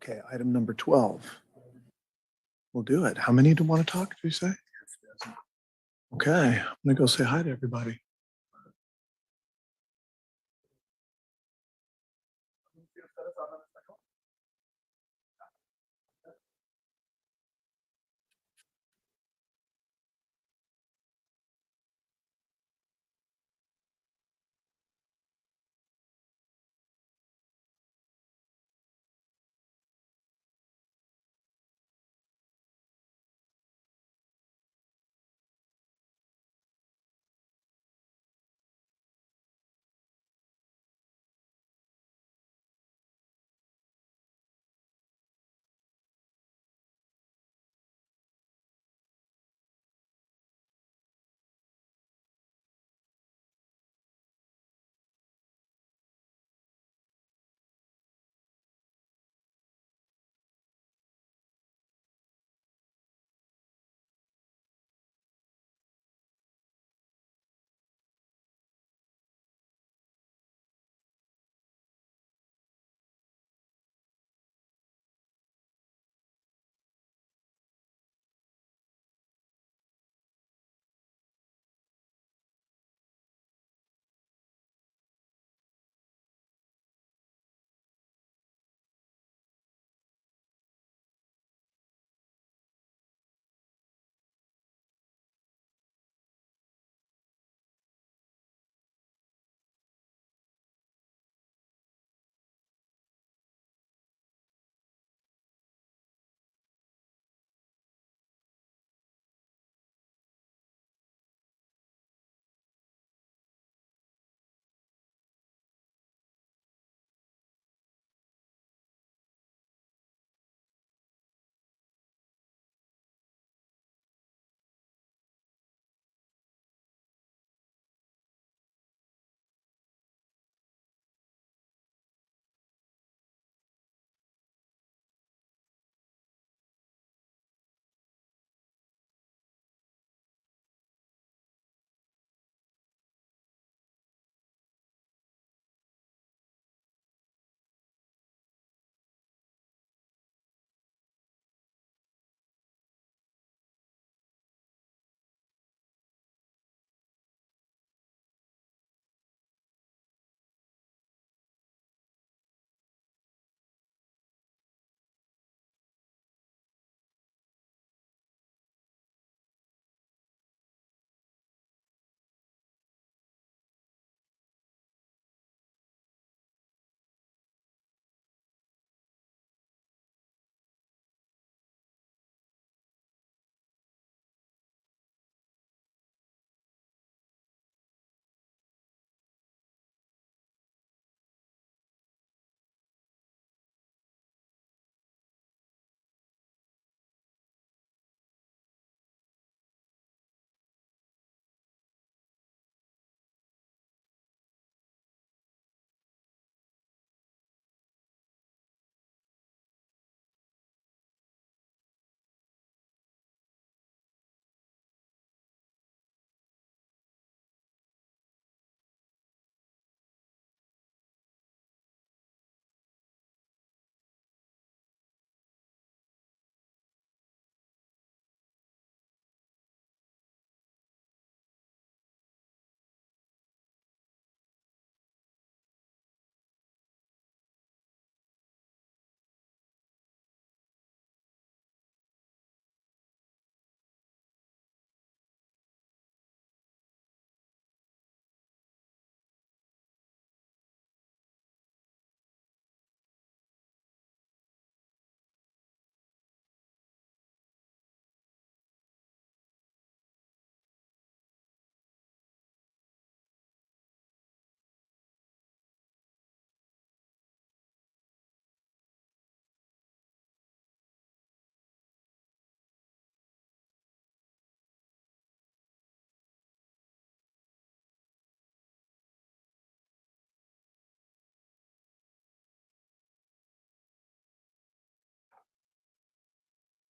Okay, item number 12. We'll do it. How many do you want to talk, did you say? Okay, I'm gonna go say hi to everybody.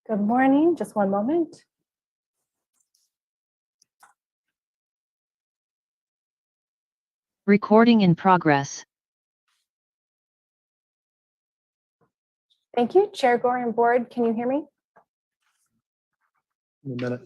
Good morning, just one moment. Recording in progress. Thank you. Chair Gore and board, can you hear me? In a minute.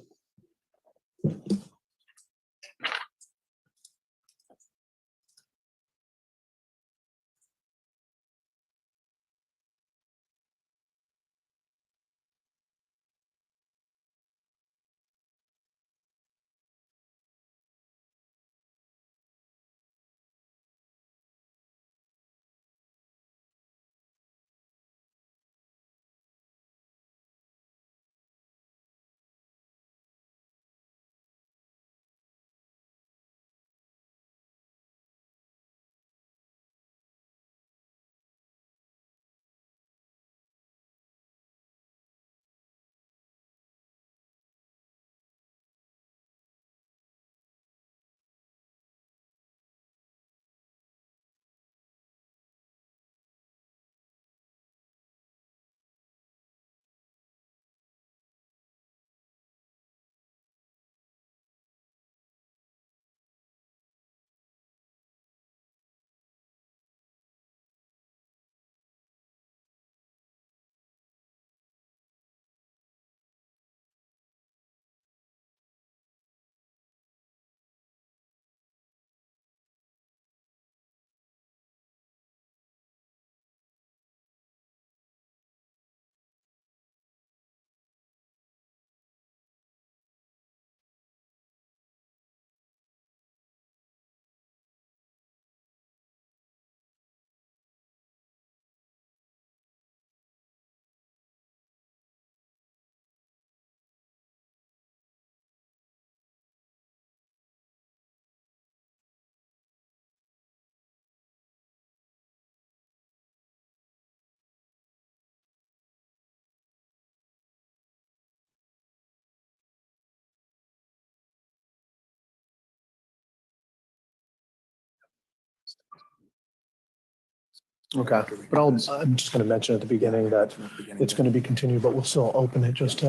Okay, but I'm just going to mention at the beginning that it's going to be continued, but we'll still open it just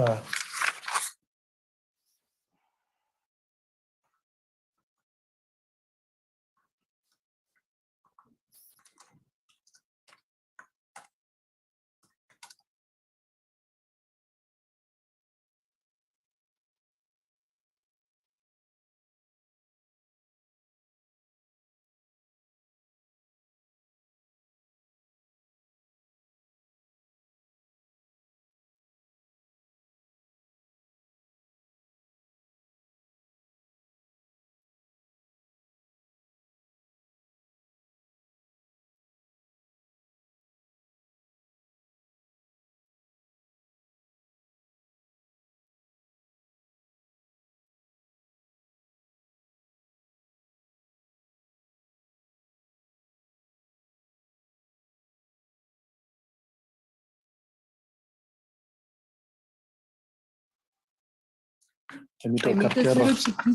I invito al cartero.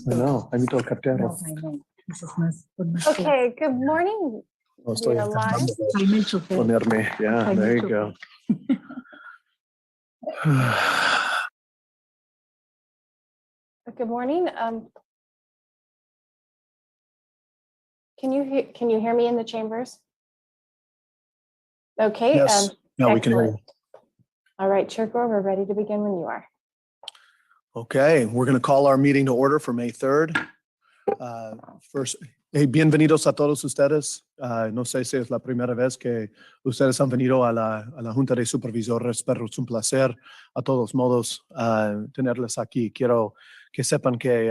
No, I invito al cartero. Okay, good morning. No, estoy We are live. intentando ponerme. Yeah, there you go. Good morning. Can you hear me in the chambers? Okay. Yes, now we can hear you. Excellent. All right, Chair Gore, we're ready to begin when you are. Okay, we're going to call our meeting to order for May 3rd. First, hey, bienvenidos a todos ustedes. No sé si es la primera vez que ustedes han venido a la Junta de Supervisores, pero es un placer a todos modos tenerles aquí. Quiero que sepan que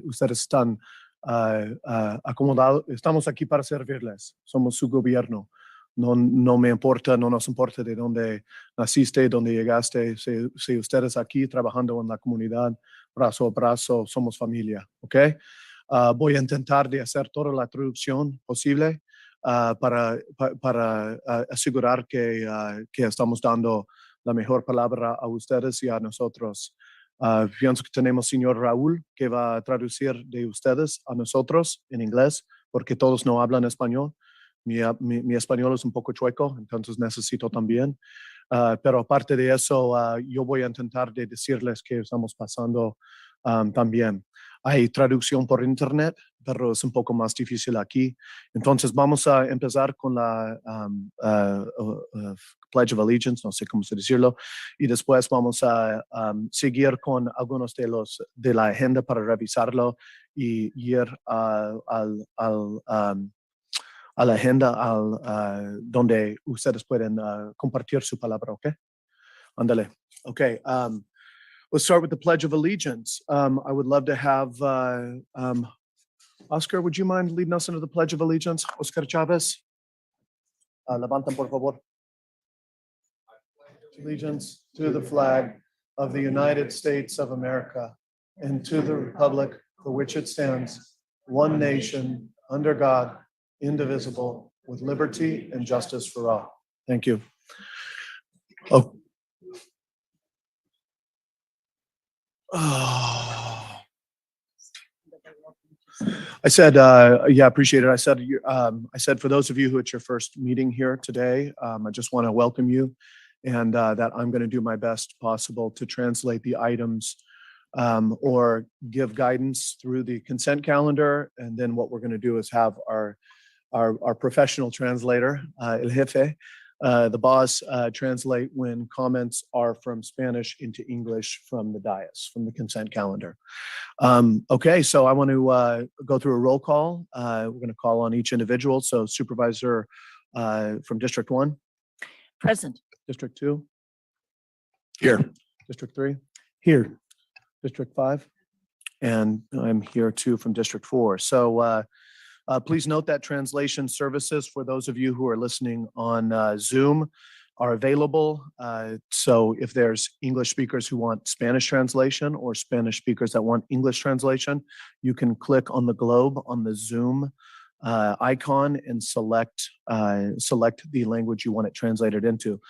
ustedes están acomodados. Estamos aquí para servirles. Somos su gobierno. No me importa, no nos importa de dónde naciste, dónde llegaste. Si ustedes aquí trabajando en la comunidad, brazo a brazo, somos familia, ¿ok? Voy a intentar de hacer toda la traducción posible para asegurar que estamos dando la mejor palabra a ustedes y a nosotros. Pienso que tenemos señor Raúl que va a traducir de ustedes a nosotros en inglés, porque todos no hablan español. Mi español es un poco chueco, entonces necesito también. Pero aparte de eso, yo voy a intentar de decirles que estamos pasando también. Hay traducción por internet, pero es un poco más difícil aquí. Entonces vamos a empezar con la Pledge of Allegiance, no sé cómo decirlo, y después vamos a seguir con algunos de la agenda para revisarlo y ir a la agenda donde ustedes pueden compartir su palabra, ¿ok? Ándale. Okay. Let's start with the Pledge of Allegiance. I would love to have Oscar, would you mind leading us into the Pledge of Allegiance? Oscar Chavez. Levantan, por favor. Allegiance to the flag of the United States of America and to the republic for which it stands, one nation, under God, indivisible, with liberty and justice for all. Thank you. Oh. I said, yeah, appreciate it. I said, for those of you who it's your first meeting here today, I just want to welcome you, and that I'm going to do my best possible to translate the items or give guidance through the consent calendar. And then what we're going to do is have our professional translator, El Jefe, the boss, translate when comments are from Spanish into English from the dais, from the consent calendar. Okay, so I want to go through a roll call. We're going to call on each individual. So Supervisor from District 1. Present. District 2. Here. District 3. Here. District 5. And I'm here too from District 4. So please note that translation services for those of you who are listening on Zoom are available. So if there's English speakers who want Spanish translation or Spanish speakers that want English translation, you can click on the globe on the Zoom icon and select the language you want it translated into.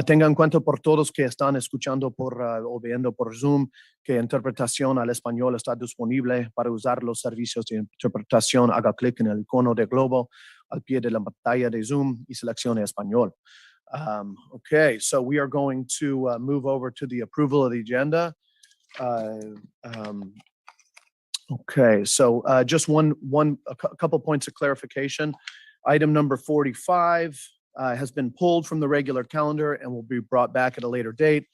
Tengan en cuenta por todos que están escuchando o viendo por Zoom que interpretación al español está disponible. Para usar los servicios de interpretación, haga clic en el icono de globo al pie de la pantalla de Zoom y seleccione español. Okay, so we are going to move over to the approval of the agenda. Okay, so just a couple points of clarification. Item number 45 has been pulled from the regular calendar and will be brought back at a later date.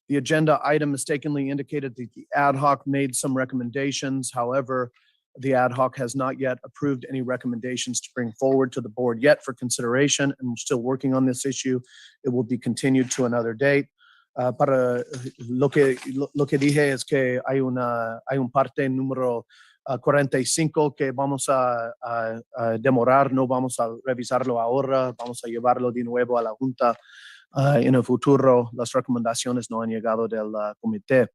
The agenda item mistakenly indicated that the ad hoc made some recommendations. However, the ad hoc has not yet approved any recommendations to bring forward to the board yet for consideration, and we're still working on this issue. It will be continued to another date. Para lo que dije es que hay un parte número 45 que vamos a demorar, no vamos a revisarlo ahora, vamos a llevarlo de nuevo a la Junta en el futuro. Las recomendaciones no han llegado del comité.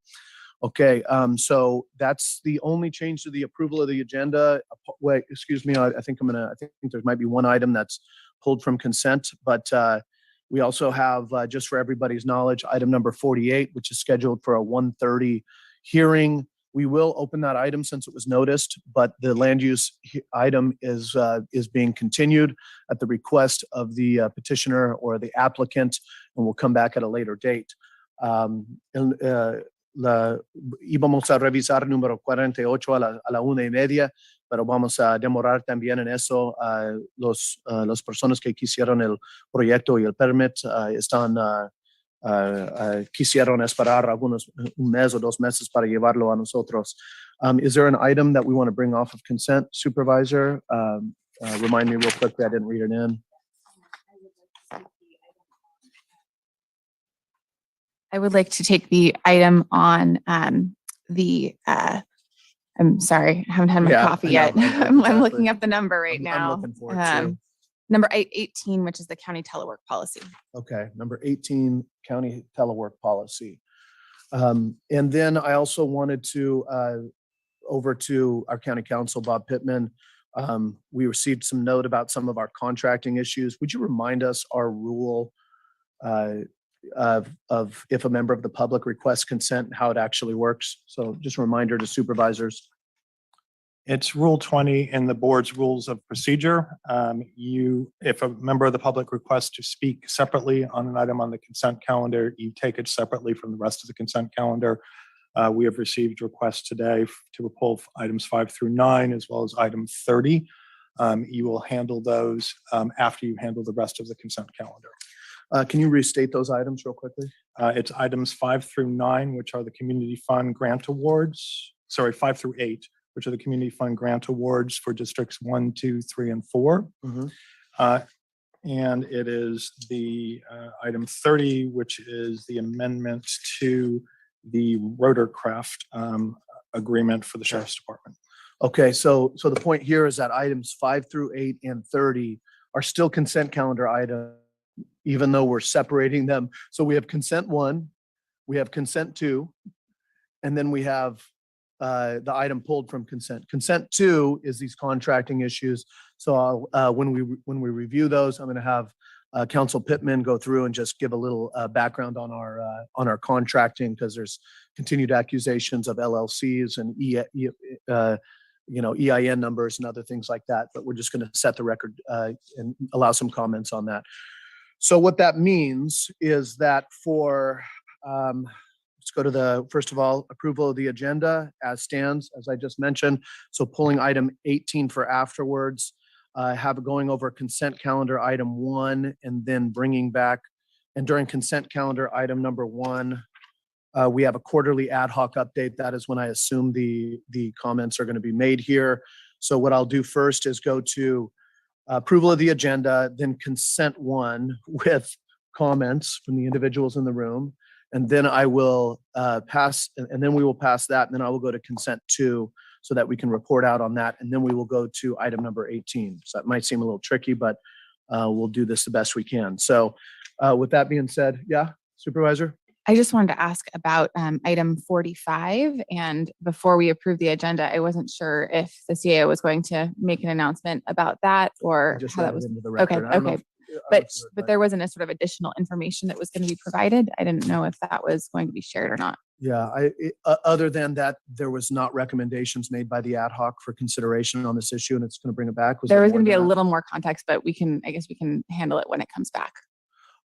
Okay, so that's the only change to the approval of the agenda. Wait, excuse me, I think there might be one item that's pulled from consent, but we also have, just for everybody's knowledge, item number 48, which is scheduled for a 1:30 hearing. We will open that item since it was noticed, but the land use item is being continued at the request of the petitioner or the applicant, and will come back at a later date. Íbamos a revisar número 48 a la 1:30, pero vamos a demorar también en eso. Las personas que quisieron el proyecto y el permit quisieron esperar un mes o 2 meses para llevarlo a nosotros. Is there an item that we want to bring off of consent, Supervisor? Remind me real quickly, I didn't read it in. I would like to take the item on I'm sorry, I haven't had my coffee yet. I'm looking up the number right now. I'm looking for it too. Number 18, which is the county telework policy. Okay, number 18, county telework policy. And then I also wanted to, over to our county counsel, Bob Pittman. We received some note about some of our contracting issues. Would you remind us our rule of if a member of the public requests consent and how it actually works? So just a reminder to supervisors. It's Rule 20 in the board's rules of procedure. If a member of the public requests to speak separately on an item on the consent calendar, you take it separately from the rest of the consent calendar. We have received requests today to pull items 5 through 9, as well as item 30. You will handle those after you handle the rest of the consent calendar. Can you restate those items real quickly? It's items 5 through 9, which are the community fund grant awards. Sorry, 5 through 8, which are the community fund grant awards for districts 1, 2, 3, and 4. And it is the item 30, which is the amendment to the rotorcraft agreement for the Sheriff's Department. Okay, so the point here is that items 5 through 8 and 30 are still consent calendar items, even though we're separating them. So we have consent 1, we have consent 2, and then we have the item pulled from consent. Consent 2 is these contracting issues. So when we review those, I'm going to have Council Pittman go through and just give a little background on our contracting, because there's continued accusations of LLCs and EIN numbers and other things like that. But we're just going to set the record and allow some comments on that. So what that means is that for let's go to the, first of all, approval of the agenda as stands, as I just mentioned. So pulling item 18 for afterwards, have it going over consent calendar item 1, and then bringing back, and during consent calendar item number 1, we have a quarterly ad hoc update. That is when I assume the comments are going to be made here. So what I'll do first is go to approval of the agenda, then consent 1 with comments from the individuals in the room. And then I will pass, and then we will pass that, and then I will go to consent 2 so that we can report out on that. And then we will go to item number 18. So that might seem a little tricky, but we'll do this the best we can. So with that being said, yeah, Supervisor? I just wanted to ask about item 45. And before we approved the agenda, I wasn't sure if the CAO was going to make an announcement about that, or I just how read that it was. into the record. I don't know Okay. if- But there wasn't a sort of additional information that was going to be provided. I didn't know if that was going to be shared or not. Yeah, other than that, there was not recommendations made by the ad hoc for consideration on this issue, and it's going to bring it back. There was more going to be than a that? little more context, but I guess we can handle it when it comes back.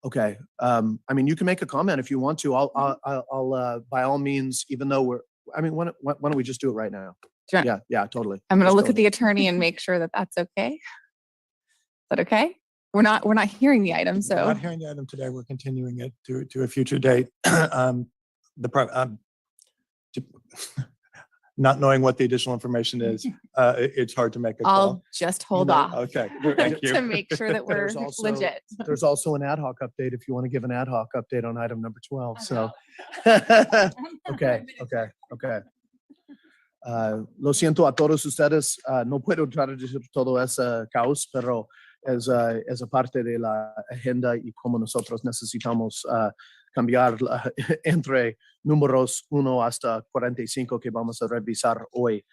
Okay. I mean, you can make a comment if you want to. I'll by all means, even though why don't we just do it right now? Sure. Yeah, totally. I'm going to Just look go at the attorney and make sure that that's okay. Is that okay? We're not hearing the item, We're so. not hearing the item today. We're continuing it to a future date. Not knowing what the additional information is, it's hard to make a call. I'll just hold off Okay, thank you. to make sure that we're There's also- legit. There's also an ad hoc update if you want to give an ad hoc update on item number 12. So, okay. Lo siento a todos ustedes. No puedo traducir todo ese caos, pero es parte de la agenda y como nosotros necesitamos cambiar entre números 1 hasta 45 que vamos a revisar hoy.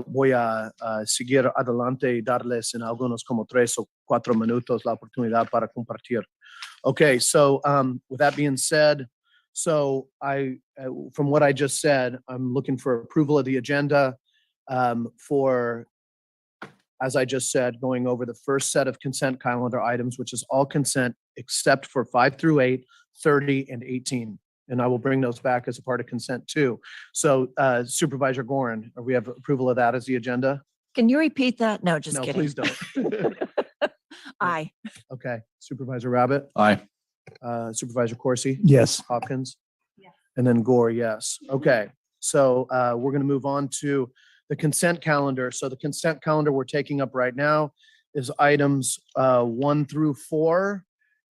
Voy a seguir adelante y darles en algunos como 3 o 4 minutos la oportunidad para compartir. Okay, so with that being said, so from what I just said, I'm looking for approval of the agenda for, as I just said, going over the first set of consent calendar items, which is all consent except for 5 through 8, 30, and 18. And I will bring those back as a part of consent too. So Supervisor Gorin, we have approval of that as the agenda? Can you repeat that? No, just No, kidding. please don't. Aye. Okay, Supervisor Rabbit? Aye. Supervisor Corsi? Yes. Hopkins? And then Gore, yes. Okay, so we're going to move on to the consent calendar. So the consent calendar we're taking up right now is items 1 through 4,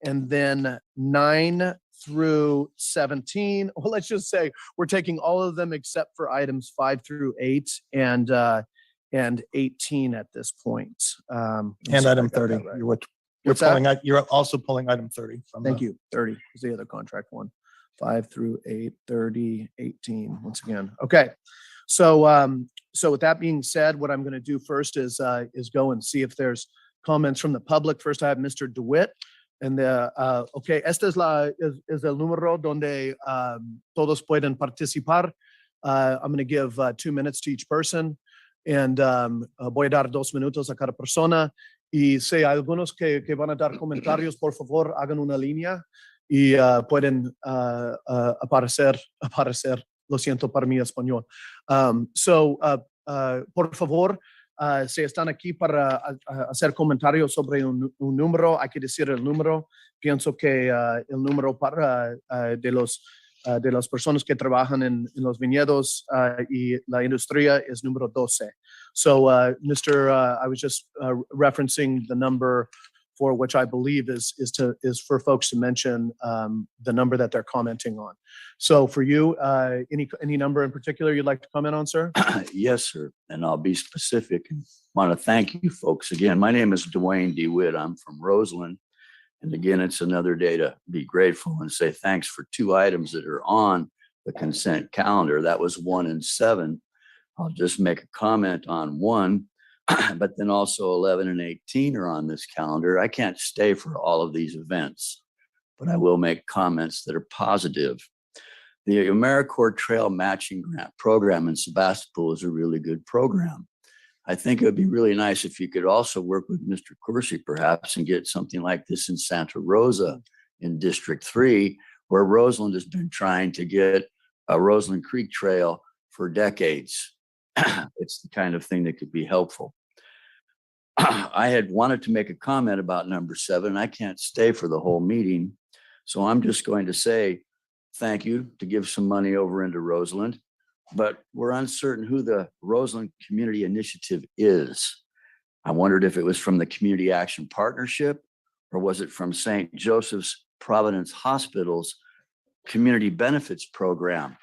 and then 9 through 17. Well, let's just say we're taking all of them except for items 5 through 8 and 18 at this point. And item 30. What's that? You're also pulling item 30. Thank you. 30 is the other contract one. 5 through 8, 30, 18, once again. Okay. So with that being said, what I'm going to do first is go and see if there's comments from the public. First, I have Mr. DeWitt. And okay, este es el número donde todos pueden participar. I'm going to give 2 minutes to each person. And voy a dar 2 minutos a cada persona. Y si hay algunos que van a dar comentarios, por favor, hagan una línea y pueden aparecer Lo siento para mi español. Por favor, si están aquí para hacer comentarios sobre un número, hay que decir el número. Pienso que el número de las personas que trabajan en los viñedos y la industria es número 12. So, I was just referencing the number for which I believe is for folks to mention the number that they're commenting on. So for you, any number in particular you'd like to comment on, sir? Yes, sir. And I'll be specific and want to thank you folks again. My name is Dwayne DeWitt. I'm from Roseland. And again, it's another day to be grateful and say thanks for 2 items that are on the consent calendar. That was 1 and 7. I'll just make a comment on 1, but then also 11 and 18 are on this calendar. I can't stay for all of these events, but I will make comments that are positive. The AmeriCorps Trail Matching Grant Program in Sebastopol is a really good program. I think it would be really nice if you could also work with Mr. Corsi perhaps and get something like this in Santa Rosa in District 3, where Roseland has been trying to get a Roseland Creek Trail for decades. It's the kind of thing that could be helpful. I had wanted to make a comment about number 7. I can't stay for the whole meeting, so I'm just going to say thank you to give some money over into Roseland. But we're uncertain who the Roseland Community Initiative is. I wondered if it was from the Community Action Partnership or was it from St. Joseph's Providence Hospital's Community Benefits Program.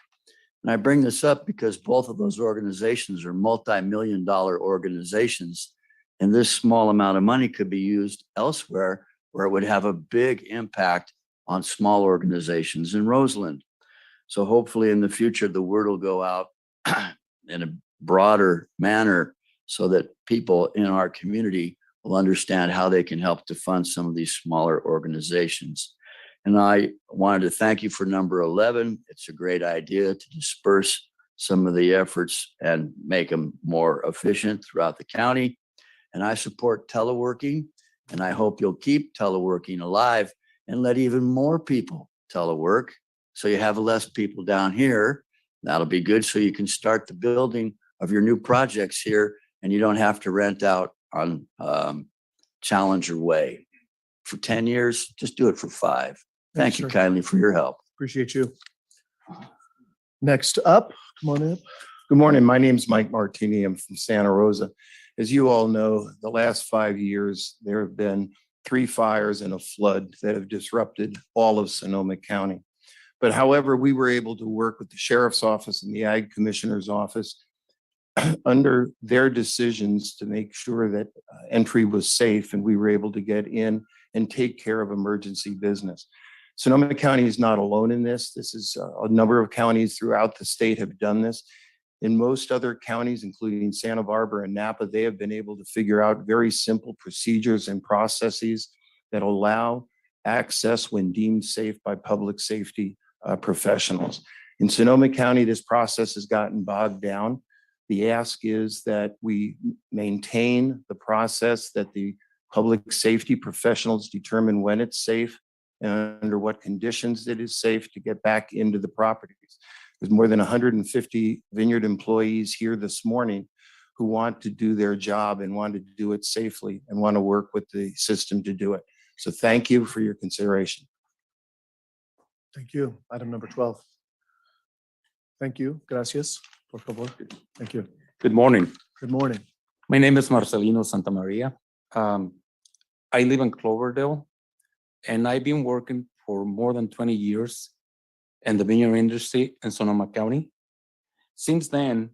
And I bring this up because both of those organizations are multi-million-dollar organizations, and this small amount of money could be used elsewhere where it would have a big impact on small organizations in Roseland. So hopefully in the future, the word will go out in a broader manner so that people in our community will understand how they can help to fund some of these smaller organizations. And I wanted to thank you for number 11. It's a great idea to disperse some of the efforts and make them more efficient throughout the county. And I support teleworking, and I hope you'll keep teleworking alive and let even more people telework. So you have less people down here. That'll be good. So you can start the building of your new projects here and you don't have to rent out on Challenger Way for 10 years. Just do it for 5. Thank you sir. kindly for your help. Appreciate you. Next up, come on up. Good morning. My name is Mike Martini. I'm from Santa Rosa. As you all know, the last 5 years, there have been 3 fires and a flood that have disrupted all of Sonoma County. But however, we were able to work with the Sheriff's Office and the Ag Commissioner's Office under their decisions to make sure that entry was safe and we were able to get in and take care of emergency business. Sonoma County is not alone in this. This is a number of counties throughout the state have done this. In most other counties, including Santa Barbara and Napa, they have been able to figure out very simple procedures and processes that allow access when deemed safe by public safety professionals. In Sonoma County, this process has gotten bogged down. The ask is that we maintain the process that the public safety professionals determine when it's safe and under what conditions it is safe to get back into the properties. There's more than 150 vineyard employees here this morning who want to do their job and want to do it safely and want to work with the system to do it. So thank you for your consideration. Thank you. Item number 12. Thank you. Gracias. Por favor. Thank you. Good morning. Good morning. My name is Marcelino Santamaria. I live in Cloverdale, and I've been working for more than 20 years in the vineyard industry in Sonoma County. Since then,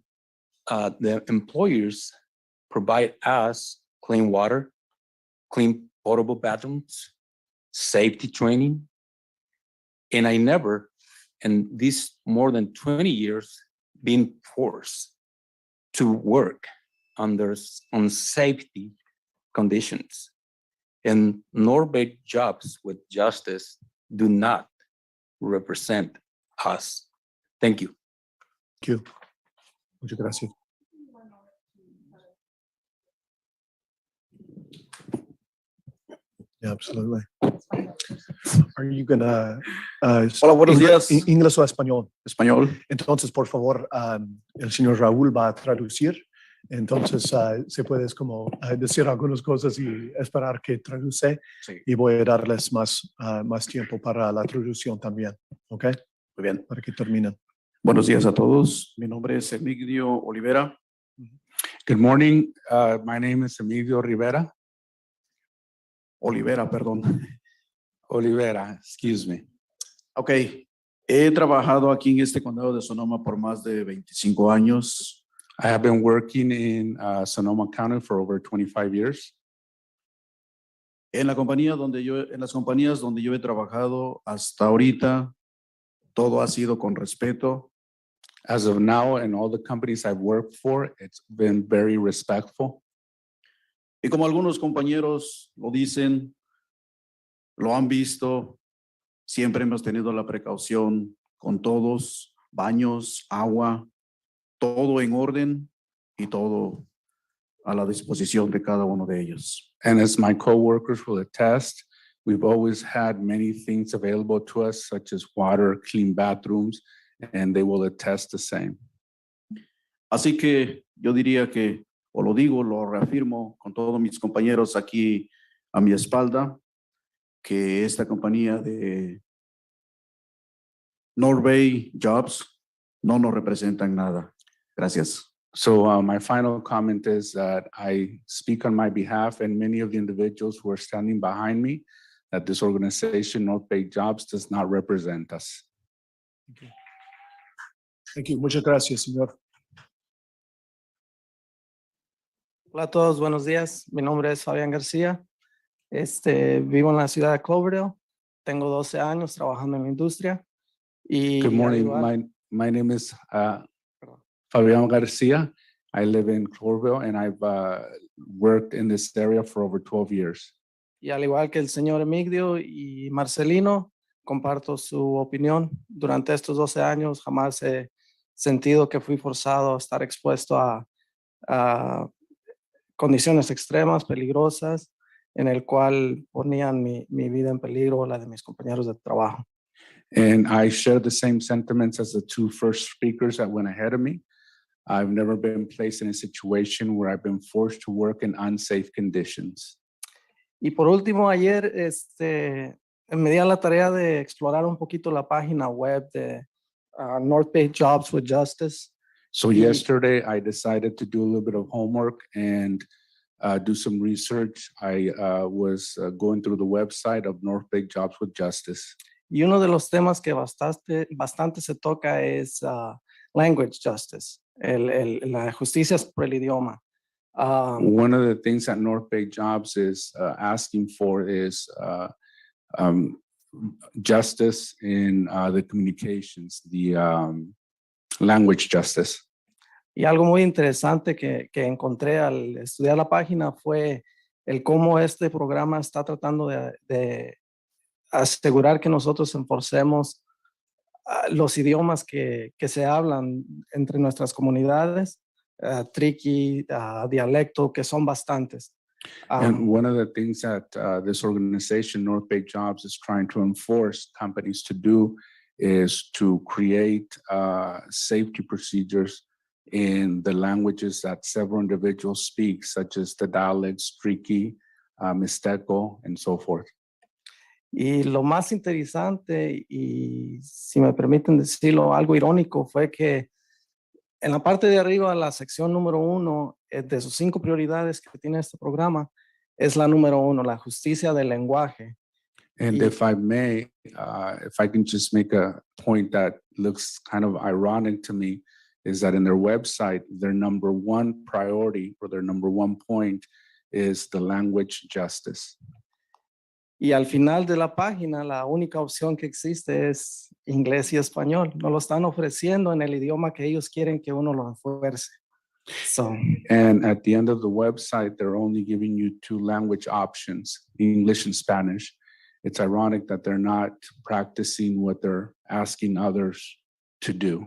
the employers provide us clean water, clean potable bathrooms, safety training, and I never, in these more than 20 years, been forced to work under unsafety conditions. And Norway jobs with justice do not represent us. Thank you. Thank you. Muchas gracias. Yeah, absolutely. Are you gonna? Hola, buenos días. Inglés o español. Español. Entonces, por favor, el señor Raúl va a traducir. Entonces, se puedes como decir algunas cosas y esperar que traduce. Sí. Y voy a darles más tiempo para la traducción también. ¿Ok? Muy bien. Para que terminen. Buenos días a todos. Mi nombre es Emigdio Olivera. Good morning. My name is Emilio Rivera. Olivera, perdón. Olivera, excuse me. Ok. He trabajado aquí en este condado de Sonoma por más de 25 años. I have been working in Sonoma County for over 25 years. En las compañías donde yo he trabajado hasta ahorita, todo ha sido con respeto. As of now, in all the companies I've worked for, it's been very respectful. Y como algunos compañeros lo dicen, lo han visto, siempre hemos tenido la precaución con todos, baños, agua, todo en orden y todo a la disposición de cada uno de ellos. And as my coworkers will attest, we've always had many things available to us, such as water, clean bathrooms, and they will attest the same. Así que yo diría que, o lo digo, lo reafirmo con todos mis compañeros aquí a mi espalda, que esta compañía de North Bay Jobs no nos representa en nada. Gracias. So my final comment is that I speak on my behalf and many of the individuals who are standing behind me, that this organization, North Bay Jobs, does not represent us. Thank you. Muchas gracias, señor. Hola a todos, buenos días. Mi nombre es Fabián García. Vivo en la ciudad de Cloverdale. Tengo 12 años trabajando en la industria. Y Good morning. al igual- My name is Fabián Garcia. I live in Cloverdale and I've worked in this area for over 12 years. Y al igual que el señor Emigdio y Marcelino, comparto su opinión. Durante estos 12 años jamás he sentido que fui forzado a estar expuesto a condiciones extremas, peligrosas, en el cual ponían mi vida en peligro o la de mis compañeros de trabajo. And I share the same sentiments as the two first speakers that went ahead of me. I've never been placed in a situation where I've been forced to work in unsafe conditions. Y por último, ayer me di a la tarea de explorar un poquito la página web de North Bay Jobs with Justice. So yesterday I decided to do a little bit of homework and do some research. I was going through the website of North Bay Jobs with Justice. Y uno de los temas que bastante se toca es language justice, la justicia por el idioma. One of the things that North Bay Jobs is asking for is justice in the communications, the language justice. Y algo muy interesante que encontré al estudiar la página fue el cómo este programa está tratando de asegurar que nosotros enforcemos los idiomas que se hablan entre nuestras comunidades, triqui, dialecto, que son bastantes. And one of the things that this organization, North Bay Jobs, is trying to enforce companies to do is to create safety procedures in the languages that several individuals speak, such as the dialects, Triqui, Mixteco, and so forth. Y lo más interesante, y si me permiten decirlo, algo irónico, fue que en la parte de arriba, la sección número 1 de sus 5 prioridades que tiene este programa, es la número 1, la justicia del lenguaje. And if I may, if I can just make a point that looks kind of ironic to me, is that in their website, their number 1 priority or their number 1 point is the language justice. Y al final de la página, la única opción que existe es inglés y español. No lo están ofreciendo en el idioma que ellos quieren que uno lo enfuerce. So, And at the end of the website, they're only giving you 2 language options, English and Spanish. It's ironic that they're not practicing what they're asking others to do.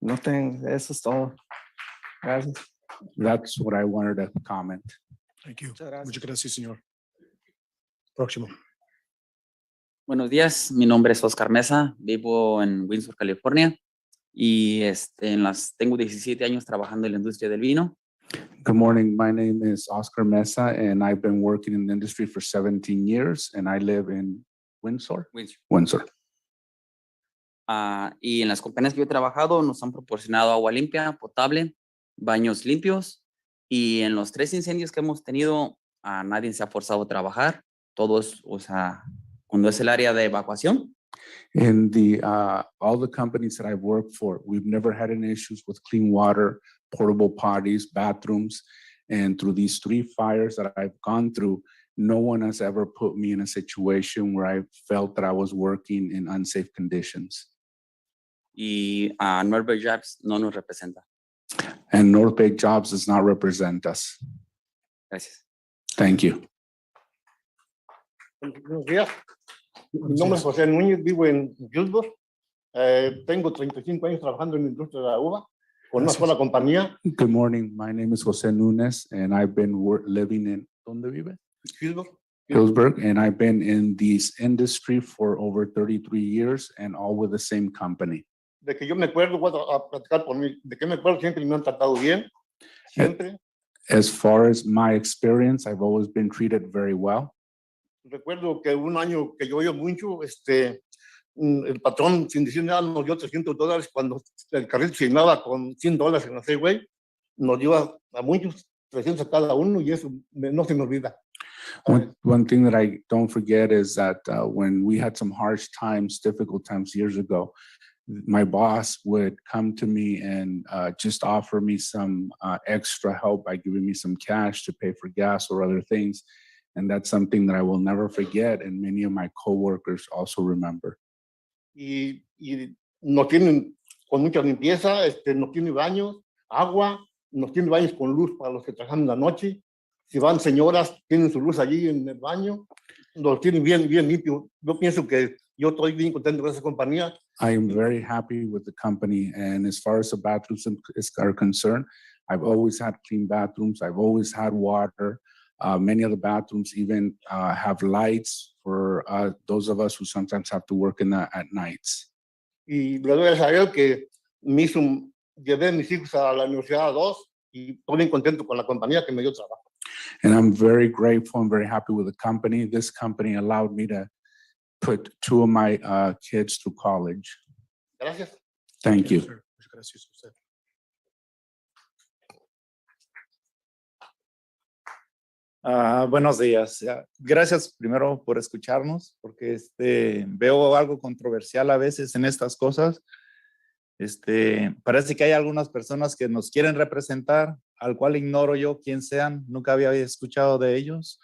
eso es todo. Gracias. That's what I wanted to comment. Thank you. Muchas gracias. Muchas gracias, señor. Próximo. Buenos días, mi nombre es Oscar Mesa, vivo en Windsor, California y tengo 17 años trabajando en la industria del vino. Good morning. My name is Oscar Mesa, and I've been working in the industry for 17 years, and I live in Windsor. Windsor. Y en las compañías que yo he trabajado nos han proporcionado agua limpia, potable, baños limpios y en los 3 incendios que hemos tenido nadie se ha forzado a trabajar. Todos, o sea, cuando es el área de evacuación, In all the companies that I've worked for, we've never had any issues with clean water, portable potties, bathrooms, and through these 3 fires that I've gone through, no one has ever put me in a situation where I felt that I was working in unsafe conditions. y Norbert Jobs no nos representa. And North Bay Jobs does not represent us. Gracias. Thank you. Buenos días. Mi nombre es José Núñez, vivo en Gilbert. Tengo 35 años trabajando en la industria de la uva con una sola compañía. Good morning. My name is Jose Nunes, and I've been living in ¿Dónde vive? Gilbert. Hillsburg, and I've been in this industry for over 33 years, and all with the same company. De que yo me acuerdo, voy a platicar por mí, de que me acuerdo siempre me han tratado bien, siempre. As far as my experience, I've always been treated very well. Recuerdo que un año que llovió mucho, el patrón sin decir nada nos dio $300 cuando el carril se llenaba con $100 en la freeway, nos dio a muchos 300 a cada uno y eso no se me olvida. One thing that I don't forget is that when we had some harsh times, difficult times years ago, my boss would come to me and just offer me some extra help by giving me some cash to pay for gas or other things. And that's something that I will never forget. And many of my coworkers also remember. Y nos tienen con mucha limpieza, nos tiene baños, agua, nos tiene baños con luz para los que trabajan en la noche. Si van señoras, tienen su luz allí en el baño, los tienen bien limpio. Yo pienso que yo estoy bien contento con esa compañía. I am very happy with the company. And as far as the bathrooms are concerned, I've always had clean bathrooms. I've always had water. Many of the bathrooms even have lights for those of us who sometimes have to work at nights. Y le doy a él que llevé a mis hijos a la universidad a 2 y estoy bien contento con la compañía que me dio trabajo. And I'm very grateful and very happy with the company. This company allowed me to put 2 of my kids through college. Gracias. Thank you. Gracias, José. Buenos días. Gracias primero por escucharnos, porque veo algo controversial a veces en estas cosas. Parece que hay algunas personas que nos quieren representar, al cual ignoro yo quién sean. Nunca había escuchado de ellos.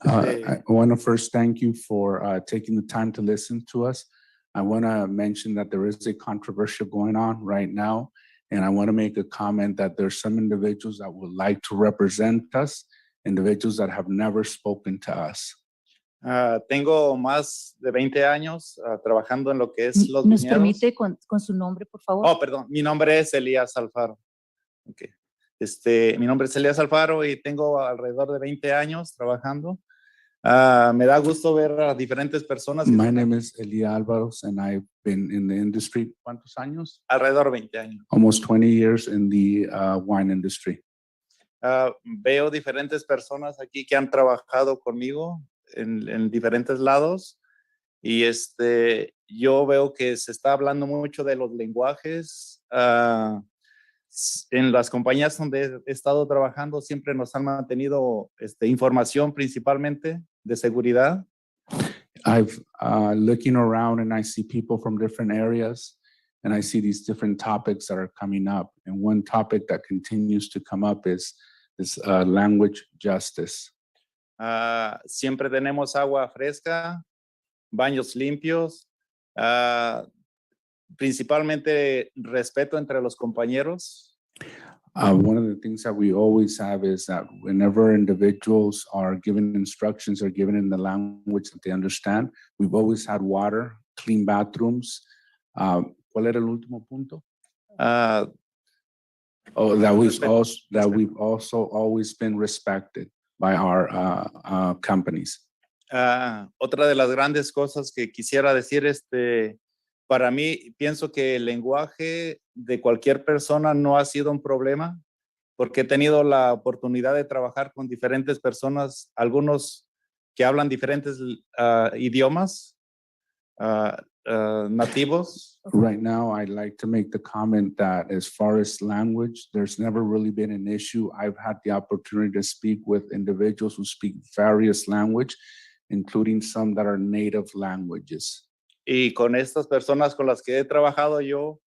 I want to first thank you for taking the time to listen to us. I want to mention that there is a controversy going on right now, and I want to make a comment that there's some individuals that would like to represent us, individuals that have never spoken to us. Tengo más de 20 años trabajando en lo que es los ¿Nos viñedos. permite con su nombre, por favor? Oh, perdón, mi nombre es Elías Alfaro. Okay. Mi nombre es Elías Alfaro y tengo alrededor de 20 años trabajando. Me da gusto ver a diferentes personas. My name is Elia Alvaros, and I've been in the industry, ¿cuántos años? Alrededor de 20 años. Almost 20 years in the wine industry. Veo diferentes personas aquí que han trabajado conmigo en diferentes lados y yo veo que se está hablando mucho de los lenguajes. En las compañías donde he estado trabajando siempre nos han mantenido información principalmente de seguridad. I've looking around and I see people from different areas and I see these different topics that are coming up. And one topic that continues to come up is this language justice. Siempre tenemos agua fresca, baños limpios, principalmente respeto entre los compañeros. One of the things that we always have is that whenever individuals are given instructions or given in the language that they understand, we've always had water, clean bathrooms. ¿Cuál era el último punto? That we've also always been respected by our companies. Otra de las grandes cosas que quisiera decir, para mí, pienso que el lenguaje de cualquier persona no ha sido un problema, porque he tenido la oportunidad de trabajar con diferentes personas, algunos que hablan diferentes idiomas nativos. Right now, I'd like to make the comment that as far as language, there's never really been an issue. I've had the opportunity to speak with individuals who speak various language, including some that are native languages. Y con estas personas con las que he trabajado yo,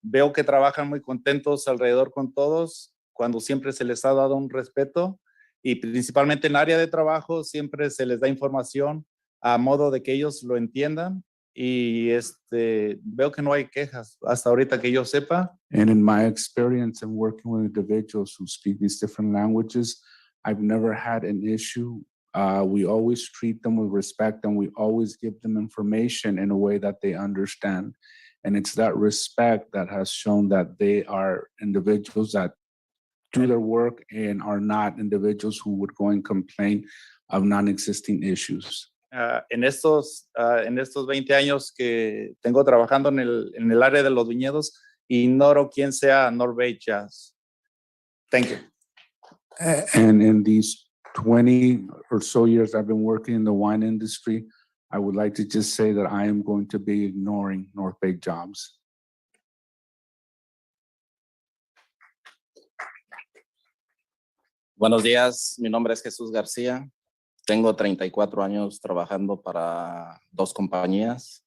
veo que trabajan muy contentos alrededor con todos, cuando siempre se les ha dado un respeto y principalmente en el área de trabajo siempre se les da información a modo de que ellos lo entiendan y veo que no hay quejas hasta ahorita que yo sepa. And in my experience in working with individuals who speak these different languages, I've never had an issue. We always treat them with respect and we always give them information in a way that they understand. And it's that respect that has shown that they are individuals that do their work and are not individuals who would go and complain of non-existing issues. En estos 20 años que tengo trabajando en el área de los viñedos, ignoro quién sea Norway Jazz. Thank you. And in these 20 or so years I've been working in the wine industry, I would like to just say that I am going to be ignoring North Bay Jobs. Buenos días, mi nombre es Jesús García. Tengo 34 años trabajando para 2 compañías.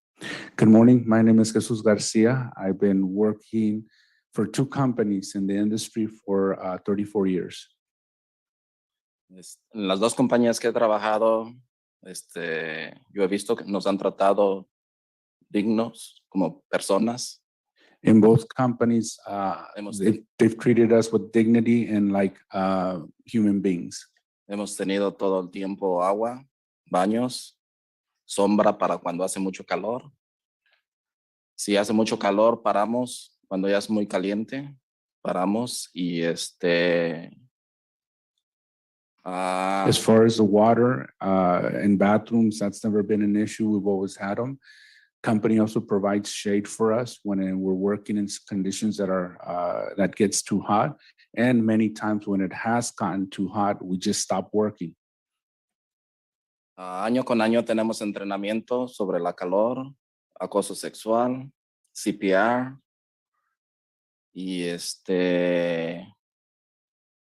Good morning. My name is Jesus Garcia. I've been working for 2 companies in the industry for 34 years. En las 2 compañías que he trabajado, yo he visto que nos han tratado dignos como personas. In both companies, they've treated us with dignity and like human beings. Hemos tenido todo el tiempo agua, baños, sombra para cuando hace mucho calor. Si hace mucho calor, paramos. Cuando ya es muy caliente, paramos y As far as the water and bathrooms, that's never been an issue. We've always had them. Company also provides shade for us when we're working in conditions that are that gets too hot. And many times when it has gotten too hot, we just stop working. Año con año tenemos entrenamiento sobre la calor, acoso sexual, CPR y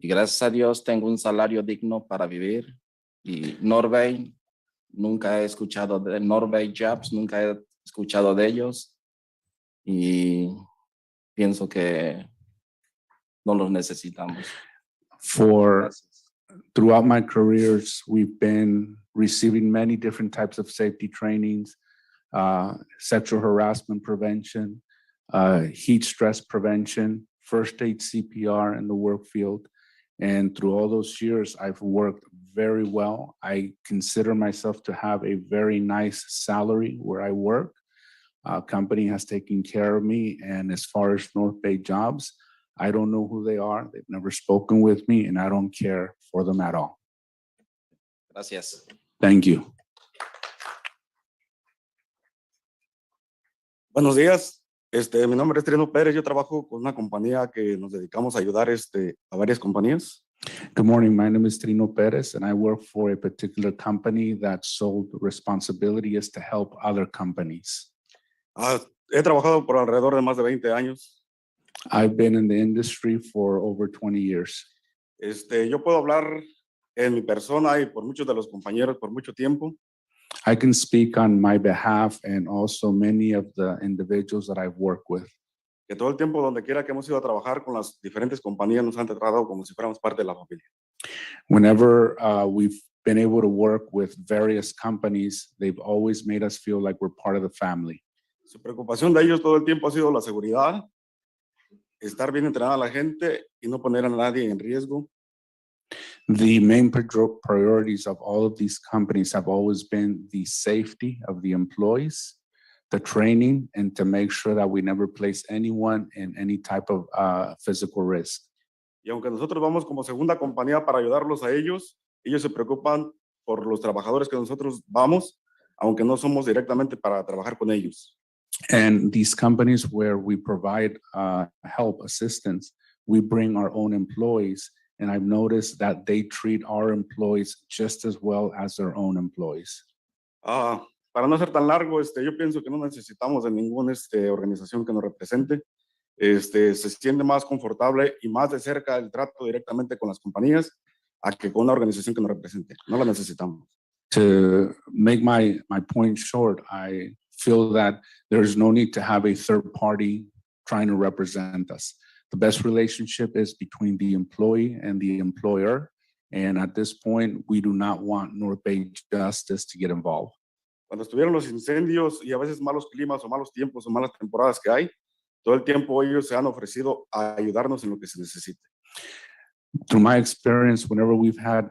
y gracias a Dios tengo un salario digno para vivir. Y Norway, nunca he escuchado de Norway Jobs, nunca he escuchado de ellos y pienso que no los necesitamos. Throughout my careers, we've been receiving many different types of safety trainings, sexual harassment prevention, heat stress prevention, first aid CPR in the work field. And through all those years, I've worked very well. I consider myself to have a very nice salary where I work. Company has taken care of me. And as far as North Bay Jobs, I don't know who they are. They've never spoken with me and I don't care for them at all. Gracias. Thank you. Buenos días. Mi nombre es Trino Pérez. Yo trabajo con una compañía que nos dedicamos a ayudar a varias compañías. Good morning. My name is Trino Perez, and I work for a particular company that's sole responsibility is to help other companies. He trabajado por alrededor de más de 20 años. I've been in the industry for over 20 years. Yo puedo hablar en mi persona y por muchos de los compañeros por mucho tiempo. I can speak on my behalf and also many of the individuals that I've worked with. Que todo el tiempo donde quiera que hemos ido a trabajar con las diferentes compañías nos han tratado como si fuéramos parte de la familia. Whenever we've been able to work with various companies, they've always made us feel like we're part of the family. Su preocupación de ellos todo el tiempo ha sido la seguridad, estar bien entrenada la gente y no poner a nadie en riesgo. The main priorities of all of these companies have always been the safety of the employees, the training, and to make sure that we never place anyone in any type of physical risk. Y aunque nosotros vamos como segunda compañía para ayudarlos a ellos se preocupan por los trabajadores que nosotros vamos, aunque no somos directamente para trabajar con ellos. And these companies where we provide help, assistance, we bring our own employees. And I've noticed that they treat our employees just as well as their own employees. Para no ser tan largo, yo pienso que no necesitamos de ninguna organización que nos represente. Se siente más confortable y más de cerca el trato directamente con las compañías a que con una organización que nos represente. No la necesitamos. To make my point short, I feel that there's no need to have a third party trying to represent us. The best relationship is between the employee and the employer. And at this point, we do not want North Bay Justice to get involved. Cuando estuvieron los incendios y a veces malos climas o malos tiempos o malas temporadas que hay, todo el tiempo ellos se han ofrecido a ayudarnos en lo que se necesite. Through my experience, whenever we've had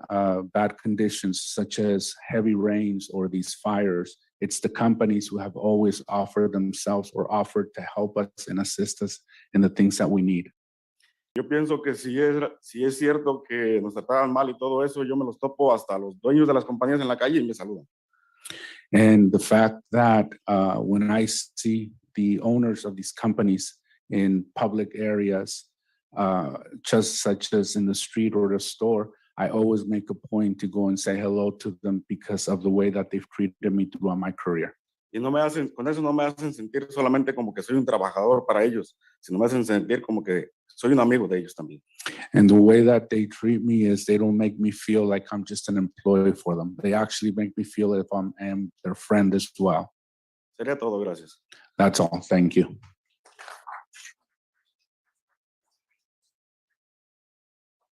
bad conditions, such as heavy rains or these fires, it's the companies who have always offered themselves or offered to help us and assist us in the things that we need. Yo pienso que si es cierto que nos trataban mal y todo eso, yo me los topo hasta los dueños de las compañías en la calle y me saludan. And the fact that when I see the owners of these companies in public areas, just such as in the street or the store, I always make a point to go and say hello to them because of the way that they've treated me throughout my career. Y con eso no me hacen sentir solamente como que soy un trabajador para ellos, sino me hacen sentir como que soy un amigo de ellos también. And the way that they treat me is they don't make me feel like I'm just an employee for them. They actually make me feel if I am their friend as well. Sería todo, gracias. That's all. Thank you.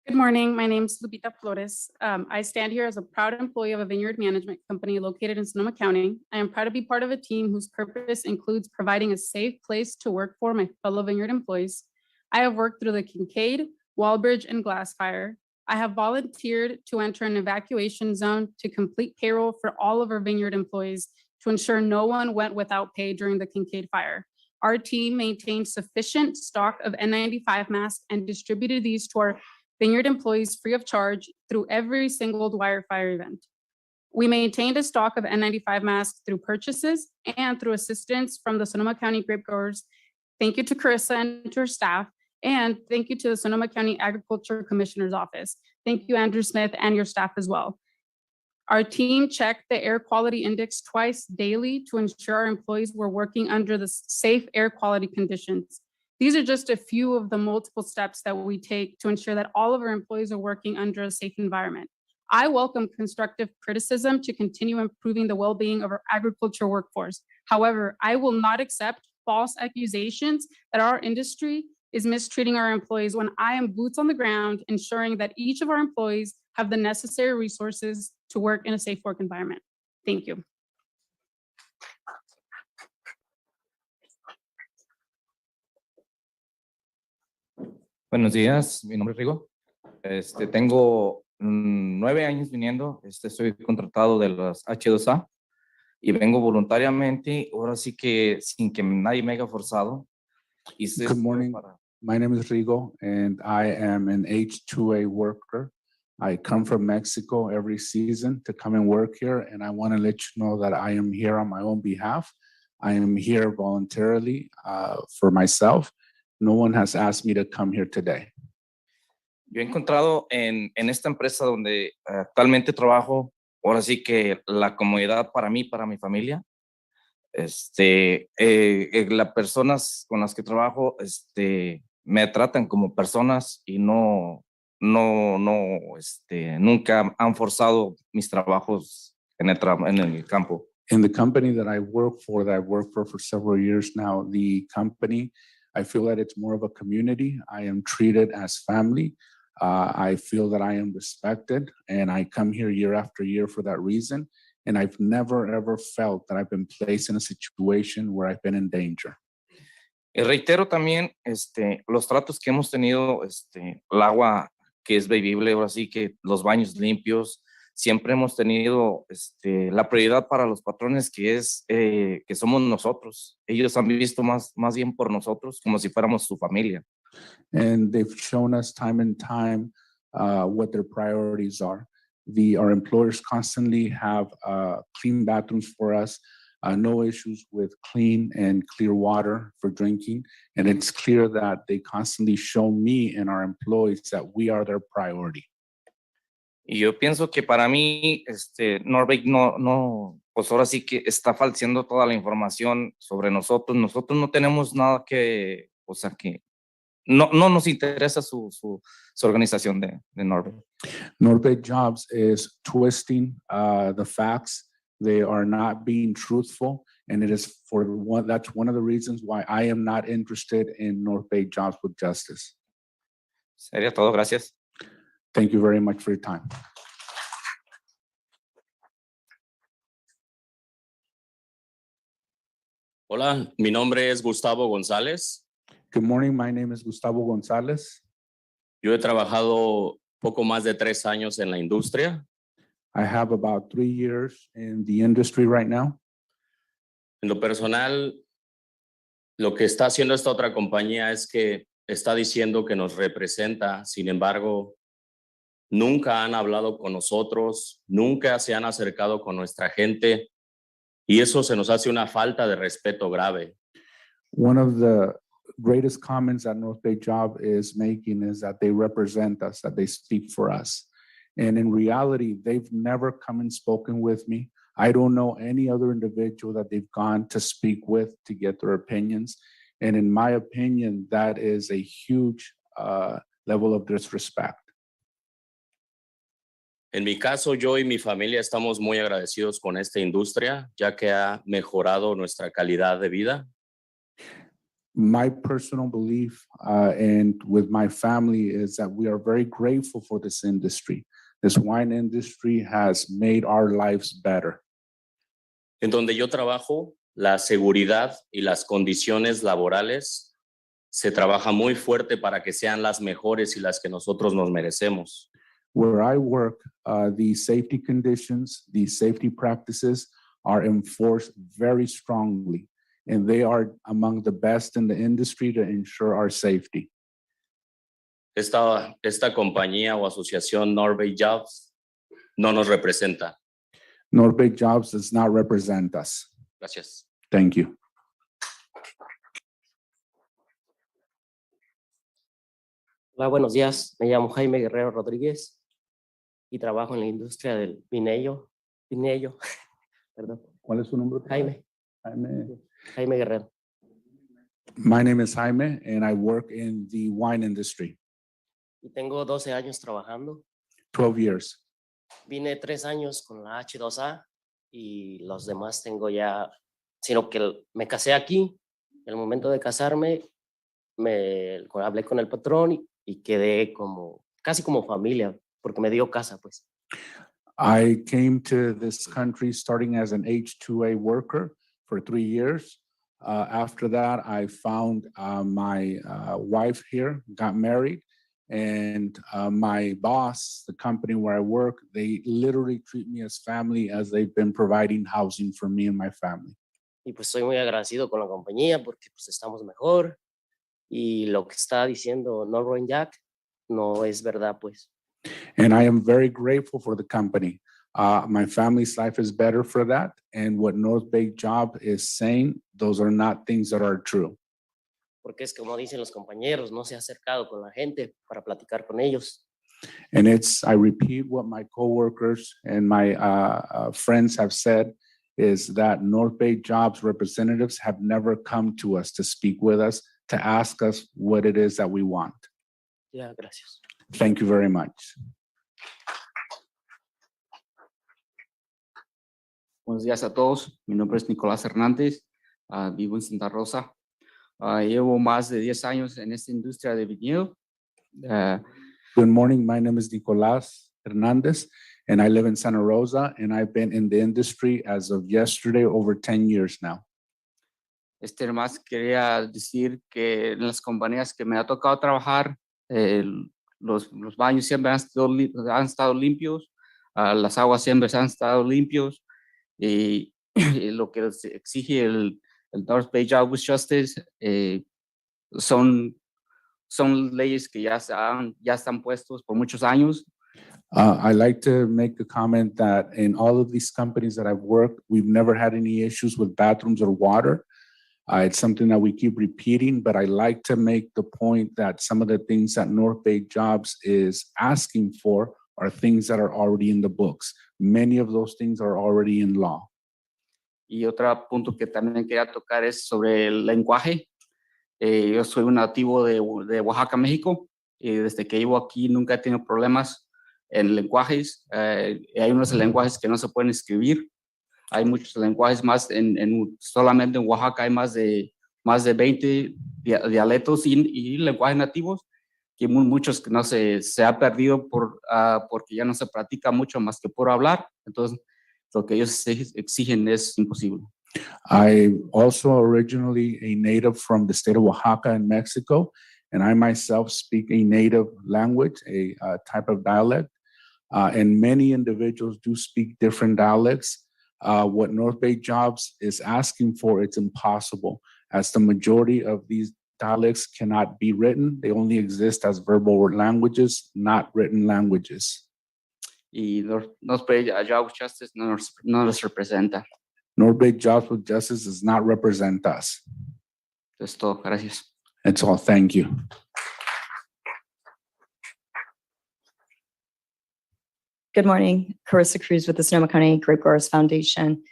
Good morning. My name is Lupita Flores. I stand here as a proud employee of a vineyard management company located in Sonoma County. I am proud to be part of a team whose purpose includes providing a safe place to work for my fellow vineyard employees. I have worked through the Kincaid, Wallbridge, and Glass Fire. I have volunteered to enter an evacuation zone to complete payroll for all of our vineyard employees to ensure no one went without pay during the Kincaid fire. Our team maintained sufficient stock of N95 masks and distributed these to our vineyard employees free of charge through every single Dwyer fire event. We maintained a stock of N95 masks through purchases and through assistance from the Sonoma County grape growers. Thank you to Carissa and to her staff, and thank you to the Sonoma County Agriculture Commissioner's Office. Thank you, Andrew Smith, and your staff as well. Our team checked the air quality index twice daily to ensure our employees were working under the safe air quality conditions. These are just a few of the multiple steps that we take to ensure that all of our employees are working under a safe environment. I welcome constructive criticism to continue improving the well-being of our agriculture workforce. However, I will not accept false accusations that our industry is mistreating our employees when I am boots on the ground, ensuring that each of our employees have the necessary resources to work in a safe work environment. Thank you. Buenos días, mi nombre es Rigo. Tengo 9 años viniendo, soy contratado de las H2A y vengo voluntariamente, ahora sí que sin que nadie me haya forzado. Good morning. My name is Rigo, and I am an H2A worker. I come from Mexico every season to come and work here, and I want to let you know that I am here on my own behalf. I am here voluntarily for myself. No one has asked me to come here today. Yo he encontrado en esta empresa donde actualmente trabajo, ahora sí que la comodidad para mí, para mi familia. Las personas con las que trabajo me tratan como personas y nunca han forzado mis trabajos en el campo. In the company that I work for, for several years now, the company, I feel that it's more of a community. I am treated as family. I feel that I am respected, and I come here year after year for that reason. And I've never, ever felt that I've been placed in a situation where I've been in danger. Y reitero también los tratos que hemos tenido, el agua que es bebible, ahora sí que los baños limpios. Siempre hemos tenido la prioridad para los patrones que somos nosotros. Ellos han visto más bien por nosotros como si fuéramos su familia. And they've shown us time and time what their priorities are. Our employers constantly have clean bathrooms for us, no issues with clean and clear water for drinking. And it's clear that they constantly show me and our employees that we are their priority. Y yo pienso que para mí, Norveg pues ahora sí que está falseando toda la información sobre nosotros. Nosotros no tenemos nada que, o sea, que no nos interesa su organización de Norveg. Norveg Jobs is twisting the facts. They are not being truthful. And it is that's one of the reasons why I am not interested in Norveg Jobs with Justice. Sería todo, gracias. Thank you very much for your time. Hola, mi nombre es Gustavo González. Good morning, my name is Gustavo González. Yo he trabajado poco más de 3 años en la industria. I have about 3 years in the industry right now. En lo personal, lo que está haciendo esta otra compañía es que está diciendo que nos representa, sin embargo, nunca han hablado con nosotros, nunca se han acercado con nuestra gente y eso se nos hace una falta de respeto grave. One of the greatest comments that Norveg Job is making is that they represent us, that they speak for us. And in reality, they've never come and spoken with me. I don't know any other individual that they've gone to speak with to get their opinions. And in my opinion, that is a huge level of disrespect. En mi caso, yo y mi familia estamos muy agradecidos con esta industria, ya que ha mejorado nuestra calidad de vida. My personal belief and with my family is that we are very grateful for this industry. This wine industry has made our lives better. En donde yo trabajo, la seguridad y las condiciones laborales se trabaja muy fuerte para que sean las mejores y las que nosotros nos merecemos. Where I work, the safety conditions, the safety practices are enforced very strongly, and they are among the best in the industry to ensure our safety. Esta compañía o asociación Norveg Jobs no nos representa. Norveg Jobs does not represent us. Gracias. Thank you. Hola, buenos días. Me llamo Jaime Guerrero Rodríguez y trabajo en la industria del vinello, perdón. ¿Cuál es su nombre? Jaime. Jaime Guerrero. My name is Jaime, and I work in the wine industry. Y tengo 12 años trabajando. 12 years. Vine 3 años con la H2A y los demás tengo ya, sino que me casé aquí. En el momento de casarme, hablé con el patrón y quedé casi como familia, porque me dio casa, pues. I came to this country starting as an H2A worker for 3 years. After that, I found my wife here, got married, and my boss, the company where I work, they literally treat me as family as they've been providing housing for me and my family. Y pues estoy muy agradecido con la compañía porque pues estamos mejor y lo que está diciendo Norveg Jack no es verdad, pues. And I am very grateful for the company. My family's life is better for that. And what Norveg Job is saying, those are not things that are true. Porque es como dicen los compañeros, no se ha acercado con la gente para platicar con ellos. And I repeat what my coworkers and my friends have said, is that Norveg Jobs representatives have never come to us to speak with us, to ask us what it is that we want. Yeah, gracias. Thank you very much. Buenos días a todos. Mi nombre es Nicolás Hernández. Vivo en Santa Rosa. Llevo más de 10 años en esta industria de viñedo. Good morning. My name is Nicolás Hernández, and I live in Santa Rosa, and I've been in the industry as of yesterday over 10 years now. Más quería decir que en las compañías que me ha tocado trabajar, los baños siempre han estado limpios, las aguas siempre han estado limpios, y lo que exige el Norveg Job with Justice son leyes que ya están puestos por muchos años. I like to make a comment that in all of these companies that I've worked, we've never had any issues with bathrooms or water. It's something that we keep repeating, but I like to make the point that some of the things that North Bay Jobs is asking for are things that are already in the books. Many of those things are already in law. Y otro punto que también quería tocar es sobre el lenguaje. Yo soy un nativo de Oaxaca, México, y desde que vivo aquí nunca he tenido problemas en lenguajes. Hay unos lenguajes que no se pueden escribir. Hay muchos lenguajes más, solamente en Oaxaca hay más de 20 dialectos y lenguajes nativos, que muchos que no se ha perdido porque ya no se practica mucho más que por hablar. Entonces, lo que ellos exigen es imposible. I'm also originally a native from the state of Oaxaca in Mexico, and I myself speak a native language, a type of dialect, and many individuals do speak different dialects. What North Bay Jobs is asking for, it's impossible, as the majority of these dialects cannot be written. They only exist as verbal languages, not written languages. Y North Bay Jobs Justice no nos representa. North Bay Jobs with Justice does not represent us. Es todo. Gracias. That's all. Thank you. Good morning, Carissa Cruz with the Sonoma County Grape Growers Foundation.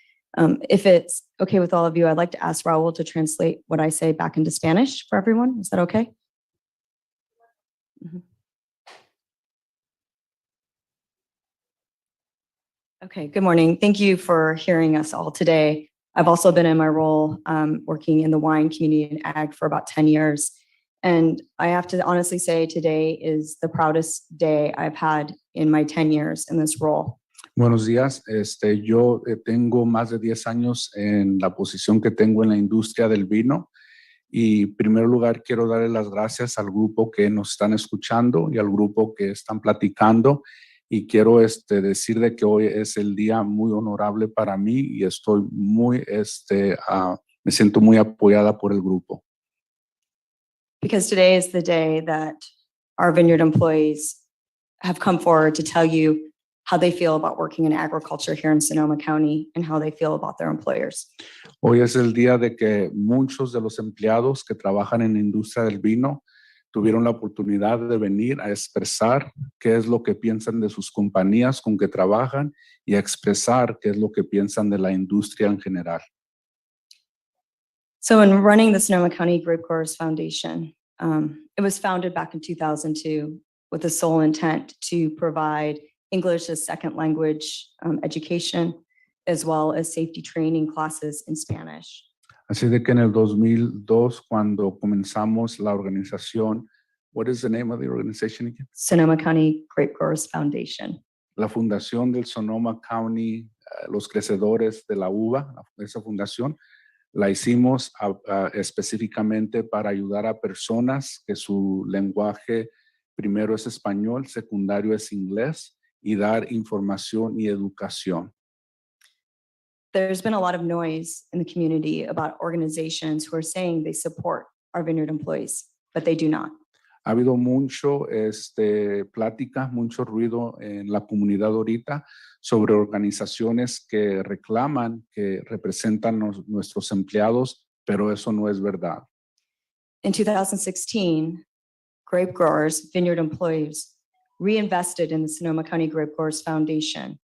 If it's okay with all of you, I'd like to ask Raul to translate what I say back into Spanish for everyone. Is that okay? Mhm. Okay, good morning. Thank you for hearing us all today. I've also been in my role working in the wine community and ag for about 10 years. And I have to honestly say today is the proudest day I've had in my 10 years in this role. Buenos días. Yo tengo más de 10 años en la posición que tengo en la industria del vino. Y en primer lugar, quiero darle las gracias al grupo que nos están escuchando y al grupo que están platicando. Y quiero decir de que hoy es el día muy honorable para mí y estoy muy, me siento muy apoyada por el grupo. Because today is the day that our vineyard employees have come forward to tell you how they feel about working in agriculture here in Sonoma County and how they feel about their employers. Hoy es el día de que muchos de los empleados que trabajan en la industria del vino tuvieron la oportunidad de venir a expresar qué es lo que piensan de sus compañías con que trabajan y a expresar qué es lo que piensan de la industria en general. So in running the Sonoma County Grape Growers Foundation, it was founded back in 2002 with the sole intent to provide English as second language education, as well as safety training classes in Spanish. Así de que en el 2002, cuando comenzamos la organización, what is the name of the organization again? Sonoma County Grape Growers Foundation. La fundación del Sonoma County, los crecedores de la uva, esa fundación, la hicimos específicamente para ayudar a personas que su lenguaje primero es español, secundario es inglés, y dar información y educación. There's been a lot of noise in the community about organizations who are saying they support our vineyard employees, but they do not. Ha habido mucho plática, mucho ruido en la comunidad ahorita sobre organizaciones que reclaman que representan nuestros empleados, pero eso no es verdad. In 2016, grape growers, vineyard employees reinvested in the Sonoma County Grape Growers Foundation,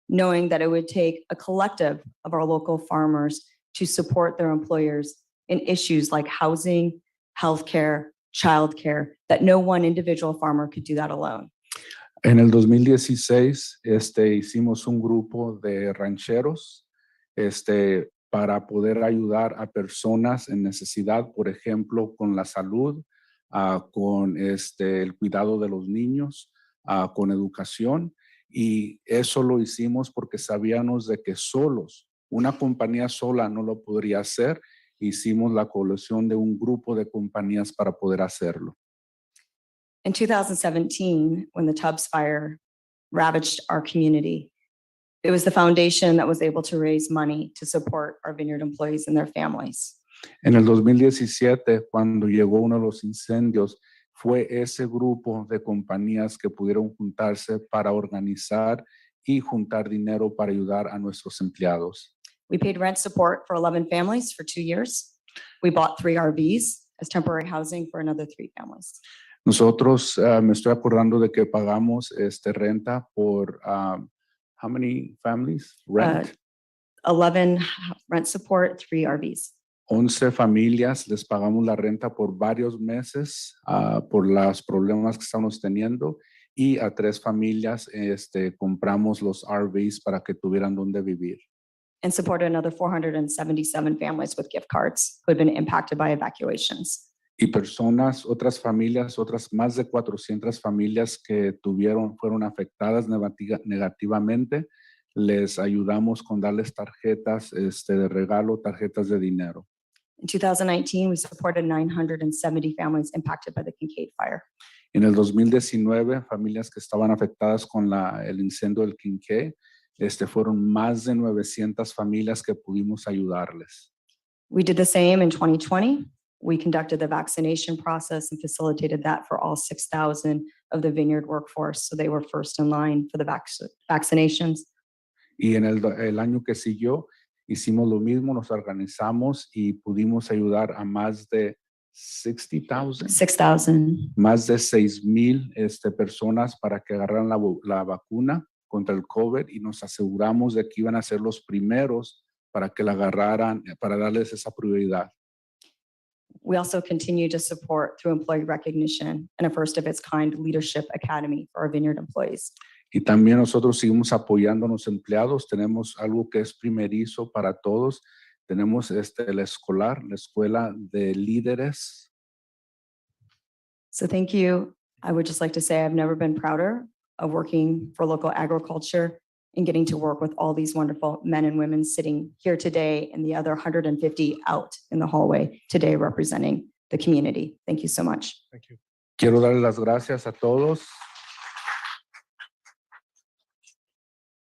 knowing that it would take a collective of our local farmers to support their employers in issues like housing, healthcare, childcare, that no one individual farmer could do that alone. En el 2016, hicimos un grupo de rancheros, para poder ayudar a personas en necesidad, por ejemplo, con la salud, con el cuidado de los niños, con educación. Y eso lo hicimos porque sabíamos de que solos, una compañía sola no lo podría hacer. Hicimos la coalición de un grupo de compañías para poder hacerlo. In 2017, when the Tubbs fire ravaged our community, it was the foundation that was able to raise money to support our vineyard employees and their families. En el 2017, cuando llegó uno de los incendios fue ese grupo de compañías que pudieron juntarse para organizar y juntar dinero para ayudar a nuestros empleados. We paid rent support for 11 families for 2 years. We bought 3 RVs as temporary housing for another 3 families. Nosotros, me estoy acordando de que pagamos renta por, how many families? Rent. 11 rent support, 3 RVs. 11 familias les pagamos la renta por varios meses por los problemas que estamos teniendo, y a 3 familias compramos los RVs para que tuvieran donde vivir. And supported another 477 families with gift cards who had been impacted by evacuations. Y otras familias, otras más de 400 familias que fueron afectadas negativamente, les ayudamos con darles tarjetas de regalo, tarjetas de dinero. In 2019, we supported 970 families impacted by the Kincaid fire. En el 2019, familias que estaban afectadas con el incendio del Kincaid, fueron más de 900 familias que pudimos ayudarles. We did the same in 2020. We conducted the vaccination process and facilitated that for all 6,000 of the Vineyard workforce. So they were first in line for the vaccinations. Y en el año que siguió, hicimos lo mismo, nos organizamos y pudimos ayudar a más de 60,000. 6,000. Más de 6,000 personas para que agarraran la vacuna contra el COVID, y nos aseguramos de que iban a ser los primeros para que la agarraran, para darles esa prioridad. We also continue to support through employee recognition and a first of its kind leadership academy for our Vineyard employees. Y también nosotros seguimos apoyando a los empleados. Tenemos algo que es primerizo para todos. Tenemos la escuela de líderes. So thank you. I would just like to say I've never been prouder of working for local agriculture and getting to work with all these wonderful men and women sitting here today and the other 150 out in the hallway today representing the community. Thank you so much. Thank you. Quiero darle las gracias a todos,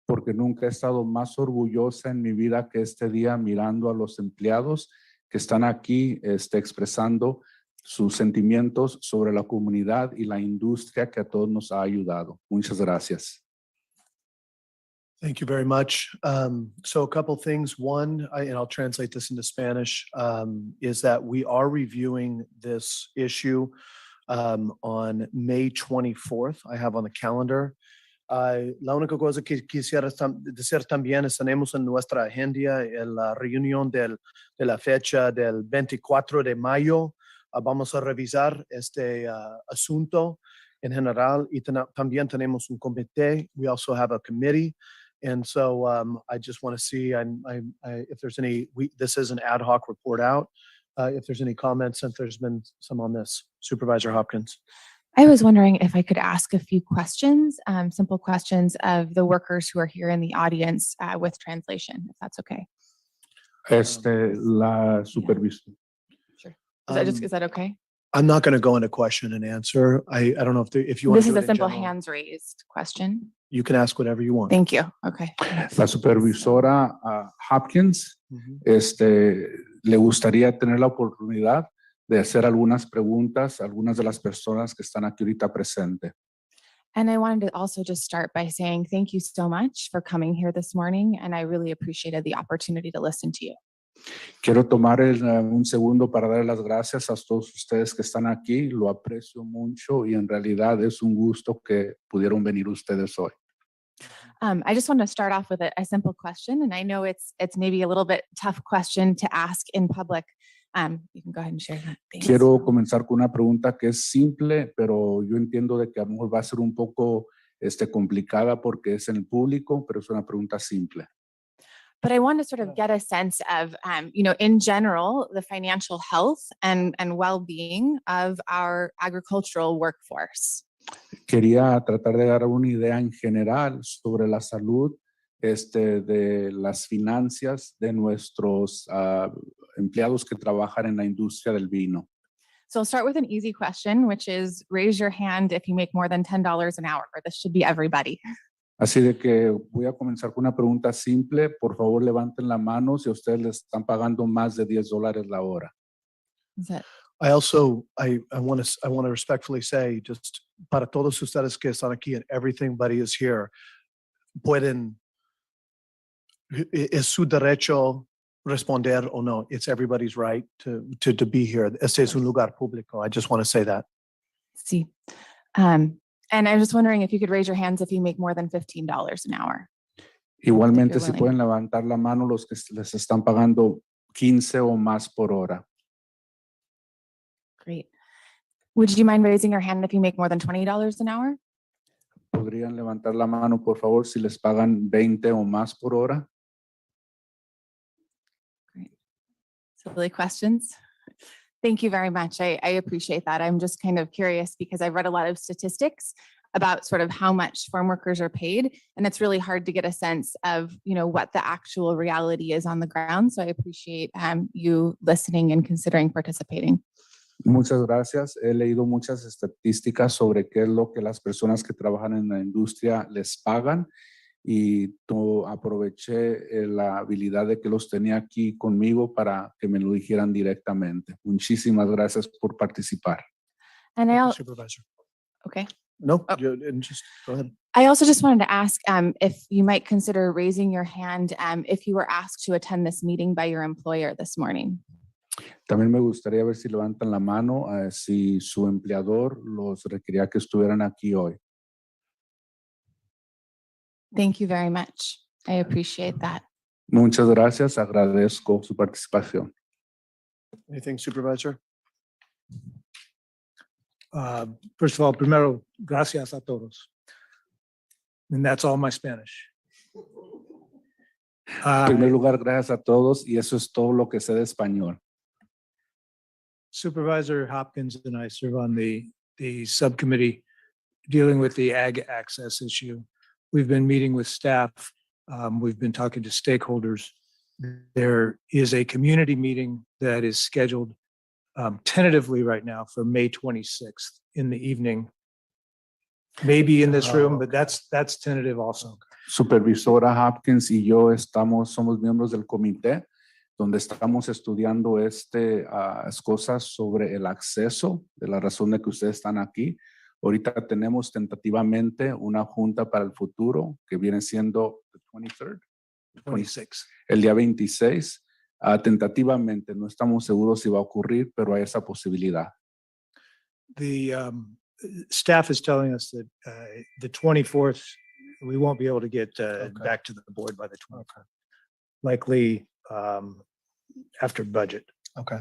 porque nunca he estado más orgullosa en mi vida que este día, mirando a los empleados que están aquí expresando sus sentimientos sobre la comunidad y la industria que a todos nos ha ayudado. Muchas gracias. Thank you very much. So a couple things. One, and I'll translate this into Spanish, is that we are reviewing this issue on May 24th. I have on the calendar. La única cosa que quisiera decir también es tenemos en nuestra agenda la reunión de la fecha del 24 de mayo. Vamos a revisar este asunto en general, y también tenemos un comité. We also have a committee. And so I just want to see if there's any, this is an ad hoc report out. If there's any comments, since there's been some on this. Supervisor Hopkins. I was wondering if I could ask a few questions, simple questions of the workers who are here in the audience with translation, if that's okay. La supervisión. Sure. Is that okay? I'm not going to go into question and answer. I don't know if you want This to is do a it in simple general. hands raised question. You can ask whatever you want. Thank you. Okay. La supervisora Hopkins le gustaría tener la oportunidad de hacer algunas preguntas a algunas de las personas que están aquí ahorita presentes. And I wanted to also just start by saying thank you so much for coming here this morning, and I really appreciated the opportunity to listen to you. Quiero tomar un segundo para dar las gracias a todos ustedes que están aquí. Lo aprecio mucho y en realidad es un gusto que pudieron venir ustedes hoy. I just want to start off with a simple question, and I know it's maybe a little bit tough question to ask in public. You can go ahead and share that. Thanks. Quiero comenzar con una pregunta que es simple, pero yo entiendo de que a lo mejor va a ser un poco complicada porque es en el público, pero es una pregunta simple. But I want to sort of get a sense of, in general, the financial health and well-being of our agricultural workforce. Quería tratar de dar una idea en general sobre la salud de las finanzas de nuestros empleados que trabajan en la industria del vino. So I'll start with an easy question, which is raise your hand if you make more than $10 an hour. This should be everybody. Así de que voy a comenzar con una pregunta simple. Por favor, levanten la mano si a ustedes les están pagando más de $10 la hora. Is that I also, I want to respectfully say, just para todos ustedes que están aquí and everybody is here, pueden, es su derecho responder o no. It's everybody's right to be here. Este es un lugar público. I just want to say that. Sí. And I'm just wondering if you could raise your hands if you make more than $15 an hour. Igualmente, you're si willing. pueden levantar la mano los que les están pagando 15 o más por hora. Great. Would you mind raising your hand if you make more than $20 an hour? ¿Podrían levantar la mano, por favor, si les pagan 20 o más por hora? Silly questions. Thank you very much. I appreciate that. I'm just kind of curious because I've read a lot of statistics about sort of how much farm workers are paid, and it's really hard to get a sense of, what the actual reality is on the ground. So I appreciate you listening and considering participating. Muchas gracias. He leído muchas estadísticas sobre qué es lo que las personas que trabajan en la industria les pagan y aproveché la habilidad de que los tenía aquí conmigo para que me lo dijeran directamente. Muchísimas gracias por participar. And Supervisor. Okay. No, Oh. just go ahead. I also just wanted to ask if you might consider raising your hand if you were asked to attend this meeting by your employer this morning. También me gustaría ver si levantan la mano si su empleador los requería que estuvieran aquí hoy. Thank you very much. I appreciate that. Muchas gracias. Agradezco su participación. Anything, Supervisor? First of all, primero, gracias a todos. And that's all my Spanish. En primer lugar, gracias a todos y eso es todo lo que sé de español. Supervisor Hopkins and I serve on the subcommittee dealing with the ag access issue. We've been meeting with staff. We've been talking to stakeholders. There is a community meeting that is scheduled tentatively right now for May 26th in the evening. Maybe in this room, but that's tentative also. Supervisora Hopkins y yo somos miembros del comité donde estamos estudiando cosas sobre el acceso, de la razón de que ustedes están aquí. Ahorita tenemos tentativamente una junta para el futuro que viene siendo the 23rd, 26. el día 26. Tentativamente, no estamos seguros si va a ocurrir, pero hay esa posibilidad. The staff is telling us that the 24th, we won't be able to get back to the board by the 24th. Likely after budget. Okay.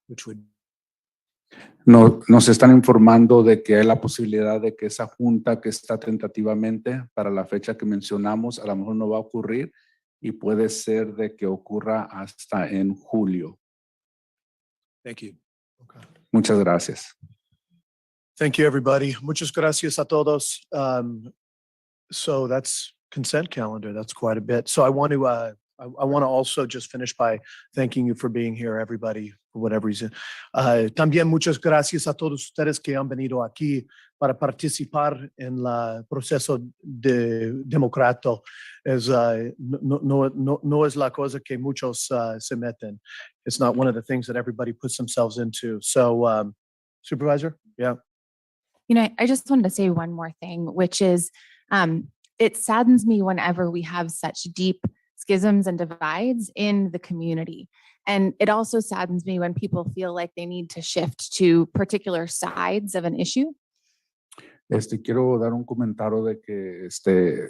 Which would. Nos están informando de que hay la posibilidad de que esa junta que está tentativamente para la fecha que mencionamos a lo mejor no va a ocurrir y puede ser de que ocurra hasta en julio. Thank you. Okay. Muchas gracias. Thank you, everybody. Muchas gracias a todos. So that's consent calendar. That's quite a bit. So I want to also just finish by thanking you for being here, everybody, for whatever reason. También muchas gracias a todos ustedes que han venido aquí para participar en el proceso democrático. No es la cosa que muchos se meten. It's not one of the things that everybody puts themselves into. So, Supervisor, yeah. I just wanted to say one more thing, which is it saddens me whenever we have such deep schisms and divides in the community. And it also saddens me when people feel like they need to shift to particular sides of an issue. Quiero dar un comentario de que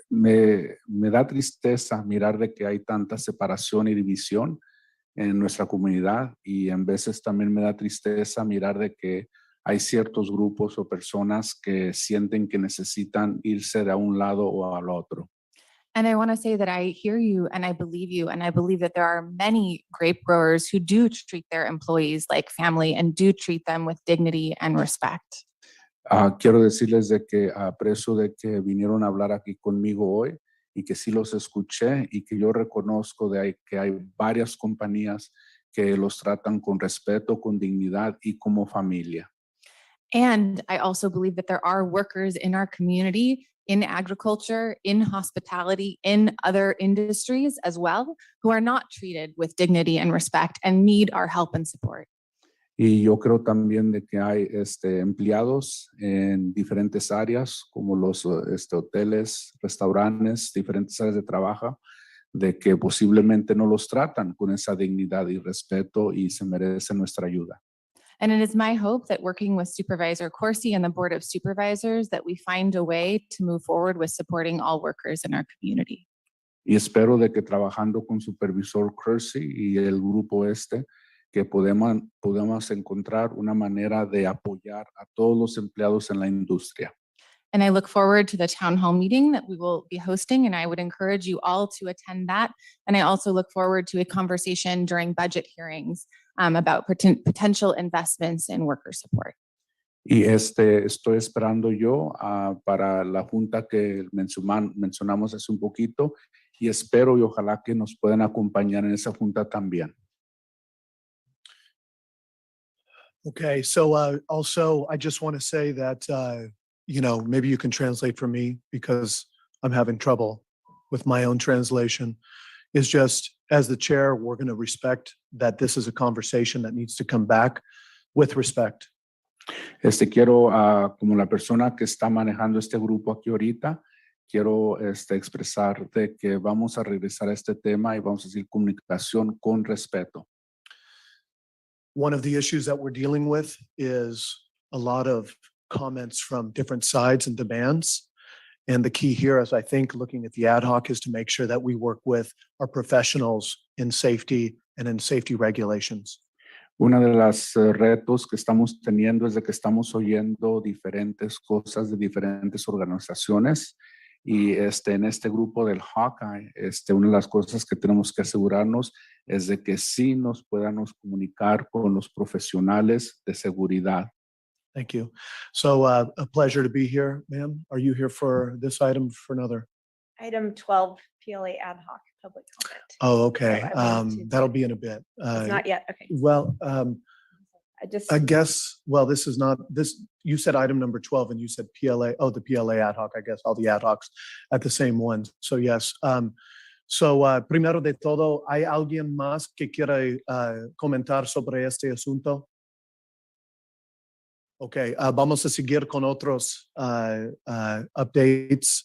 me da tristeza mirar de que hay tanta separación y división en nuestra comunidad y en veces también me da tristeza mirar de que hay ciertos grupos o personas que sienten que necesitan irse de un lado o al otro. And I want to say that I hear you and I believe that there are many grape growers who do treat their employees like family and do treat them with dignity and respect. Quiero decirles de que aprecio de que vinieron a hablar aquí conmigo hoy y que sí los escuché y que yo reconozco que hay varias compañías que los tratan con respeto, con dignidad y como familia. And I also believe that there are workers in our community, in agriculture, in hospitality, in other industries as well, who are not treated with dignity and respect and need our help and support. Y yo creo también de que hay empleados en diferentes áreas, como los hoteles, restaurantes, diferentes áreas de trabajo, de que posiblemente no los tratan con esa dignidad y respeto y se merecen nuestra ayuda. And it is my hope that working with Supervisor Corsi and the Board of Supervisors, that we find a way to move forward with supporting all workers in our community. Y espero de que trabajando con Supervisor Kersey y el grupo que podamos encontrar una manera de apoyar a todos los empleados en la industria. And I look forward to the town hall meeting that we will be hosting, and I would encourage you all to attend that. And I also look forward to a conversation during budget hearings about potential investments in worker support. Y estoy esperando yo para la junta que mencionamos hace un poquito y espero y ojalá que nos puedan acompañar en esa junta también. Okay, so also I just want to say that, maybe you can translate for me because I'm having trouble with my own translation. Is just as the chair, we're going to respect that this is a conversation that needs to come back with respect. Quiero, como la persona que está manejando este grupo aquí ahorita, quiero expresar de que vamos a regresar a este tema y vamos a decir comunicación con respeto. One of the issues that we're dealing with is a lot of comments from different sides and demands. And the key here is, I think, looking at the ad hoc is to make sure that we work with our professionals in safety and in safety regulations. Uno de los retos que estamos teniendo es de que estamos oyendo diferentes cosas de diferentes organizaciones y en este grupo del Hawkeye, una de las cosas que tenemos que asegurarnos es de que sí nos podamos comunicar con los profesionales de seguridad. Thank you. So a pleasure to be here, ma'am. Are you here for this item, for another? Item 12, PLA ad hoc public comment. Oh, okay. So I wanted to- That'll be in a bit. It's not yet, okay. Well, I I guess, well, this is not, you said item number 12 and you said PLA, the PLA ad hoc, I guess, all the ad hocs at the same one. So yes. Primero de todo, ¿hay alguien más que quiera comentar sobre este asunto? Okay, vamos a seguir con otros updates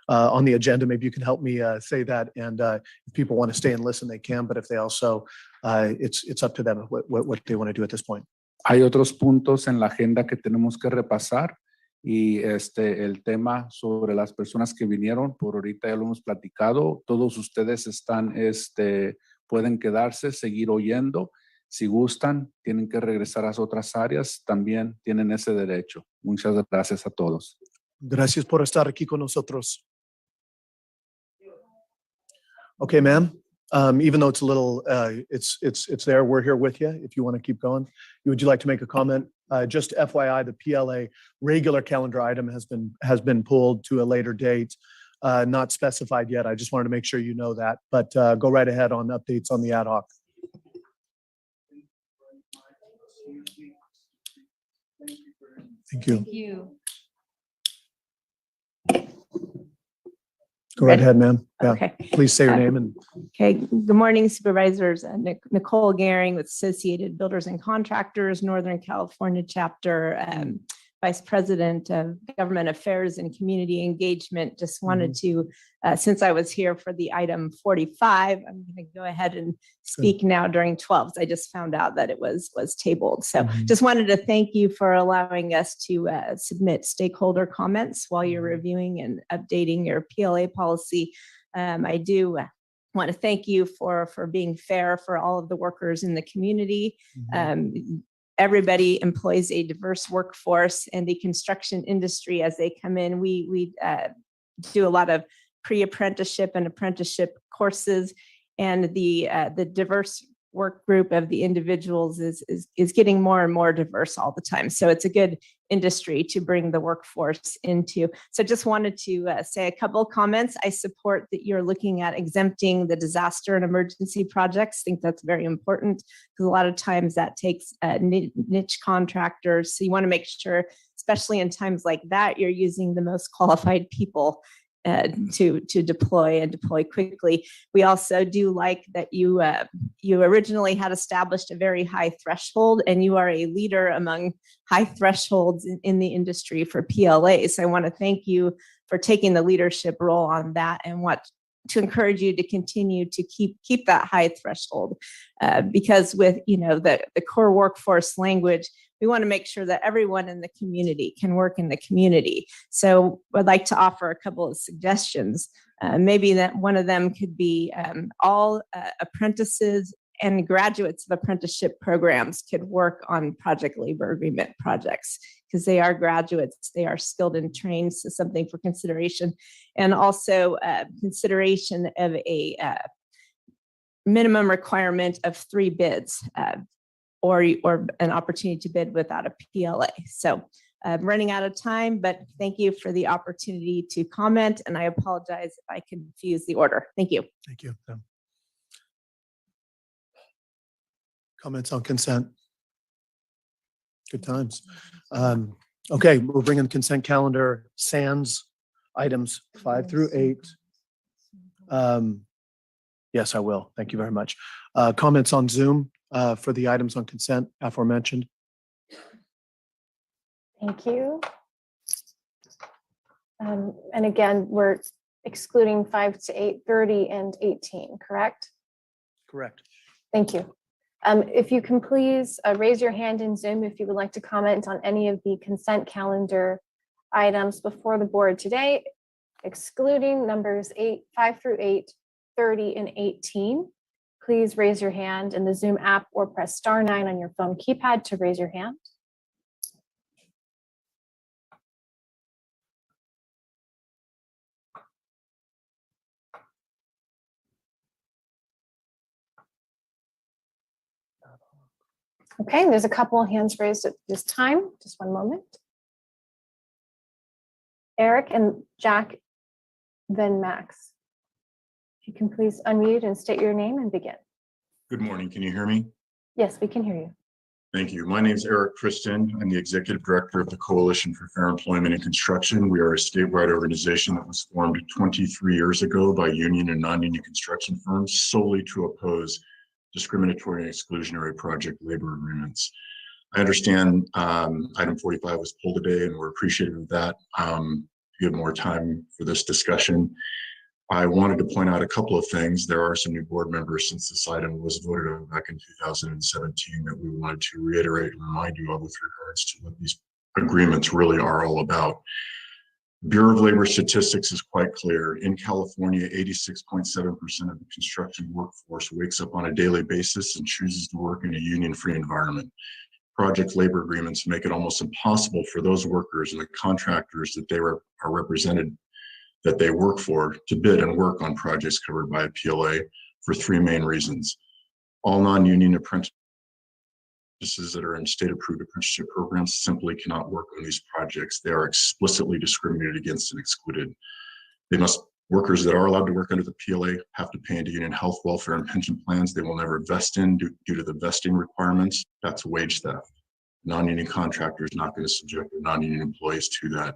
on the agenda. Maybe you can help me say that. And if people want to stay and listen, they can. But if they also, it's up to them what they want to do at this point. Hay otros puntos en la agenda que tenemos que repasar y el tema sobre las personas que vinieron, por ahorita ya lo hemos platicado. Todos ustedes están, pueden quedarse, seguir oyendo. Si gustan, tienen que regresar a otras áreas, también tienen ese derecho. Muchas gracias a todos. Gracias por estar aquí con nosotros. Okay, ma'am. Even though it's a little, it's there. We're here with you. If you want to keep going, would you like to make a comment? Just FYI, the PLA regular calendar item has been pulled to a later date, not specified yet. I just wanted to make sure you know that. But go right ahead on updates on the ad hoc. Thank you. Thank you. Go right ahead, ma'am. Yeah. Okay. Please say your name and Okay, good morning Supervisors. Nicole Gehring with Associated Builders and Contractors, Northern California Chapter, Vice President of Government Affairs and Community Engagement. Just wanted to, since I was here for the item 45, I'm going to go ahead and speak now during 12. I just found out that it was tabled. So just wanted to thank you for allowing us to submit stakeholder comments while you're reviewing and updating your PLA policy. I do want to thank you for being fair for all of the workers in the community. Everybody employs a diverse workforce, and the construction industry, as they come in, we do a lot of pre-apprenticeship and apprenticeship courses, and the diverse work group of the individuals is getting more and more diverse all the time. So it's a good industry to bring the workforce into. So just wanted to say a couple of comments. I support that you're looking at exempting the disaster and emergency projects. I think that's very important because a lot of times that takes niche contractors. So you want to make sure, especially in times like that, you're using the most qualified people to deploy and deploy quickly. We also do like that you originally had established a very high threshold, and you are a leader among high thresholds in the industry for PLA. So I want to thank you for taking the leadership role on that, and want to encourage you to continue to keep that high threshold, because with the core workforce language, we want to make sure that everyone in the community can work in the community. So I'd like to offer a couple of suggestions. Maybe that one of them could be all apprentices and graduates of apprenticeship programs could work on project labor agreement projects, because they are graduates, they are skilled and trained, so something for consideration. And also consideration of a minimum requirement of 3 bids, or an opportunity to bid without a PLA. So I'm running out of time, but thank you for the opportunity to comment, and I apologize if I confuse the order. Thank you. Thank you. Comments on consent? Good times. Okay, we're bringing consent calendar sans items 5 through 8. Yes, I will. Thank you very much. Comments on Zoom for the items on consent aforementioned? Thank you. And again, we're excluding 5 to 8, 30, and 18, correct? Correct. Thank you. If you can please raise your hand in Zoom if you would like to comment on any of the consent calendar items before the board today, excluding numbers 5 through 8, 30, and 18. Please raise your hand in the Zoom app or press *9 on your phone keypad to raise your hand. Okay, there's a couple of hands raised at this time. Just one moment. Eric and Jack, then Max. If you can please unmute and state your name and begin. Good morning. Can you hear me? Yes, we can hear you. Thank you. My name is Eric Christian. I'm the Executive Director of the Coalition for Fair Employment in Construction. We are a statewide organization that was formed 23 years ago by union and non-union construction firms solely to oppose discriminatory and exclusionary project labor agreements. I understand item 45 was pulled today, and we're appreciative of that. You have more time for this discussion. I wanted to point out a couple of things. There are some new board members since this item was voted on back in 2017 that we wanted to reiterate and remind you of with regards to what these agreements really are all about. Bureau of Labor Statistics is quite clear. In California, 86.7% of the construction workforce wakes up on a daily basis and chooses to work in a union-free environment. Project labor agreements make it almost impossible for those workers and the contractors that they are represented, that they work for, to bid and work on projects covered by a PLA for 3 main reasons. All non-union apprentices that are in state-approved apprenticeship programs simply cannot work on these projects. They are explicitly discriminated against and excluded. Workers that are allowed to work under the PLA have to pay into union health, welfare, and pension plans they will never vest in due to the vesting requirements. That's wage theft. Non-union contractors not going to subject their non-union employees to that.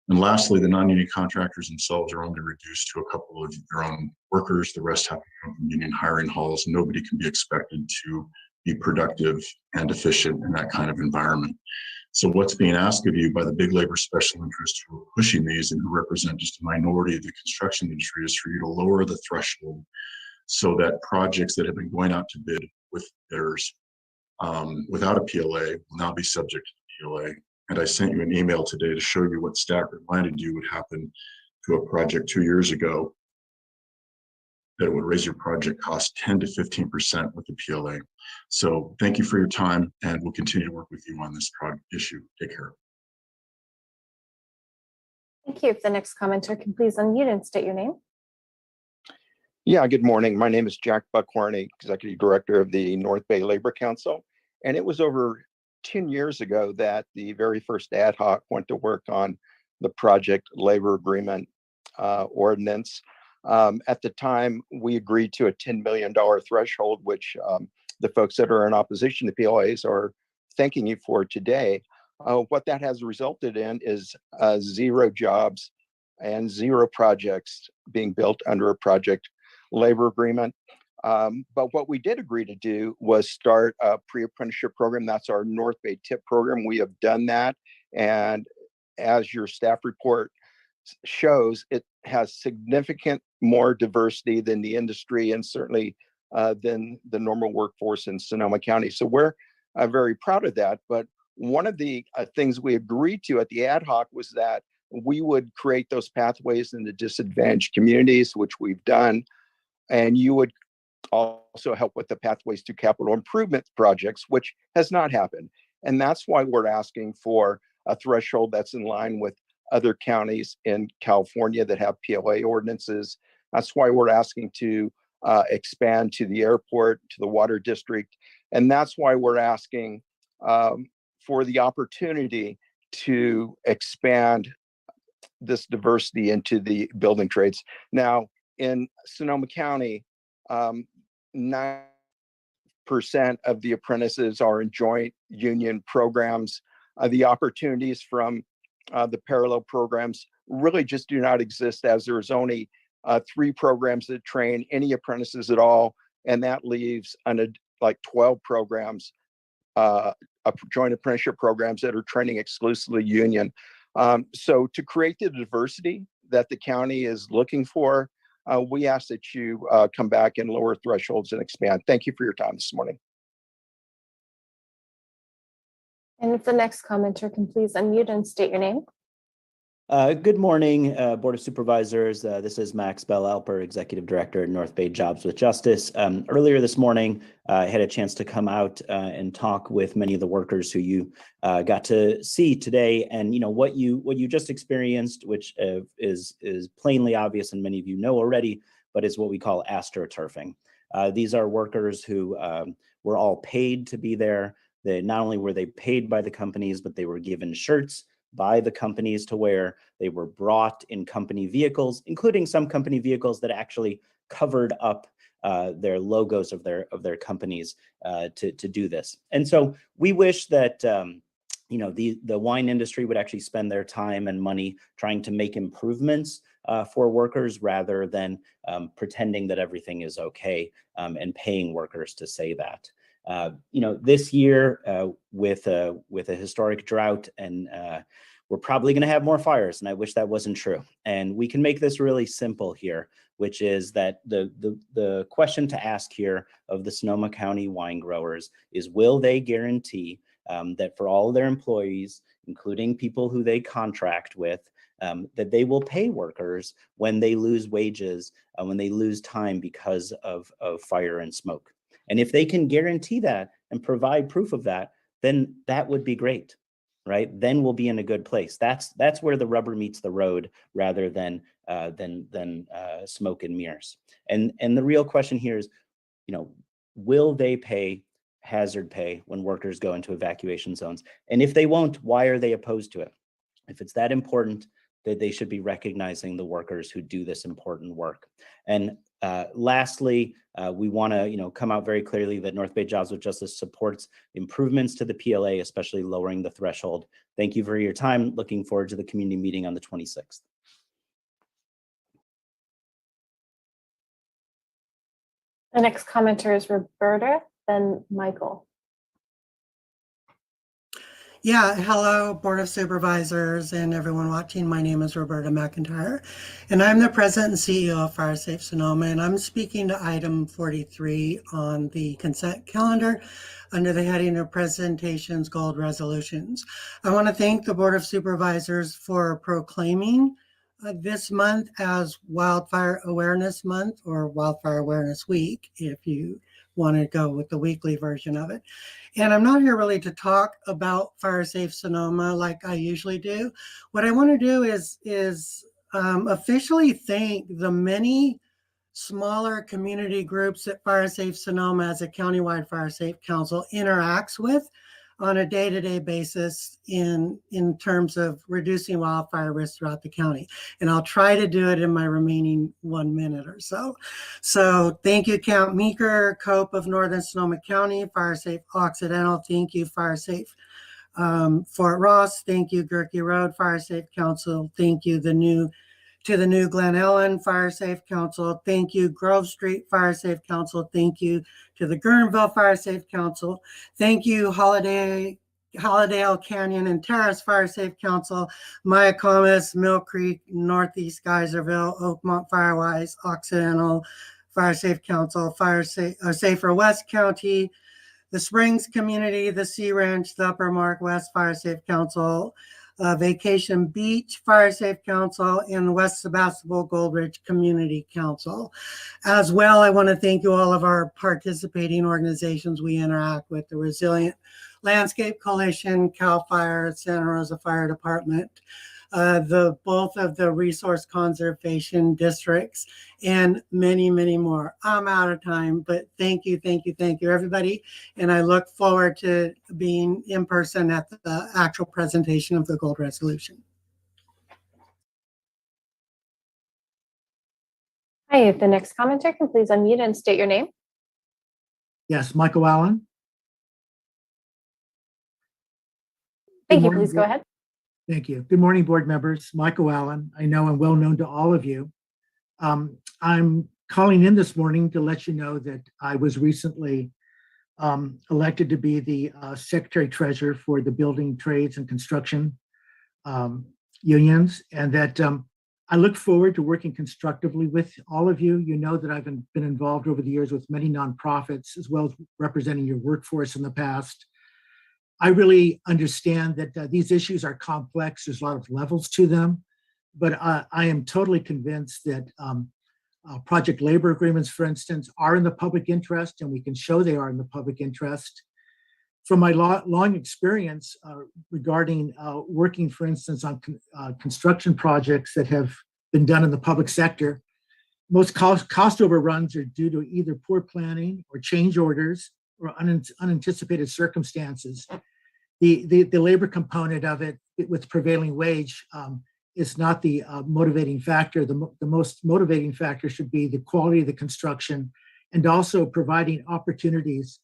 And lastly, the non-union contractors themselves are only reduced to a couple of their own workers. The rest have to come from union hiring halls. Nobody can be expected to be productive and efficient in that kind of environment. So what's being asked of you by the big labor special interests who are pushing these and who represent just a minority of the construction industry is for you to lower the threshold so that projects that have been going out to bid with bidders without a PLA will now be subject to the PLA. And I sent you an email today to show you what staff reminded you would happen to a project 2 years ago, that it would raise your project cost 10 to 15% with the PLA. So thank you for your time, and we'll continue to work with you on this issue. Take care. Thank you. If the next commenter can please unmute and state your name. Yeah, good morning. My name is Jack Buckhorn, Executive Director of the North Bay Labor Council. And it was over 10 years ago that the very first ad hoc went to work on the project labor agreement ordinance. At the time, we agreed to a $10 million threshold, which the folks that are in opposition to PLAs are thanking you for today. What that has resulted in is 0 jobs and 0 projects being built under a project labor agreement. But what we did agree to do was start a pre-apprenticeship program. That's our North Bay TIP program. We have done that. And as your staff report shows, it has significant more diversity than the industry and certainly than the normal workforce in Sonoma County. So we're very proud of that. But one of the things we agreed to at the ad hoc was that we would create those pathways in the disadvantaged communities, which we've done. And you would also help with the pathways to capital improvement projects, which has not happened. And that's why we're asking for a threshold that's in line with other counties in California that have PLA ordinances. That's why we're asking to expand to the airport, to the water district. And that's why we're asking for the opportunity to expand this diversity into the building trades. Now, in Sonoma County, 9% of the apprentices are in joint union programs. The opportunities from the parallel programs really just do not exist, as there's only 3 programs that train any apprentices at all. And that leaves like 12 programs, joint apprenticeship programs that are training exclusively union. So to create the diversity that the county is looking for, we ask that you come back and lower thresholds and expand. Thank you for your time this morning. And if the next commenter can please unmute and state your name. Good morning, Board of Supervisors. This is Max Bell-Alper, Executive Director at North Bay Jobs with Justice. Earlier this morning, I had a chance to come out and talk with many of the workers who you got to see today. And what you just experienced, which is plainly obvious and many of you know already, but is what we call astroturfing. These are workers who were all paid to be there. Not only were they paid by the companies, but they were given shirts by the companies to wear. They were brought in company vehicles, including some company vehicles that actually covered up their logos of their companies to do this. And so we wish that the wine industry would actually spend their time and money trying to make improvements for workers rather than pretending that everything is okay and paying workers to say that. This year with a historic drought, and we're probably going to have more fires, and I wish that wasn't true. And we can make this really simple here, which is that the question to ask here of the Sonoma County wine growers is, will they guarantee that for all their employees, including people who they contract with, that they will pay workers when they lose wages, when they lose time because of fire and smoke? And if they can guarantee that and provide proof of that, then that would be great, right? Then we'll be in a good place. That's where the rubber meets the road rather than smoke and mirrors. And the real question here is, will they pay hazard pay when workers go into evacuation zones? And if they won't, why are they opposed to it? If it's that important, that they should be recognizing the workers who do this important work. And lastly, we want to come out very clearly that North Bay Jobs with Justice supports improvements to the PLA, especially lowering the threshold. Thank you for your time. Looking forward to the community meeting on the 26th. The next commenter is Roberta, then Michael. Yeah, hello, Board of Supervisors and everyone watching. My name is Roberta McIntyre, and I'm the President and CEO of FireSafe Sonoma, and I'm speaking to item 43 on the consent calendar under the heading of Presentations, Gold Resolutions. I want to thank the Board of Supervisors for proclaiming this month as Wildfire Awareness Month, or Wildfire Awareness Week, if you want to go with the weekly version of it. And I'm not here really to talk about FireSafe Sonoma like I usually do. What I want to do is officially thank the many smaller community groups that FireSafe Sonoma as a countywide FireSafe Council interacts with on a day-to-day basis in terms of reducing wildfire risk throughout the county. And I'll try to do it in my remaining 1 minute or so. So thank you, Count Meeker, COPE of Northern Sonoma County, FireSafe Occidental, thank you, FireSafe Fort Ross, thank you, Gerke Road FireSafe Council, thank you, the new To the new Glen Ellen Fire Safe Council, thank you. Grove Street Fire Safe Council, thank you. To the Guerneville Fire Safe Council, thank you. Hollydale Canyon and Terrace Fire Safe Council, Mayacamas, Mill Creek, Northeast Geyserville, Oakmont Firewise, Occidental Fire Safe Council, Safer West County, the Springs Community, the Sea Ranch, the Upper Mark West Fire Safe Council, Vacation Beach Fire Safe Council, and West Sebastopol Gold Ridge Community Council. As well, I want to thank you all of our participating organizations we interact with, the Resilient Landscape Coalition, CAL FIRE, Santa Rosa Fire Department, both of the resource conservation districts, and many, many more. I'm out of time, but thank you, everybody. And I look forward to being in person at the actual presentation of the gold resolution. Hi, if the next commenter can please unmute and state your name. Yes, Michael Allen. Thank you. Please go ahead. Thank you. Good morning, board members. Michael Allen. I know I'm well known to all of you. I'm calling in this morning to let you know that I was recently elected to be the Secretary Treasurer for the Building Trades and Construction unions, and that I look forward to working constructively with all of you. You know that I've been involved over the years with many nonprofits, as well as representing your workforce in the past. I really understand that these issues are complex. There's a lot of levels to them, but I am totally convinced that project labor agreements, for instance, are in the public interest, and we can show they are in the public interest. From my long experience regarding working, for instance, on construction projects that have been done in the public sector, most cost overruns are due to either poor planning or change orders or unanticipated circumstances. The labor component of it with prevailing wage is not the motivating factor. The most motivating factor should be the quality of the construction, and also providing opportunities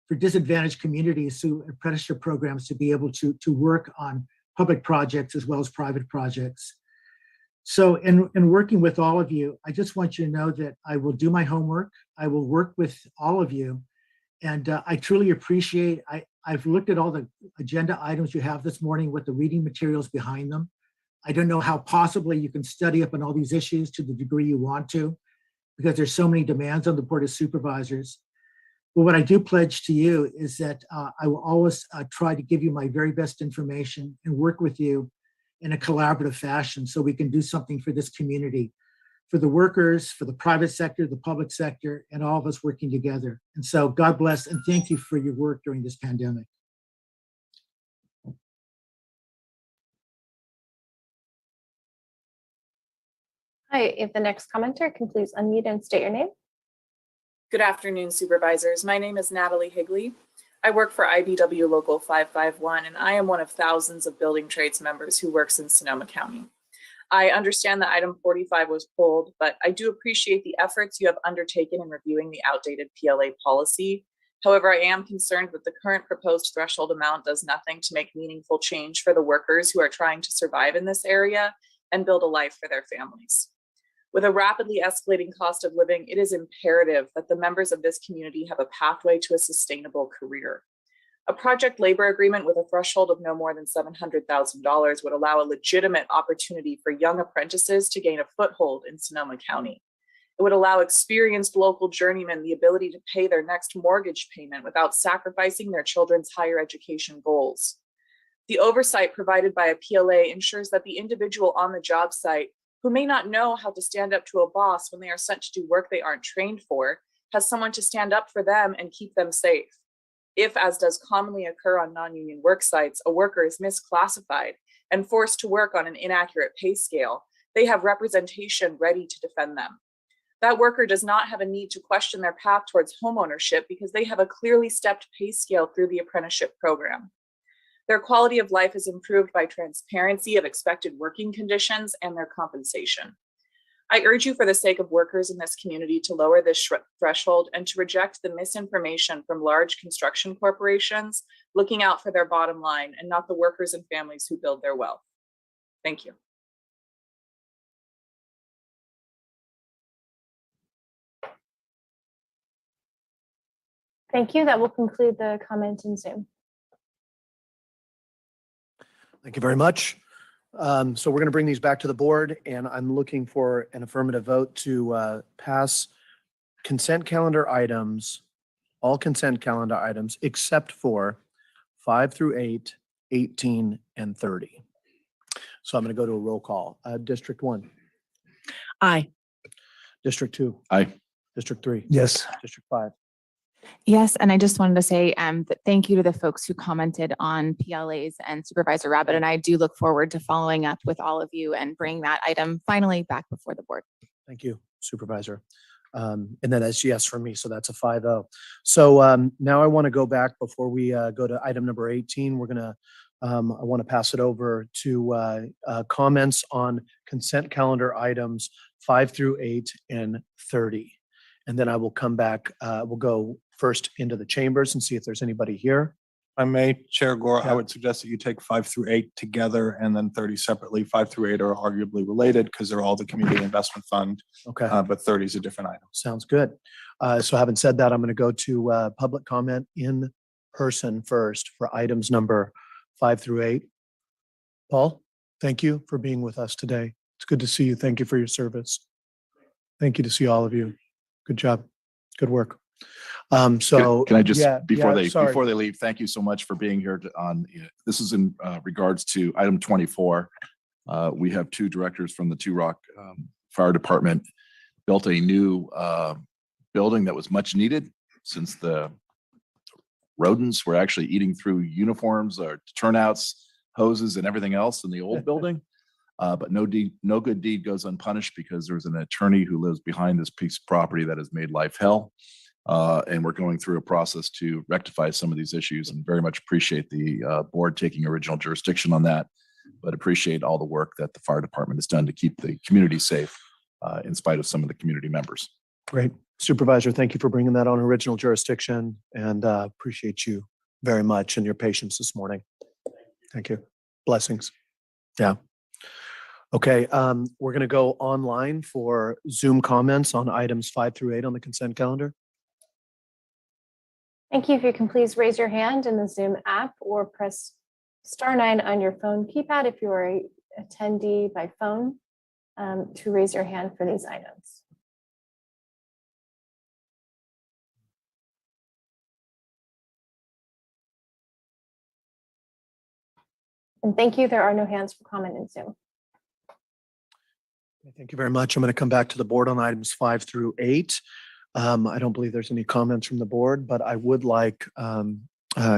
for disadvantaged communities through apprenticeship programs to be able to work on public projects as well as private projects. So in working with all of you, I just want you to know that I will do my homework. I will work with all of you. And I truly appreciate, I've looked at all the agenda items you have this morning with the reading materials behind them. I don't know how possibly you can study up on all these issues to the degree you want to, because there's so many demands on the Board of Supervisors. But what I do pledge to you is that I will always try to give you my very best information and work with you in a collaborative fashion so we can do something for this community, for the workers, for the private sector, the public sector, and all of us working together. And so God bless and thank you for your work during this pandemic. Hi, if the next commenter can please unmute and state your name. Good afternoon, supervisors. My name is Natalie Higley. I work for IBW Local 551, and I am one of thousands of building trades members who works in Sonoma County. I understand that item 45 was pulled, but I do appreciate the efforts you have undertaken in reviewing the outdated PLA policy. However, I am concerned that the current proposed threshold amount does nothing to make meaningful change for the workers who are trying to survive in this area and build a life for their families. With a rapidly escalating cost of living, it is imperative that the members of this community have a pathway to a sustainable career. A project labor agreement with a threshold of no more than $700,000 would allow a legitimate opportunity for young apprentices to gain a foothold in Sonoma County. It would allow experienced local journeymen the ability to pay their next mortgage payment without sacrificing their children's higher education goals. The oversight provided by a PLA ensures that the individual on the job site, who may not know how to stand up to a boss when they are sent to do work they aren't trained for, has someone to stand up for them and keep them safe. If, as does commonly occur on non-union work sites, a worker is misclassified and forced to work on an inaccurate pay scale, they have representation ready to defend them. That worker does not have a need to question their path towards homeownership because they have a clearly stepped pay scale through the apprenticeship program. Their quality of life is improved by transparency of expected working conditions and their compensation. I urge you, for the sake of workers in this community, to lower this threshold and to reject the misinformation from large construction corporations looking out for their bottom line and not the workers and families who build their wealth. Thank you. Thank you. That will conclude the comment in Zoom. Thank you very much. So we're going to bring these back to the board, and I'm looking for an affirmative vote to pass consent calendar items, all consent calendar items, except for 5 through 8, 18, and 30. So I'm going to go to a roll call. District 1. Aye. District 2. Aye. District 3. Yes. District 5. Yes, and I just wanted to say thank you to the folks who commented on PLAs, and Supervisor Rabbit and I do look forward to following up with all of you and bring that item finally back before the board. Thank you, Supervisor. And then that's yes from me, so that's a 5-0. So now I want to go back before we go to item number 18. We're gonna, I want to pass it over to comments on consent calendar items 5 through 8 and 30. And then I will come back, we'll go first into the chambers and see if there's anybody here. I may, Chair Gore, Yeah. I would suggest that you take 5 through 8 together and then 30 separately. 5 through 8 are arguably related because they're all the community investment fund, Okay, but 30 is a different item. sounds good. So having said that, I'm going to go to public comment in person first for items number 5 through 8. Paul, thank you for being with us today. It's good to see you. Thank you for your service. Thank you to see all of you. Good job. Good work. So Can I just, yeah, before yeah, sorry. they leave, thank you so much for being here this is in regards to item 24. We have 2 directors from the Two Rock Fire Department built a new building that was much needed since the rodents were actually eating through uniforms or turnouts, hoses, and everything else in the old building. But no good deed goes unpunished, because there's an attorney who lives behind this piece of property that has made life hell. And we're going through a process to rectify some of these issues, and very much appreciate the board taking original jurisdiction on that, but appreciate all the work that the fire department has done to keep the community safe in spite of some of the community members. Great. Supervisor, thank you for bringing that on original jurisdiction, and appreciate you very much and your patience this morning. Thank you. Blessings. Yeah. Okay, we're going to go online for Zoom comments on items 5 through 8 on the consent calendar. Thank you. If you can please raise your hand in the Zoom app or press *9 on your phone keypad if you are an attendee by phone to raise your hand for these items. And thank you. There are no hands for comment in Zoom. Thank you very much. I'm going to come back to the board on items 5 through 8. I don't believe there's any comments from the board, but I would like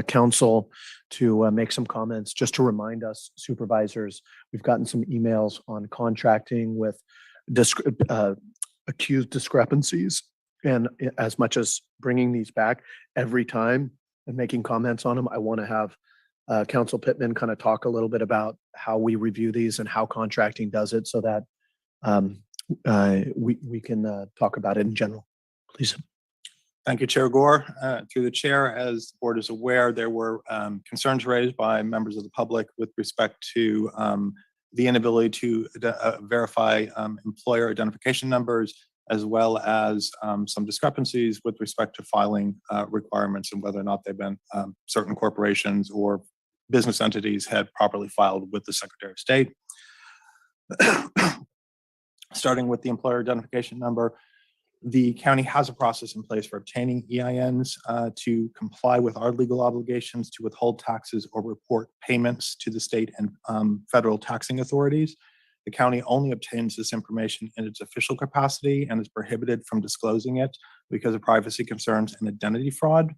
council to make some comments just to remind us supervisors. We've gotten some emails on contracting with accused discrepancies, and as much as bringing these back every time and making comments on them, I want to have Council Pittman kind of talk a little bit about how we review these and how contracting does it, so that we can talk about it in general. Please. Thank you, Chair Gore. Through the chair, as the board is aware, there were concerns raised by members of the public with respect to the inability to verify employer identification numbers, as well as some discrepancies with respect to filing requirements and whether or not they've been certain corporations or business entities had properly filed with the Secretary of State. Starting with the employer identification number, the county has a process in place for obtaining EINs to comply with our legal obligations to withhold taxes or report payments to the state and federal taxing authorities. The county only obtains this information in its official capacity and is prohibited from disclosing it because of privacy concerns and identity fraud.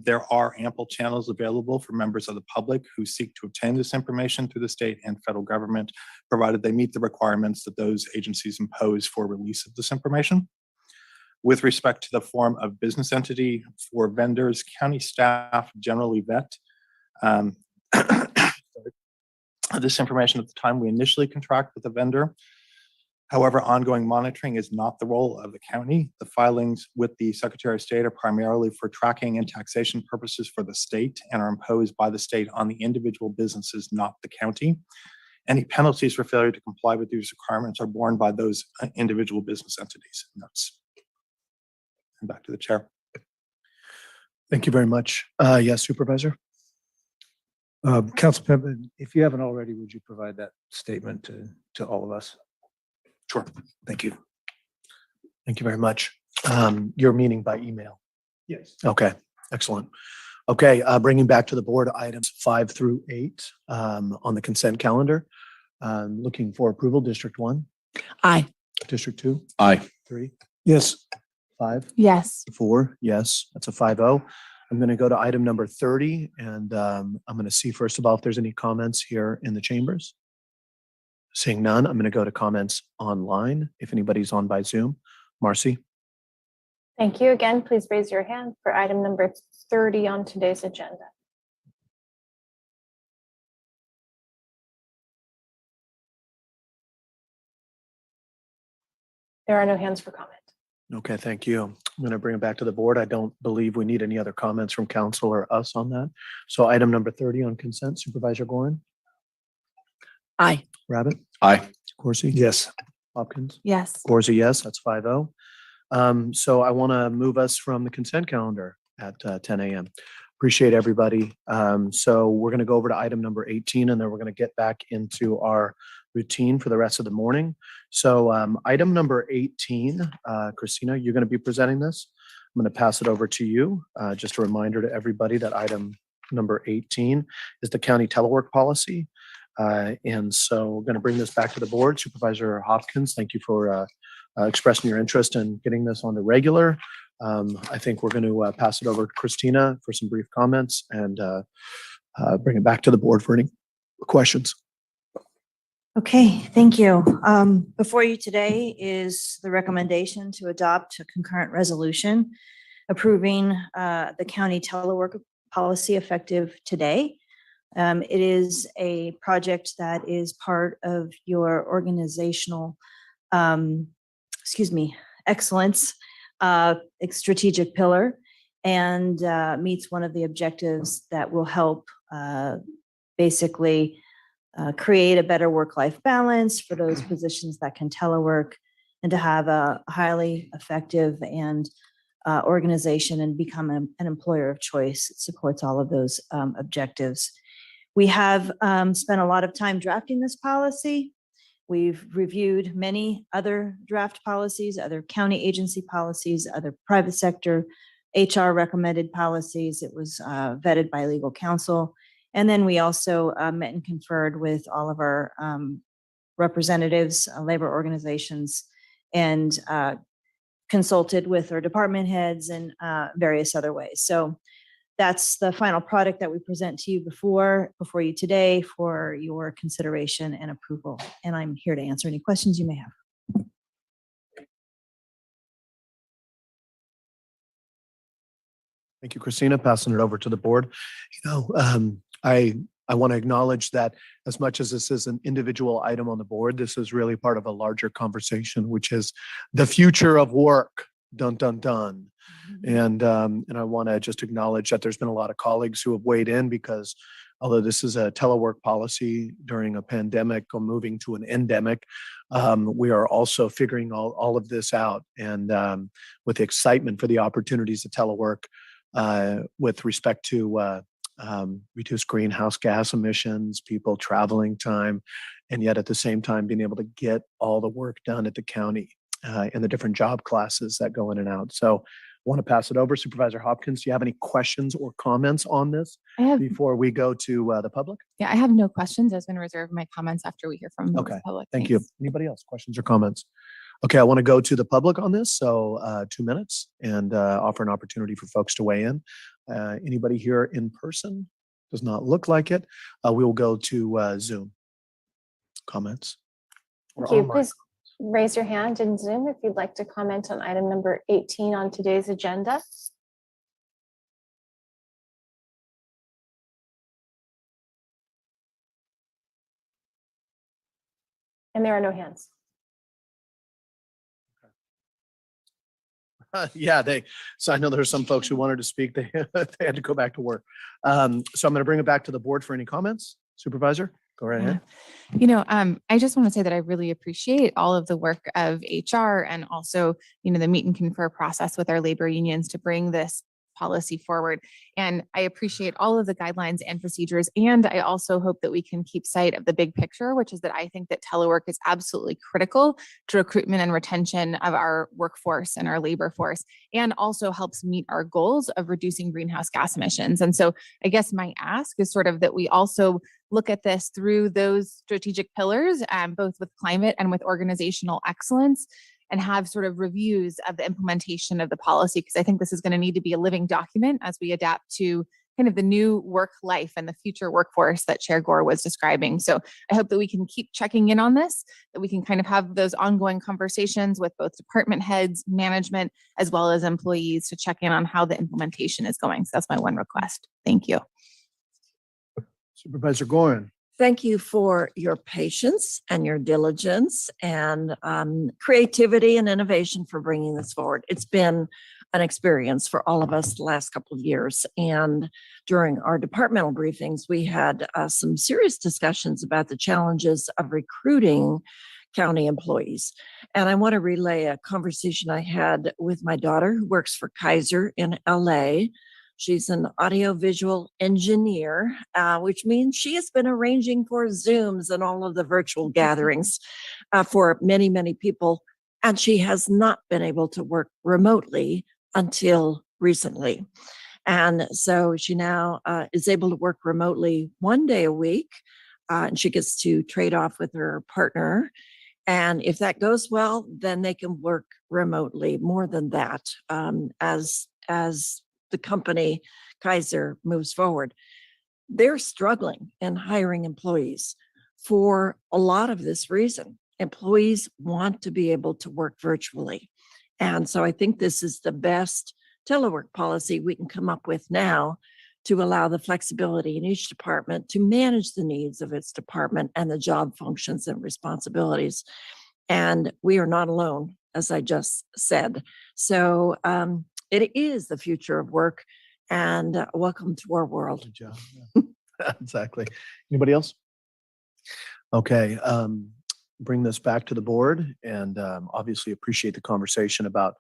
There are ample channels available for members of the public who seek to obtain this information through the state and federal government, provided they meet the requirements that those agencies impose for release of this information. With respect to the form of business entity for vendors, county staff generally vet this information at the time we initially contract with the vendor. However, ongoing monitoring is not the role of the county. The filings with the Secretary of State are primarily for tracking and taxation purposes for the state and are imposed by the state on the individual businesses, not the county. Any penalties for failure to comply with these requirements are borne by those individual business entities. And back to the chair. Thank you very much. Yes, Supervisor? Council Pittman, if you haven't already, would you provide that statement to all of us? Sure. Thank you. Thank you very much. Your meeting by email. Yes. Okay, excellent. Okay, bringing back to the board items 5 through 8 on the consent calendar. Looking for approval, District 1, Aye. District 2, Aye. 3, Yes. 5, Yes. 4, yes, that's a 5-0. I'm going to go to item number 30, and I'm going to see first of all if there's any comments here in the chambers. Seeing none, I'm going to go to comments online, if anybody's on by Zoom. Marcy? Thank you again. Please raise your hand for item number 30 on today's agenda. There are no hands for comment. Okay, thank you. I'm going to bring it back to the board. I don't believe we need any other comments from council or us on that. So item number 30 on consent, Supervisor Gorin? Aye. Rabbit? Aye. Corsi? Yes. Hopkins? Yes. Corsi, yes, that's 5-0. So I want to move us from the consent calendar at 10 a.m. Appreciate everybody. So we're going to go over to item number 18, and then we're going to get back into our routine for the rest of the morning. So item number 18, Christina, you're going to be presenting this. I'm going to pass it over to you. Just a reminder to everybody that item number 18 is the county telework policy. And so we're going to bring this back to the board. Supervisor Hopkins, thank you for expressing your interest in getting this on the regular. I think we're going to pass it over to Christina for some brief comments and bring it back to the board for any questions. Okay, thank you. Before you today is the recommendation to adopt a concurrent resolution approving the county telework policy effective today. It is a project that is part of your organizational, excellence strategic pillar, and meets one of the objectives that will help basically create a better work-life balance for those positions that can telework, and to have a highly effective and organization and become an employer of choice. It supports all of those objectives. We have spent a lot of time drafting this policy. We've reviewed many other draft policies, other county agency policies, other private sector HR recommended policies. It was vetted by legal counsel. And then we also met and conferred with all of our representatives, labor organizations, and consulted with our department heads and various other ways. So that's the final product that we present to you before you today for your consideration and approval. And I'm here to answer any questions you may have. Thank you, Christina. Passing it over to the board. I want to acknowledge that as much as this is an individual item on the board, this is really part of a larger conversation, which is the future of work. Dun, dun, dun. And I want to just acknowledge that there's been a lot of colleagues who have weighed in, because although this is a telework policy during a pandemic or moving to an endemic, we are also figuring all of this out. And with the excitement for the opportunities of telework with respect to reduced greenhouse gas emissions, people traveling time, and yet at the same time being able to get all the work done at the county in the different job classes that go in and out. So I want to pass it over. Supervisor Hopkins, do you have any questions or comments on this before we go to the public? Yeah, I have no questions. I was going to reserve my comments after we hear from the public. Thank you. Anybody else? Questions or comments? Okay, I want to go to the public on this. So 2 minutes and offer an opportunity for folks to weigh in. Anybody here in person? Does not look like it. We will go to Zoom comments. Thank you. Please raise your hand in Zoom if you'd like to comment on item number 18 on today's agenda. And there are no hands. Yeah, so I know there are some folks who wanted to speak. They had to go back to work. So I'm going to bring it back to the board for any comments. Supervisor, go right ahead. I just want to say that I really appreciate all of the work of HR and also, the meet and confer process with our labor unions to bring this policy forward. And I appreciate all of the guidelines and procedures. And I also hope that we can keep sight of the big picture, which is that I think that telework is absolutely critical to recruitment and retention of our workforce and our labor force, and also helps meet our goals of reducing greenhouse gas emissions. And so I guess my ask is sort of that we also look at this through those strategic pillars, both with climate and with organizational excellence, and have sort of reviews of the implementation of the policy, because I think this is going to need to be a living document as we adapt to kind of the new work life and the future workforce that Chair Gore was describing. So I hope that we can keep checking in on this, that we can kind of have those ongoing conversations with both department heads, management, as well as employees to check in on how the implementation is going. So that's my one request. Thank you. Supervisor Gorin. Thank you for your patience and your diligence and creativity and innovation for bringing this forward. It's been an experience for all of us the last couple of years. And during our departmental briefings, we had some serious discussions about the challenges of recruiting county employees. And I want to relay a conversation I had with my daughter who works for Kaiser in LA. She's an audiovisual engineer, which means she has been arranging for Zooms and all of the virtual gatherings for many, many people. And she has not been able to work remotely until recently. And so she now is able to work remotely 1 day a week, and she gets to trade off with her partner. And if that goes well, then they can work remotely more than that as the company Kaiser moves forward. They're struggling in hiring employees for a lot of this reason. Employees want to be able to work virtually. And so I think this is the best telework policy we can come up with now to allow the flexibility in each department to manage the needs of its department and the job functions and responsibilities. And we are not alone, as I just said. So it is the future of work, and welcome to our world. Good job. Yeah. Exactly. Anybody else? Okay. Bring this back to the board, and obviously appreciate the conversation about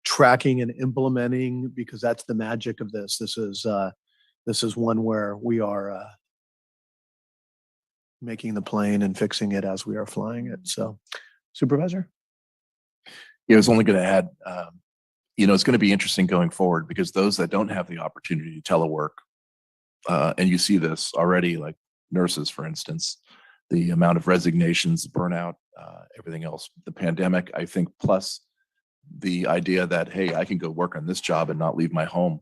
tracking and implementing, because that's the magic of this. This is one where we are making the plane and fixing it as we are flying it. So, Supervisor? Yeah, I was only going to add, it's going to be interesting going forward, because those that don't have the opportunity to telework, and you see this already, like nurses, for instance, the amount of resignations, burnout, everything else, the pandemic, I think, plus the idea that, hey, I can go work on this job and not leave my home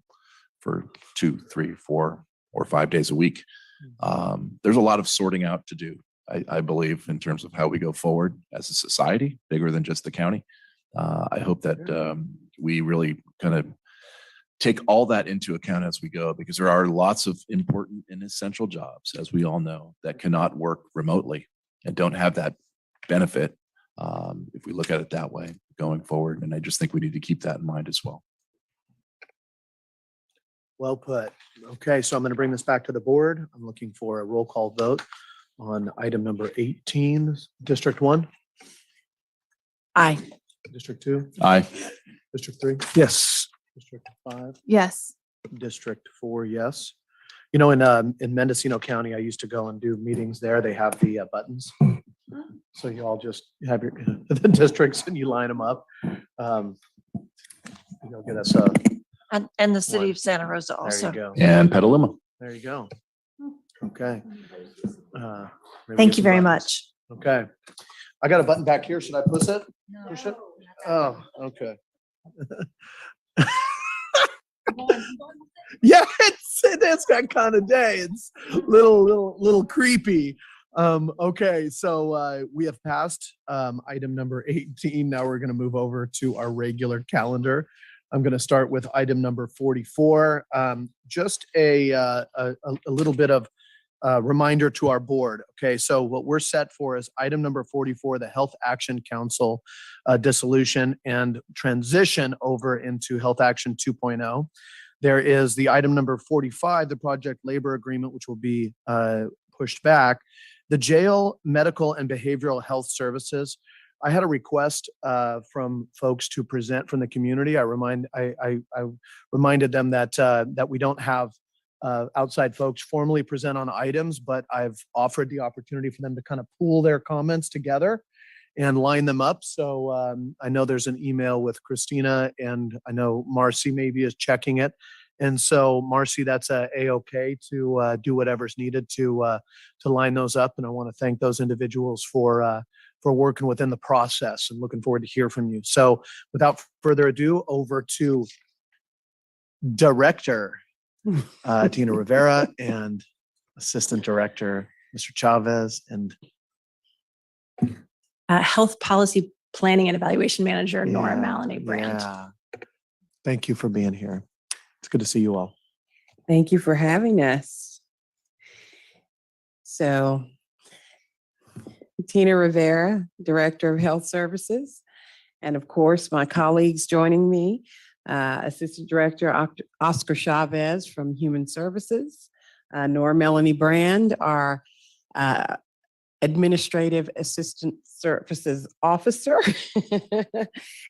for 2, 3, 4, or 5 days a week. There's a lot of sorting out to do, I believe, in terms of how we go forward as a society, bigger than just the county. I hope that we really kind of take all that into account as we go, because there are lots of important and essential jobs, as we all know, that cannot work remotely and don't have that benefit if we look at it that way going forward. And I just think we need to keep that in mind as well. Well put. Okay, so I'm going to bring this back to the board. I'm looking for a roll call vote on item number 18, District 1. Aye. District 2. Aye. District 3. Yes. District 5. Yes. District 4, yes. You know, in Mendocino County, I used to go and do meetings there. They have the buttons. So you all just have your the districts and you line them up. Get us a. And the city of Santa Rosa also. There you go. And Petaluma. There you go. Okay. Maybe Thank get you some very buttons. much. Okay. I got a button back here. Should I push it? Push it? Oh, okay. Yeah, it's that kind of day. It's little creepy. Okay, so we have passed item number 18. Now we're going to move over to our regular calendar. I'm going to start with item number 44. Just a little bit of reminder to our board. Okay, so what we're set for is item number 44, the Health Action Council dissolution and transition over into Health Action 2.0. There is the item number 45, the project labor agreement, which will be pushed back. The jail, medical, and behavioral health services. I had a request from folks to present from the community. I reminded them that we don't have outside folks formally present on items, but I've offered the opportunity for them to kind of pool their comments together and line them up. So I know there's an email with Christina, and I know Marcy maybe is checking it. And so Marcy, that's A-OK to do whatever's needed to line those up. And I want to thank those individuals for working within the process, and looking forward to hear from you. So without further ado, over to Director Tina Rivera and Assistant Director Mr. Chavez and Health Policy Planning and Evaluation Manager, Nora Maloney Brandt. Yeah. Thank you for being here. It's good to see you all. Thank you for having us. So, Tina Rivera, Director of Health Services, and of course, my colleagues joining me, Assistant Director Oscar Chavez from Human Services, Nora Melanie Brand, our Administrative Assistant Services Officer.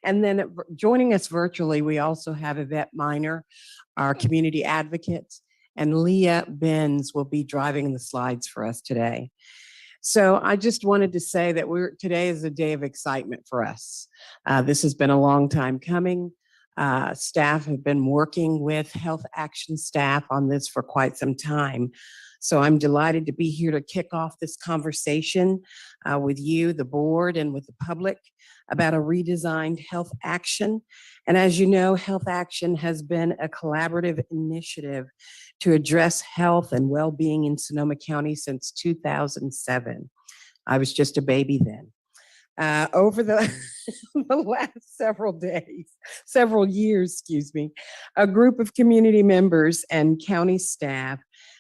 And then joining us virtually, we also have Yvette Miner, our Community Advocate, and Leah Benz will be driving the slides for us today. So I just wanted to say that today is a day of excitement for us. This has been a long time coming. Staff have been working with Health Action staff on this for quite some time. So I'm delighted to be here to kick off this conversation with you, the board, and with the public about a redesigned Health Action. And as you know, Health Action has been a collaborative initiative to address health and well-being in Sonoma County since 2007. I was just a baby then. Over the last several years, a group of community members and county staff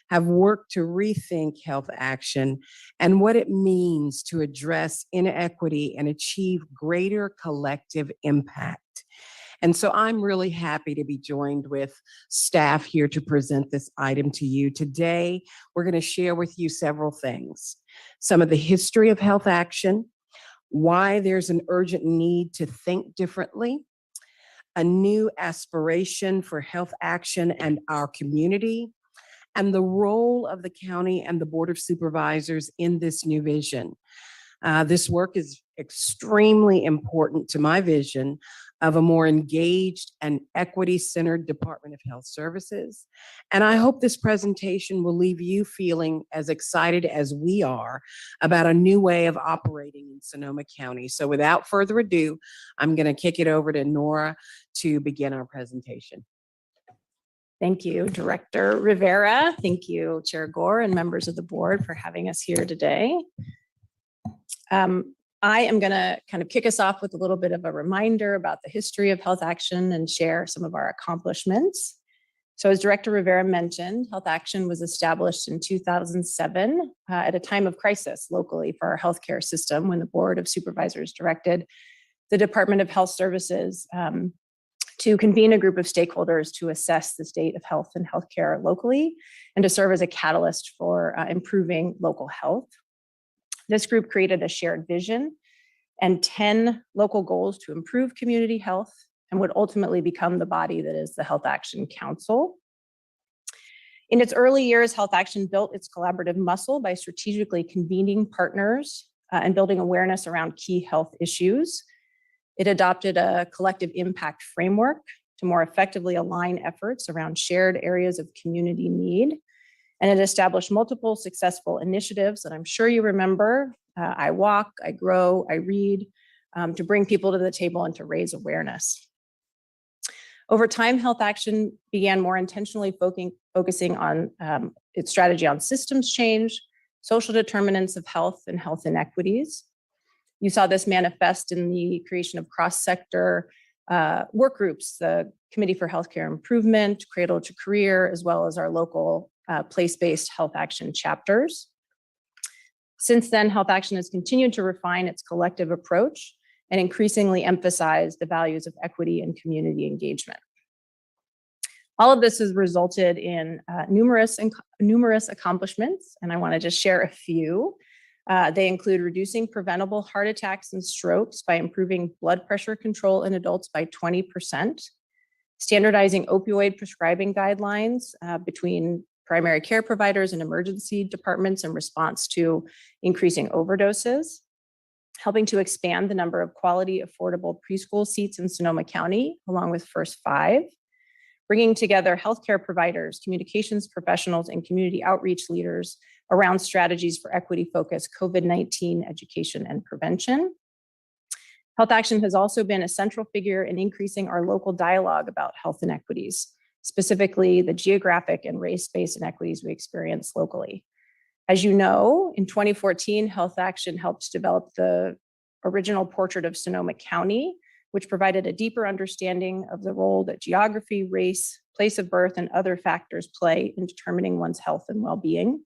have worked to rethink Health Action and what it means to address inequity and achieve greater collective impact. And so I'm really happy to be joined with staff here to present this item to you. Today, we're going to share with you several things. Some of the history of Health Action, why there's an urgent need to think differently, a new aspiration for Health Action and our community, and the role of the county and the Board of Supervisors in this new vision. This work is extremely important to my vision of a more engaged and equity-centered Department of Health Services. And I hope this presentation will leave you feeling as excited as we are about a new way of operating in Sonoma County. So without further ado, I'm going to kick it over to Nora to begin our presentation. Thank you, Director Rivera. Thank you, Chair Gore and members of the board for having us here today. I am going to kind of kick us off with a little bit of a reminder about the history of Health Action and share some of our accomplishments. So as Director Rivera mentioned, Health Action was established in 2007 at a time of crisis locally for our healthcare system when the Board of Supervisors directed the Department of Health Services to convene a group of stakeholders to assess the state of health and healthcare locally and to serve as a catalyst for improving local health. This group created a shared vision and 10 local goals to improve community health and would ultimately become the body that is the Health Action Council. In its early years, Health Action built its collaborative muscle by strategically convening partners and building awareness around key health issues. It adopted a collective impact framework to more effectively align efforts around shared areas of community need. And it established multiple successful initiatives that I'm sure you remember. I Walk, I Grow, I Read, to bring people to the table and to raise awareness. Over time, Health Action began more intentionally focusing on its strategy on systems change, social determinants of health, and health inequities. You saw this manifest in the creation of cross-sector work groups, the Committee for Healthcare Improvement, Cradle to Career, as well as our local place-based Health Action chapters. Since then, Health Action has continued to refine its collective approach and increasingly emphasize the values of equity and community engagement. All of this has resulted in numerous accomplishments, and I want to just share a few. They include reducing preventable heart attacks and strokes by improving blood pressure control in adults by 20%, standardizing opioid prescribing guidelines between primary care providers and emergency departments in response to increasing overdoses, helping to expand the number of quality, affordable preschool seats in Sonoma County, along with First Five, bringing together healthcare providers, communications professionals, and community outreach leaders around strategies for equity-focused COVID-19 education and prevention. Health Action has also been a central figure in increasing our local dialogue about health inequities, specifically the geographic and race-based inequities we experience locally. As you know, in 2014, Health Action helped develop the original portrait of Sonoma County, which provided a deeper understanding of the role that geography, race, place of birth, and other factors play in determining one's health and well-being.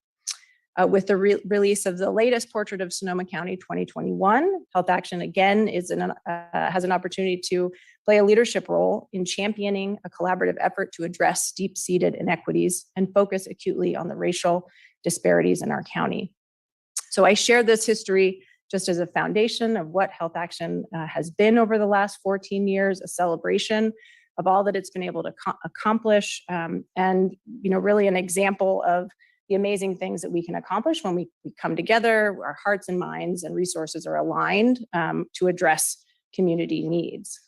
With the release of the latest portrait of Sonoma County 2021, Health Action again has an opportunity to play a leadership role in championing a collaborative effort to address deep-seated inequities and focus acutely on the racial disparities in our county. So I share this history just as a foundation of what Health Action has been over the last 14 years, a celebration of all that it's been able to accomplish, and really an example of the amazing things that we can accomplish when we come together, our hearts and minds and resources are aligned to address community needs.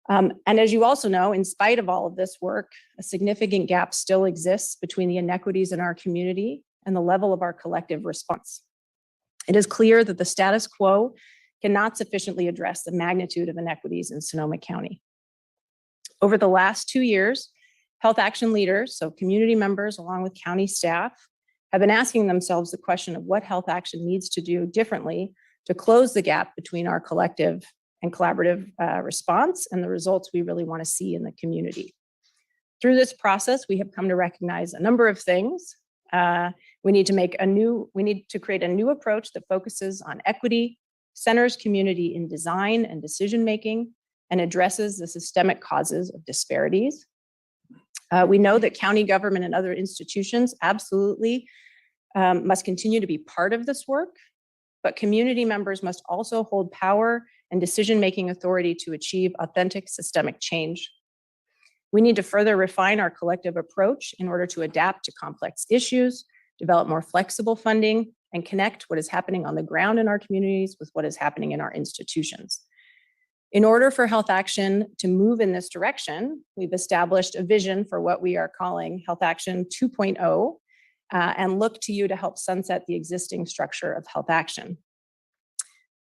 And as you also know, in spite of all of this work, a significant gap still exists between the inequities in our community and the level of our collective response. It is clear that the status quo cannot sufficiently address the magnitude of inequities in Sonoma County. Over the last 2 years, Health Action leaders, so community members along with county staff, have been asking themselves the question of what Health Action needs to do differently to close the gap between our collective and collaborative response and the results we really want to see in the community. Through this process, we have come to recognize a number of things. We need to create a new approach that focuses on equity, centers community in design and decision-making, and addresses the systemic causes of disparities. We know that county government and other institutions absolutely must continue to be part of this work, but community members must also hold power and decision-making authority to achieve authentic systemic change. We need to further refine our collective approach in order to adapt to complex issues, develop more flexible funding, and connect what is happening on the ground in our communities with what is happening in our institutions. In order for Health Action to move in this direction, we've established a vision for what we are calling Health Action 2.0 and look to you to help sunset the existing structure of Health Action.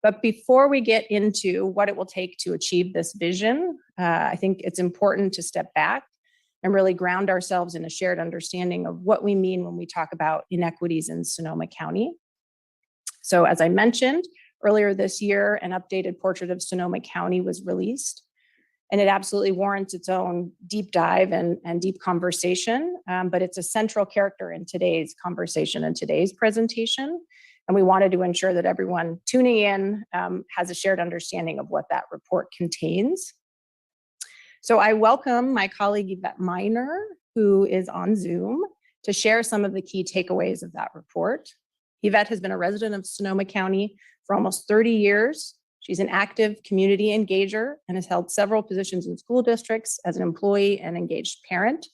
But before we get into what it will take to achieve this vision, I think it's important to step back and really ground ourselves in a shared understanding of what we mean when we talk about inequities in Sonoma County. So as I mentioned, earlier this year, an updated portrait of Sonoma County was released, and it absolutely warrants its own deep dive and deep conversation, but it's a central character in today's conversation and today's presentation, and we wanted to ensure that everyone tuning in has a shared understanding of what that report contains. So I welcome my colleague Yvette Miner, who is on Zoom, to share some of the key takeaways of that report. Yvette has been a resident of Sonoma County for almost 30 years. She's an active community engager and has held several positions in school districts as an employee and engaged parent.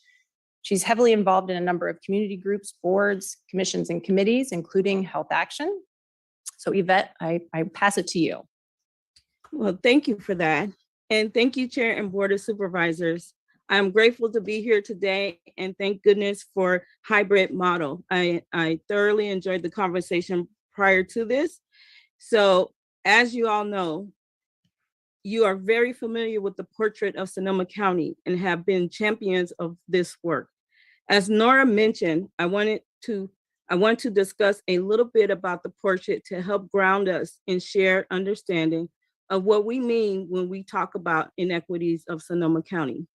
She's heavily involved in a number of community groups, boards, commissions, and committees, including Health Action. So Yvette, I pass it to you. Well, thank you for that. And thank you, Chair and Board of Supervisors. I'm grateful to be here today, and thank goodness for hybrid model. I thoroughly enjoyed the conversation prior to this. So as you all know, you are very familiar with the portrait of Sonoma County and have been champions of this work. As Nora mentioned, I want to discuss a little bit about the portrait to help ground us in shared understanding of what we mean when we talk about inequities of Sonoma County.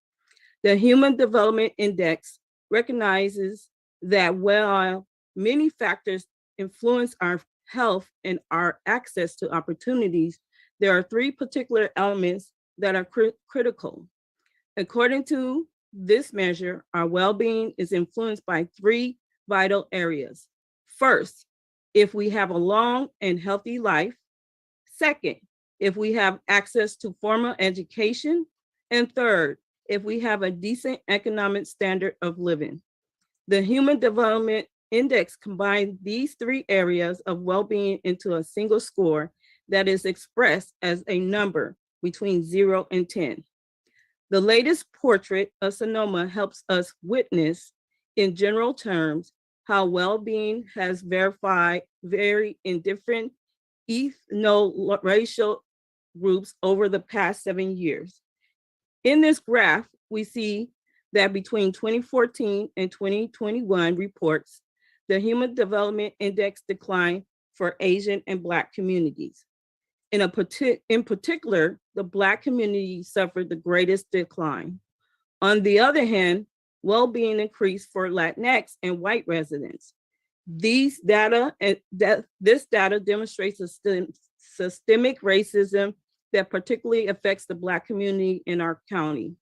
The Human Development Index recognizes that while many factors influence our health and our access to opportunities, there are 3 particular elements that are critical. According to this measure, our well-being is influenced by 3 vital areas. First, if we have a long and healthy life. Second, if we have access to formal education. And third, if we have a decent economic standard of living. The Human Development Index combines these three areas of well-being into a single score that is expressed as a number between 0 and 10. The latest portrait of Sonoma helps us witness, in general terms, how well-being has varied in different ethno-racial groups over the past 7 years. In this graph, we see that between 2014 and 2021 reports, the Human Development Index declined for Asian and Black communities. In particular, the Black community suffered the greatest decline. On the other hand, well-being increased for Latinx and white residents. This data demonstrates a systemic racism that particularly affects the Black community in our county.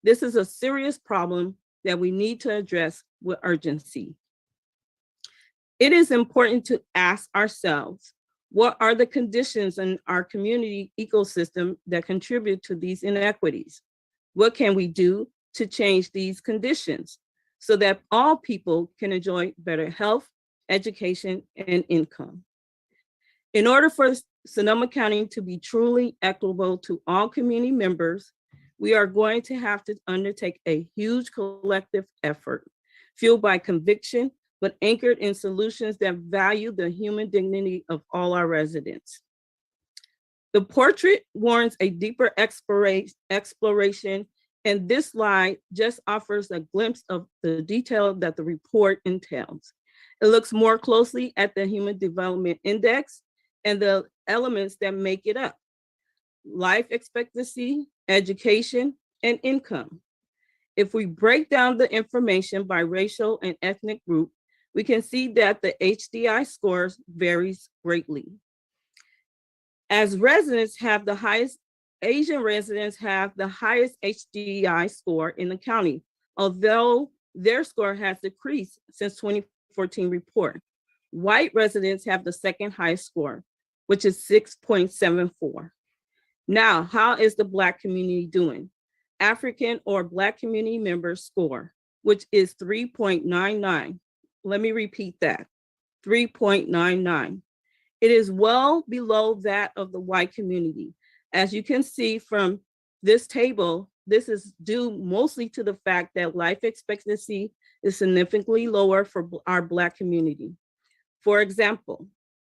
This is a serious problem that we need to address with urgency. It is important to ask ourselves, what are the conditions in our community ecosystem that contribute to these inequities? What can we do to change these conditions so that all people can enjoy better health, education, and income? In order for Sonoma County to be truly equitable to all community members, we are going to have to undertake a huge collective effort, fueled by conviction, but anchored in solutions that value the human dignity of all our residents. The portrait warrants a deeper exploration, and this slide just offers a glimpse of the detail that the report entails. It looks more closely at the Human Development Index and the elements that make it up: life expectancy, education, and income. If we break down the information by racial and ethnic group, we can see that the HDI scores varies greatly. As residents have the highest, Asian residents have the highest HDI score in the county, although their score has decreased since 2014 report. White residents have the second highest score, which is 6.74. Now, how is the Black community doing? African or Black community members score, which is 3.99. Let me repeat that, 3.99. It is well below that of the white community. As you can see from this table, this is due mostly to the fact that life expectancy is significantly lower for our Black community. For example,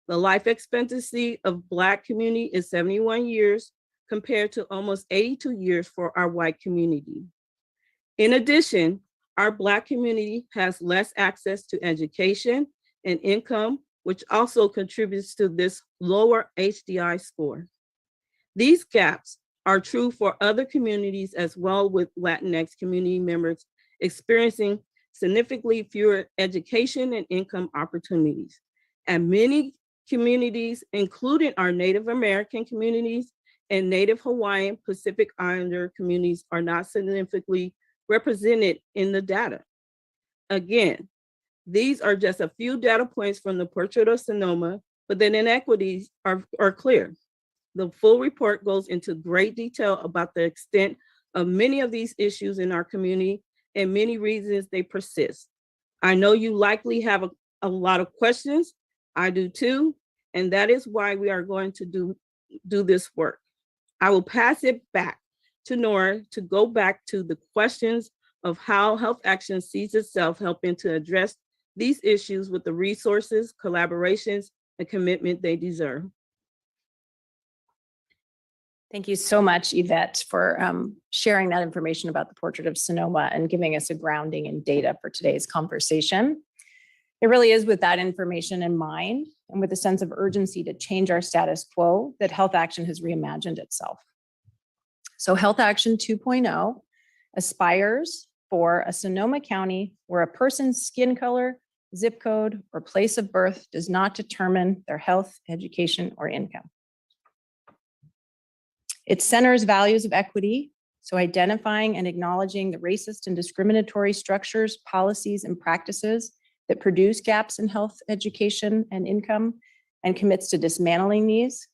the life expectancy of Black community is 71 years compared to almost 82 years for our white community. In addition, our Black community has less access to education and income, which also contributes to this lower HDI score. These gaps are true for other communities as well, with Latinx community members experiencing significantly fewer education and income opportunities. And many communities, including our Native American communities and Native Hawaiian Pacific Islander communities, are not significantly represented in the data. Again, these are just a few data points from the portrait of Sonoma, but the inequities are clear. The full report goes into great detail about the extent of many of these issues in our community and many reasons they persist. I know you likely have a lot of questions. I do too, and that is why we are going to do this work. I will pass it back to Nora to go back to the questions of how Health Action sees itself helping to address these issues with the resources, collaborations, and commitment they deserve. Thank you so much, Yvette, for sharing that information about the portrait of Sonoma and giving us a grounding in data for today's conversation. It really is with that information in mind and with a sense of urgency to change our status quo that Health Action has reimagined itself. So Health Action 2.0 aspires for a Sonoma County where a person's skin color, zip code, or place of birth does not determine their health, education, or income. It centers values of equity, so identifying and acknowledging the racist and discriminatory structures, policies, and practices that produce gaps in health, education, and income, and commits to dismantling these.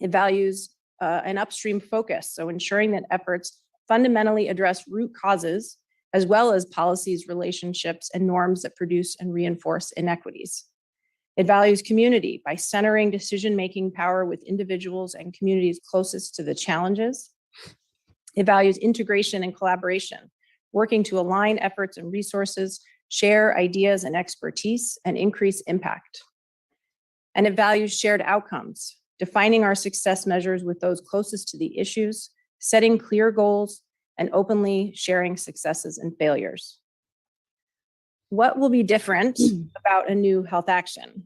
It values an upstream focus, so ensuring that efforts fundamentally address root causes, as well as policies, relationships, and norms that produce and reinforce inequities. It values community by centering decision-making power with individuals and communities closest to the challenges. It values integration and collaboration, working to align efforts and resources, share ideas and expertise, and increase impact. And it values shared outcomes, defining our success measures with those closest to the issues, setting clear goals, and openly sharing successes and failures. What will be different about a new health action?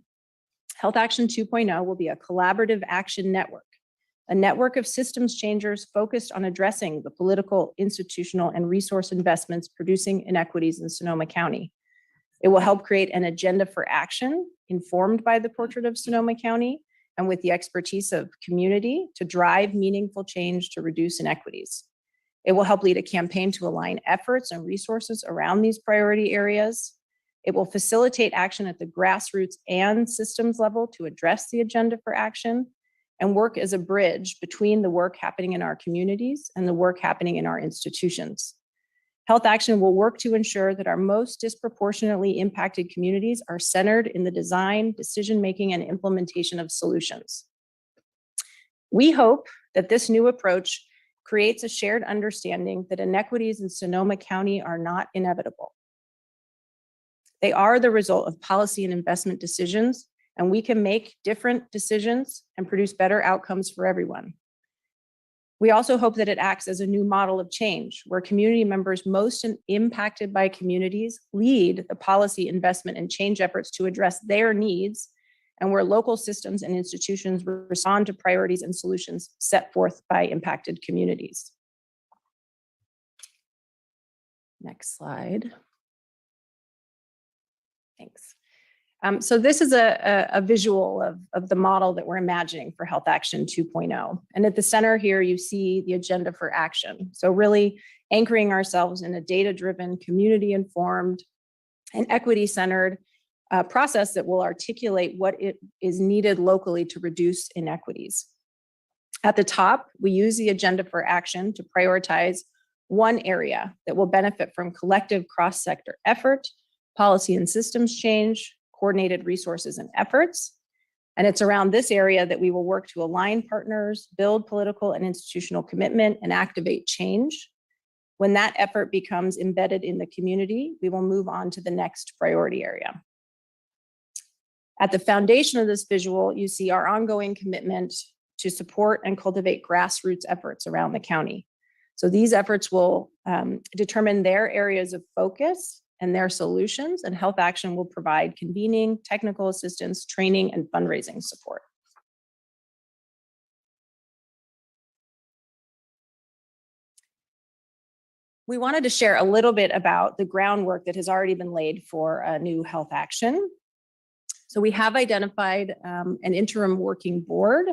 Health Action 2.0 will be a collaborative action network, a network of systems changers focused on addressing the political, institutional, and resource investments producing inequities in Sonoma County. It will help create an agenda for action informed by the portrait of Sonoma County and with the expertise of community to drive meaningful change to reduce inequities. It will help lead a campaign to align efforts and resources around these priority areas. It will facilitate action at the grassroots and systems level to address the agenda for action and work as a bridge between the work happening in our communities and the work happening in our institutions. Health Action will work to ensure that our most disproportionately impacted communities are centered in the design, decision-making, and implementation of solutions. We hope that this new approach creates a shared understanding that inequities in Sonoma County are not inevitable. They are the result of policy and investment decisions, and we can make different decisions and produce better outcomes for everyone. We also hope that it acts as a new model of change where community members most impacted by communities lead the policy, investment, and change efforts to address their needs, and where local systems and institutions respond to priorities and solutions set forth by impacted communities. Next slide. Thanks. So this is a visual of the model that we're imagining for Health Action 2.0. And at the center here, you see the agenda for action. So really anchoring ourselves in a data-driven, community-informed, and equity-centered process that will articulate what it is needed locally to reduce inequities. At the top, we use the agenda for action to prioritize one area that will benefit from collective cross-sector effort, policy and systems change, coordinated resources and efforts. And it's around this area that we will work to align partners, build political and institutional commitment, and activate change. When that effort becomes embedded in the community, we will move on to the next priority area. At the foundation of this visual, you see our ongoing commitment to support and cultivate grassroots efforts around the county. So these efforts will determine their areas of focus and their solutions, and Health Action will provide convening, technical assistance, training, and fundraising support. We wanted to share a little bit about the groundwork that has already been laid for a new Health Action. So we have identified an interim working board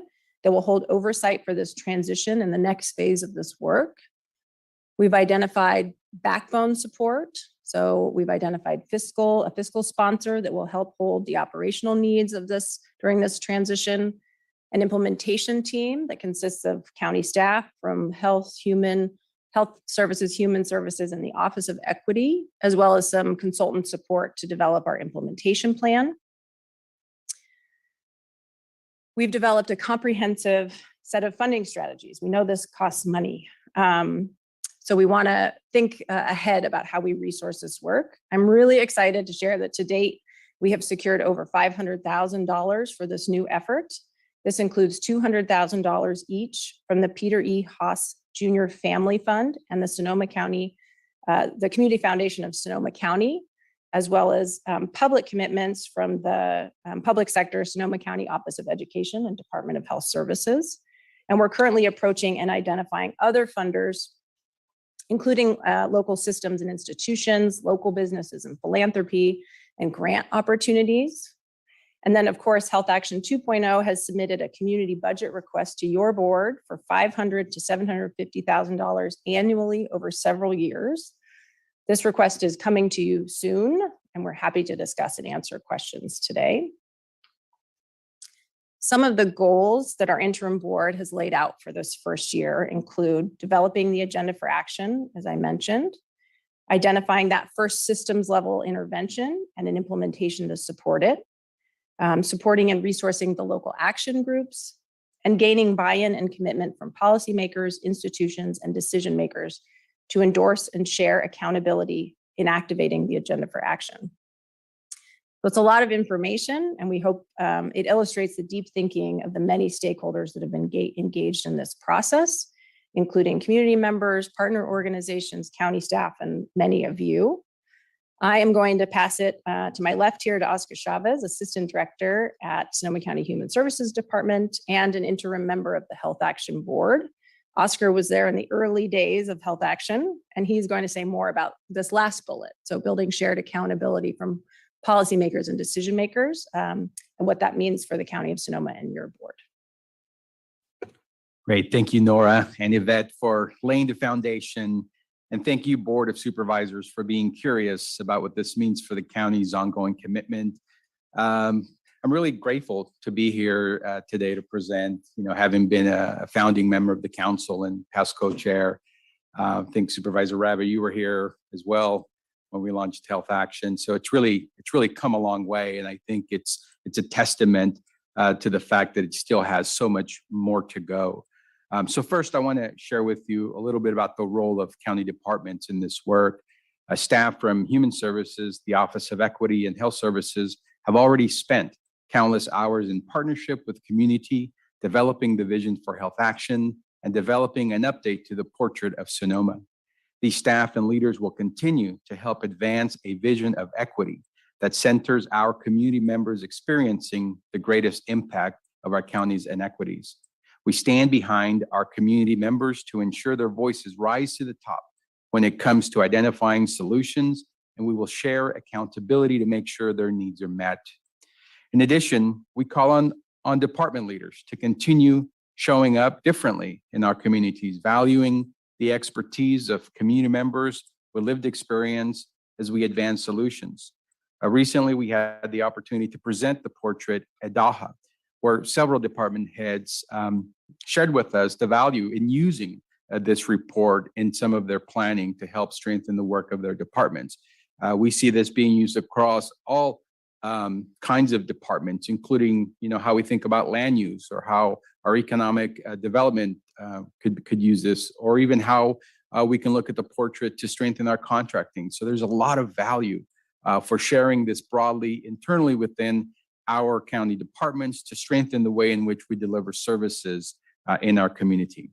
that will hold oversight for this transition in the next phase of this work. We've identified backbone support. So we've identified a fiscal sponsor that will help hold the operational needs of this during this transition, an implementation team that consists of county staff from health services, human services, and the Office of Equity, as well as some consultant support to develop our implementation plan. We've developed a comprehensive set of funding strategies. We know this costs money. So we want to think ahead about how we resource this work. I'm really excited to share that to date, we have secured over $500,000 for this new effort. This includes $200,000 each from the Peter E. Haas Jr. Family Fund and the Sonoma County, the Community Foundation of Sonoma County, as well as public commitments from the public sector, Sonoma County Office of Education and Department of Health Services. And we're currently approaching and identifying other funders, including local systems and institutions, local businesses and philanthropy, and grant opportunities. And then, of course, Health Action 2.0 has submitted a community budget request to your board for $500,000 to $750,000 annually over several years. This request is coming to you soon, and we're happy to discuss and answer questions today. Some of the goals that our interim board has laid out for this first year include developing the agenda for action, as I mentioned, identifying that first systems level intervention and an implementation to support it, supporting and resourcing the local action groups, and gaining buy-in and commitment from policymakers, institutions, and decision makers to endorse and share accountability in activating the agenda for action. So it's a lot of information, and we hope it illustrates the deep thinking of the many stakeholders that have been engaged in this process, including community members, partner organizations, county staff, and many of you. I am going to pass it to my left here to Oscar Chavez, Assistant Director at Sonoma County Human Services Department and an interim member of the Health Action Board. Oscar was there in the early days of Health Action, and he's going to say more about this last bullet. So building shared accountability from policymakers and decision makers, and what that means for the County of Sonoma and your board. Great. Thank you, Nora and Yvette, for laying the foundation. And thank you, Board of Supervisors, for being curious about what this means for the county's ongoing commitment. I'm really grateful to be here today to present, having been a founding member of the council and past co-chair. I think Supervisor Rabbit, you were here as well when we launched Health Action. So it's really come a long way. And I think it's a testament to the fact that it still has so much more to go. So first, I want to share with you a little bit about the role of county departments in this work. Staff from Human Services, the Office of Equity and Health Services have already spent countless hours in partnership with community, developing the vision for Health Action and developing an update to the portrait of Sonoma. These staff and leaders will continue to help advance a vision of equity that centers our community members experiencing the greatest impact of our county's inequities. We stand behind our community members to ensure their voices rise to the top when it comes to identifying solutions, and we will share accountability to make sure their needs are met. In addition, we call on department leaders to continue showing up differently in our communities, valuing the expertise of community members with lived experience as we advance solutions. Recently, we had the opportunity to present the portrait at DAHA, where several department heads shared with us the value in using this report in some of their planning to help strengthen the work of their departments. We see this being used across all kinds of departments, including how we think about land use or how our economic development could use this, or even how we can look at the portrait to strengthen our contracting. So there's a lot of value for sharing this broadly internally within our county departments to strengthen the way in which we deliver services in our community.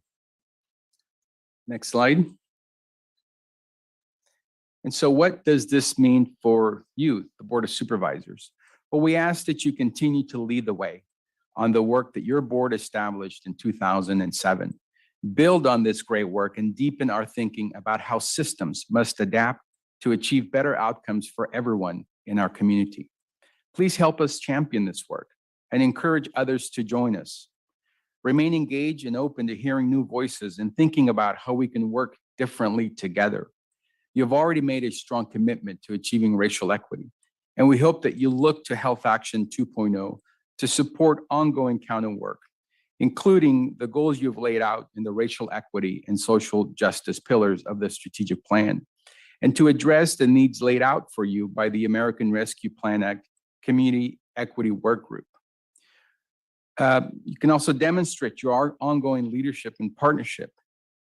Next slide. And so what does this mean for you, the Board of Supervisors? Well, we ask that you continue to lead the way on the work that your board established in 2007. Build on this great work and deepen our thinking about how systems must adapt to achieve better outcomes for everyone in our community. Please help us champion this work and encourage others to join us. Remain engaged and open to hearing new voices and thinking about how we can work differently together. You've already made a strong commitment to achieving racial equity, and we hope that you look to Health Action 2.0 to support ongoing county work, including the goals you've laid out in the racial equity and social justice pillars of the strategic plan, and to address the needs laid out for you by the American Rescue Plan Act Community Equity Work Group. You can also demonstrate your ongoing leadership and partnership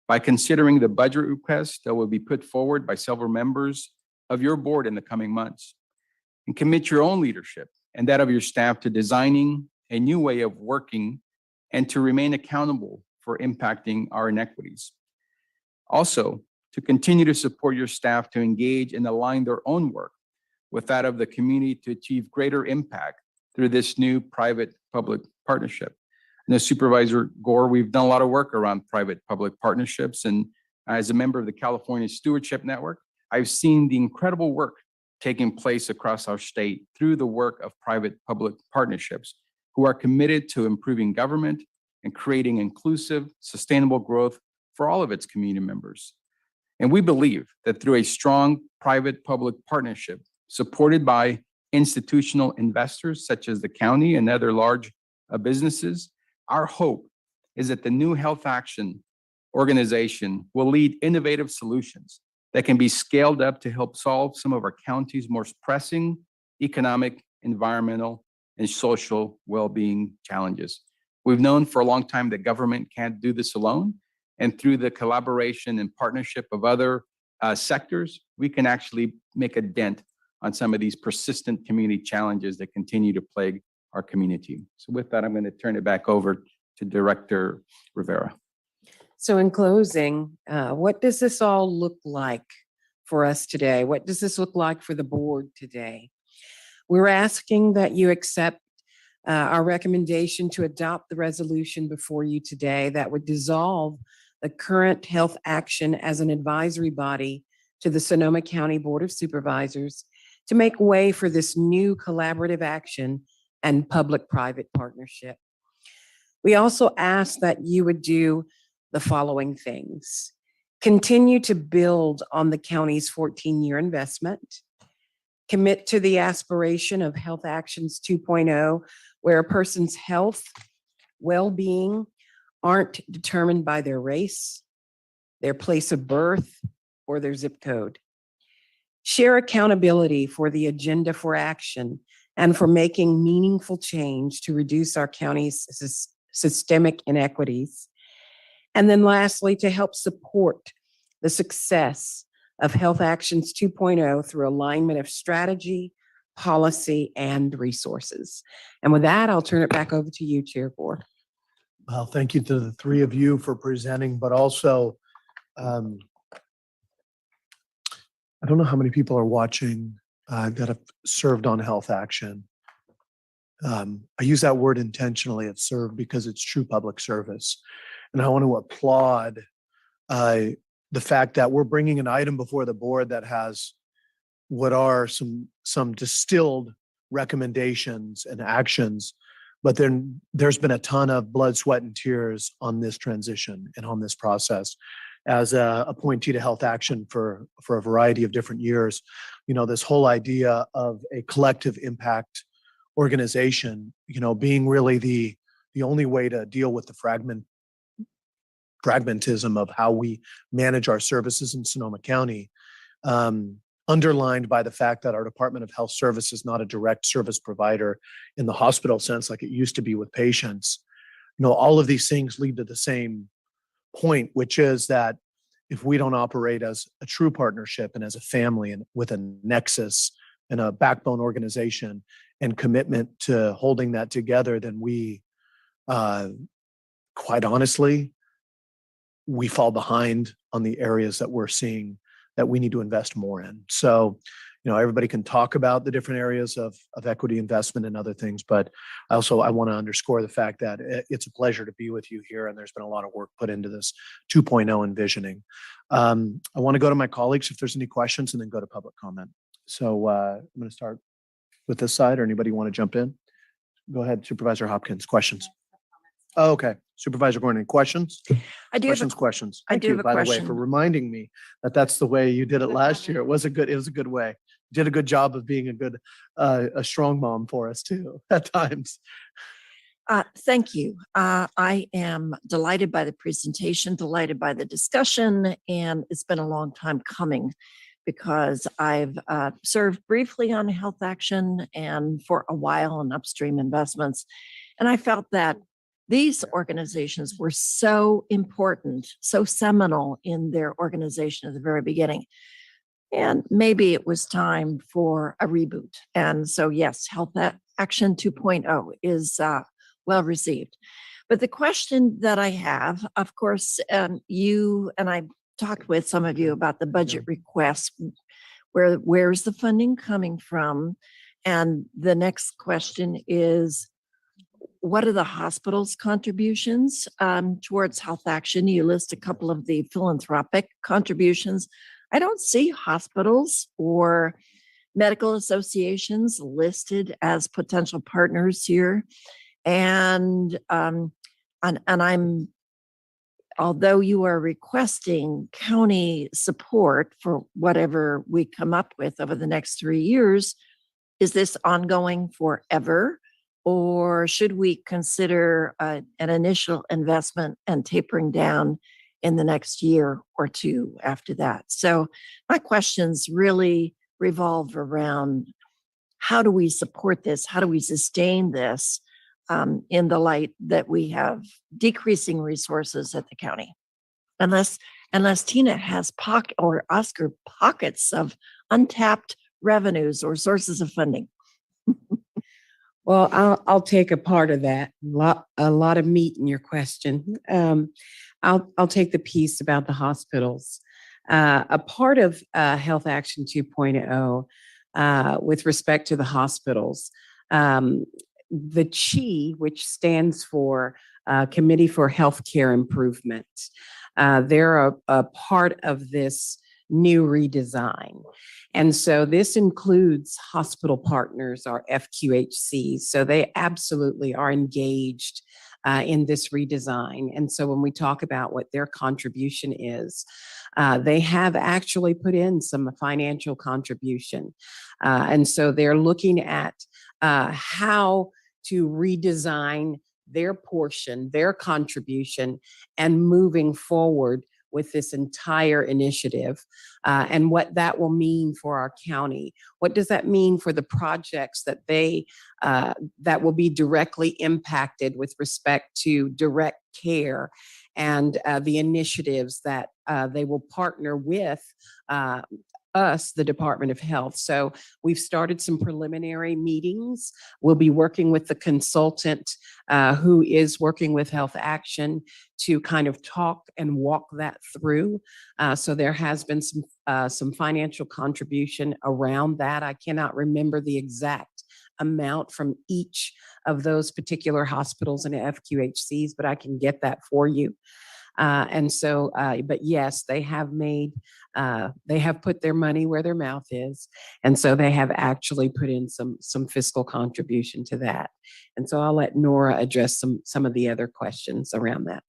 by considering the budget request that will be put forward by several members of your board in the coming months, and commit your own leadership and that of your staff to designing a new way of working and to remain accountable for impacting our inequities. Also, to continue to support your staff to engage and align their own work with that of the community to achieve greater impact through this new private-public partnership. And as Supervisor Gore, we've done a lot of work around private-public partnerships. And as a member of the California Stewardship Network, I've seen the incredible work taking place across our state through the work of private-public partnerships who are committed to improving government and creating inclusive, sustainable growth for all of its community members. And we believe that through a strong private-public partnership, supported by institutional investors such as the county and other large businesses. Our hope is that the new Health Action organization will lead innovative solutions that can be scaled up to help solve some of our county's most pressing economic, environmental, and social well-being challenges. We've known for a long time that government can't do this alone, and through the collaboration and partnership of other sectors, we can actually make a dent on some of these persistent community challenges that continue to plague our community. So with that, I'm going to turn it back over to Director Rivera. So in closing, what does this all look like for us today? What does this look like for the board today? We're asking that you accept our recommendation to adopt the resolution before you today that would dissolve the current Health Action as an advisory body to the Sonoma County Board of Supervisors to make way for this new collaborative action and public-private partnership. We also ask that you would do the following things. Continue to build on the county's 14-year investment. Commit to the aspiration of Health Actions 2.0, where a person's health, well-being aren't determined by their race, their place of birth, or their zip code. Share accountability for the agenda for action and for making meaningful change to reduce our county's systemic inequities. And then lastly, to help support the success of Health Actions 2.0 through alignment of strategy, policy, and resources. And with that, I'll turn it back over to you, Chair Gore. Well, thank you to the three of you for presenting, but also, I don't know how many people are watching that have served on Health Action. I use that word intentionally, it's served, because it's true public service. And I want to applaud the fact that we're bringing an item before the board that has what are some distilled recommendations and actions, but then there's been a ton of blood, sweat, and tears on this transition and on this process. As a appointee to Health Action for a variety of different years, you know, this whole idea of a collective impact organization, you know, being really the only way to deal with the fragmentism of how we manage our services in Sonoma County, underlined by the fact that our Department of Health Service is not a direct service provider in the hospital sense like it used to be with patients. You know, all of these things lead to the same point, which is that if we don't operate as a true partnership and as a family and with a nexus and a backbone organization and commitment to holding that together, then we, quite honestly, we fall behind on the areas that we're seeing that we need to invest more in. So, you know, everybody can talk about the different areas of equity investment and other things, but I want to underscore the fact that it's a pleasure to be with you here, and there's been a lot of work put into this 2.0 envisioning. I want to go to my colleagues if there's any questions, and then go to public comment. So I'm going to start with this side, or anybody want to jump in? Go ahead, Supervisor Hopkins, questions. Oh, okay. Supervisor Gordon, any questions? I do Questions. I Thank do you, have a by the way, question. for reminding me that that's the way you did it last year. It was a good way. You did a good job of being a strong mom for us too, at times. Thank you. I am delighted by the presentation, delighted by the discussion, and it's been a long time coming because I've served briefly on Health Action and for a while on upstream investments. And I felt that these organizations were so important, so seminal in their organization at the very beginning. And maybe it was time for a reboot. And so, yes, Health Action 2.0 is well received. But the question that I have, of course, you and I talked with some of you about the budget requests. Where's the funding coming from? And the next question is, what are the hospital's contributions towards Health Action? You list a couple of the philanthropic contributions. I don't see hospitals or medical associations listed as potential partners here. And I'm although you are requesting county support for whatever we come up with over the next 3 years, is this ongoing forever? Or should we consider an initial investment and tapering down in the next year or two after that? So my questions really revolve around, how do we support this? How do we sustain this in the light that we have decreasing resources at the county? Unless Tina has or Oscar pockets of untapped revenues or sources of funding. Well, I'll take a part of that. A lot of meat in your question. I'll take the piece about the hospitals. A part of Health Action 2.0 with respect to the hospitals, the CHI, which stands for Committee for Healthcare Improvement, they're a part of this new redesign. And so this includes hospital partners, our FQHCs. So they absolutely are engaged in this redesign. And so when we talk about what their contribution is, they have actually put in some financial contribution. And so they're looking at how to redesign their portion, their contribution, and moving forward with this entire initiative, and what that will mean for our county. What does that mean for the projects that that will be directly impacted with respect to direct care and the initiatives that they will partner with us, the Department of Health. So we've started some preliminary meetings. We'll be working with the consultant who is working with Health Action to kind of talk and walk that through. So there has been some financial contribution around that. I cannot remember the exact amount from each of those particular hospitals and FQHCs, but I can get that for you. And so, but yes, they have put their money where their mouth is. And so they have actually put in some fiscal contribution to that. And so I'll let Nora address some of the other questions around that.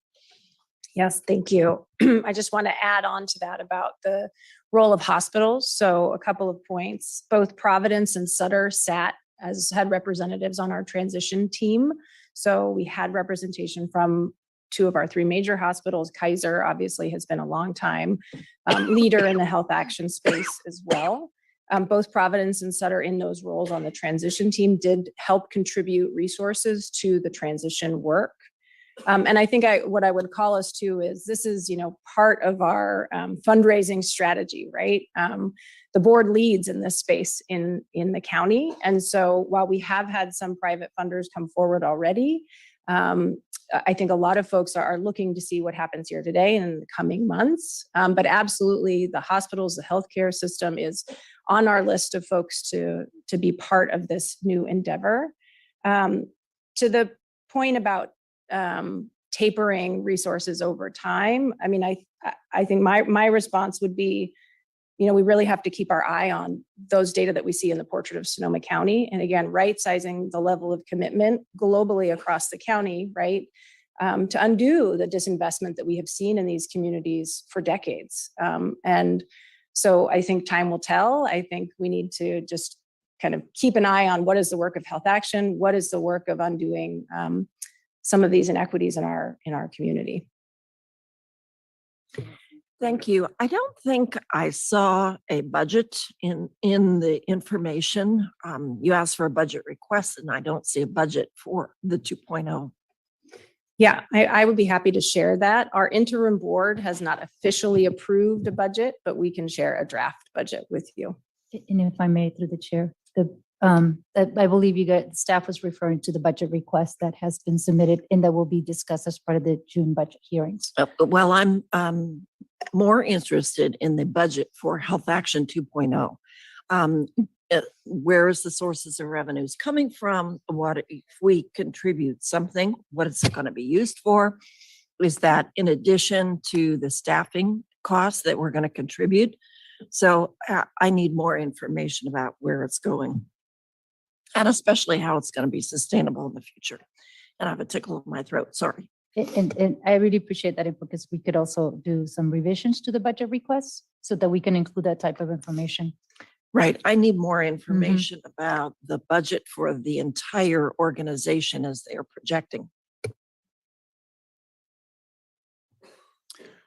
Yes, thank you. I just want to add on to that about the role of hospitals. So a couple of points. Both Providence and Sutter had representatives on our transition team. So we had representation from 2 of our 3 major hospitals. Kaiser obviously has been a long time leader in the health action space as well. Both Providence and Sutter, in those roles on the transition team, did help contribute resources to the transition work. And I think what I would call us to is this is, part of our fundraising strategy, right? The board leads in this space in the county. And so while we have had some private funders come forward already, I think a lot of folks are looking to see what happens here today and in the coming months. But absolutely, the hospitals, the healthcare system is on our list of folks to be part of this new endeavor. To the point about tapering resources over time, I mean, I think my response would be, we really have to keep our eye on those data that we see in the portrait of Sonoma County. And again, right-sizing the level of commitment globally across the county, right? To undo the disinvestment that we have seen in these communities for decades. And so I think time will tell. I think we need to just kind of keep an eye on what is the work of Health Action, what is the work of undoing some of these inequities in our community. Thank you. I don't think I saw a budget in the information. You asked for a budget request, and I don't see a budget for the 2.0. Yeah, I would be happy to share that. Our interim board has not officially approved a budget, but we can share a draft budget with you. And if I may, through the chair, I believe staff was referring to the budget request that has been submitted and that will be discussed as part of the June budget hearings. Well, I'm more interested in the budget for Health Action 2.0. Where is the sources of revenues coming from? What if we contribute something? What is it going to be used for? Is that in addition to the staffing costs that we're going to contribute? So I need more information about where it's going, and especially how it's going to be sustainable in the future. And I have a tickle in my throat. Sorry. And I really appreciate that input because we could also do some revisions to the budget requests so that we can include that type of information. Right. I need more information about the budget for the entire organization as they are projecting.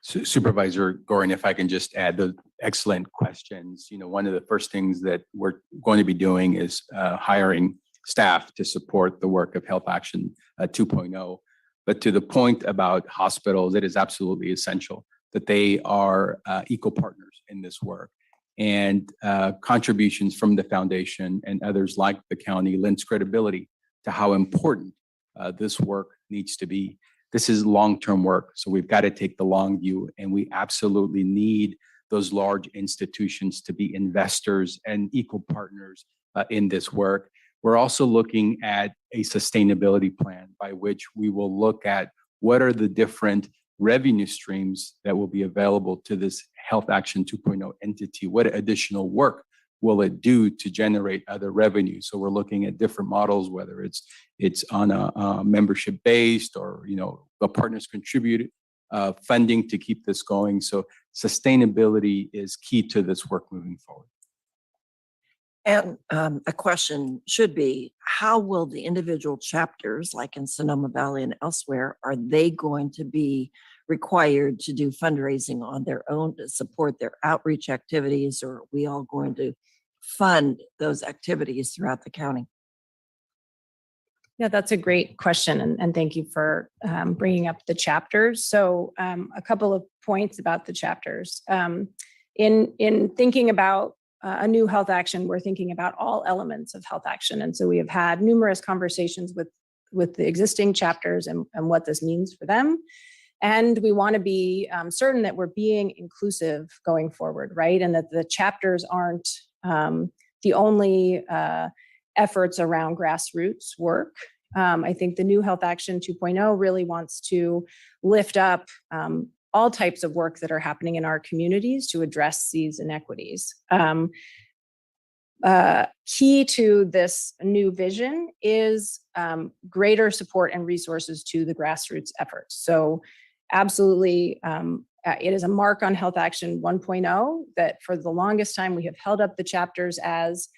Supervisor Gorin, if I can just add the excellent questions. One of the first things that we're going to be doing is hiring staff to support the work of Health Action 2.0. But to the point about hospitals, it is absolutely essential that they are equal partners in this work. And contributions from the foundation and others like the county lends credibility to how important this work needs to be. This is long-term work, so we've got to take the long view, and we absolutely need those large institutions to be investors and equal partners in this work. We're also looking at a sustainability plan by which we will look at what are the different revenue streams that will be available to this Health Action 2.0 entity. What additional work will it do to generate other revenue? So we're looking at different models, whether it's on a membership based or the partners contribute funding to keep this going. So sustainability is key to this work moving forward. And a question should be, how will the individual chapters, like in Sonoma Valley and elsewhere, are they going to be required to do fundraising on their own to support their outreach activities, or are we all going to fund those activities throughout the county? Yeah, that's a great question. And thank you for bringing up the chapters. So a couple of points about the chapters. In thinking about a new health action, we're thinking about all elements of health action. And so we have had numerous conversations with the existing chapters and what this means for them. And we want to be certain that we're being inclusive going forward, right? And that the chapters aren't the only efforts around grassroots work. I think the new Health Action 2.0 really wants to lift up all types of work that are happening in our communities to address these inequities. Key to this new vision is greater support and resources to the grassroots efforts. So absolutely, it is a mark on Health Action 1.0 that for the longest time we have held up the chapters as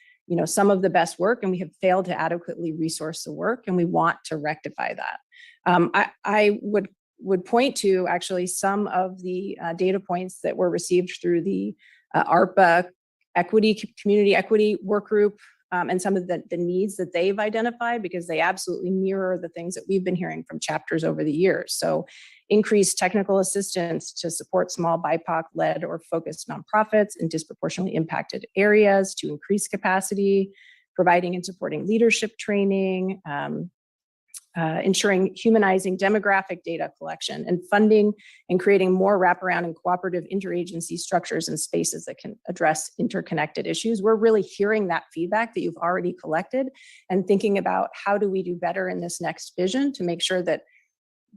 some of the best work, and we have failed to adequately resource the work, and we want to rectify that. I would point to actually some of the data points that were received through the ARPA community equity work group, and some of the needs that they've identified, because they absolutely mirror the things that we've been hearing from chapters over the years. So increased technical assistance to support small BIPOC-led or focused nonprofits in disproportionately impacted areas to increase capacity, providing and supporting leadership training, ensuring humanizing demographic data collection, and funding and creating more wraparound and cooperative interagency structures and spaces that can address interconnected issues. We're really hearing that feedback that you've already collected and thinking about how do we do better in this next vision to make sure that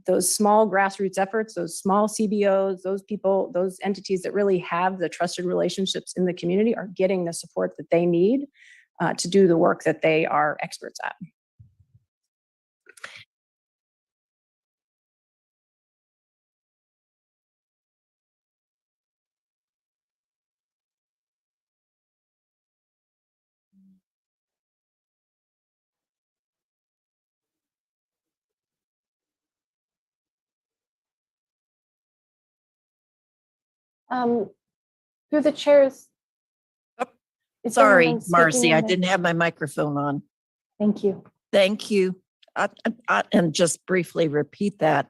those small grassroots efforts, those small CBOs, those people, those entities that really have the trusted relationships in the community are getting the support that they need to do the work that they are experts at. Through the chairs. Is there Sorry, anyone speaking Marcy, on I this? didn't have my microphone on. Thank you. Thank you. And just briefly repeat that.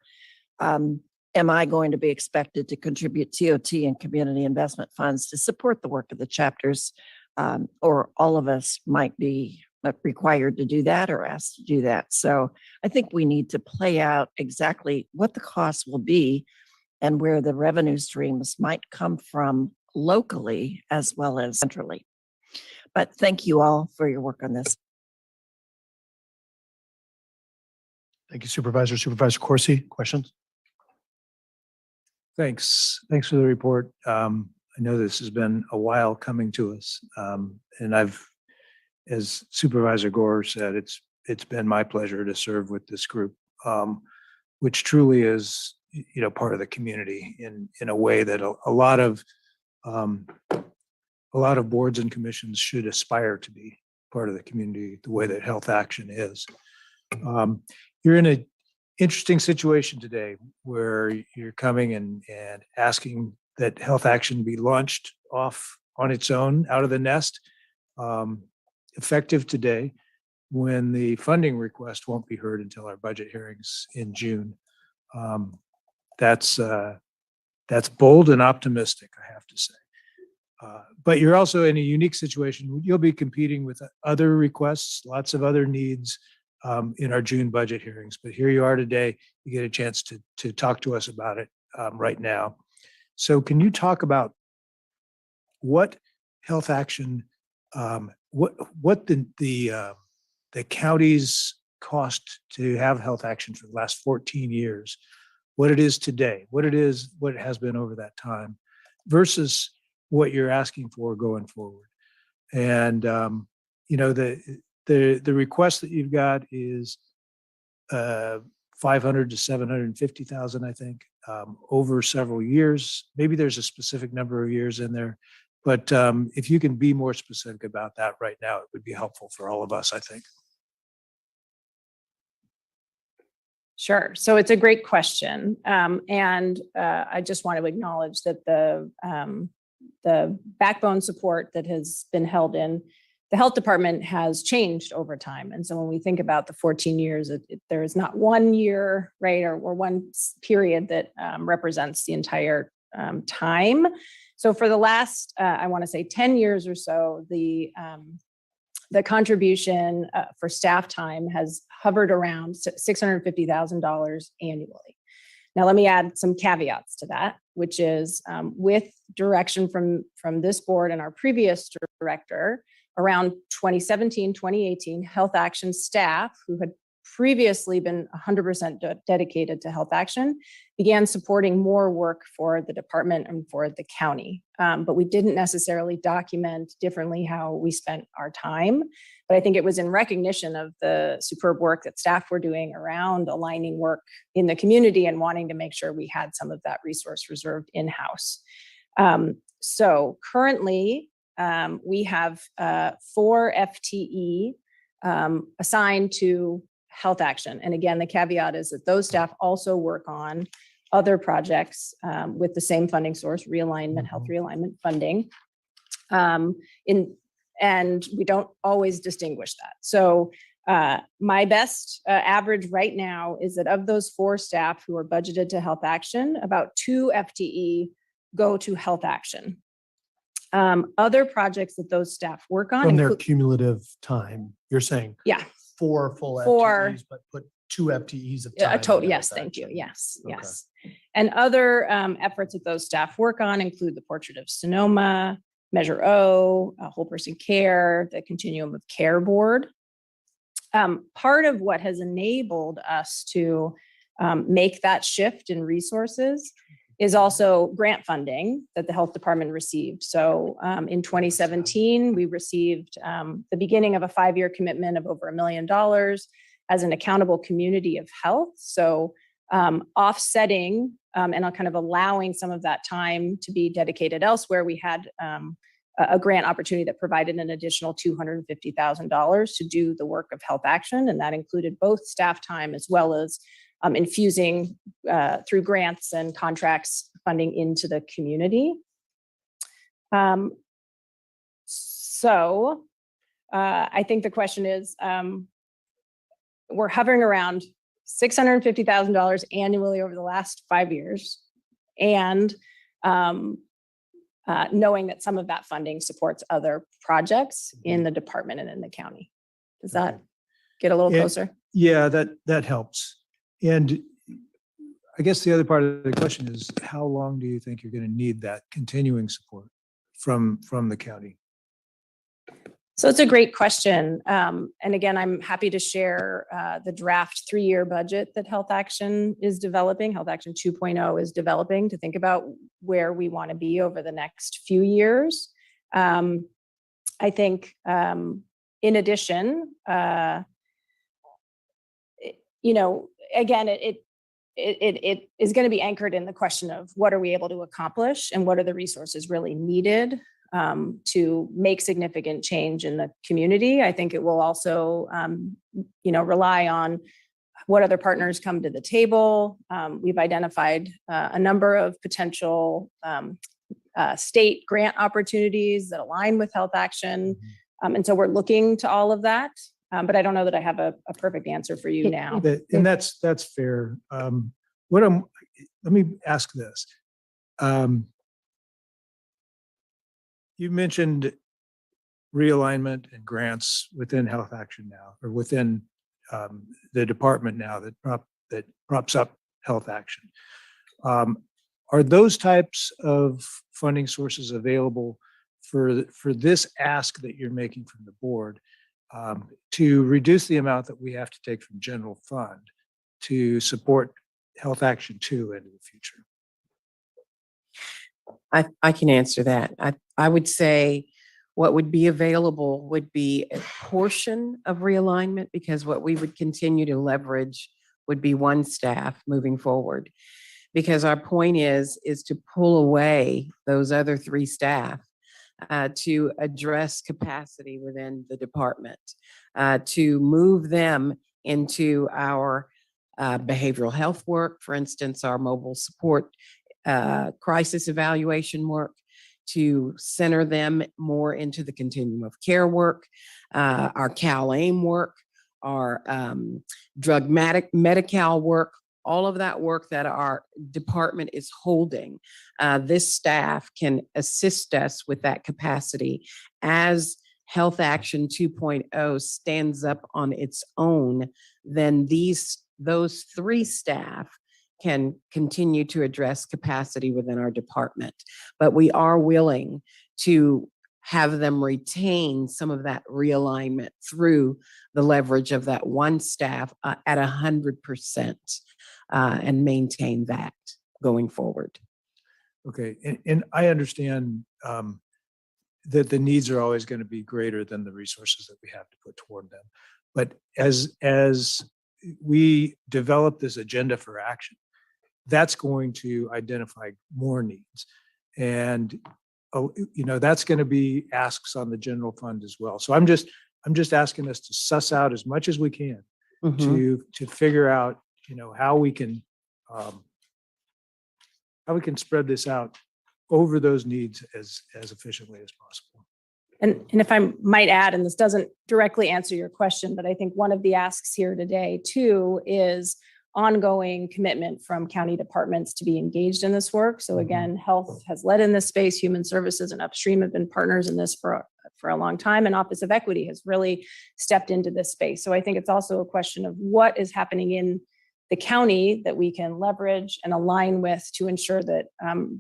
Am I going to be expected to contribute TOT and community investment funds to support the work of the chapters? Or all of us might be required to do that or asked to do that. So I think we need to play out exactly what the costs will be and where the revenue streams might come from locally as well as centrally. But thank you all for your work on this. Thank you, Supervisor. Supervisor Corsi, questions? Thanks. Thanks for the report. I know this has been a while coming to us. And as Supervisor Gore said, it's been my pleasure to serve with this group. which truly is, part of the community in a way that a lot of boards and commissions should aspire to be part of the community, the way that Health Action is. You're in an interesting situation today where you're coming and asking that Health Action be launched off on its own out of the nest, effective today, when the funding request won't be heard until our budget hearings in June. That's bold and optimistic, I have to say. But you're also in a unique situation. You'll be competing with other requests, lots of other needs in our June budget hearings. But here you are today. You get a chance to talk to us about it right now. So can you talk about what Health Action, what the county's cost to have Health Action for the last 14 years, what it is today, what it has been over that time, versus what you're asking for going forward. And the request that you've got is $500,000 to $750,000, I think, over several years. Maybe there's a specific number of years in there, but if you can be more specific about that right now, it would be helpful for all of us, I think. Sure. So it's a great question. And I just want to acknowledge that the backbone support that has been held in the health department has changed over time. And so when we think about the 14 years, there is not 1 year, right, or one period that represents the entire time. So for the last, I want to say 10 years or so, the contribution for staff time has hovered around $650,000 annually. Now, let me add some caveats to that, which is with direction from this board and our previous director, around 2017, 2018, Health Action staff who had previously been 100% dedicated to Health Action began supporting more work for the department and for the county. But we didn't necessarily document differently how we spent our time. But I think it was in recognition of the superb work that staff were doing around aligning work in the community and wanting to make sure we had some of that resource reserved in-house. So currently, we have 4 FTE assigned to Health Action. And again, the caveat is that those staff also work on other projects with the same funding source, realignment, health realignment funding. And we don't always distinguish that. So my best average right now is that of those 4 staff who are budgeted to Health Action, about 2 FTE go to Health Action. Other projects that those staff work on From their cumulative time, you're saying? Yeah. 4 full 4 FTEs, but put 2 FTEs of time. total. Yes, thank you. Yes, Okay. yes. And other efforts that those staff work on include the Portrait of Sonoma, Measure O, Whole Person Care, the Continuum of Care Board. Part of what has enabled us to make that shift in resources is also grant funding that the health department received. So in 2017, we received the beginning of a 5-year commitment of over $1 million as an accountable community of health. So offsetting and kind of allowing some of that time to be dedicated elsewhere, we had a grant opportunity that provided an additional $250,000 to do the work of Health Action. And that included both staff time as well as infusing through grants and contracts funding into the community. So I think the question is, we're hovering around $650,000 annually over the last 5 years, and knowing that some of that funding supports other projects in the department and in the county. Does that get a little closer? Yeah, that helps. And I guess the other part of the question is, how long do you think you're going to need that continuing support from the county? So it's a great question. And again, I'm happy to share the draft 3-year budget that Health Action is developing. Health Action 2.0 is developing to think about where we want to be over the next few years. I think in addition, again, it is going to be anchored in the question of what are we able to accomplish and what are the resources really needed to make significant change in the community. I think it will also, rely on what other partners come to the table. We've identified a number of potential state grant opportunities that align with Health Action. And so we're looking to all of that. But I don't know that I have a perfect answer for you now. And that's fair. Let me ask this. You mentioned realignment and grants within Health Action now, or within the department now that props up Health Action. Are those types of funding sources available for this ask that you're making from the board to reduce the amount that we have to take from general fund to support Health Action 2 into the future? I can answer that. I would say what would be available would be a portion of realignment, because what we would continue to leverage would be one staff moving forward. Because our point is to pull away those other 3 staff to address capacity within the department, to move them into our behavioral health work, for instance, our mobile support crisis evaluation work, to center them more into the continuum of care work, our CalAIM work, our drug Medi-Cal work, all of that work that our department is holding. This staff can assist us with that capacity as Health Action 2.0 stands up on its own. Then those 3 staff can continue to address capacity within our department. But we are willing to have them retain some of that realignment through the leverage of that one staff at 100% and maintain that going forward. Okay, and I understand that the needs are always going to be greater than the resources that we have to put toward them. But as we develop this agenda for action, that's going to identify more needs. And that's going to be asks on the general fund as well. So I'm just asking us to suss out as much as we can to figure out, how we can spread this out over those needs as efficiently as possible. And if I might add, and this doesn't directly answer your question, but I think one of the asks here today too is ongoing commitment from county departments to be engaged in this work. So again, health has led in this space, human services and upstream have been partners in this for a long time, and Office of Equity has really stepped into this space. So I think it's also a question of what is happening in the county that we can leverage and align with to ensure that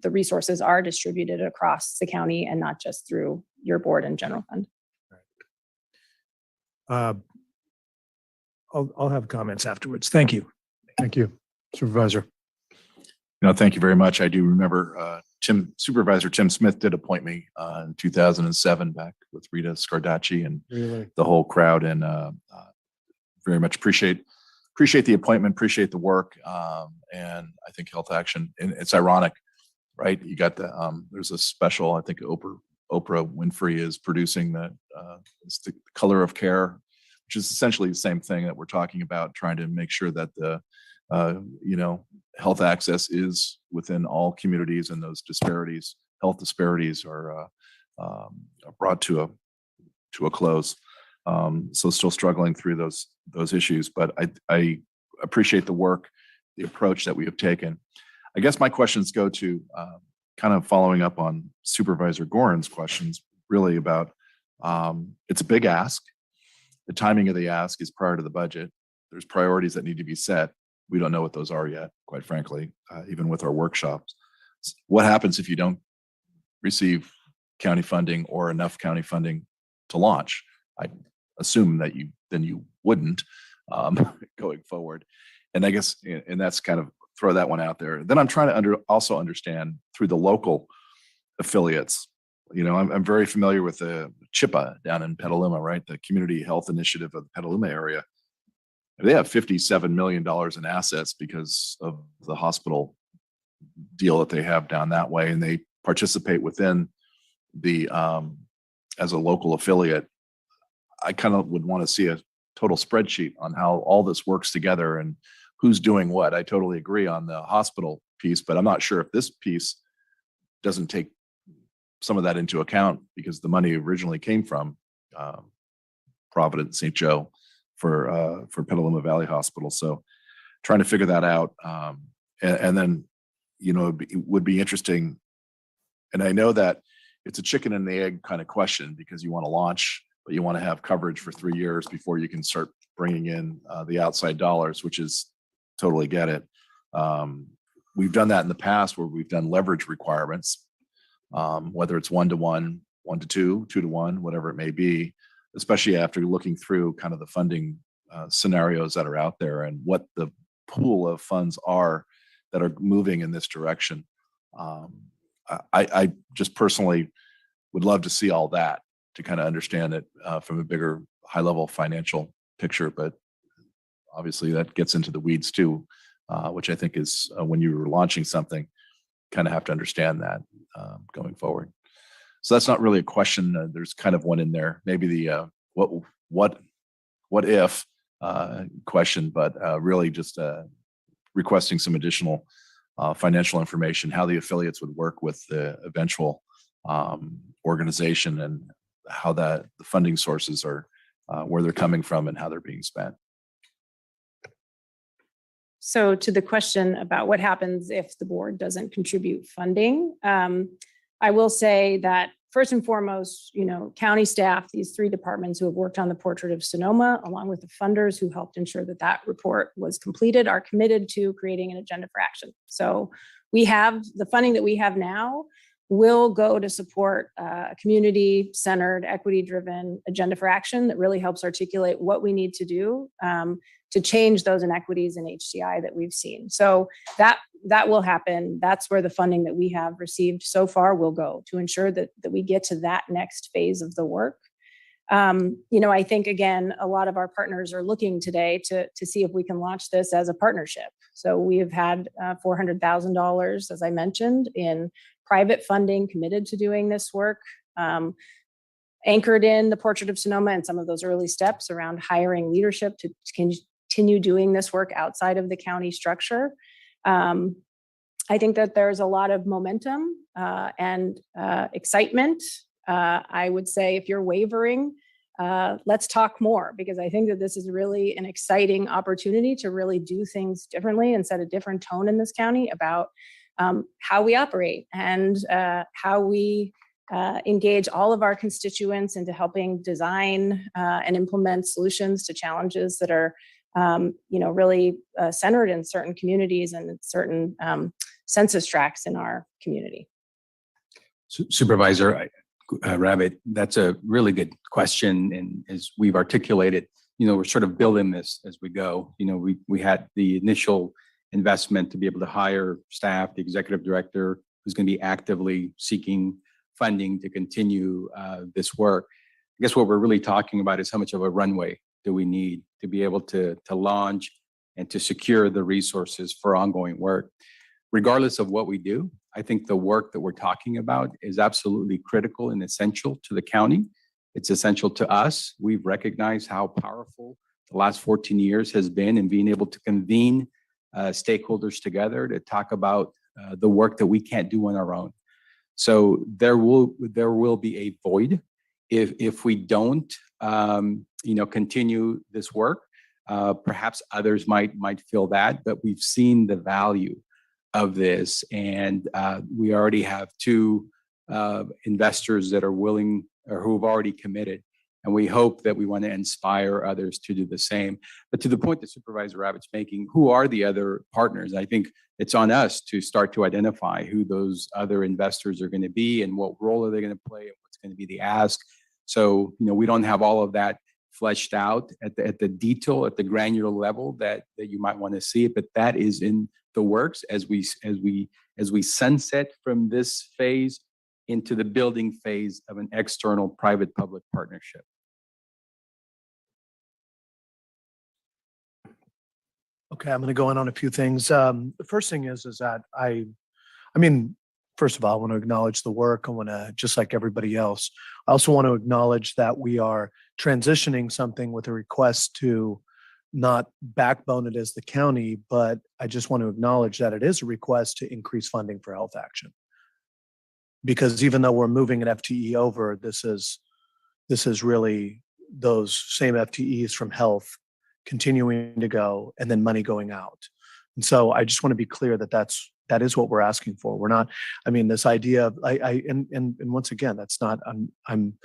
the resources are distributed across the county and not just through your board and general fund. I'll have comments afterwards. Thank you. Thank you, Supervisor. Thank you very much. I do remember Supervisor Tim Smith did appoint me in 2007 back with Rita Scardacci and the whole crowd, and very much appreciate the appointment, appreciate the work, and I think Health Action. And it's ironic, right? You got there's a special. I think Oprah Winfrey is producing it's the Color of Care, which is essentially the same thing that we're talking about, trying to make sure that the health access is within all communities, and those health disparities are brought to a close. So still struggling through those issues, but I appreciate the work, the approach that we have taken. I guess my questions go to kind of following up on Supervisor Gorin's questions, really about it's a big ask. The timing of the ask is prior to the budget. There's priorities that need to be set. We don't know what those are yet, quite frankly, even with our workshops. What happens if you don't receive county funding or enough county funding to launch? I assume that you wouldn't going forward. And I guess, and that's kind of throw that one out there. Then I'm trying to also understand through the local affiliates. I'm very familiar with the CHIPA down in Petaluma, right? The Community Health Initiative of the Petaluma area. They have $57 million in assets because of the hospital deal that they have down that way, and they participate within the as a local affiliate. I kind of would want to see a total spreadsheet on how all this works together and who's doing what. I totally agree on the hospital piece, but I'm not sure if this piece doesn't take some of that into account, because the money originally came from Providence St. Joe for Petaluma Valley Hospital. So trying to figure that out. And then, it would be interesting. And I know that it's a chicken and the egg kind of question, because you want to launch, but you want to have coverage for 3 years before you can start bringing in the outside dollars, which is totally get it. We've done that in the past where we've done leverage requirements, whether it's 1-to-1, 1-to-2, 2-to-1, whatever it may be, especially after looking through kind of the funding scenarios that are out there and what the pool of funds are that are moving in this direction. I just personally would love to see all that to kind of understand it from a bigger, high-level financial picture. But obviously that gets into the weeds too, which I think is when you're launching something, kind of have to understand that going forward. So that's not really a question. There's kind of one in there, maybe the what if question, but really just requesting some additional financial information, how the affiliates would work with the eventual organization, and how that the funding sources are, where they're coming from and how they're being spent. So to the question about what happens if the board doesn't contribute funding, I will say that first and foremost, county staff, these 3 departments who have worked on the portrait of Sonoma, along with the funders who helped ensure that that report was completed, are committed to creating an agenda for action. So we have the funding that we have now will go to support a community-centered, equity-driven agenda for action that really helps articulate what we need to do to change those inequities in HCI that we've seen. So that will happen. That's where the funding that we have received so far will go, to ensure that we get to that next phase of the work. I think, again, a lot of our partners are looking today to see if we can launch this as a partnership. So we have had $400,000, as I mentioned, in private funding committed to doing this work, anchored in the portrait of Sonoma and some of those early steps around hiring leadership to continue doing this work outside of the county structure. I think that there's a lot of momentum and excitement. I would say if you're wavering, let's talk more, because I think that this is really an exciting opportunity to really do things differently and set a different tone in this county about how we operate and how we engage all of our constituents into helping design and implement solutions to challenges that are really centered in certain communities and certain census tracts in our community. Supervisor Rabbit, that's a really good question. And as we've articulated, we're sort of building this as we go. We had the initial investment to be able to hire staff, the executive director who's going to be actively seeking funding to continue this work. I guess what we're really talking about is how much of a runway do we need to be able to launch and to secure the resources for ongoing work. Regardless of what we do, I think the work that we're talking about is absolutely critical and essential to the county. It's essential to us. We've recognized how powerful the last 14 years has been in being able to convene stakeholders together to talk about the work that we can't do on our own. So there will be a void if we don't continue this work. Perhaps others might feel that, but we've seen the value of this, and we already have 2 investors that are willing or who have already committed, and we hope that we want to inspire others to do the same. But to the point that Supervisor Rabbit's making, who are the other partners? I think it's on us to start to identify who those other investors are going to be and what role are they going to play and what's going to be the ask. So we don't have all of that fleshed out at the detail, at the granular level that you might want to see it, but that is in the works as we sunset from this phase into the building phase of an external private-public partnership. Okay, I'm going to go in on a few things. The first thing is that I mean, first of all, I want to acknowledge the work. I want to, just like everybody else, I also want to acknowledge that we are transitioning something with a request to not backbone it as the county, but I just want to acknowledge that it is a request to increase funding for health action. Because even though we're moving an FTE over, this is really those same FTEs from health continuing to go and then money going out. And so I just want to be clear that that is what we're asking for. We're not, I mean, this idea of, and once again, that's not, I'm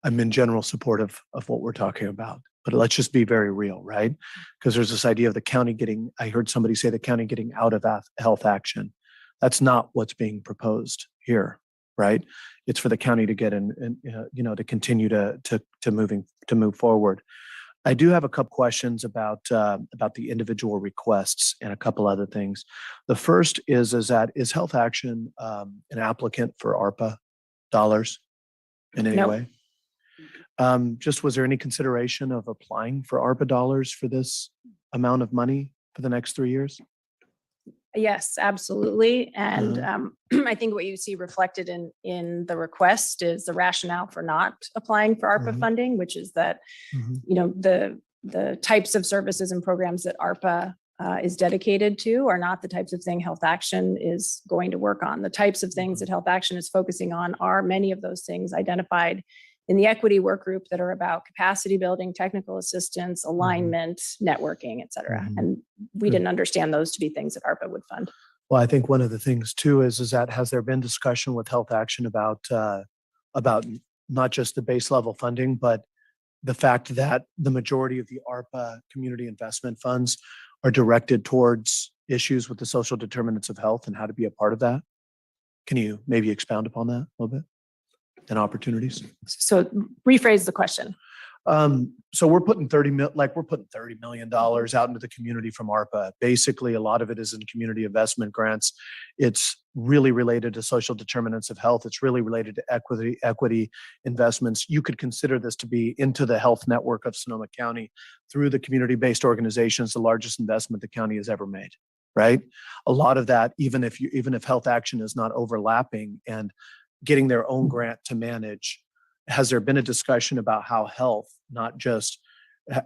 in general support of what we're talking about, but let's just be very real, right? Because there's this idea of the county getting, I heard somebody say the county getting out of health action. That's not what's being proposed here, right? It's for the county to get in, to continue to move forward. I do have a couple questions about the individual requests and a couple other things. The first is health action an applicant for ARPA dollars in any No. way? Just was there any consideration of applying for ARPA dollars for this amount of money for the next 3 years? Yes, absolutely. And Uh-huh. I think what you see reflected in the request is the rationale for not applying for ARPA Mhm. funding, which is that, Mhm. the types of services and programs that ARPA is dedicated to are not the types of thing Health Action is going to work on. The types of things that Health Action is focusing on are many of those things identified in the equity work group that are about capacity building, technical assistance, alignment, networking, et cetera. Mhm. And we didn't understand those to be things that ARPA would fund. Well, I think one of the things too is that has there been discussion with Health Action about not just the base level funding, but the fact that the majority of the ARPA community investment funds are directed towards issues with the social determinants of health and how to be a part of that? Can you maybe expound upon that a little bit? And opportunities? So rephrase the question. So we're putting $30 million out into the community from ARPA. Basically, a lot of it is in community investment grants. It's really related to social determinants of health. It's really related to equity investments. You could consider this to be into the health network of Sonoma County through the community-based organizations, the largest investment the county has ever made, right? A lot of that, even if Health Action is not overlapping and getting their own grant to manage, has there been a discussion about how health, not just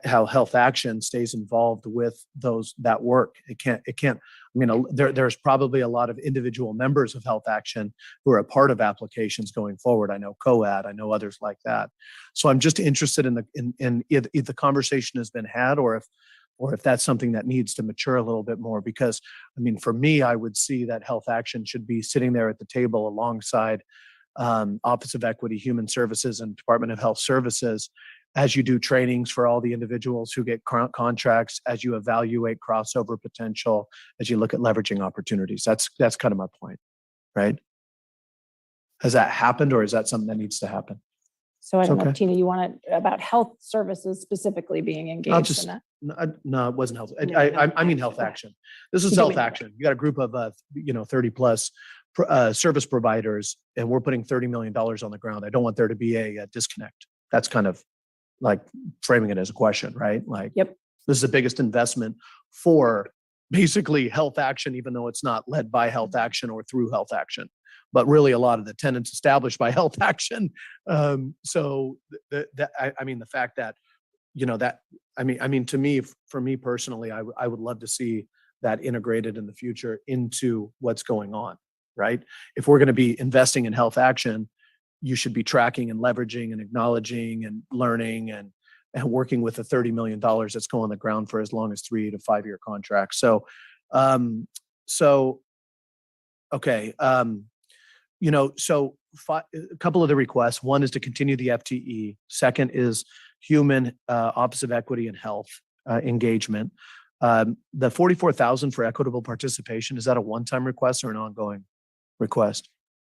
how Health Action stays involved with that work? It can't, I mean, there's probably a lot of individual members of Health Action who are a part of applications going forward. I know COAD, I know others like that. So I'm just interested in if the conversation has been had or if that's something that needs to mature a little bit more, because I mean, for me, I would see that Health Action should be sitting there at the table alongside Office of Equity, Human Services, and Department of Health Services as you do trainings for all the individuals who get contracts, as you evaluate crossover potential, as you look at leveraging opportunities. That's kind of my point, right? Has that happened, or is that something that needs to happen? So I don't It's know, okay. Tina, you want to, about health services specifically being engaged in that? No, it wasn't health. I mean Health Action. This is You told Health me. Action. You got a group of 30 plus service providers, and we're putting $30 million on the ground. I don't want there to be a disconnect. That's kind of like framing it as a question, right? Like, yep, this is the biggest investment for basically Health Action, even though it's not led by Health Action or through Health Action, but really a lot of the tenants established by Health Action. So I mean, the fact that, to me, for me personally, I would love to see that integrated in the future into what's going on, right? If we're going to be investing in Health Action, you should be tracking and leveraging and acknowledging and learning and working with the $30 million that's going on the ground for as long as 3 to 5 year contracts. So, okay. A couple of the requests. One is to continue the FTE. Second is human, Office of Equity and Health engagement. The $44,000 for equitable participation, is that a one-time request or an ongoing request?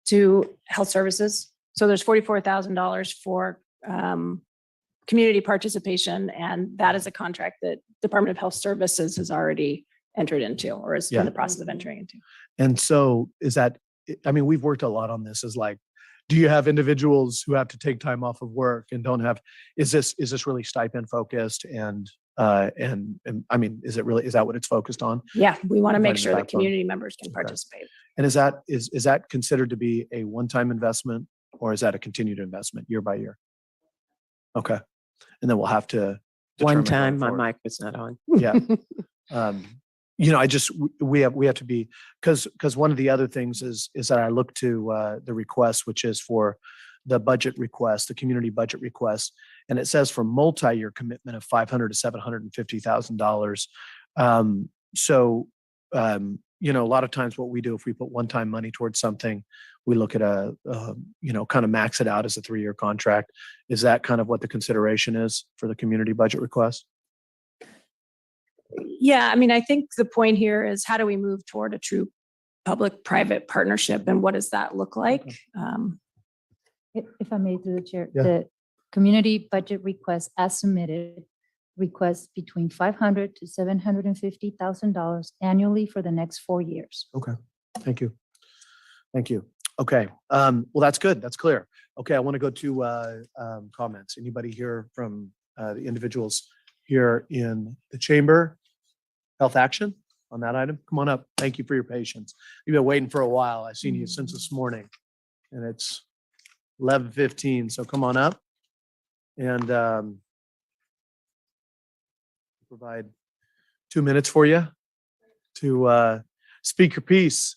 To health services. So there's $44,000 for community participation, and that is a contract that Department of Health Services has already entered into or is in the process of entering into. And so is that, I mean, we've worked a lot on this, is like, do you have individuals who have to take time off of work and don't have, is this really stipend focused? And And I mean, is that what it's focused on? Yeah, we want to make Providing the sure that backbone. community members can Okay. participate. And is that considered to be a one-time investment, or is that a continued investment year by year? Okay. And then we'll have to determine One going time, my forward. mic was not on. Yeah. We have to be, because one of the other things is that I look to the request, which is for the budget request, the community budget request, and it says for multi-year commitment of $500,000 to $750,000. A lot of times what we do, if we put one-time money towards something, we look at kind of max it out as a 3-year contract. Is that kind of what the consideration is for the community budget request? Yeah, I mean, I think the point here is how do we move toward a true public-private partnership, and what does that look like? If I may, through the chair, Yeah. the community budget request as submitted requests between $500,000 to $750,000 annually for the next 4 years. Okay, thank you. Thank you. Okay, well, that's good. That's clear. Okay, I want to go to comments. Anybody here from the individuals here in the chamber? Health action on that item? Come on up. Thank you for your patience. You've been waiting for a while. I've seen you since this morning, and it's 11:15, so come on up and provide 2 minutes for you to speak your piece.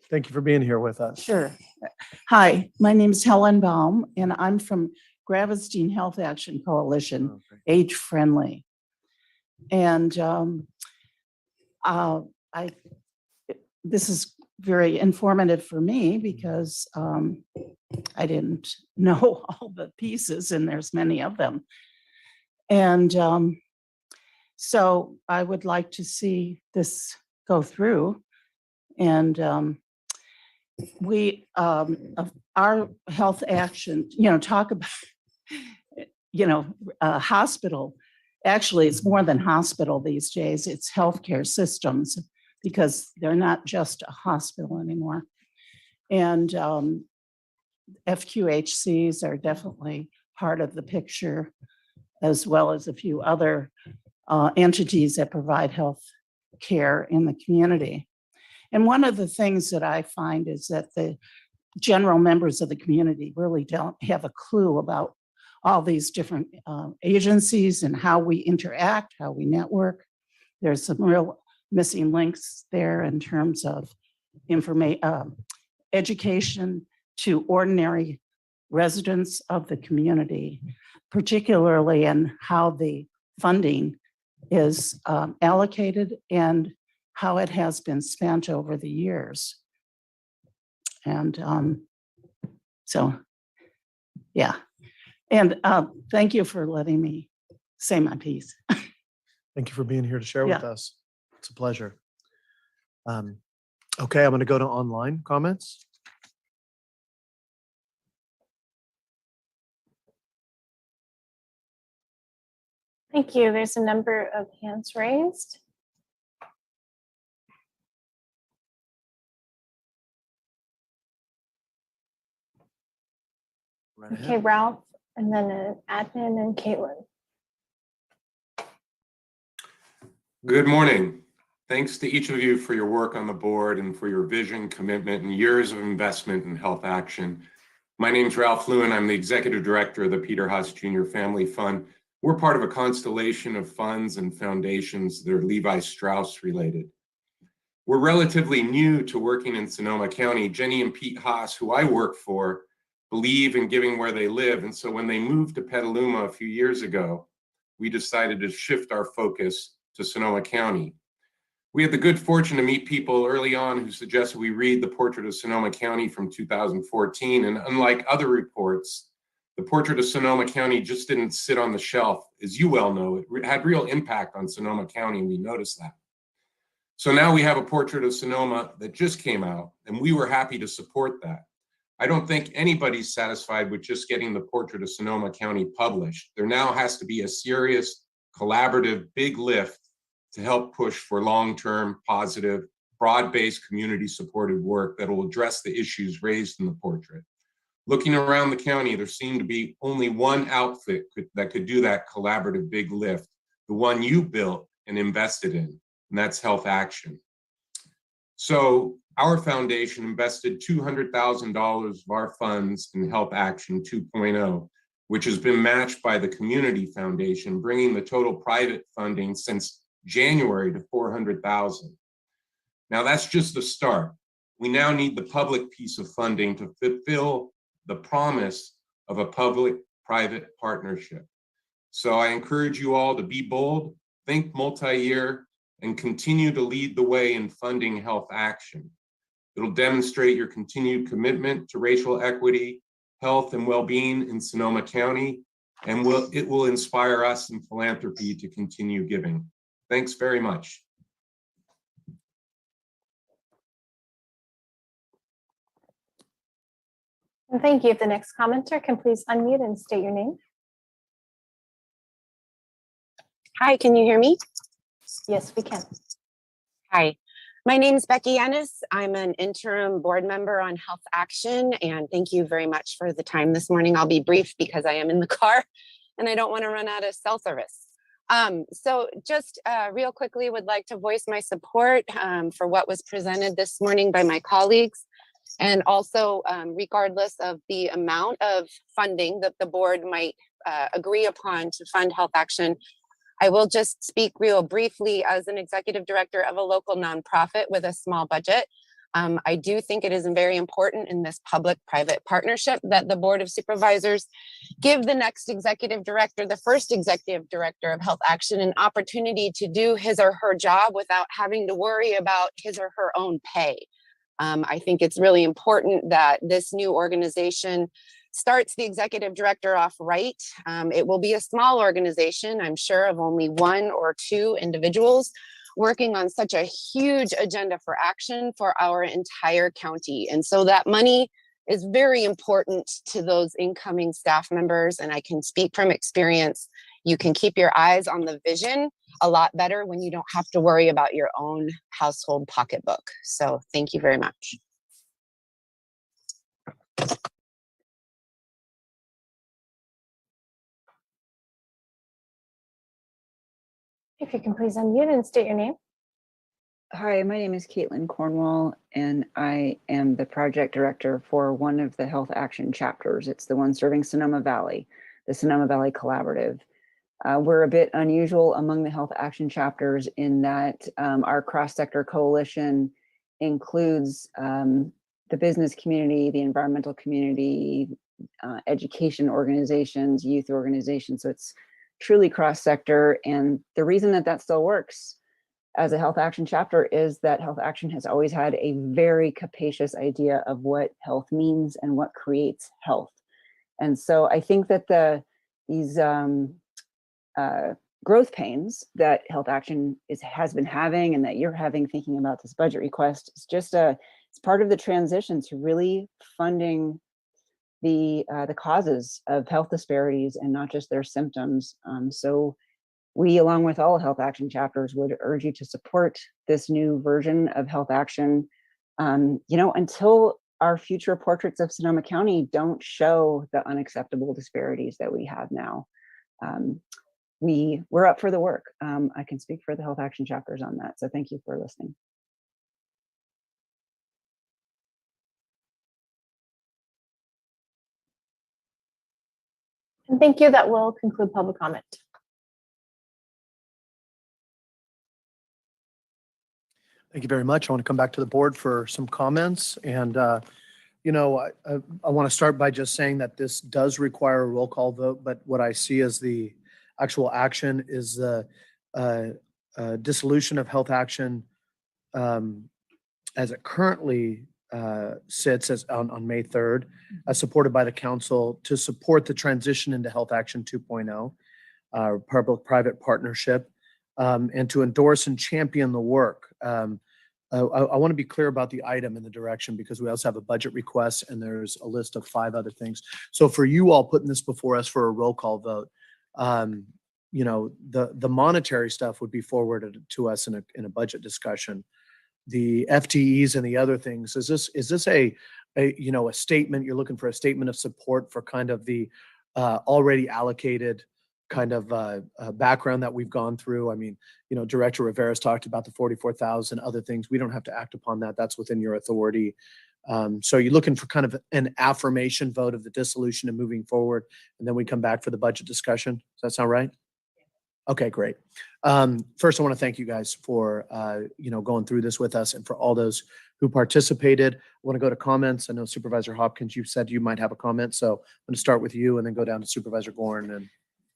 Thank you for being here with us. Sure. Hi, my name is Helen Baum, and I'm from Gravestein Health Action Coalition, Age Friendly. And this is very informative for me because I didn't know all the pieces, and there's many of them. And so I would like to see this go through. And our health action, talk about, hospital. Actually, it's more than hospital these days. It's healthcare systems, because they're not just a hospital anymore. And FQHCs are definitely part of the picture, as well as a few other entities that provide health care in the community. And one of the things that I find is that the general members of the community really don't have a clue about all these different agencies and how we interact, how we network. There's some real missing links there in terms of education to ordinary residents of the community, particularly in how the funding is allocated and how it has been spent over the years. And yeah. And thank you for letting me say my piece. Thank you for being here to share with Yeah. us. It's a pleasure. Okay, I'm going to go to online comments. Thank you. There's a number of hands raised. Right ahead. Okay, Ralph, and then an admin and Caitlin. Good morning. Thanks to each of you for your work on the board and for your vision, commitment, and years of investment in health action. My name's Ralph Lewin. I'm the executive director of the Peter Haas Jr. Family Fund. We're part of a constellation of funds and foundations that are Levi Strauss related. We're relatively new to working in Sonoma County. Jenny and Pete Haas, who I work for, believe in giving where they live. And so when they moved to Petaluma a few years ago, we decided to shift our focus to Sonoma County. We had the good fortune to meet people early on who suggested we read the Portrait of Sonoma County from 2014. And unlike other reports, the Portrait of Sonoma County just didn't sit on the shelf. As you well know, it had real impact on Sonoma County, and we noticed that. So now we have a Portrait of Sonoma that just came out, and we were happy to support that. I don't think anybody's satisfied with just getting the Portrait of Sonoma County published. There now has to be a serious, collaborative, big lift to help push for long-term, positive, broad-based, community-supported work that will address the issues raised in the portrait. Looking around the county, there seemed to be only one outfit that could do that collaborative big lift, the one you built and invested in, and that's Health Action. So our foundation invested $200,000 of our funds in Health Action 2.0, which has been matched by the Community Foundation, bringing the total private funding since January to $400,000. Now that's just the start. We now need the public piece of funding to fulfill the promise of a public-private partnership. So I encourage you all to be bold, think multi-year, and continue to lead the way in funding Health Action. It'll demonstrate your continued commitment to racial equity, health, and well-being in Sonoma County, and it will inspire us in philanthropy to continue giving. Thanks very much. And thank you. If the next commenter can please unmute and state your name. Hi, can you hear me? Yes, we can. Hi, my name is Becky Ennis. I'm an interim board member on Health Action, and thank you very much for the time this morning. I'll be brief because I am in the car and I don't want to run out of cell service. So just real quickly would like to voice my support for what was presented this morning by my colleagues. And also, regardless of the amount of funding that the board might agree upon to fund Health Action, I will just speak real briefly as an executive director of a local nonprofit with a small budget. I do think it is very important in this public-private partnership that the Board of Supervisors give the next executive director, the first executive director of Health Action, an opportunity to do his or her job without having to worry about his or her own pay. I think it's really important that this new organization starts the executive director off right. It will be a small organization, I'm sure, of only 1 or 2 individuals working on such a huge agenda for action for our entire county. And so that money is very important to those incoming staff members. And I can speak from experience, you can keep your eyes on the vision a lot better when you don't have to worry about your own household pocketbook. So thank you very much. If you can please unmute and state your name. Hi, my name is Caitlin Cornwall, and I am the project director for one of the Health Action chapters. It's the one serving Sonoma Valley, the Sonoma Valley Collaborative. We're a bit unusual among the Health Action chapters in that our cross-sector coalition includes the business community, the environmental community, education organizations, youth organizations. So it's truly cross-sector. And the reason that that still works as a Health Action chapter is that Health Action has always had a very capacious idea of what health means and what creates health. And so I think that these growth pains that Health Action has been having and that you're having thinking about this budget request is just it's part of the transition to really funding the causes of health disparities and not just their symptoms. So we, along with all Health Action chapters, would urge you to support this new version of Health Action, until our future portraits of Sonoma County don't show the unacceptable disparities that we have now. We're up for the work. I can speak for the Health Action chapters on that. So thank you for listening. And thank you. That will conclude public comment. Thank you very much. I want to come back to the board for some comments. And, I want to start by just saying that this does require a roll call vote, but what I see as the actual action is the dissolution of Health Action as it currently sits on May 3rd, supported by the council to support the transition into Health Action 2.0, public-private partnership, and to endorse and champion the work. I want to be clear about the item and the direction because we also have a budget request and there's a list of 5 other things. So for you all putting this before us for a roll call vote, the monetary stuff would be forwarded to us in a budget discussion. The FTEs and the other things, is this a statement? You're looking for a statement of support for kind of the already allocated kind of background that we've gone through. I mean, you know, Director Rivera's talked about the 44,000 other things. We don't have to act upon that. That's within your authority. So you're looking for kind of an affirmation vote of the dissolution and moving forward, and then we come back for the budget discussion. Does that sound right? Okay, great. First, I want to thank you guys for, you know, going through this with us, and for all those who participated. I want to go to comments. I know Supervisor Hopkins, you said you might have a comment, so I'm going to start with you and then go down to Supervisor Gorn and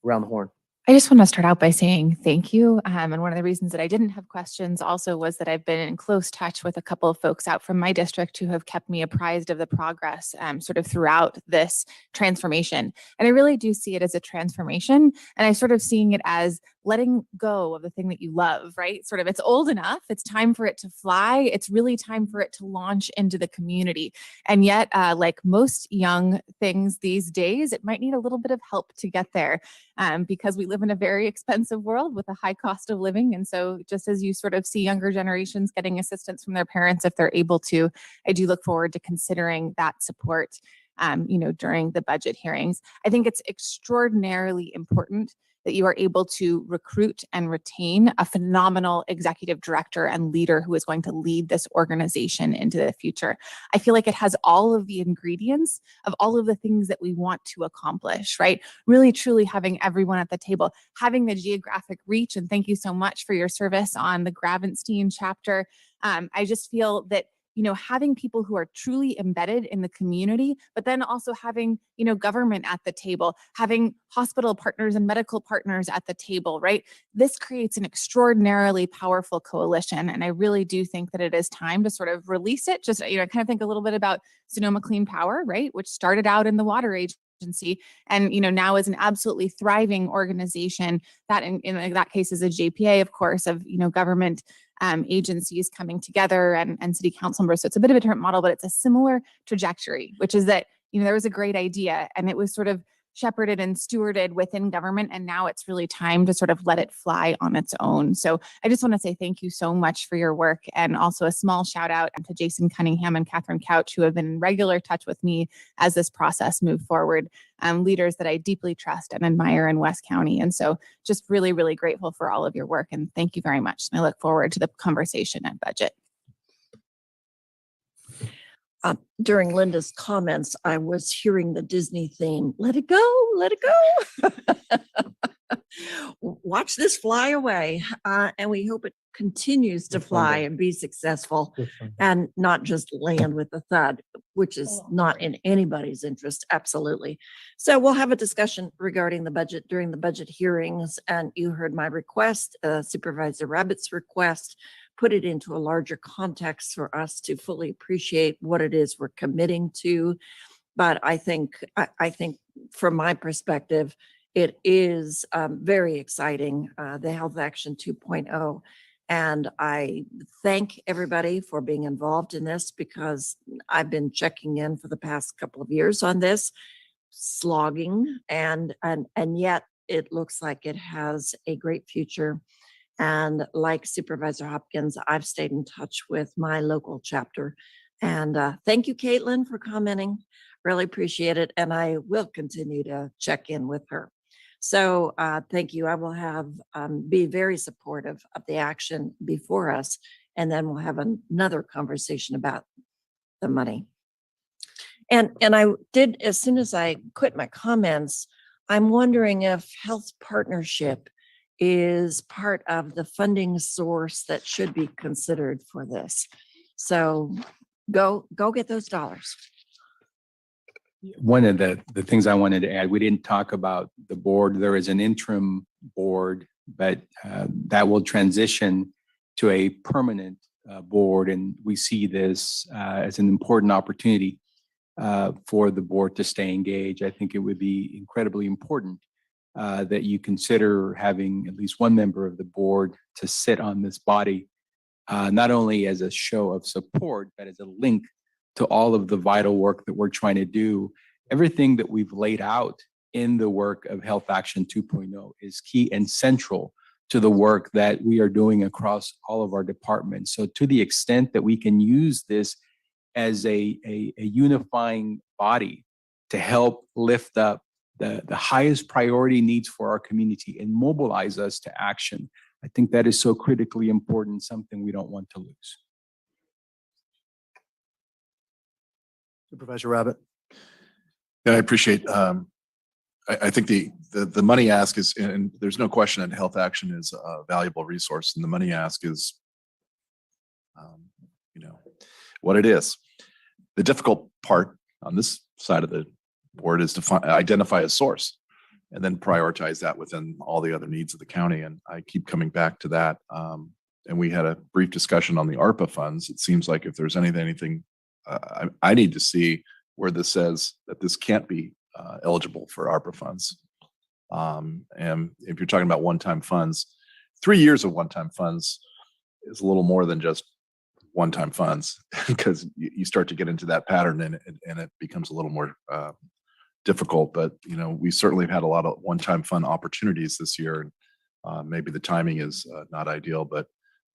around the horn. I just want to start out by saying thank you. And one of the reasons that I didn't have questions also was that I've been in close touch with a couple of folks out from my district who have kept me apprised of the progress sort of throughout this transformation. And I really do see it as a transformation. And I sort of seeing it as letting go of the thing that you love, right? Sort of, it's old enough. It's time for it to fly. It's really time for it to launch into the community. And yet, like most young things these days, it might need a little bit of help to get there. Because we live in a very expensive world with a high cost of living. And so just as you sort of see younger generations getting assistance from their parents if they're able to, I do look forward to considering that support, you know, during the budget hearings. I think it's extraordinarily important that you are able to recruit and retain a phenomenal executive director and leader who is going to lead this organization into the future. I feel like it has all of the ingredients of all of the things that we want to accomplish, right? Really, truly having everyone at the table, having the geographic reach. And thank you so much for your service on the Gravenstein chapter. I just feel that, you know, having people who are truly embedded in the community, but then also having, you know, government at the table, having hospital partners and medical partners at the table, right? This creates an extraordinarily powerful coalition. And I really do think that it is time to sort of release it. Just, you know, I kind of think a little bit about Sonoma Clean Power, right? Which started out in the water agency and, you know, now is an absolutely thriving organization that in that case is a JPA, of course, of, you know, government agencies coming together and city council members. So it's a bit of a different model, but it's a similar trajectory, which is that, you know, there was a great idea and it was sort of shepherded and stewarded within government. And now it's really time to sort of let it fly on its own. So I just want to say thank you so much for your work. And also a small shout out to Jason Cunningham and Catherine Couch, who have been in regular touch with me as this process moved forward. Leaders that I deeply trust and admire in West County. And so just really, really grateful for all of your work. And thank you very much. And I look forward to the conversation and budget. During Linda's comments, I was hearing the Disney theme, let it go, let it go. Watch this fly away. And we hope it continues to fly and be successful and not just land with a thud, which is not in anybody's interest. Absolutely. So we'll have a discussion regarding the budget during the budget hearings. And you heard my request, Supervisor Rabbit's request, put it into a larger context for us to fully appreciate what it is we're committing to. But I think from my perspective, it is very exciting, the Health Action 2.0. And I thank everybody for being involved in this because I've been checking in for the past couple of years on this, slogging, and yet it looks like it has a great future. And like Supervisor Hopkins, I've stayed in touch with my local chapter. And thank you, Caitlin, for commenting. Really appreciate it. And I will continue to check in with her. So thank you. I will have be very supportive of the action before us. And then we'll have another conversation about the money. And I did, as soon as I quit my comments, I'm wondering if health partnership is part of the funding source that should be considered for this. So go get those dollars. One of the things I wanted to add, we didn't talk about the board. There is an interim board, but that will transition to a permanent board. And we see this as an important opportunity for the board to stay engaged. I think it would be incredibly important that you consider having at least one member of the board to sit on this body, not only as a show of support, but as a link to all of the vital work that we're trying to do. Everything that we've laid out in the work of Health Action 2.0 is key and central to the work that we are doing across all of our departments. So to the extent that we can use this as a unifying body to help lift up the highest priority needs for our community and mobilize us to action. I think that is so critically important, something we don't want to lose. Supervisor Rabbit. Yeah, I appreciate, I think the money ask is, and there's no question that Health Action is a valuable resource, and the money ask is, what it is. The difficult part on this side of the board is to identify a source and then prioritize that within all the other needs of the county. And I keep coming back to that. And we had a brief discussion on the ARPA funds. It seems like if there's anything I need to see where this says that this can't be eligible for ARPA funds. And if you're talking about one-time funds, 3 years of one-time funds is a little more than just one-time funds, because you start to get into that pattern and it becomes a little more difficult. But we certainly have had a lot of one-time fund opportunities this year, and maybe the timing is not ideal, but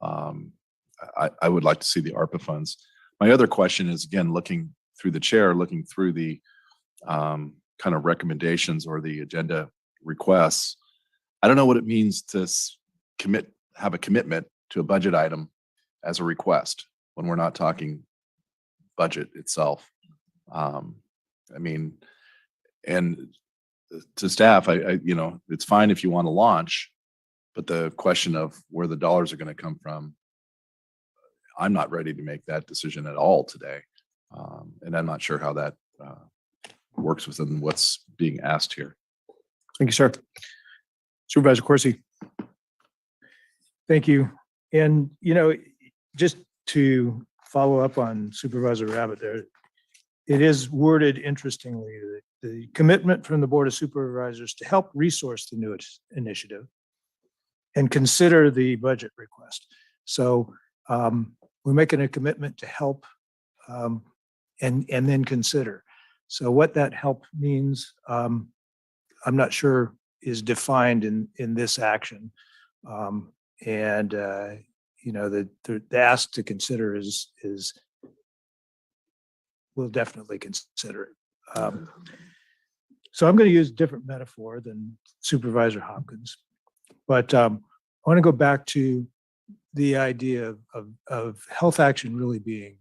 I would like to see the ARPA funds. My other question is, again, looking through the chair, looking through the kind of recommendations or the agenda requests. I don't know what it means to have a commitment to a budget item as a request when we're not talking budget itself. And to staff, it's fine if you want to launch, but the question of where the dollars are going to come from, I'm not ready to make that decision at all today. And I'm not sure how that works within what's being asked here. Thank you, sir. Supervisor Corsi. Thank you. And, just to follow up on Supervisor Rabbit there, it is worded interestingly, that the commitment from the Board of Supervisors to help resource the new initiative and consider the budget request. So we're making a commitment to help and then consider. So what that help means, I'm not sure is defined in this action. The ask to consider is we'll definitely consider it. So I'm going to use a different metaphor than Supervisor Hopkins, but I want to go back to the idea of Health Action really being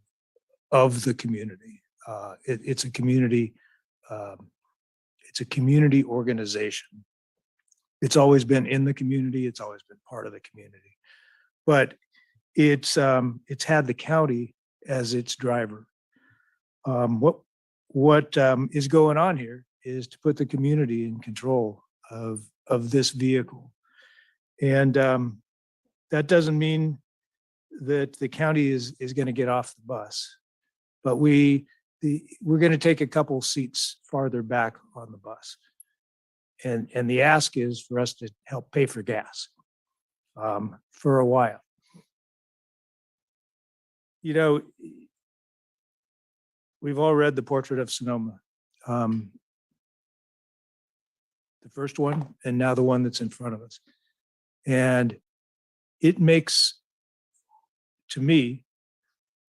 of the community. It's a community. It's a community organization. It's always been in the community. It's always been part of the community, but it's had the county as its driver. What is going on here is to put the community in control of this vehicle, and that doesn't mean that the county is going to get off the bus, but we're going to take a couple seats farther back on the bus. And the ask is for us to help pay for gas for a while. We've all read The Portrait of Sonoma, the first one, and now the one that's in front of us. And it makes, to me,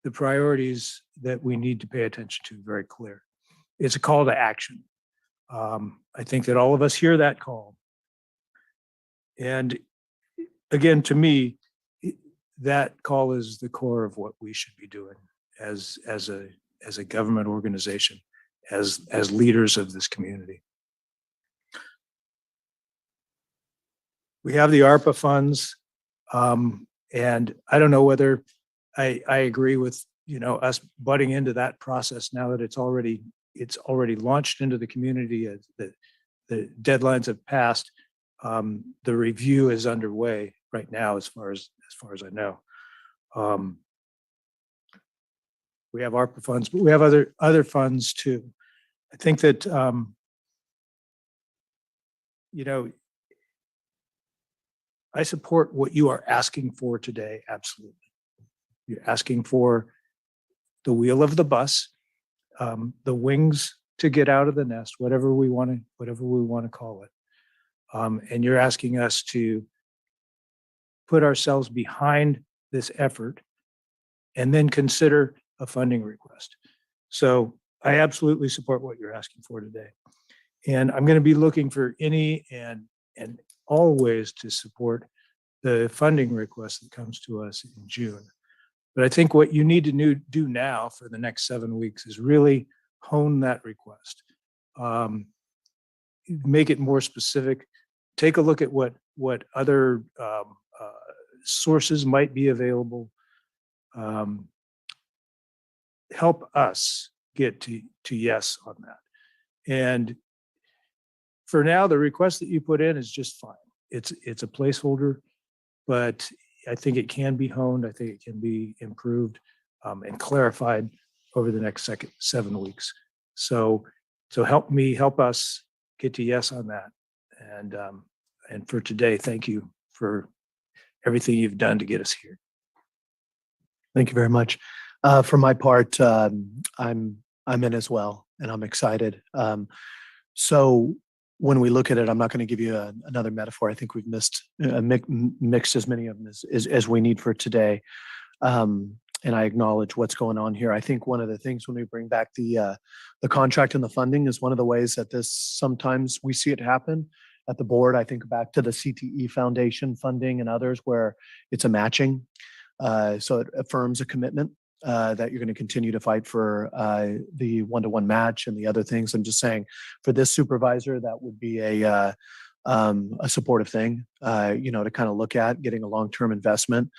the priorities that we need to pay attention to very clear. It's a call to action. I think that all of us hear that call. And again, to me, that call is the core of what we should be doing as a government organization, as leaders of this community. We have the ARPA funds, and I don't know whether I agree with us butting into that process now that it's already launched into the community. The deadlines have passed. The review is underway right now, as far as I know. We have ARPA funds, but we have other funds too. I think that I support what you are asking for today. Absolutely, you're asking for the wheel of the bus, the wings to get out of the nest, whatever we want to call it, and you're asking us to put ourselves behind this effort and then consider a funding request. So I absolutely support what you're asking for today. And I'm going to be looking for any and all ways to support the funding request that comes to us in June. But I think what you need to do now for the next 7 weeks is really hone that request. Make it more specific. Take a look at what other sources might be available. Help us get to yes on that. And for now, the request that you put in is just fine. It's a placeholder, but I think it can be honed. I think it can be improved and clarified over the next 7 weeks. So help us get to yes on that. And for today, thank you for everything you've done to get us here. Thank you very much. For my part, I'm in as well, and I'm excited. So when we look at it, I'm not going to give you another metaphor. I think we've mixed as many of them as we need for today. And I acknowledge what's going on here. I think one of the things when we bring back the contract and the funding is one of the ways that this sometimes we see it happen at the board. I think back to the CTE Foundation funding and others where it's a matching. So it affirms a commitment that you're going to continue to fight for the one-to-one match and the other things. I'm just saying for this supervisor, that would be a supportive thing, to kind of look at getting a long-term investment.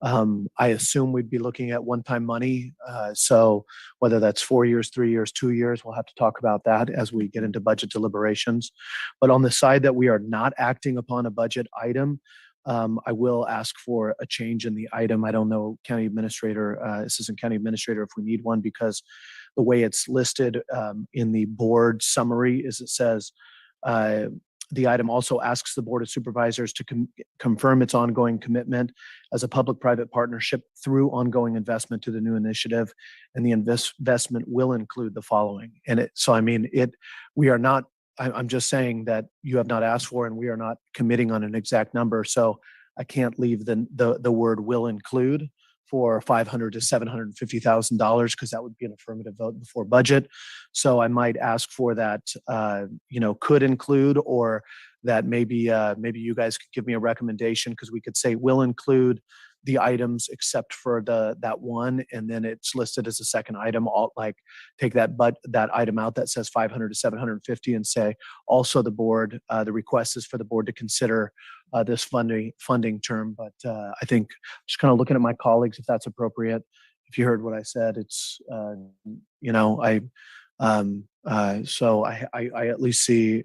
I assume we'd be looking at one-time money. So whether that's 4 years, 3 years, 2 years, we'll have to talk about that as we get into budget deliberations. But on the side that we are not acting upon a budget item, I will ask for a change in the item. I don't know, County Administrator, Assistant County Administrator, if we need one, because the way it's listed in the board summary is it says, the item also asks the Board of Supervisors to confirm its ongoing commitment as a public-private partnership through ongoing investment to the new initiative, and the investment will include the following. And we are not. I'm just saying that you have not asked for, and we are not committing on an exact number. So I can't leave the word "will include" for $500,000 to $750,000 because that would be an affirmative vote before budget. So I might ask for that, could include, or that maybe you guys could give me a recommendation, because we could say will include the items except for that one, and then it's listed as a second item. Take that item out that says 500 to 750 and say also the board, the request is for the board to consider this funding term. But I think just kind of looking at my colleagues, if that's appropriate. If you heard what I said, it's so I at least see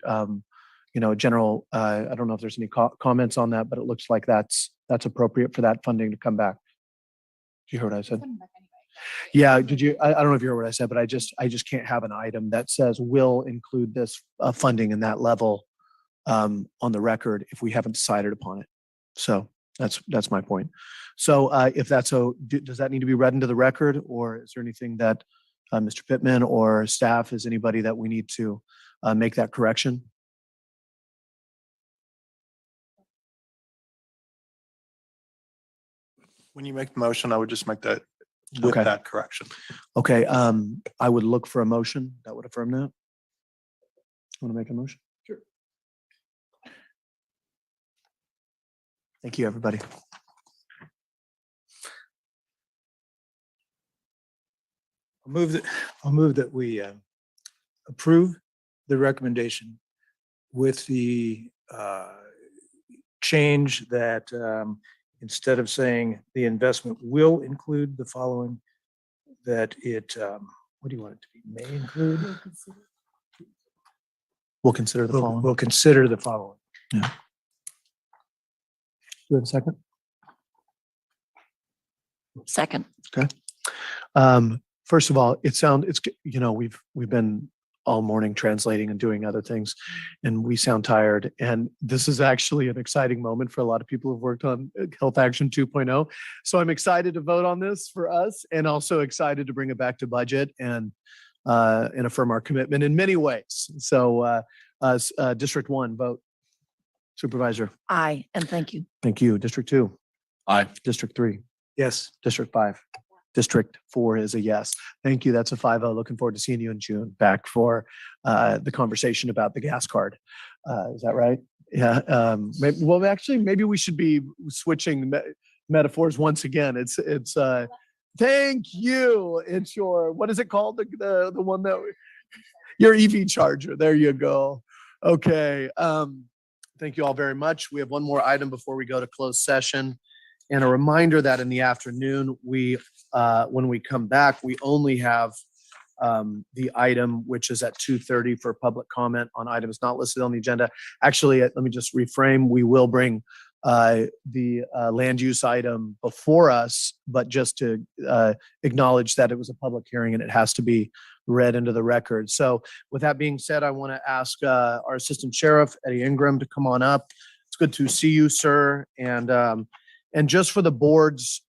general. I don't know if there's any comments on that, but it looks like that's appropriate for that funding to come back. Did you hear what I said? Yeah. Did you? I don't know if you heard what I said, but I just can't have an item that says will include this funding in that level on the record if we haven't decided upon it. So that's my point. So if that's so, does that need to be read into the record, or is there anything that Mr. Pittman or staff, is anybody that we need to make that correction? When you make the motion, I would just make that with that correction. Okay. I would look for a motion that would affirm that. Want to make a motion? Sure. Thank you, everybody. I'll move that we approve the recommendation with the change that instead of saying the investment will include the following, that it, what do you want it to be? May include? We'll consider the following. We'll consider the following. Yeah. Do you have a second? Second. Okay. First of all, we've been all morning translating and doing other things, and we sound tired. And this is actually an exciting moment for a lot of people who've worked on Health Action 2.0. So I'm excited to vote on this for us, and also excited to bring it back to budget and affirm our commitment in many ways. So District 1, vote. Supervisor. Aye, and thank you. Thank you. District 2. Aye. District 3. Yes. District 5. District 4 is a yes. Thank you. That's a 5-0. Looking forward to seeing you in June back for the conversation about the gas card. Is that right? Yeah. Maybe we should be switching metaphors once again. It's thank you. It's your, what is it called? The one that your EV charger. There you go. Okay. Thank you all very much. We have one more item before we go to closed session. And a reminder that in the afternoon, when we come back, we only have the item, which is at 2:30 for public comment on items not listed on the agenda. Actually, let me just reframe. We will bring the land use item before us, but just to acknowledge that it was a public hearing and it has to be read into the record. So with that being said, I want to ask our Assistant Sheriff, Eddie Ingram, to come on up. It's good to see you, sir. And just for the board's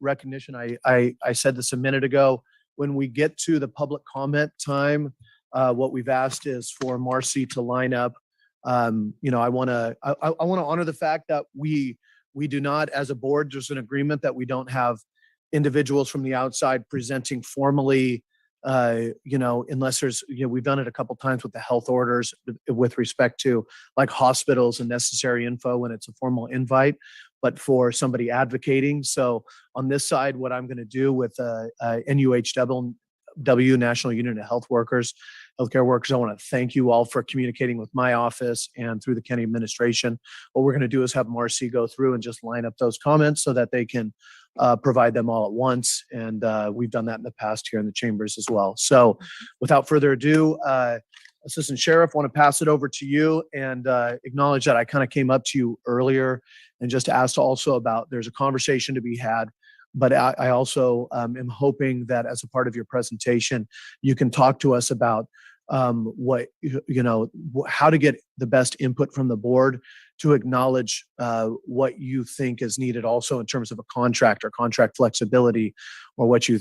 recognition, I said this a minute ago, when we get to the public comment time, what we've asked is for Marcy to line up. I want to honor the fact that we do not, as a board, there's an agreement that we don't have individuals from the outside presenting formally, unless there's, we've done it a couple times with the health orders with respect to like hospitals and necessary info when it's a formal invite, but for somebody advocating. So on this side, what I'm going to do with NUHW, National Union of Healthcare Workers, I want to thank you all for communicating with my office and through the county administration. What we're going to do is have Marcy go through and just line up those comments so that they can provide them all at once. And we've done that in the past here in the chambers as well. So without further ado, Assistant Sheriff, want to pass it over to you and acknowledge that I kind of came up to you earlier and just asked also about, there's a conversation to be had, but I also am hoping that as a part of your presentation, you can talk to us about how to get the best input from the board to acknowledge what you think is needed also in terms of a contract or contract flexibility, or what you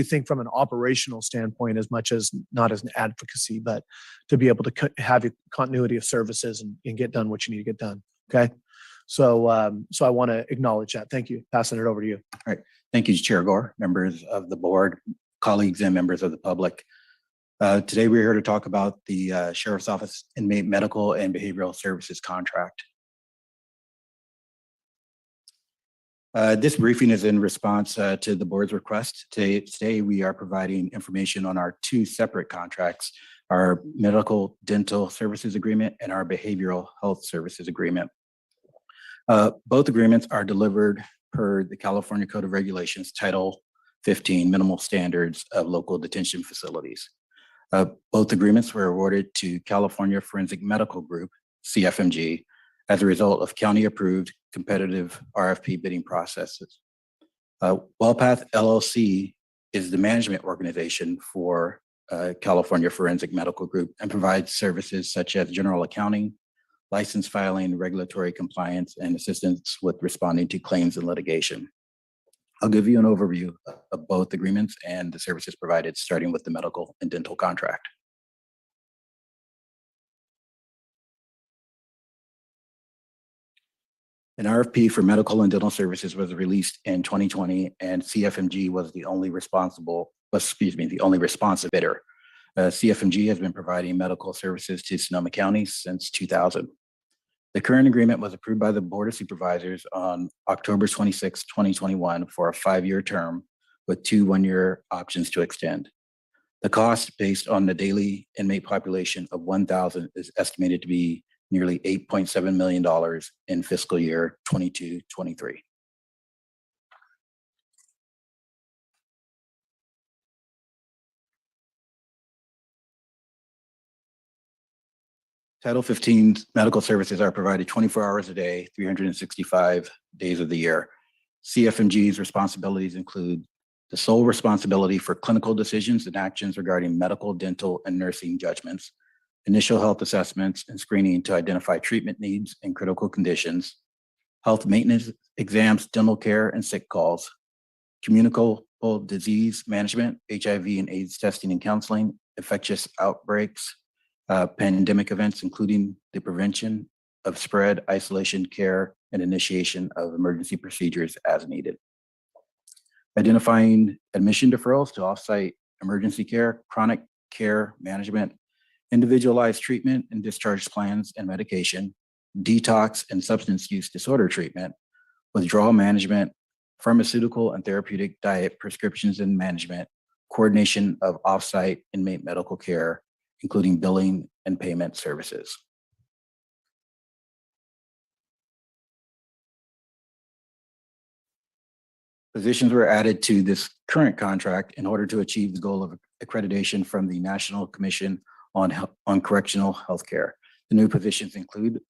think from an operational standpoint, as much as not as an advocacy, but to be able to have a continuity of services and get done what you need to get done. Okay. So I want to acknowledge that. Thank you. Passing it over to you. All right. Thank you, Chair Gore, members of the board, colleagues, and members of the public. Today, we're here to talk about the Sheriff's Office Inmate Medical and Behavioral Services Contract. This briefing is in response to the board's request. Today, we are providing information on our two separate contracts, our Medical Dental Services Agreement and our Behavioral Health Services Agreement. Both agreements are delivered per the California Code of Regulations, Title 15, Minimal Standards of Local Detention Facilities. Both agreements were awarded to California Forensic Medical Group, CFMG, as a result of county-approved competitive RFP bidding processes. WellPath LLC is the management organization for California Forensic Medical Group and provides services such as general accounting, license filing, regulatory compliance, and assistance with responding to claims and litigation. I'll give you an overview of both agreements and the services provided, starting with the medical and dental contract. An RFP for medical and dental services was released in 2020, and CFMG was the only responsive bidder. CFMG has been providing medical services to Sonoma County since 2000. The current agreement was approved by the Board of Supervisors on October 26, 2021 for a 5-year term with 2 one-year options to extend. The cost based on the daily inmate population of 1,000 is estimated to be nearly $8.7 million in fiscal year 22-23. Title 15 medical services are provided 24 hours a day, 365 days of the year. CFMG's responsibilities include the sole responsibility for clinical decisions and actions regarding medical, dental, and nursing judgments, initial health assessments and screening to identify treatment needs and critical conditions, health maintenance exams, dental care and sick calls, communicable disease management, HIV and AIDS testing and counseling, infectious outbreaks, pandemic events, including the prevention of spread, isolation, care, and initiation of emergency procedures as needed. identifying admission deferrals to offsite emergency care, chronic care management, individualized treatment and discharge plans and medication, detox and substance use disorder treatment, withdrawal management, pharmaceutical and therapeutic diet prescriptions and management, coordination of offsite inmate medical care, including billing and payment services. Positions were added to this current contract in order to achieve the goal of accreditation from the National Commission on Correctional Healthcare. The new positions include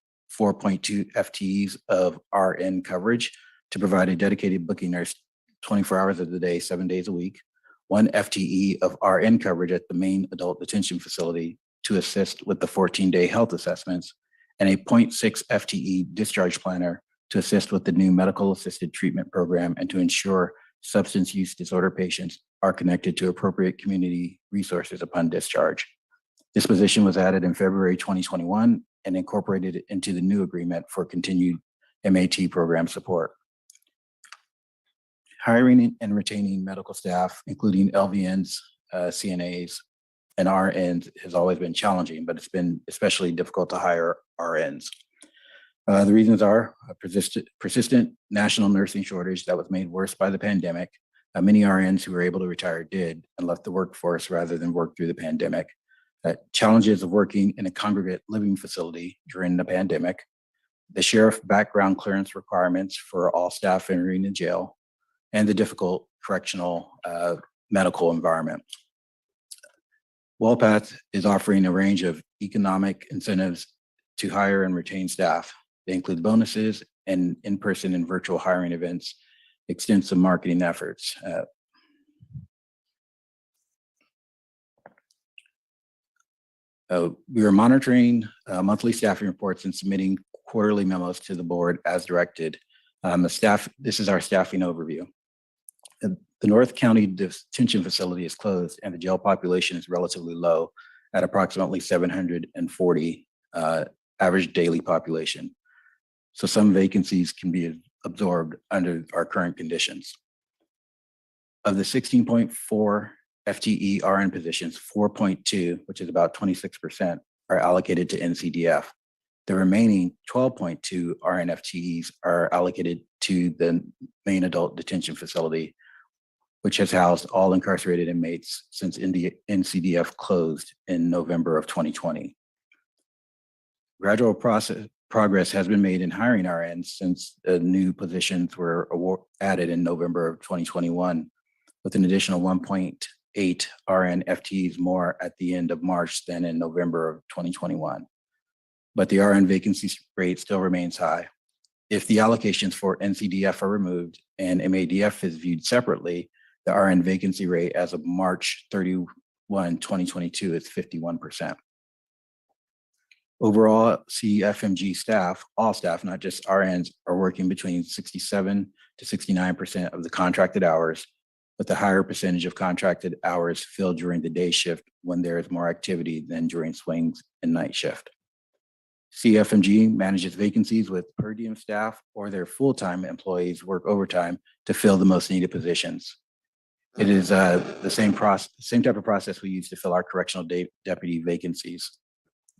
4.2 FTEs of RN coverage to provide a dedicated booking nurse 24 hours of the day, 7 days a week, 1 FTE of RN coverage at the main adult detention facility to assist with the 14-day health assessments, and a 0.6 FTE discharge planner to assist with the new medical assisted treatment program and to ensure substance use disorder patients are connected to appropriate community resources upon discharge. This position was added in February 2021 and incorporated into the new agreement for continued MAT program support. Hiring and retaining medical staff, including LVNs, CNAs, and RNs has always been challenging, but it's been especially difficult to hire RNs. The reasons are a persistent national nursing shortage that was made worse by the pandemic. Many RNs who were able to retire did and left the workforce rather than work through the pandemic. Challenges of working in a congregate living facility during the pandemic. The sheriff background clearance requirements for all staff entering the jail, and the difficult correctional medical environment. WellPath is offering a range of economic incentives to hire and retain staff. They include bonuses and in-person and virtual hiring events, extensive marketing efforts. We are monitoring monthly staffing reports and submitting quarterly memos to the board as directed. This is our staffing overview. The North County Detention Facility is closed and the jail population is relatively low at approximately 740 average daily population. So some vacancies can be absorbed under our current conditions. Of the 16.4 FTE RN positions, 4.2, which is about 26%, are allocated to NCDF. The remaining 12.2 RN FTEs are allocated to the main adult detention facility, which has housed all incarcerated inmates since NCDF closed in November of 2020. Gradual progress has been made in hiring RNs since the new positions were added in November of 2021, with an additional 1.8 RN FTEs more at the end of March than in November of 2021. But the RN vacancy rate still remains high. If the allocations for NCDF are removed and MADF is viewed separately, the RN vacancy rate as of March 31, 2022 is 51%. Overall, CFMG staff, all staff, not just RNs, are working between 67 to 69% of the contracted hours, with a higher percentage of contracted hours filled during the day shift when there is more activity than during swings and night shift. CFMG manages vacancies with per diem staff or their full-time employees work overtime to fill the most needed positions. It is the same type of process we use to fill our correctional deputy vacancies.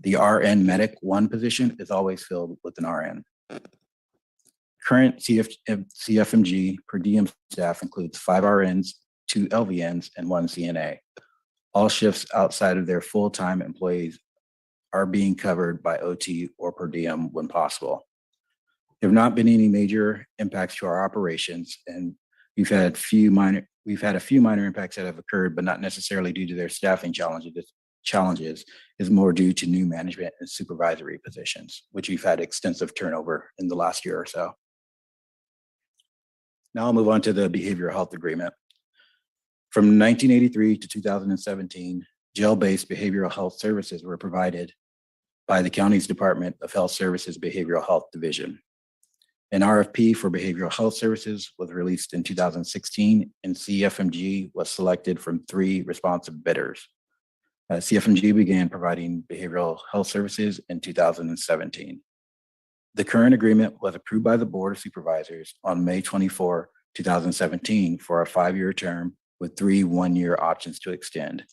The RN Medic 1 position is always filled with an RN. Current CFMG per diem staff includes 5 RNs, 2 LVNs, and 1 CNA. All shifts outside of their full-time employees are being covered by OT or per diem when possible. There have not been any major impacts to our operations, and we've had a few minor impacts that have occurred, but not necessarily due to their staffing challenges is more due to new management and supervisory positions, which we've had extensive turnover in the last year or so. Now I'll move on to the behavioral health agreement. From 1983 to 2017, jail-based behavioral health services were provided by the county's Department of Health Services Behavioral Health Division. An RFP for behavioral health services was released in 2016, and CFMG was selected from 3 responsive bidders. CFMG began providing behavioral health services in 2017. The current agreement was approved by the Board of Supervisors on May 24, 2017 for a 5-year term with 3 one-year options to extend.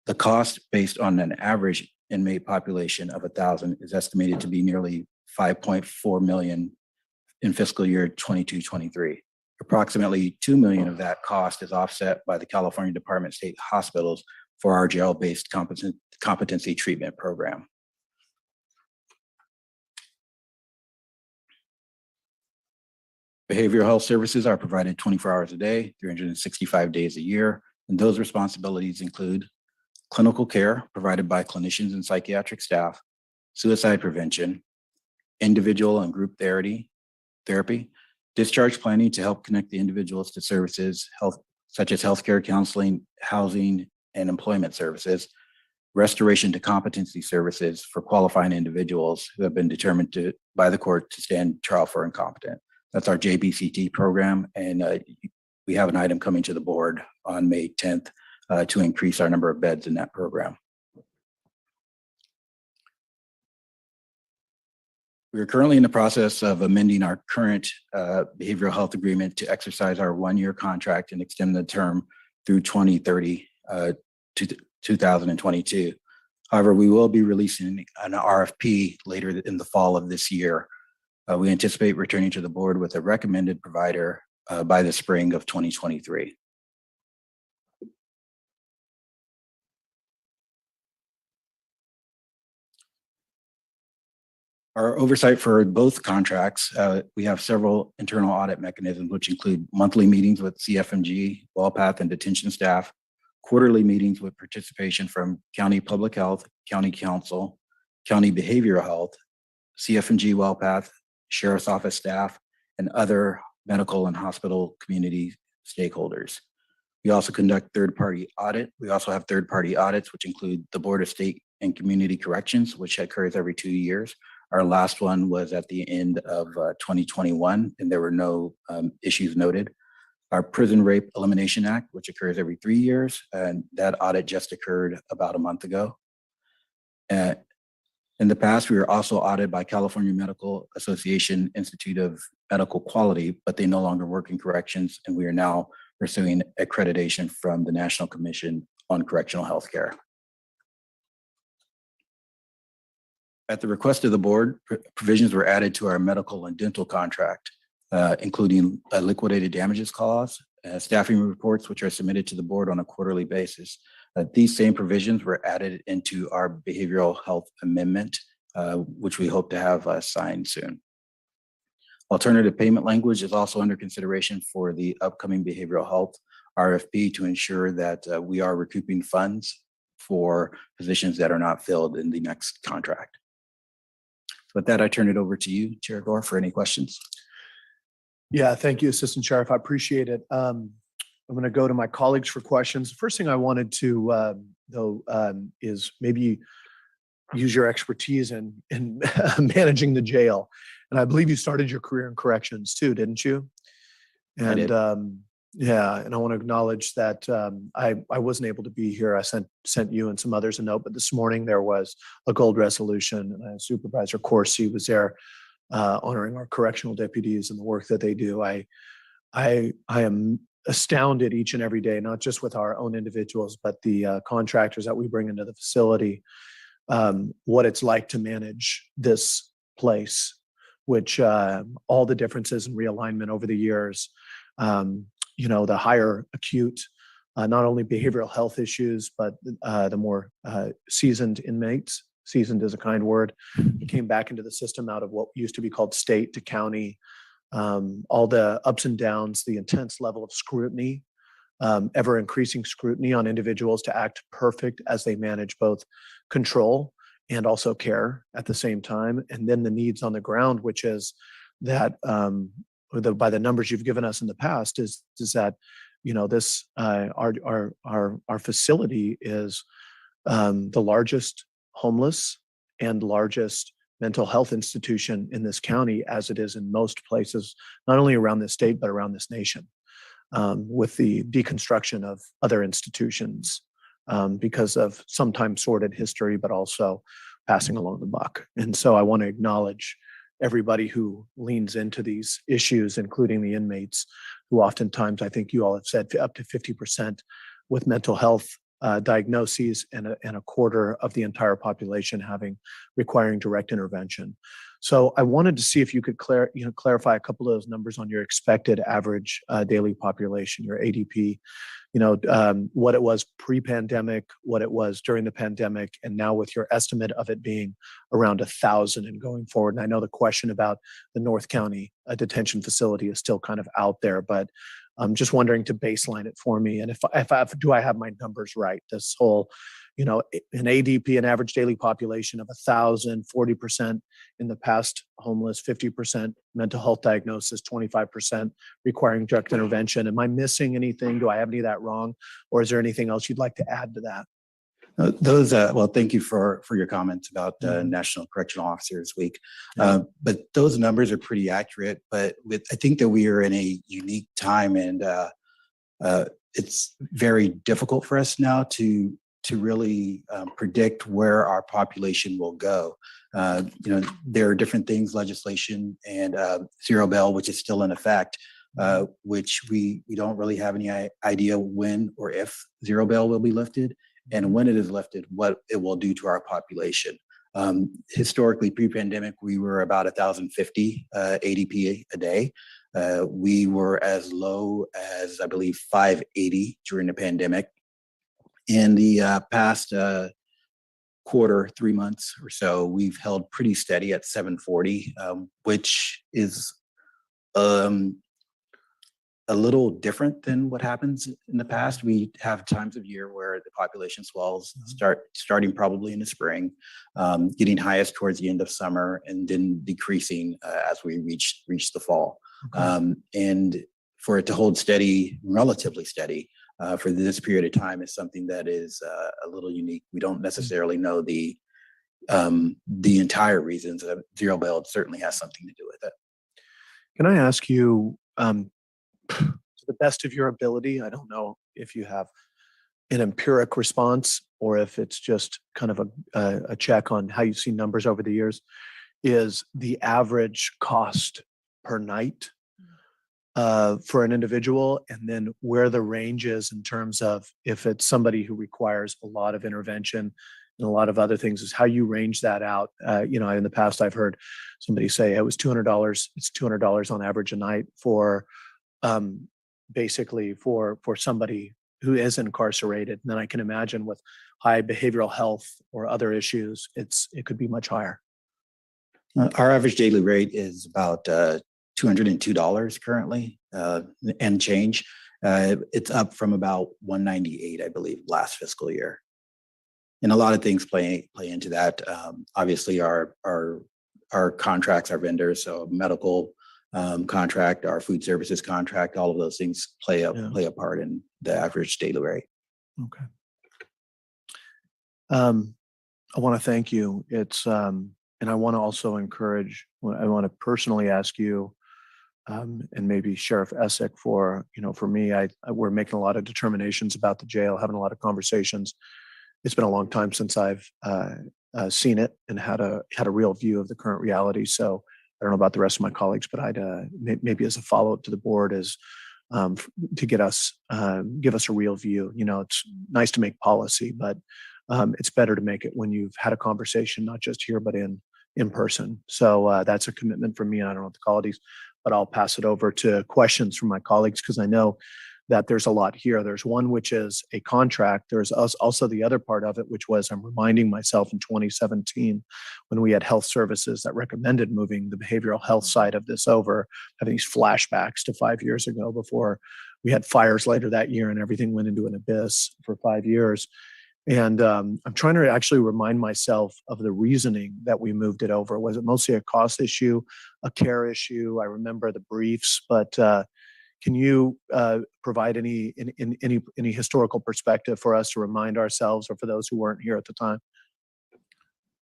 The cost based on an average inmate population of 1,000 is estimated to be nearly $5.4 million in fiscal year 22-23. Approximately $2 million of that cost is offset by the California Department of State Hospitals for our jail-based competency treatment program. Behavioral health services are provided 24 hours a day, 365 days a year, and those responsibilities include clinical care provided by clinicians and psychiatric staff, suicide prevention, individual and group therapy, discharge planning to help connect the individuals to services such as healthcare, counseling, housing, and employment services, restoration to competency services for qualifying individuals who have been determined by the court to stand trial for incompetent. That's our JBCT program, and we have an item coming to the board on May 10th to increase our number of beds in that program. We are currently in the process of amending our current behavioral health agreement to exercise our 1-year contract and extend the term through 2030 to 2022. However, we will be releasing an RFP later in the fall of this year. We anticipate returning to the board with a recommended provider by the spring of 2023. Our oversight for both contracts, we have several internal audit mechanisms, which include monthly meetings with CFMG, WellPath, and detention staff, quarterly meetings with participation from County Public Health, County Council, County Behavioral Health, CFMG, WellPath, Sheriff's Office staff, and other medical and hospital community stakeholders. We also conduct third-party audit. We also have third-party audits, which include the Board of State and Community Corrections, which occurs every 2 years. Our last one was at the end of 2021, and there were no issues noted. Our Prison Rape Elimination Act, which occurs every 3 years, and that audit just occurred about a month ago. In the past, we were also audited by California Medical Association Institute of Medical Quality, but they no longer work in corrections, and we are now pursuing accreditation from the National Commission on Correctional Healthcare. At the request of the board, provisions were added to our medical and dental contract, including a liquidated damages clause, staffing reports, which are submitted to the board on a quarterly basis. These same provisions were added into our behavioral health amendment, which we hope to have signed soon. Alternative payment language is also under consideration for the upcoming behavioral health RFP to ensure that we are recouping funds for positions that are not filled in the next contract. With that, I turn it over to you, Chair Gore, for any questions. Yeah, thank you, Assistant Sheriff. I appreciate it. I'm going to go to my colleagues for questions. The first thing I wanted to though is maybe use your expertise in managing the jail. And I believe you started your career in corrections too, didn't you? And I did. yeah, and I want to acknowledge that I wasn't able to be here. I sent you and some others a note, but this morning there was a gold resolution, and Supervisor Corsi was there honoring our correctional deputies and the work that they do. I am astounded each and every day, not just with our own individuals, but the contractors that we bring into the facility, what it's like to manage this place, which all the differences and realignment over the years, you know, the higher acute, not only behavioral health issues, but the more seasoned inmates. Seasoned is a kind word. Came back into the system out of what used to be called state to county. All the ups and downs, the intense level of scrutiny, ever increasing scrutiny on individuals to act perfect as they manage both control and also care at the same time. And then the needs on the ground, which is that by the numbers you've given us in the past, is that, you know, this our facility is the largest homeless and largest mental health institution in this county, as it is in most places, not only around this state, but around this nation, with the deconstruction of other institutions because of sometimes sordid history, but also passing along the buck. And so I want to acknowledge everybody who leans into these issues, including the inmates, who oftentimes, I think you all have said, up to 50% with mental health diagnoses, and a quarter of the entire population requiring direct intervention. So I wanted to see if you could clarify a couple of those numbers on your expected average daily population, your ADP, what it was pre-pandemic, what it was during the pandemic, and now with your estimate of it being around 1,000 and going forward. And I know the question about the North County detention facility is still kind of out there, but I'm just wondering to baseline it for me. And do I have my numbers right? This whole, an ADP, an average daily population of 1,000, 40% in the past homeless, 50% mental health diagnosis, 25% requiring direct intervention. Am I missing anything? Do I have any of that wrong? Or is there anything else you'd like to add to that? Well, thank you for your comments about National Correctional Officers Week. But those numbers are pretty accurate. But I think that we are in a unique time, and it's very difficult for us now to really predict where our population will go. There are different things, legislation and zero bail, which is still in effect, which we don't really have any idea when or if zero bail will be lifted. And when it is lifted, what it will do to our population. Historically, pre-pandemic, we were about 1,050 ADP a day. We were as low as, I believe, 580 during the pandemic. In the past quarter, 3 months or so, we've held pretty steady at 740, which is a little different than what happens in the past. We have times of year where the population swells, starting probably in the spring, getting highest towards the end of summer, and then decreasing as we reach the fall. Okay. And for it to hold steady, relatively steady, for this period of time is something that is a little unique. We don't necessarily know the entire reasons. Zero bail certainly has something to do with it. Can I ask you, to the best of your ability, I don't know if you have an empiric response or if it's just kind of a check on how you've seen numbers over the years, is the average cost per night for an individual, and then where the range is in terms of if it's somebody who requires a lot of intervention and a lot of other things, is how you range that out. In the past, I've heard somebody say it was $200. It's $200 on average a night for basically for somebody who is incarcerated. And then I can imagine with high behavioral health or other issues, it could be much higher. Our average daily rate is about $202 currently, and change. It's up from about $198, I believe, last fiscal year. And a lot of things play into that. Obviously, our contracts, our vendors, so medical contract, our food services contract, all of those things play a part in the average daily rate. Okay. I want to thank you. And I want to also encourage, I want to personally ask you, and maybe Sheriff Essick for me, we're making a lot of determinations about the jail, having a lot of conversations. It's been a long time since I've seen it and had a real view of the current reality. So I don't know about the rest of my colleagues, but I'd maybe as a follow-up to the board is to give us a real view. It's nice to make policy, but it's better to make it when you've had a conversation, not just here, but in person. So that's a commitment from me. I don't know what the colleagues, but I'll pass it over to questions from my colleagues, because I know that there's a lot here. There's one, which is a contract. There's also the other part of it, which was I'm reminding myself in 2017, when we had health services that recommended moving the behavioral health side of this over, having these flashbacks to 5 years ago before we had fires later that year and everything went into an abyss for 5 years. And I'm trying to actually remind myself of the reasoning that we moved it over. Was it mostly a cost issue, a care issue? I remember the briefs, but can you provide any historical perspective for us to remind ourselves, or for those who weren't here at the time?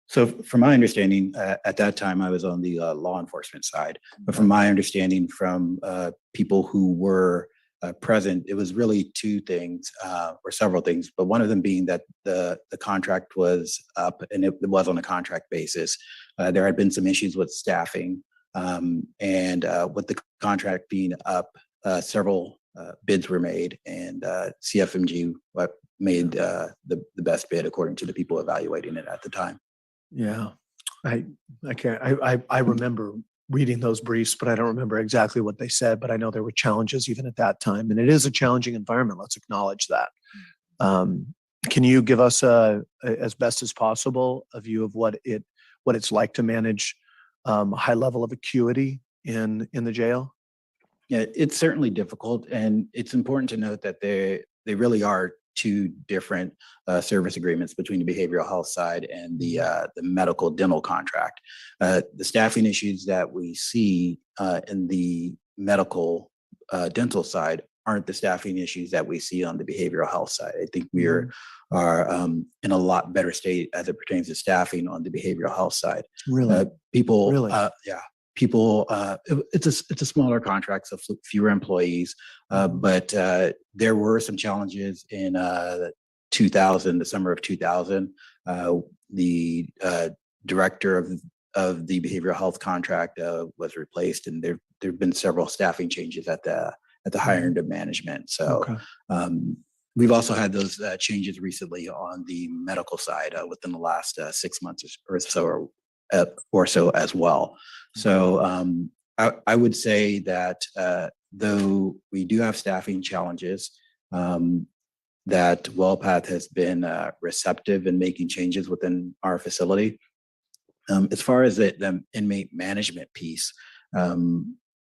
So from my understanding, at that time, I was on the law enforcement side. But from my understanding from people who were present, it was really two things, or several things, but one of them being that the contract was up, and it was on a contract basis. There had been some issues with staffing, and with the contract being up, several bids were made, and CFMG made the best bid according to the people evaluating it at the time. Yeah, I can't, I remember reading those briefs, but I don't remember exactly what they said, but I know there were challenges even at that time. And it is a challenging environment. Let's acknowledge that. Can you give us as best as possible a view of what it's like to manage a high level of acuity in the jail? Yeah, it's certainly difficult, and it's important to note that they really are two different service agreements between the behavioral health side and the medical dental contract. The staffing issues that we see in the medical dental side aren't the staffing issues that we see on the behavioral health side. I think we are in a lot better state as it pertains to staffing on the behavioral health side. Really? People, Really? yeah. People, it's a smaller contract, so fewer employees, but there were some challenges in 2000, the summer of 2000. The director of the behavioral health contract was replaced, and there've been several staffing changes at the higher end of management. So we've also had those changes recently on the medical side within the last 6 months or so as well. So I would say that though we do have staffing challenges, that WellPath has been receptive in making changes within our facility. As far as the inmate management piece,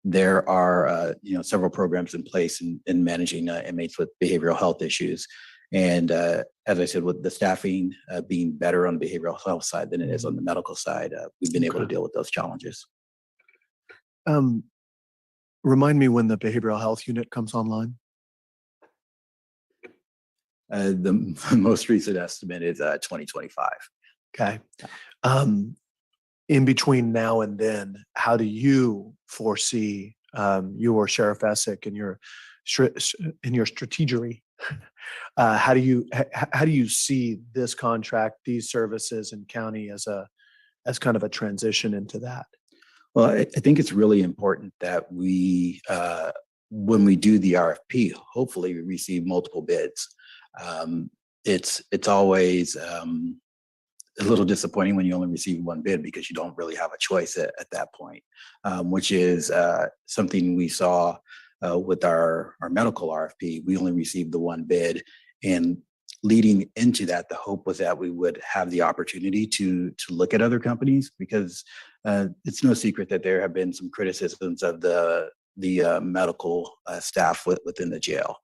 there are several programs in place in managing inmates with behavioral health issues. And as I said, with the staffing being better on the behavioral health side than it is on the medical side, we've been able to deal with those challenges. Remind me when the behavioral health unit comes online. The most recent estimate is 2025. Okay. In between now and then, how do you foresee you or Sheriff Essick in your strategy? How do you see this contract, these services in county as kind of a transition into that? Well, I think it's really important that we, when we do the RFP, hopefully we receive multiple bids. It's always a little disappointing when you only receive one bid because you don't really have a choice at that point, which is something we saw with our medical RFP. We only received the one bid, and leading into that, the hope was that we would have the opportunity to look at other companies, because it's no secret that there have been some criticisms of the medical staff within the jail.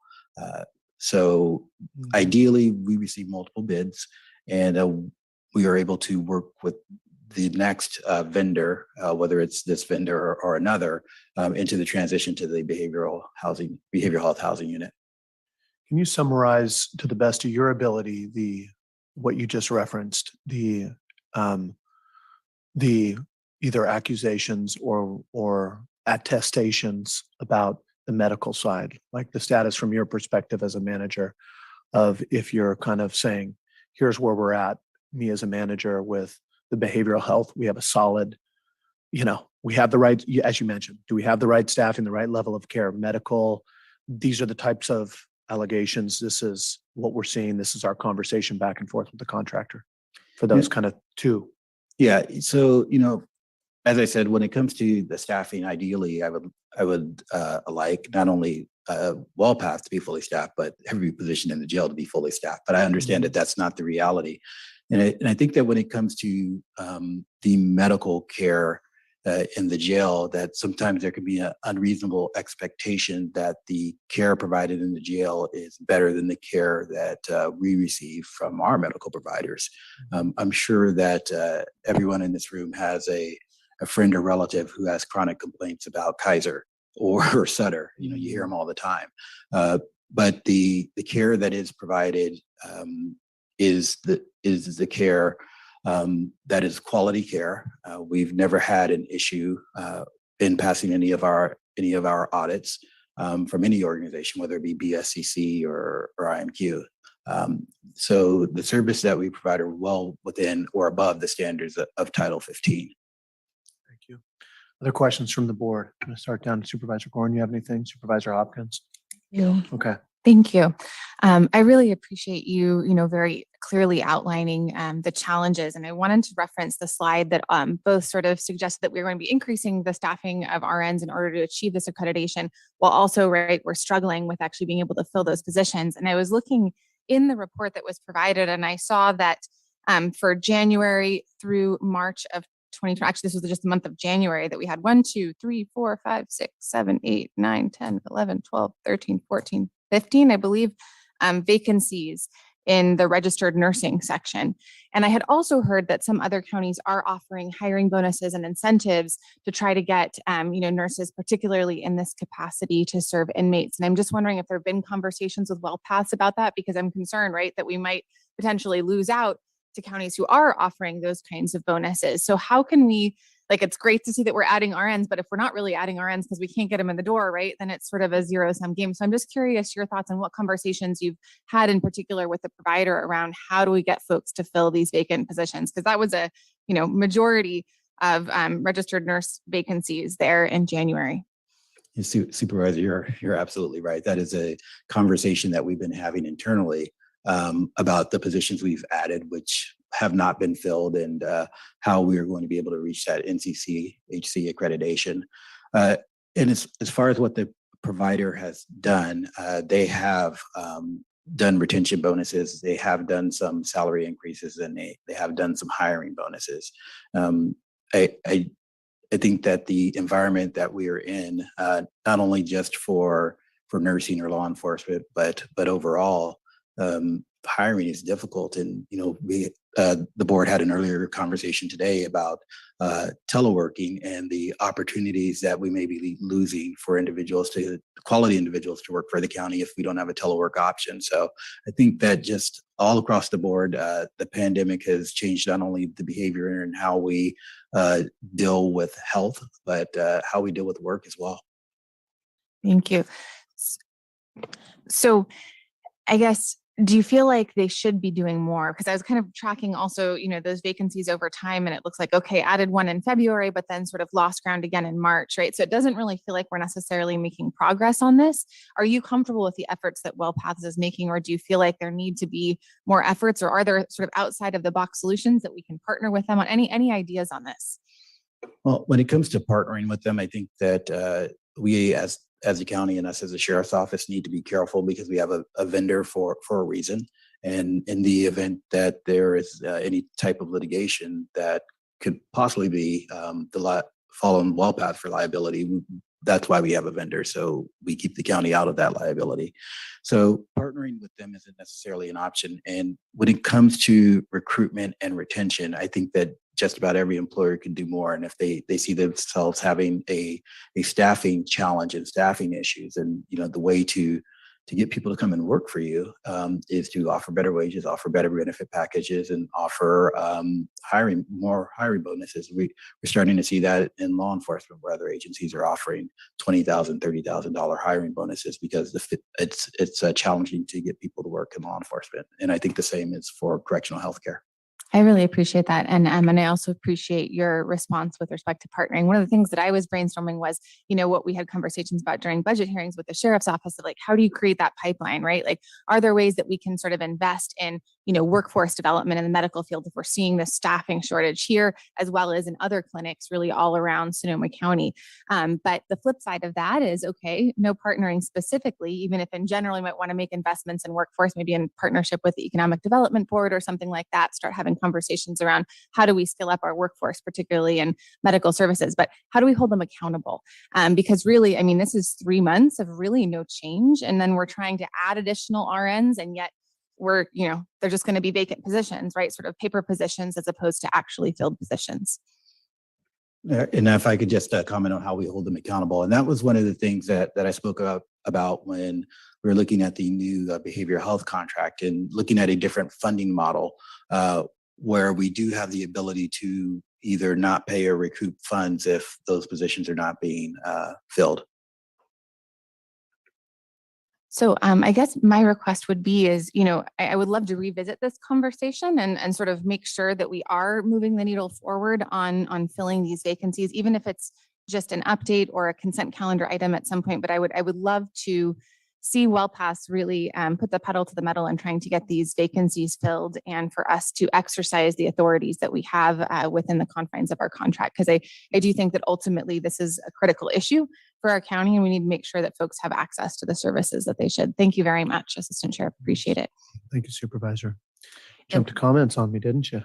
So ideally, we receive multiple bids, and we are able to work with the next vendor, whether it's this vendor or another, into the transition to the behavioral health housing unit. Can you summarize to the best of your ability what you just referenced, the either accusations or attestations about the medical side, like the status from your perspective as a manager, of if you're kind of saying, here's where we're at, me as a manager with the behavioral health, we have a solid, we have the right, as you mentioned, do we have the right staffing, the right level of care, medical, these are the types of allegations, this is what we're seeing, this is our conversation back and forth with the contractor for those kind of two. Yeah, so, as I said, when it comes to the staffing, ideally, I would like not only WellPath to be fully staffed, but every position in the jail to be fully staffed. But I understand that that's not the reality. And I think that when it comes to the medical care in the jail, that sometimes there can be an unreasonable expectation that the care provided in the jail is better than the care that we receive from our medical providers. I'm sure that everyone in this room has a friend or relative who has chronic complaints about Kaiser or Sutter. You hear them all the time. But the care that is provided is the care that is quality care. We've never had an issue in passing any of our audits from any organization, whether it be BSCC or IMQ. So the service that we provide are well within or above the standards of Title 15. Other questions from the board? I'm going to start down to Supervisor Gorn. You have anything? Supervisor Hopkins? You. Okay. Thank you. I really appreciate you, very clearly outlining the challenges. And I wanted to reference the slide that both sort of suggested that we were going to be increasing the staffing of RNs in order to achieve this accreditation, while also, right, we're struggling with actually being able to fill those positions. And I was looking in the report that was provided, and I saw that for January through March of 2020, actually, this was just the month of January, that we had 1, 2, 3, 4, 5, 6, 7, 8, 9, 10, 11, 12, 13, 14, 15, I believe, vacancies in the registered nursing section. And I had also heard that some other counties are offering hiring bonuses and incentives to try to get, nurses, particularly in this capacity, to serve inmates. And I'm just wondering if there have been conversations with WellPaths about that, because I'm concerned, right, that we might potentially lose out to counties who are offering those kinds of bonuses. So how can we, it's great to see that we're adding RNs, but if we're not really adding RNs because we can't get them in the door, right, then it's sort of a zero-sum game. So I'm just curious your thoughts on what conversations you've had in particular with the provider around how do we get folks to fill these vacant positions? Because that was a, majority of registered nurse vacancies there in January. Supervisor, you're absolutely right. That is a conversation that we've been having internally about the positions we've added, which have not been filled, and how we are going to be able to reach that NCCHC accreditation. And as far as what the provider has done, they have done retention bonuses, they have done some salary increases, and they have done some hiring bonuses. I think that the environment that we are in, not only just for nursing or law enforcement, but overall, hiring is difficult. And the board had an earlier conversation today about teleworking and the opportunities that we may be losing for quality individuals to work for the county if we don't have a telework option. So I think that just all across the board, the pandemic has changed not only the behavior and how we deal with health, but how we deal with work as well. Thank you. So I guess, do you feel like they should be doing more? Because I was kind of tracking also, those vacancies over time, and it looks like, okay, added one in February, but then sort of lost ground again in March, right? So it doesn't really feel like we're necessarily making progress on this. Are you comfortable with the efforts that WellPaths is making, or do you feel like there need to be more efforts, or are there sort of outside of the box solutions that we can partner with them on? Any ideas on this? Well, when it comes to partnering with them, I think that we as a county and us as a sheriff's office need to be careful, because we have a vendor for a reason. And in the event that there is any type of litigation that could possibly be following WellPath for liability, that's why we have a vendor. So we keep the county out of that liability. So partnering with them isn't necessarily an option. And when it comes to recruitment and retention, I think that just about every employer can do more. And if they see themselves having a staffing challenge and staffing issues, and the way to get people to come and work for you is to offer better wages, offer better benefit packages, and offer more hiring bonuses. We're starting to see that in law enforcement, where other agencies are offering $20,000, $30,000 hiring bonuses, because it's challenging to get people to work in law enforcement. And I think the same is for correctional healthcare. I really appreciate that. And I also appreciate your response with respect to partnering. One of the things that I was brainstorming was, what we had conversations about during budget hearings with the sheriff's office of how do you create that pipeline, right? Are there ways that we can sort of invest in, workforce development in the medical field if we're seeing this staffing shortage here, as well as in other clinics really all around Sonoma County. But the flip side of that is, okay, no partnering specifically, even if in general we might want to make investments in workforce, maybe in partnership with the Economic Development Board or something like that, start having conversations around how do we scale up our workforce, particularly in medical services, but how do we hold them accountable? Because really, this is 3 months of really no change. And then we're trying to add additional RNs, and yet they're just going to be vacant positions, right? Sort of paper positions as opposed to actually filled positions. And if I could just comment on how we hold them accountable. And that was one of the things that I spoke about when we were looking at the new behavioral health contract and looking at a different funding model where we do have the ability to either not pay or recoup funds if those positions are not being filled. So I guess my request would be is, I would love to revisit this conversation and sort of make sure that we are moving the needle forward on filling these vacancies, even if it's just an update or a consent calendar item at some point, but I would love to see WellPass really put the pedal to the metal in trying to get these vacancies filled and for us to exercise the authorities that we have within the confines of our contract. Because I do think that ultimately this is a critical issue for our county and we need to make sure that folks have access to the services that they should. Thank you very much, Assistant Sheriff. Appreciate it. Thank you, Supervisor. Jumped to comments on me, didn't you?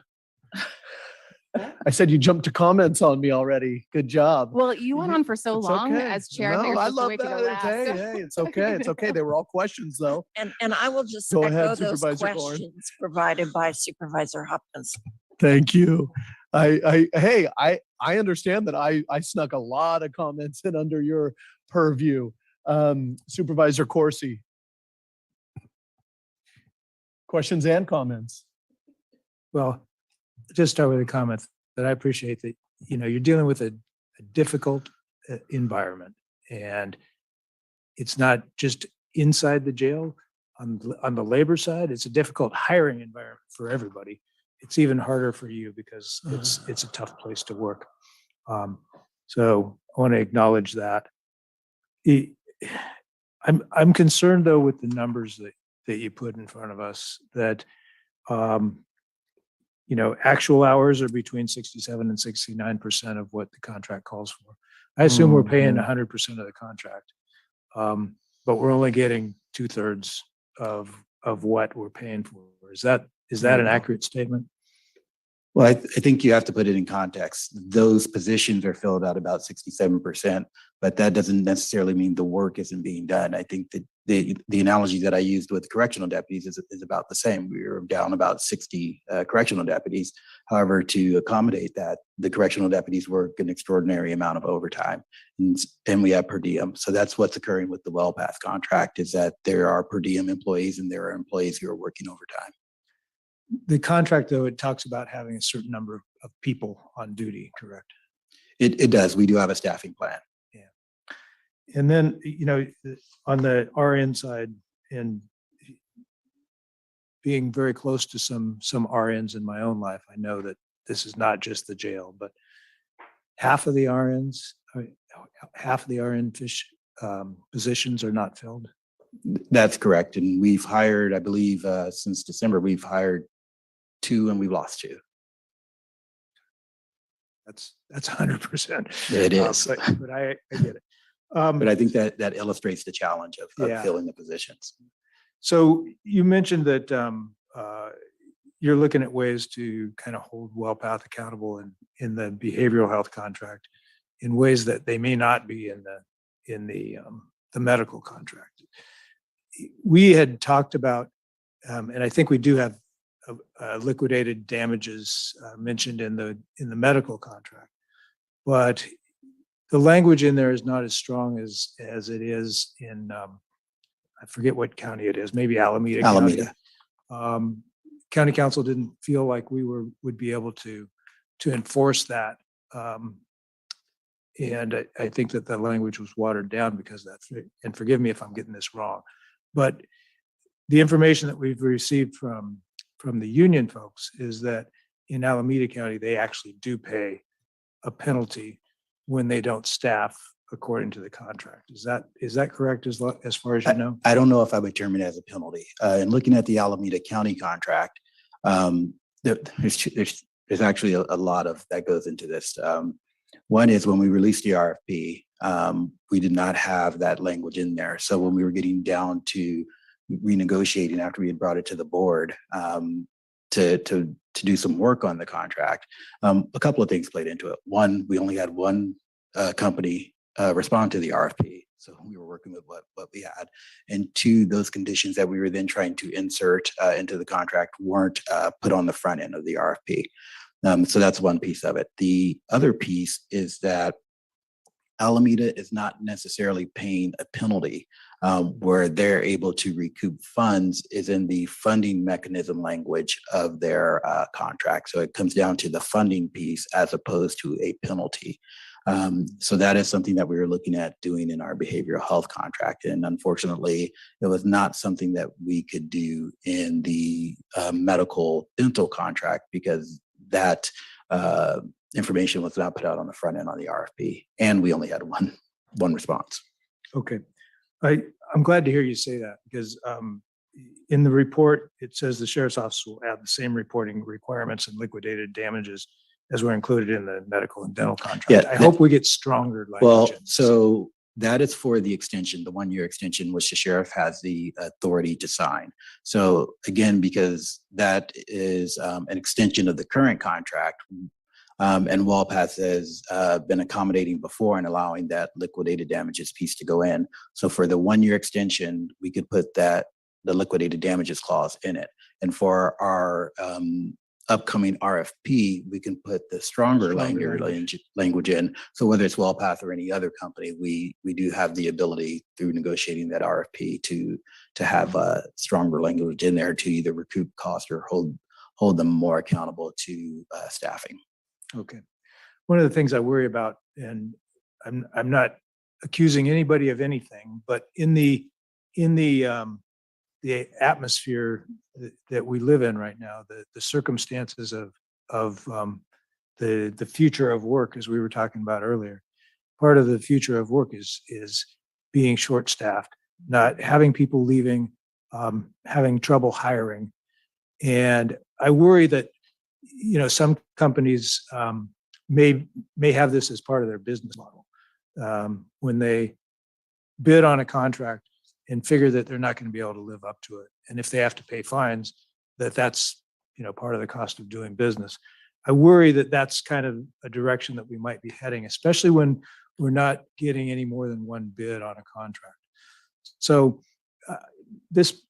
I said you jumped to comments on me already. Good job. Well, you went on for so It's long okay. as chair. I thought No, you were I supposed to love wait to go that. last. Hey, it's okay. It's okay. They were all questions though. And I will just Go echo ahead, those Supervisor Gorn. questions provided by Supervisor Hopkins. Thank you. I understand that I snuck a lot of comments in under your purview. Supervisor Corsi. Questions and comments. Well, just start with a comment that I appreciate that, you're dealing with a difficult environment and it's not just inside the jail on the labor side. It's a difficult hiring environment for everybody. It's even harder for you because it's a tough place to work. So I want to acknowledge that. I'm concerned though with the numbers that you put in front of us that, actual hours are between 67 and 69% of what the contract calls for. I assume we're paying 100% of the contract, but we're only getting 2/3 of what we're paying for. Is that an accurate statement? Well, I think you have to put it in context. Those positions are filled out about 67%, but that doesn't necessarily mean the work isn't being done. I think that the analogy that I used with correctional deputies is about the same. We are down about 60 correctional deputies. However, to accommodate that, the correctional deputies work an extraordinary amount of overtime, and we have per diem. So that's what's occurring with the WellPass contract is that there are per diem employees and there are employees who are working overtime. The contract, though, it talks about having a certain number of people on duty, correct? It does. We do have a staffing plan. Yeah. And then, on the RN side and being very close to some RNs in my own life, I know that this is not just the jail, but half of the RN positions are not filled. That's correct. And we've hired, I believe, since December, we've hired 2 and we've lost 2. That's 100%. It is. But I get it. But I think that illustrates the challenge of filling the positions. So you mentioned that you're looking at ways to kind of hold WellPath accountable in the behavioral health contract in ways that they may not be in the medical contract. We had talked about, and I think we do have liquidated damages mentioned in the medical contract, but the language in there is not as strong as it is in I forget what county it is, maybe Alameda. Alameda. County. County council didn't feel like we would be able to enforce that, and I think that the language was watered down because of that. And forgive me if I'm getting this wrong, but the information that we've received from the union folks is that in Alameda County, they actually do pay a penalty when they don't staff according to the contract. Is that correct as far as you know? I don't know if I would term it as a penalty. And looking at the Alameda County contract, there's actually a lot of that goes into this. One is when we released the RFP, we did not have that language in there. So when we were getting down to renegotiating after we had brought it to the board to do some work on the contract, a couple of things played into it. One, we only had one company respond to the RFP. So we were working with what we had. And 2, those conditions that we were then trying to insert into the contract weren't put on the front end of the RFP. So that's one piece of it. The other piece is that Alameda is not necessarily paying a penalty. Where they're able to recoup funds is in the funding mechanism language of their contract. So it comes down to the funding piece as opposed to a penalty. So that is something that we were looking at doing in our behavioral health contract. And unfortunately, it was not something that we could do in the medical dental contract because that information was not put out on the front end on the RFP, and we only had one response. Okay. I'm glad to hear you say that because in the report, it says the sheriff's office will add the same reporting requirements and liquidated damages as were included in the medical and dental contract. Yeah, I hope we get stronger Well, language. so that is for the extension, the 1-year extension, which the sheriff has the authority to sign. So again, because that is an extension of the current contract, and Walpath has been accommodating before and allowing that liquidated damages piece to go in. So for the 1-year extension, we could put the liquidated damages clause in it. And for our upcoming RFP, we can put the stronger language in. So whether it's Walpath or any other company, we do have the ability through negotiating that RFP to have stronger language in there to either recoup cost or hold them more accountable to staffing. Okay. One of the things I worry about, and I'm not accusing anybody of anything, but in the atmosphere that we live in right now, the circumstances of the future of work, as we were talking about earlier, part of the future of work is being short-staffed, not having people leaving, having trouble hiring. And I worry that, some companies may have this as part of their business model. When they bid on a contract and figure that they're not going to be able to live up to it. And if they have to pay fines, that's, part of the cost of doing business. I worry that that's kind of a direction that we might be heading, especially when we're not getting any more than one bid on a contract. So this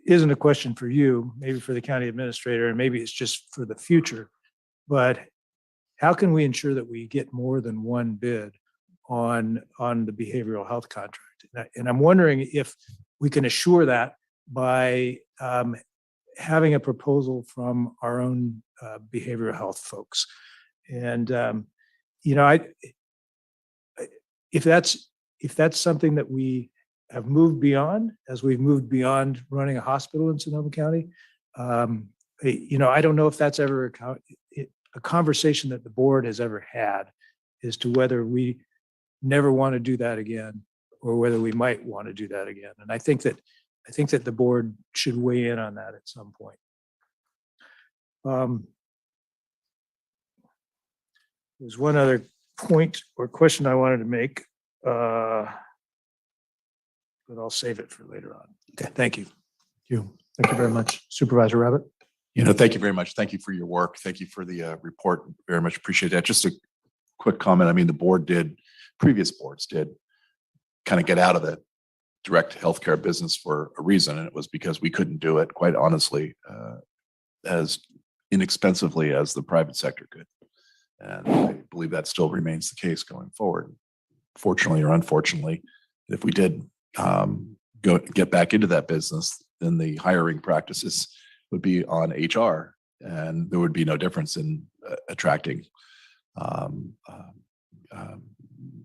isn't a question for you, maybe for the county administrator, and maybe it's just for the future, but how can we ensure that we get more than one bid on the behavioral health contract? And I'm wondering if we can assure that by having a proposal from our own behavioral health folks. And, if that's something that we have moved beyond, as we've moved beyond running a hospital in Sonoma County, I don't know if that's ever a conversation that the board has ever had as to whether we never want to do that again or whether we might want to do that again. And I think that the board should weigh in on that at some point. There's one other point or question I wanted to make, but I'll save it for later on. Okay, thank you. Thank you very much, Supervisor Rabbit. Thank you very much. Thank you for your work. Thank you for the report. Very much appreciate that. Just a quick comment. I mean, previous boards did kind of get out of the direct healthcare business for a reason, and it was because we couldn't do it, quite honestly, as inexpensively as the private sector could. And I believe that still remains the case going forward. Fortunately or unfortunately, if we did get back into that business, then the hiring practices would be on HR, and there would be no difference in attracting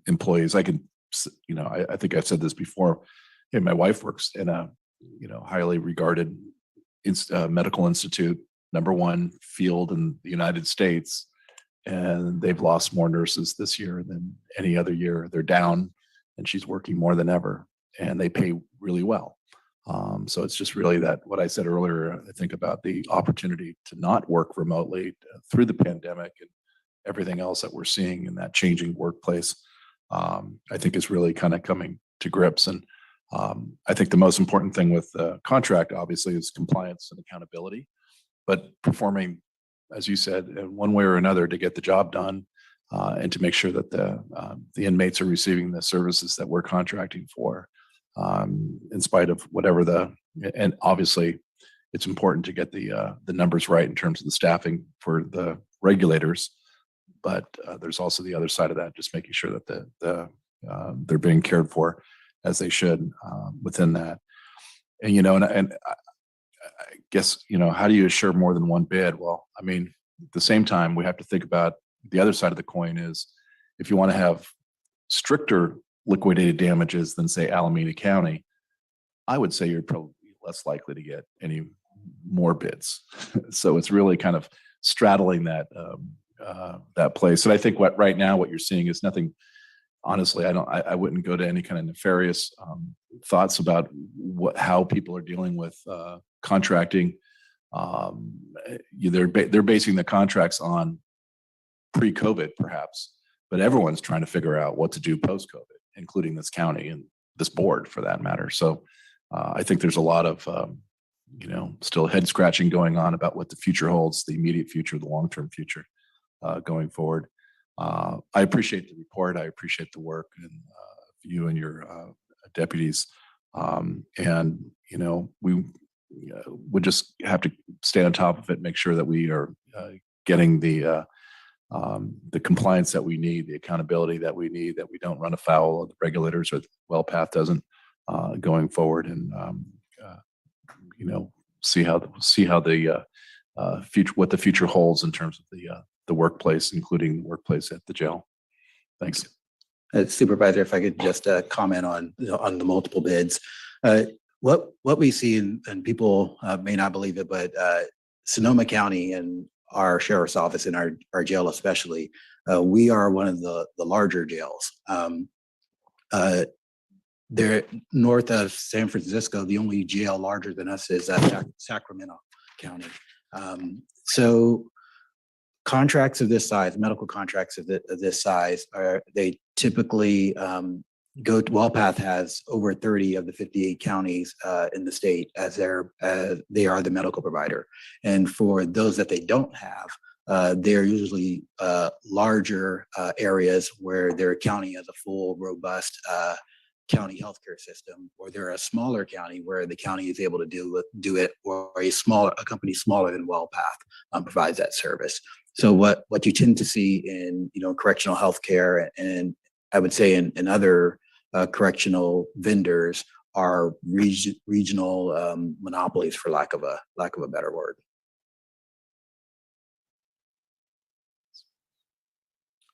employees. I think I've said this before. Hey, my wife works in a highly regarded medical institute, #1 field in the United States, and they've lost more nurses this year than any other year. They're down, and she's working more than ever, and they pay really well. So it's just really that what I said earlier, I think about the opportunity to not work remotely through the pandemic and everything else that we're seeing in that changing workplace, I think is really kind of coming to grips. And I think the most important thing with the contract, obviously, is compliance and accountability, but performing, as you said, in one way or another to get the job done and to make sure that the inmates are receiving the services that we're contracting for. In spite of whatever and obviously it's important to get the numbers right in terms of the staffing for the regulators, but there's also the other side of that, just making sure that they're being cared for as they should within that. And I guess, how do you assure more than one bid? Well, I mean, at the same time, we have to think about the other side of the coin is if you want to have stricter liquidated damages than, say, Alameda County, I would say you're probably less likely to get any more bids. So it's really kind of straddling that that place. And I think what right now what you're seeing is nothing. Honestly, I wouldn't go to any kind of nefarious thoughts about how people are dealing with contracting. They're basing the contracts on pre-COVID, perhaps, but everyone's trying to figure out what to do post-COVID, including this county and this board, for that matter. So I think there's a lot of still head scratching going on about what the future holds, the immediate future, the long-term future going forward. I appreciate the report. I appreciate the work and you and your deputies. We would just have to stay on top of it, make sure that we are getting the compliance that we need, the accountability that we need, that we don't run afoul of the regulators or the WellPath doesn't going forward, and see how the future, what the future holds in terms of the workplace, including the workplace at the jail. Thanks. Supervisor, if I could just comment on the multiple bids. What we see, and people may not believe it, but Sonoma County and our sheriff's office and our jail especially, we are one of the larger jails. They're north of San Francisco. The only jail larger than us is Sacramento County. So contracts of this size, medical contracts of this size, they typically WellPath has over 30 of the 58 counties in the state as they are the medical provider. And for those that they don't have, they're usually larger areas where their county has a full, robust county healthcare system, or they're a smaller county where the county is able to do it, or a company smaller than WellPath provides that service. So what you tend to see in correctional healthcare, and I would say in other correctional vendors, are regional monopolies, for lack of a better word.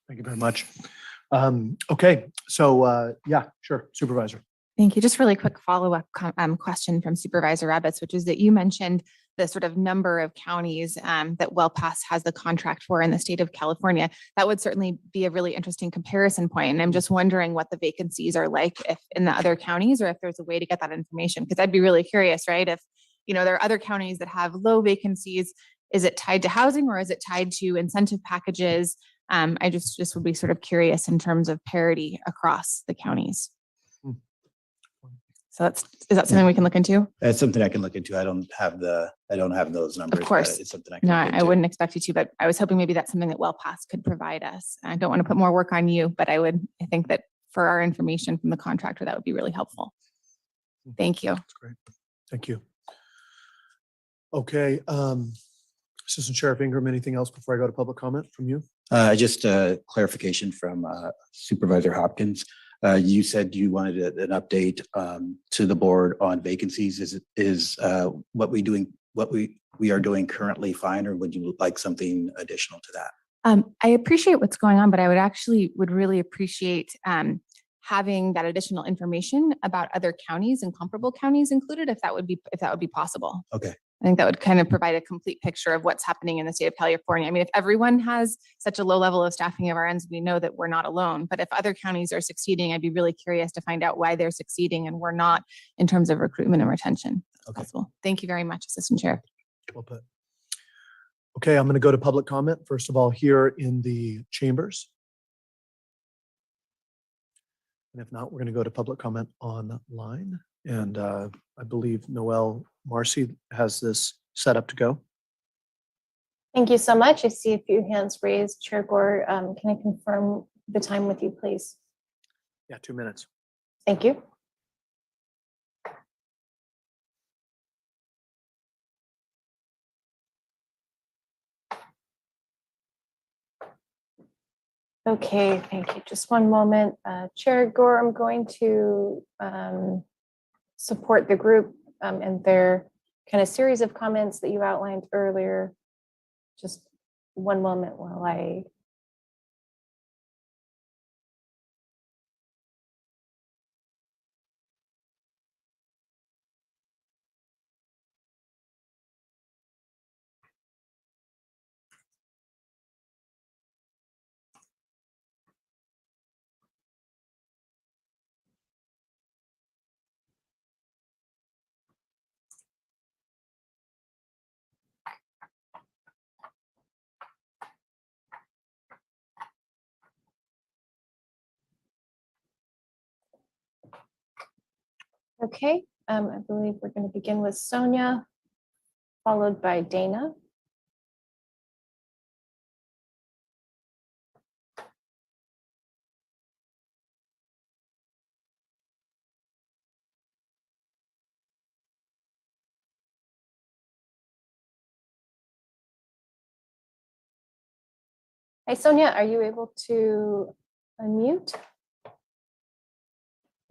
Thank you very much. Okay, so yeah, sure, Supervisor. Thank you. Just really quick follow-up question from Supervisor Rabbits, which is that you mentioned the sort of number of counties that WellPath has the contract for in the state of California. That would certainly be a really interesting comparison point. And I'm just wondering what the vacancies are like if in the other counties, or if there's a way to get that information, because I'd be really curious, right? If there are other counties that have low vacancies, is it tied to housing, or is it tied to incentive packages? I just would be sort of curious in terms of parity across the counties. So is that something we can look into? That's something I can look into. I don't have those numbers. Of course. It's something I can No, look into. I wouldn't expect you to, but I was hoping maybe that's something that WellPath could provide us. I don't want to put more work on you, but I think that for our information from the contractor, that would be really helpful. Thank you. That's great. Thank you. Okay. Assistant Sheriff Ingram, anything else before I go to public comment from you? Just a clarification from Supervisor Hopkins. You said you wanted an update to the board on vacancies. Is what we are doing currently fine, or would you like something additional to that? I appreciate what's going on, but I would really appreciate having that additional information about other counties and comparable counties included, if that would be possible. Okay. I think that would kind of provide a complete picture of what's happening in the state of California. I mean, if everyone has such a low level of staffing of our ends, we know that we're not alone. But if other counties are succeeding, I'd be really curious to find out why they're succeeding and we're not, in terms of recruitment and retention. Okay. Possible. Thank you very much, Assistant Chair. Well put. Okay, I'm going to go to public comment. First of all, here in the chambers. And if not, we're going to go to public comment online. And I believe Noelle Marcy has this set up to go. Thank you so much. I see a few hands raised. Chair Gore, can I confirm the time with you, please? Yeah, 2 minutes. Thank you. Okay, thank you. Just one moment. Chair Gore, I'm going to support the group and their kind of series of comments that you outlined earlier. Just one moment while I Okay, I believe we're going to begin with Sonia, followed by Dana. Hey, Sonia, are you able to unmute?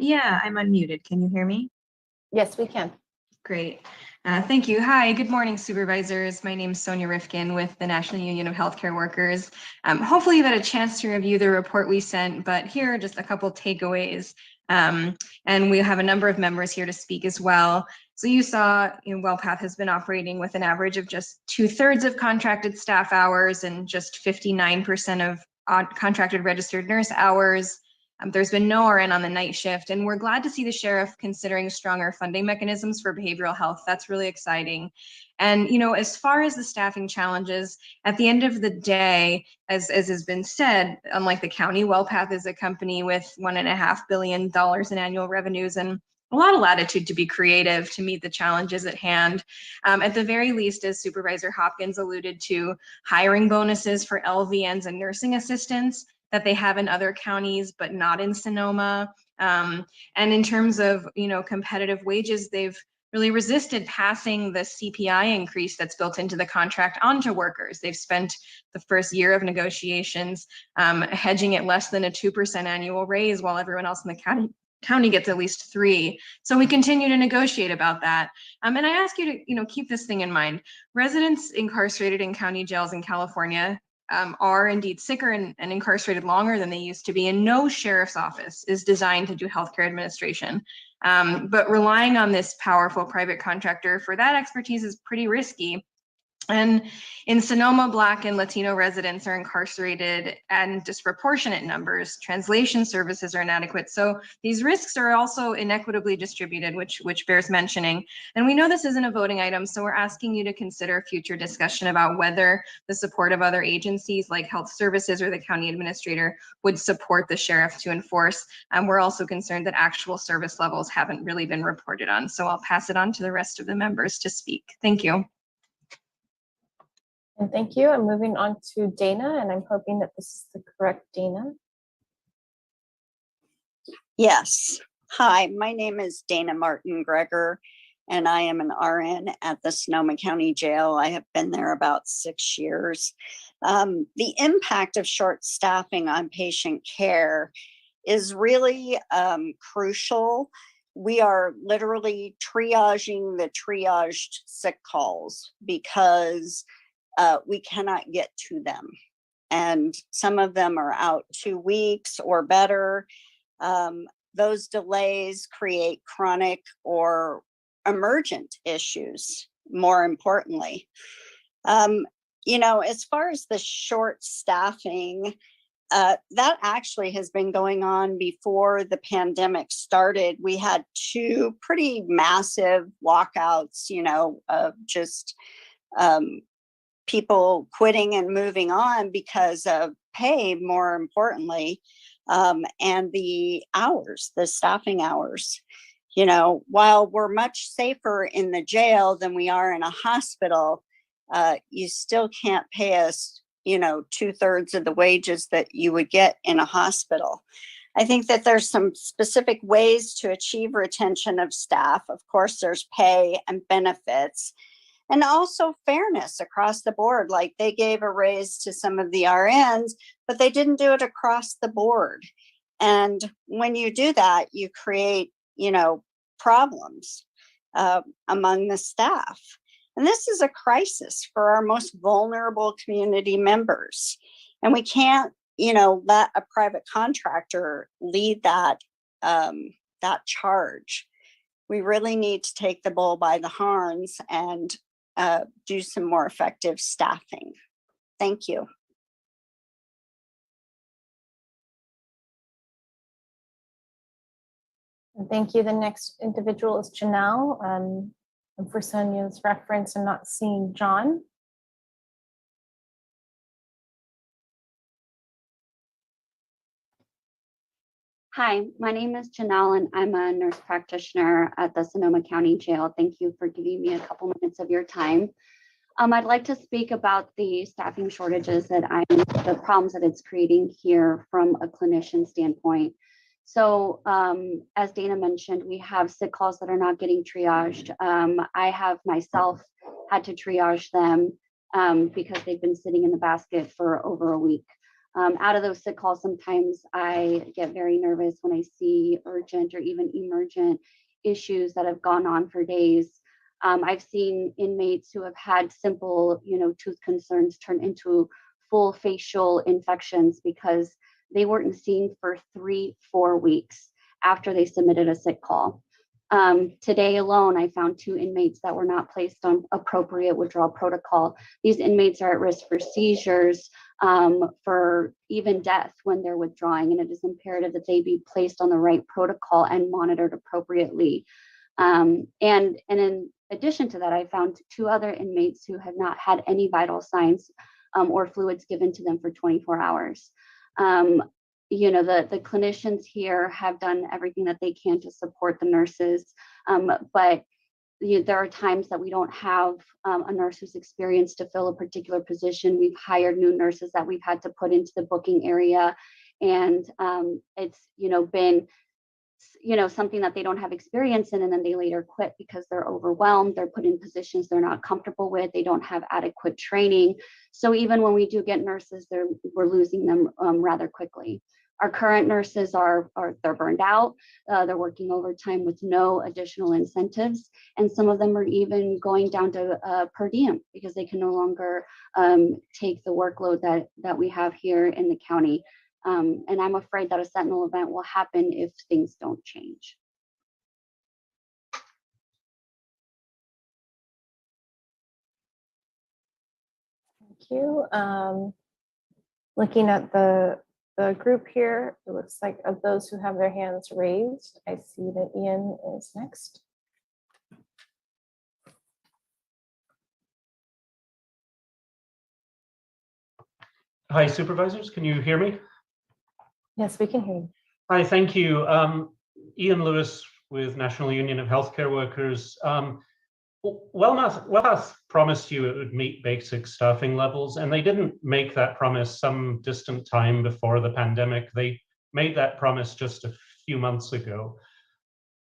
Yeah, I'm unmuted. Can you hear me? Yes, we can. Great. Thank you. Hi, good morning, supervisors. My name is Sonia Rifkin with the National Union of Healthcare Workers. Hopefully you've had a chance to review the report we sent, but here are just a couple takeaways. And we have a number of members here to speak as well. So you saw, WellPath has been operating with an average of just 2/3 of contracted staff hours and just 59% of contracted registered nurse hours. There's been no RN on the night shift, and we're glad to see the sheriff considering stronger funding mechanisms for behavioral health. That's really exciting. And, as far as the staffing challenges, at the end of the day, as has been said, unlike the county, WellPath is a company with $1.5 billion in annual revenues and a lot of latitude to be creative to meet the challenges at hand. At the very least, as Supervisor Hopkins alluded to, hiring bonuses for LVNs and nursing assistants that they have in other counties, but not in Sonoma. And in terms of, competitive wages, they've really resisted passing the CPI increase that's built into the contract onto workers. They've spent the first year of negotiations hedging at less than a 2% annual raise while everyone else in the county gets at least 3%. So we continue to negotiate about that. And I ask you to, keep this thing in mind. Residents incarcerated in county jails in California are indeed sicker and incarcerated longer than they used to be, and no sheriff's office is designed to do healthcare administration. But relying on this powerful private contractor for that expertise is pretty risky. And in Sonoma, Black and Latino residents are incarcerated in disproportionate numbers. Translation services are inadequate. So these risks are also inequitably distributed, which bears mentioning. And we know this isn't a voting item, so we're asking you to consider future discussion about whether the support of other agencies like health services or the county administrator would support the sheriff to enforce. We're also concerned that actual service levels haven't really been reported on. So I'll pass it on to the rest of the members to speak. Thank you. And thank you. I'm moving on to Dana, and I'm hoping that this is the correct Dana. Yes. Hi, my name is Dana Martin Greger, and I am an RN at the Sonoma County Jail. I have been there about 6 years. The impact of short staffing on patient care is really crucial. We are literally triaging the triaged sick calls because we cannot get to them. And some of them are out 2 weeks or better. Those delays create chronic or emergent issues, more importantly. As far as the short staffing, that actually has been going on before the pandemic started. We had 2 pretty massive walkouts, of just people quitting and moving on because of pay, more importantly, and the hours, the staffing hours. While we're much safer in the jail than we are in a hospital, you still can't pay us, 2/3 of the wages that you would get in a hospital. I think that there's some specific ways to achieve retention of staff. Of course, there's pay and benefits, and also fairness across the board. Like they gave a raise to some of the RNs, but they didn't do it across the board. And when you do that, you create, problems among the staff. And this is a crisis for our most vulnerable community members. And we can't, let a private contractor lead that charge. We really need to take the bull by the horns and do some more effective staffing. Thank you. And thank you. The next individual is Janelle. And for Sonia's reference, I'm not seeing John. Hi, my name is Janelle and I'm a nurse practitioner at the Sonoma County Jail. Thank you for giving me a couple minutes of your time. I'd like to speak about the staffing shortages the problems that it's creating here from a clinician standpoint. So as Dana mentioned, we have sick calls that are not getting triaged. I have myself had to triage them because they've been sitting in the basket for over a week. Out of those sick calls, sometimes I get very nervous when I see urgent or even emergent issues that have gone on for days. I've seen inmates who have had simple, tooth concerns turn into full facial infections because they weren't seen for 3-4 weeks after they submitted a sick call. Today alone, I found 2 inmates that were not placed on appropriate withdrawal protocol. These inmates are at risk for seizures, for even death when they're withdrawing, and it is imperative that they be placed on the right protocol and monitored appropriately. And in addition to that, I found 2 other inmates who had not had any vital signs or fluids given to them for 24 hours. The clinicians here have done everything that they can to support the nurses, but there are times that we don't have a nurse who's experienced to fill a particular position. We've hired new nurses that we've had to put into the booking area, and it's been something that they don't have experience in, and then they later quit because they're overwhelmed, they're put in positions they're not comfortable with, they don't have adequate training. So even when we do get nurses, we're losing them rather quickly. Our current nurses they're burned out, they're working overtime with no additional incentives, and some of them are even going down to per diem because they can no longer take the workload that we have here in the county. And I'm afraid that a sentinel event will happen if things don't change. Thank you. Looking at the group here, it looks like of those who have their hands raised, I see that Ian is next. Hi, supervisors. Can you hear me? Yes, we can hear you. Hi, thank you. Ian Lewis with National Union of Healthcare Workers. Wellpath promised you it would meet basic staffing levels, and they didn't make that promise some distant time before the pandemic. They made that promise just a few months ago.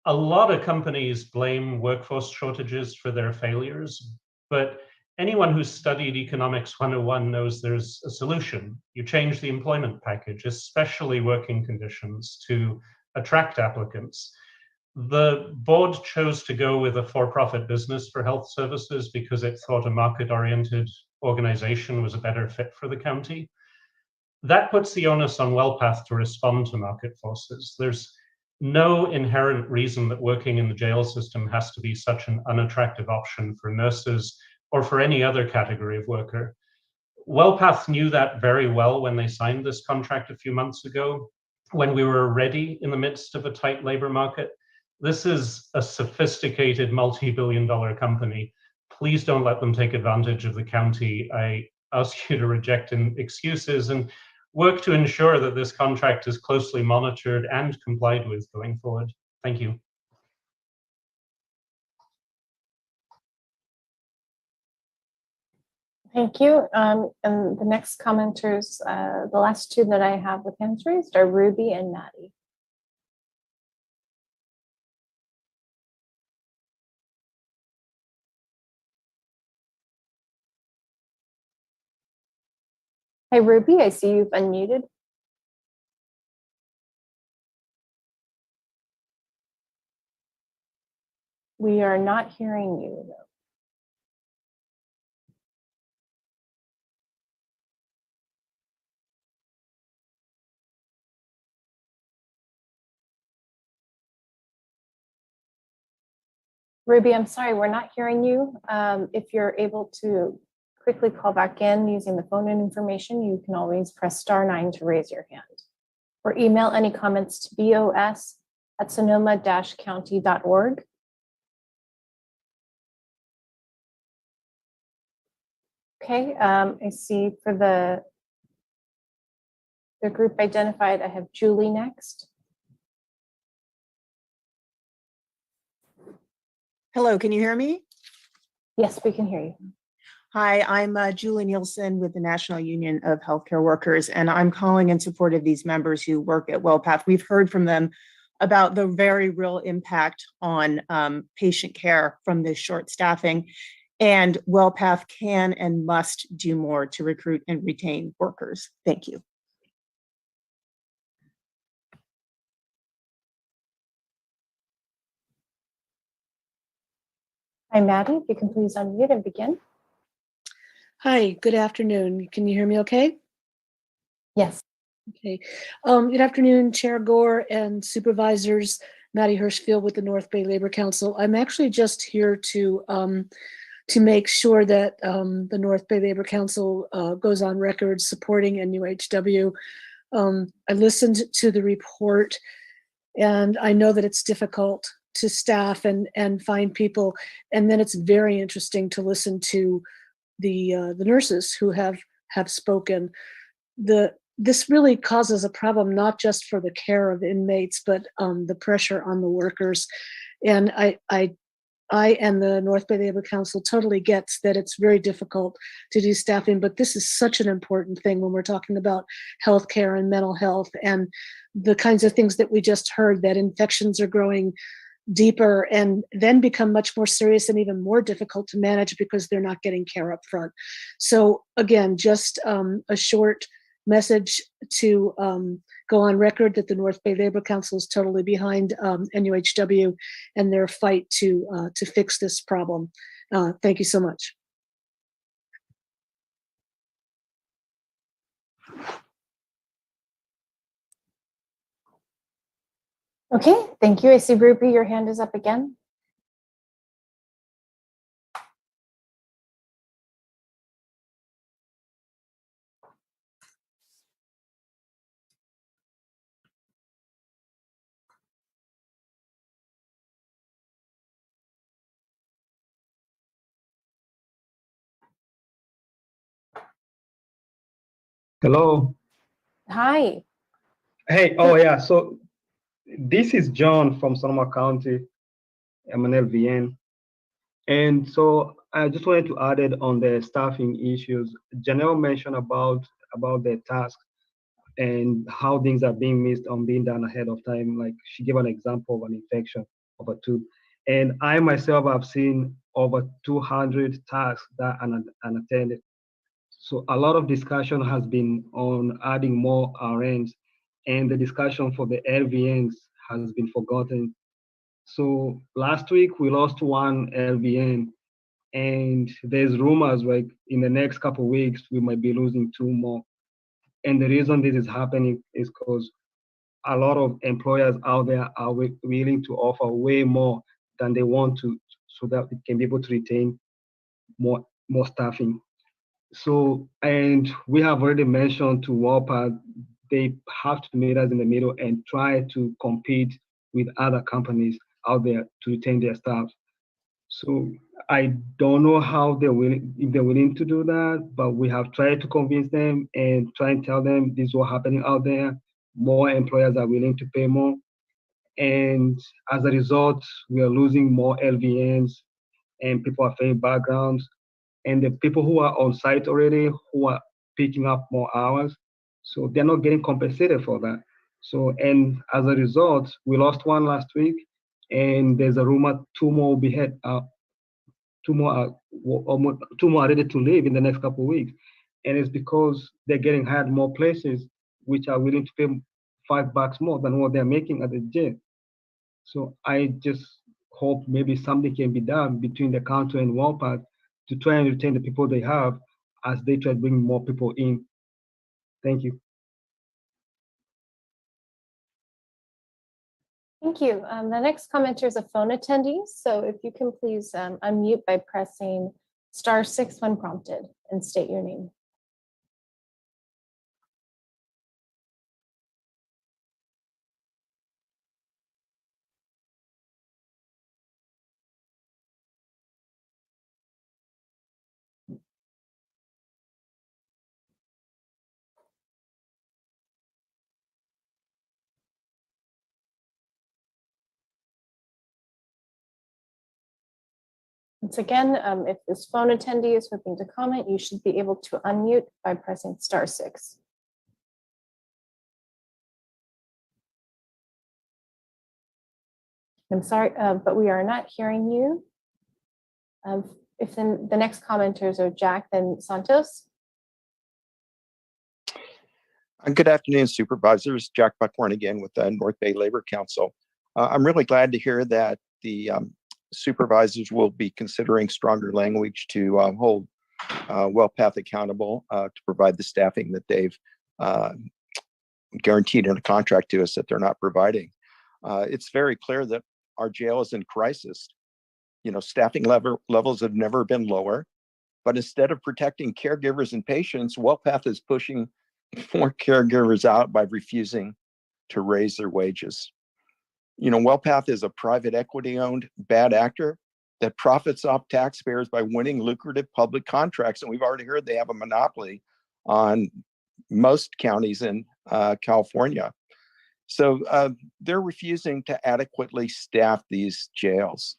A lot of companies blame workforce shortages for their failures, but anyone who's studied Economics 101 knows there's a solution. You change the employment package, especially working conditions, to attract applicants. The board chose to go with a for-profit business for health services because it thought a market-oriented organization was a better fit for the county. That puts the onus on Wellpath to respond to market forces. There's no inherent reason that working in the jail system has to be such an unattractive option for nurses or for any other category of worker. Wellpath knew that very well when they signed this contract a few months ago, when we were already in the midst of a tight labor market. This is a sophisticated multi-billion-dollar company. Please don't let them take advantage of the county. I ask you to reject excuses and work to ensure that this contract is closely monitored and complied with going forward. Thank you. Thank you. And the next commenters, the last 2 that I have with hands raised are Ruby and Maddie. Hi, Ruby, I see you've unmuted. We are not hearing you, though. Ruby, I'm sorry, we're not hearing you. If you're able to quickly call back in using the phone in information, you can always press *9 to raise your hand. Or email any comments to bos@sonoma-county.org. Okay, I see for the group identified, I have Julie next. Hello, can you hear me? Yes, we can hear you. Hi, I'm Julie Nielsen with the National Union of Healthcare Workers, and I'm calling in support of these members who work at WellPath. We've heard from them about the very real impact on patient care from this short staffing, and WellPath can and must do more to recruit and retain workers. Thank you. Hi, Maddie, if you can please unmute and begin. Hi, good afternoon. Can you hear me okay? Yes. Okay. Good afternoon, Chair Gore and Supervisors. Maddie Hirschfield with the North Bay Labor Council. I'm actually just here to make sure that the North Bay Labor Council goes on record supporting NUHW. I listened to the report, and I know that it's difficult to staff and find people. And then it's very interesting to listen to the nurses who have spoken. This really causes a problem, not just for the care of inmates, but the pressure on the workers. And I and the North Bay Labor Council totally gets that it's very difficult to do staffing, but this is such an important thing when we're talking about healthcare and mental health and the kinds of things that we just heard, that infections are growing deeper and then become much more serious and even more difficult to manage because they're not getting care up front. So again, just a short message to go on record that the North Bay Labor Council is totally behind NUHW and their fight to fix this problem. Thank you so much. Okay, thank you. I see Ruby, your hand is up again. Hello. Hi. Hey, oh yeah. So this is John from Sonoma County. I'm an LVN. And so I just wanted to add it on the staffing issues. Janelle mentioned about the task and how things are being missed on being done ahead of time. Like she gave an example of an infection of a tooth. And I myself have seen over 200 tasks that are unattended. So a lot of discussion has been on adding more RNs, and the discussion for the LVNs has been forgotten. So last week we lost one LVN, and there's rumors like in the next couple of weeks we might be losing two more. And the reason this is happening is because a lot of employers out there are willing to offer way more than they want to, so that they can be able to retain more staffing. So, and we have already mentioned to WellPath, they have to meet us in the middle and try to compete with other companies out there to retain their staff. So I don't know how if they're willing to do that, but we have tried to convince them and try and tell them this is what's happening out there. More employers are willing to pay more. And as a result, we are losing more LVNs and people are failing backgrounds. And the people who are on site already, who are picking up more hours, so they're not getting compensated for that. So, and as a result, we lost one last week, and there's a rumor two more will be two more are ready to leave in the next couple of weeks, and it's because they're getting hired more places, which are willing to pay $5 more than what they're making at the jail. So I just hope maybe something can be done between the county and WellPath to try and retain the people they have as they try to bring more people in. Thank you. Thank you. The next commenter is a phone attendee. So if you can please unmute by pressing *6 when prompted and state your name. Once again, if this phone attendee is hoping to comment, you should be able to unmute by pressing *6. I'm sorry, but we are not hearing you. If then the next commenters are Jack, then Santos. Good afternoon, supervisors. Jack Buckhorn again with the North Bay Labor Council. I'm really glad to hear that the supervisors will be considering stronger language to hold WellPath accountable to provide the staffing that they've guaranteed in a contract to us that they're not providing. It's very clear that our jail is in crisis. You know, staffing levels have never been lower, but instead of protecting caregivers and patients, WellPath is pushing more caregivers out by refusing to raise their wages. You know, WellPath is a private equity owned bad actor that profits off taxpayers by winning lucrative public contracts. And we've already heard they have a monopoly on most counties in California. So they're refusing to adequately staff these jails.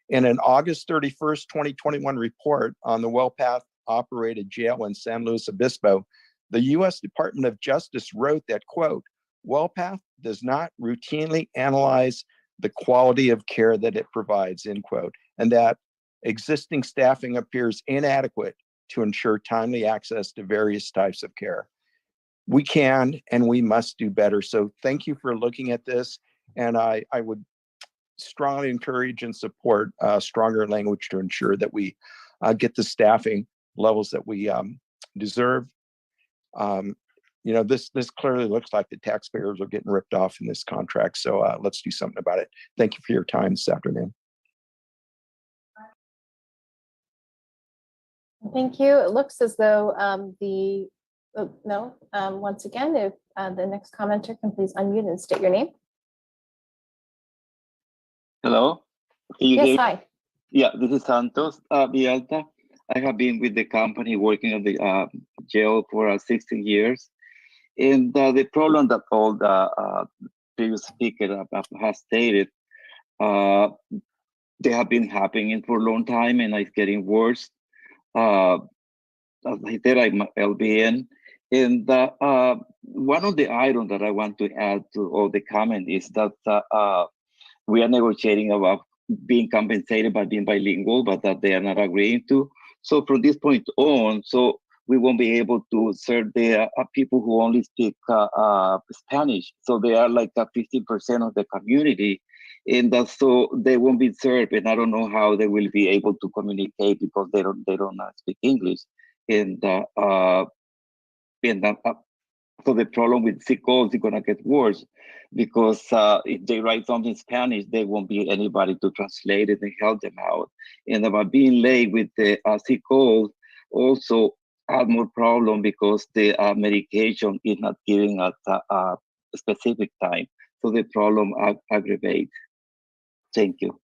In an August 31st, 2021 report on the WellPath operated jail in San Luis Obispo, the U.S. Department of Justice wrote that, quote, WellPath does not routinely analyze the quality of care that it provides, end quote, and that existing staffing appears inadequate to ensure timely access to various types of care. We can and we must do better. So thank you for looking at this. And I would strongly encourage and support stronger language to ensure that we get the staffing levels that we deserve. You know, this clearly looks like the taxpayers are getting ripped off in this contract. So let's do something about it. Thank you for your time this afternoon. Thank you. It looks as though once again, if the next commenter can please unmute and state your name. Hello. Can you Yes, hear? hi. Yeah, this is Santos Villalta. I have been with the company working at the jail for 16 years. And the problem that all the previous speaker has stated, they have been happening for a long time and it's getting worse. As I said, I'm LBN. And one of the items that I want to add to all the comment is that we are negotiating about being compensated by being bilingual, but that they are not agreeing to. So from this point on, so we won't be able to serve the people who only speak Spanish. So they are like 15% of the community, and so they won't be served. And I don't know how they will be able to communicate because they don't speak English. And so the problem with SICOs is gonna get worse because if they write something in Spanish, there won't be anybody to translate it and help them out. And about being late with the SICOs also add more problem because the medication is not giving us a specific time. So the problem aggravates. Thank you.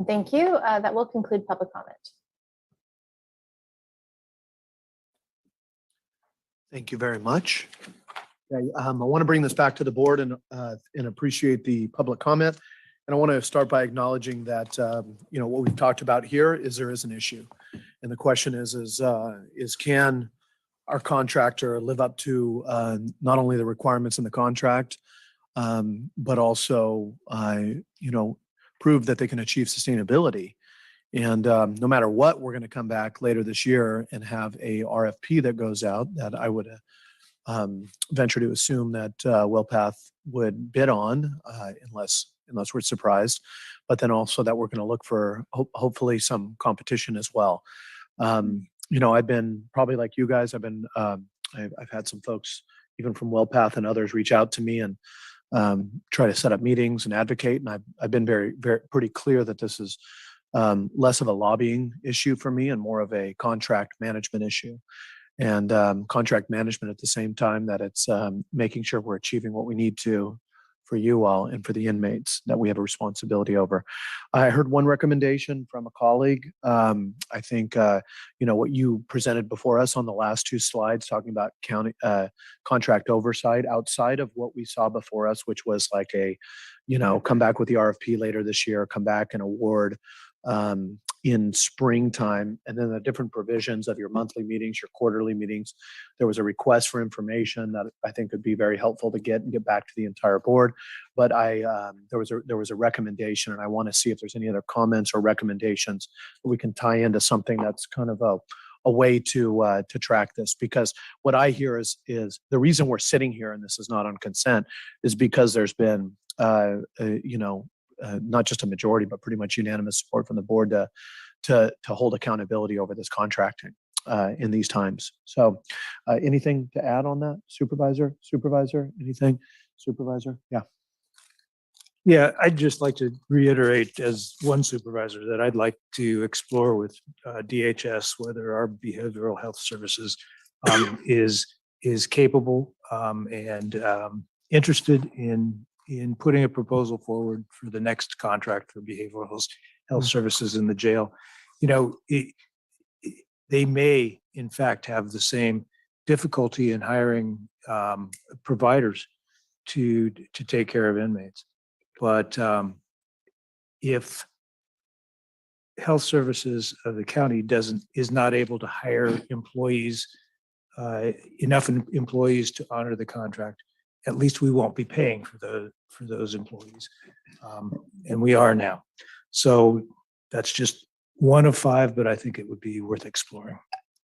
Thank you. That will conclude public comment. Thank you very much. Okay, I want to bring this back to the board and appreciate the public comment. And I want to start by acknowledging that you know what we've talked about here is there is an issue, and the question is can our contractor live up to not only the requirements in the contract, but also you know prove that they can achieve sustainability. And no matter what, we're going to come back later this year and have a RFP that goes out that I would venture to assume that WellPath would bid on unless we're surprised, but then also that we're going to look for hopefully some competition as well. You know, I've been probably like you guys, I've had some folks even from WellPath and others reach out to me and try to set up meetings and advocate. And I've been very pretty clear that this is less of a lobbying issue for me and more of a contract management issue. And contract management at the same time that it's making sure we're achieving what we need to you all and for the inmates that we have a responsibility over. I heard one recommendation from a colleague. I think, what you presented before us on the last two slides, talking about county contract oversight outside of what we saw before us, which was like come back with the RFP later this year, come back and award in springtime, and then the different provisions of your monthly meetings, your quarterly meetings. There was a request for information that I think would be very helpful to get back to the entire board. But there was a recommendation, and I want to see if there's any other comments or recommendations that we can tie into something that's kind of a way to track this. Because what I hear is the reason we're sitting here, and this is not on consent, is because there's been not just a majority, but pretty much unanimous support from the board to hold accountability over this contracting in these times. So anything to add on that, Supervisor, anything? Supervisor? Yeah. Yeah, I'd just like to reiterate as one supervisor that I'd like to explore with DHS whether our behavioral health services is capable and interested in putting a proposal forward for the next contract for behavioral health services in the jail. They may in fact have the same difficulty in hiring providers to take care of inmates. But if health services of the county is not able to hire employees, enough employees to honor the contract, at least we won't be paying for those employees, and we are now. So that's just one of five, but I think it would be worth exploring.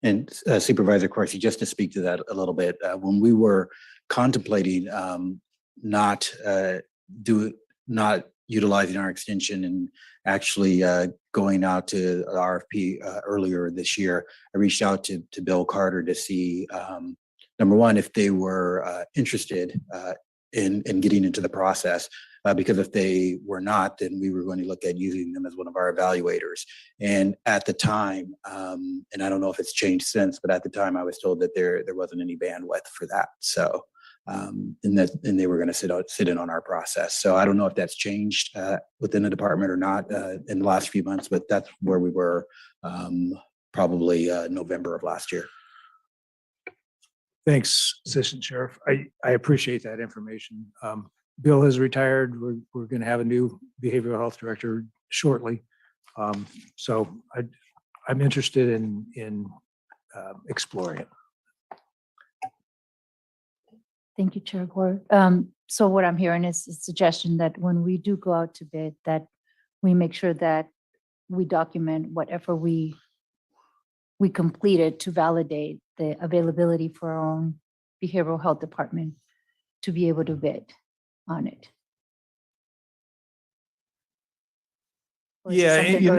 And Supervisor Corsi, just to speak to that a little bit, when we were contemplating not utilizing our extension and actually going out to the RFP earlier this year, I reached out to Bill Carter to see, number one, if they were interested in getting into the process. Because if they were not, then we were going to look at using them as one of our evaluators. And at the time, and I don't know if it's changed since, but at the time I was told that there wasn't any bandwidth for that. So, and they were going to sit in on our process. So I don't know if that's changed within the department or not in the last few months, but that's where we were probably November of last year. Thanks, Assistant Sheriff. I appreciate that information. Bill has retired. We're going to have a new behavioral health director shortly. So I'm interested in exploring it. Thank you, Chair Gore. So what I'm hearing is a suggestion that when we do go out to bid, that we make sure that we document whatever we completed to validate the availability for our own behavioral health department to be able to bid on it. Or is it Yeah, something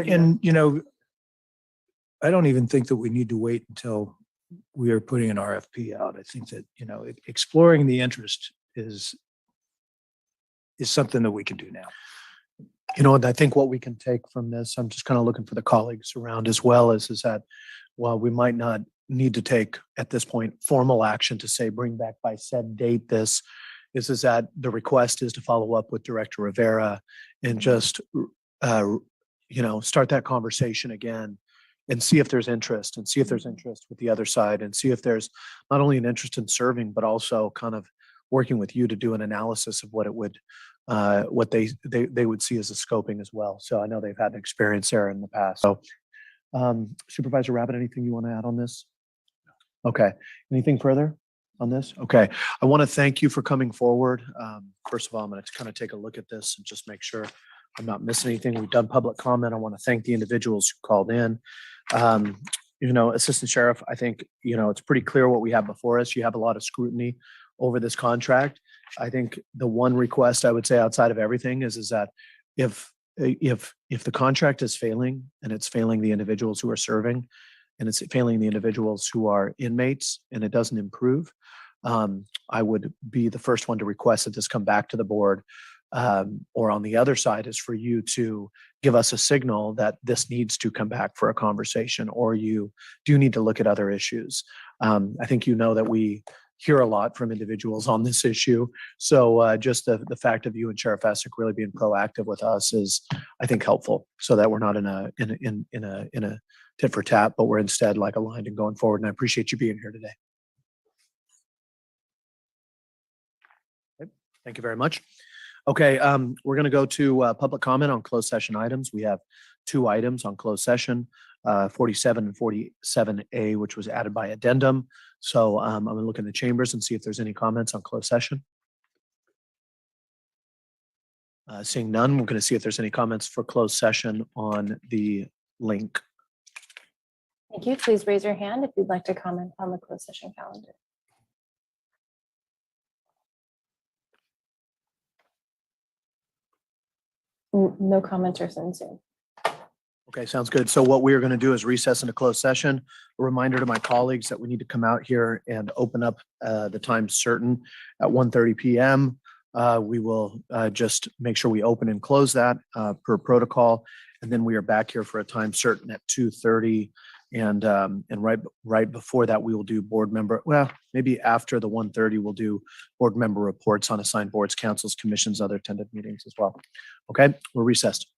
earlier? I don't even think that we need to wait until we are putting an RFP out. I think that, exploring the interest is something that we can do now. And I think what we can take from this, I'm just kind of looking for the colleagues around as well, is that while we might not need to take at this point formal action to say bring back by said date, this is that the request is to follow up with Director Rivera and just start that conversation again and see if there's interest with the other side, and see if there's not only an interest in serving, but also kind of working with you to do an analysis of what it would what they would see as a scoping as well. So I know they've had an experience there in the past. So Supervisor Rabbit, anything you want to add on this? Okay. Anything further on this? Okay. I want to thank you for coming forward. First of all, I'm going to kind of take a look at this and just make sure I'm not missing anything. We've done public comment. I want to thank the individuals who called in. Assistant Sheriff, I think, it's pretty clear what we have before us. You have a lot of scrutiny over this contract. I think the one request I would say outside of everything is that if the contract is failing, and it's failing the individuals who are serving, and it's failing the individuals who are inmates, and it doesn't improve, I would be the first one to request that this come back to the board. Or on the other side is for you to give us a signal that this needs to come back for a conversation, or you do need to look at other issues. I think that we hear a lot from individuals on this issue. So just the fact of you and Sheriff Essick really being proactive with us is, I think, helpful, so that we're not in a tit for tat, but we're instead like aligned and going forward. And I appreciate you being here today. Okay, thank you very much. Okay, we're going to go to public comment on closed session items. We have 2 items on closed session, 47 and 47A, which was added by addendum. So I'm going to look in the chambers and see if there's any comments on closed session. Seeing none, we're going to see if there's any comments for closed session on the link. Thank you. Please raise your hand if you'd like to comment on the closed session calendar. No commenters in Zoom. Okay, sounds good. So what we are going to do is recess into closed session. A reminder to my colleagues that we need to come out here and open up the time certain at 1:30 p.m. We will just make sure we open and close that per protocol. And then we are back here for a time certain at 2:30. And right before that, we will do board member, well, maybe after the 1:30, we'll do board member reports on assigned boards, councils, commissions, other attended meetings as well. Okay, we're recessed.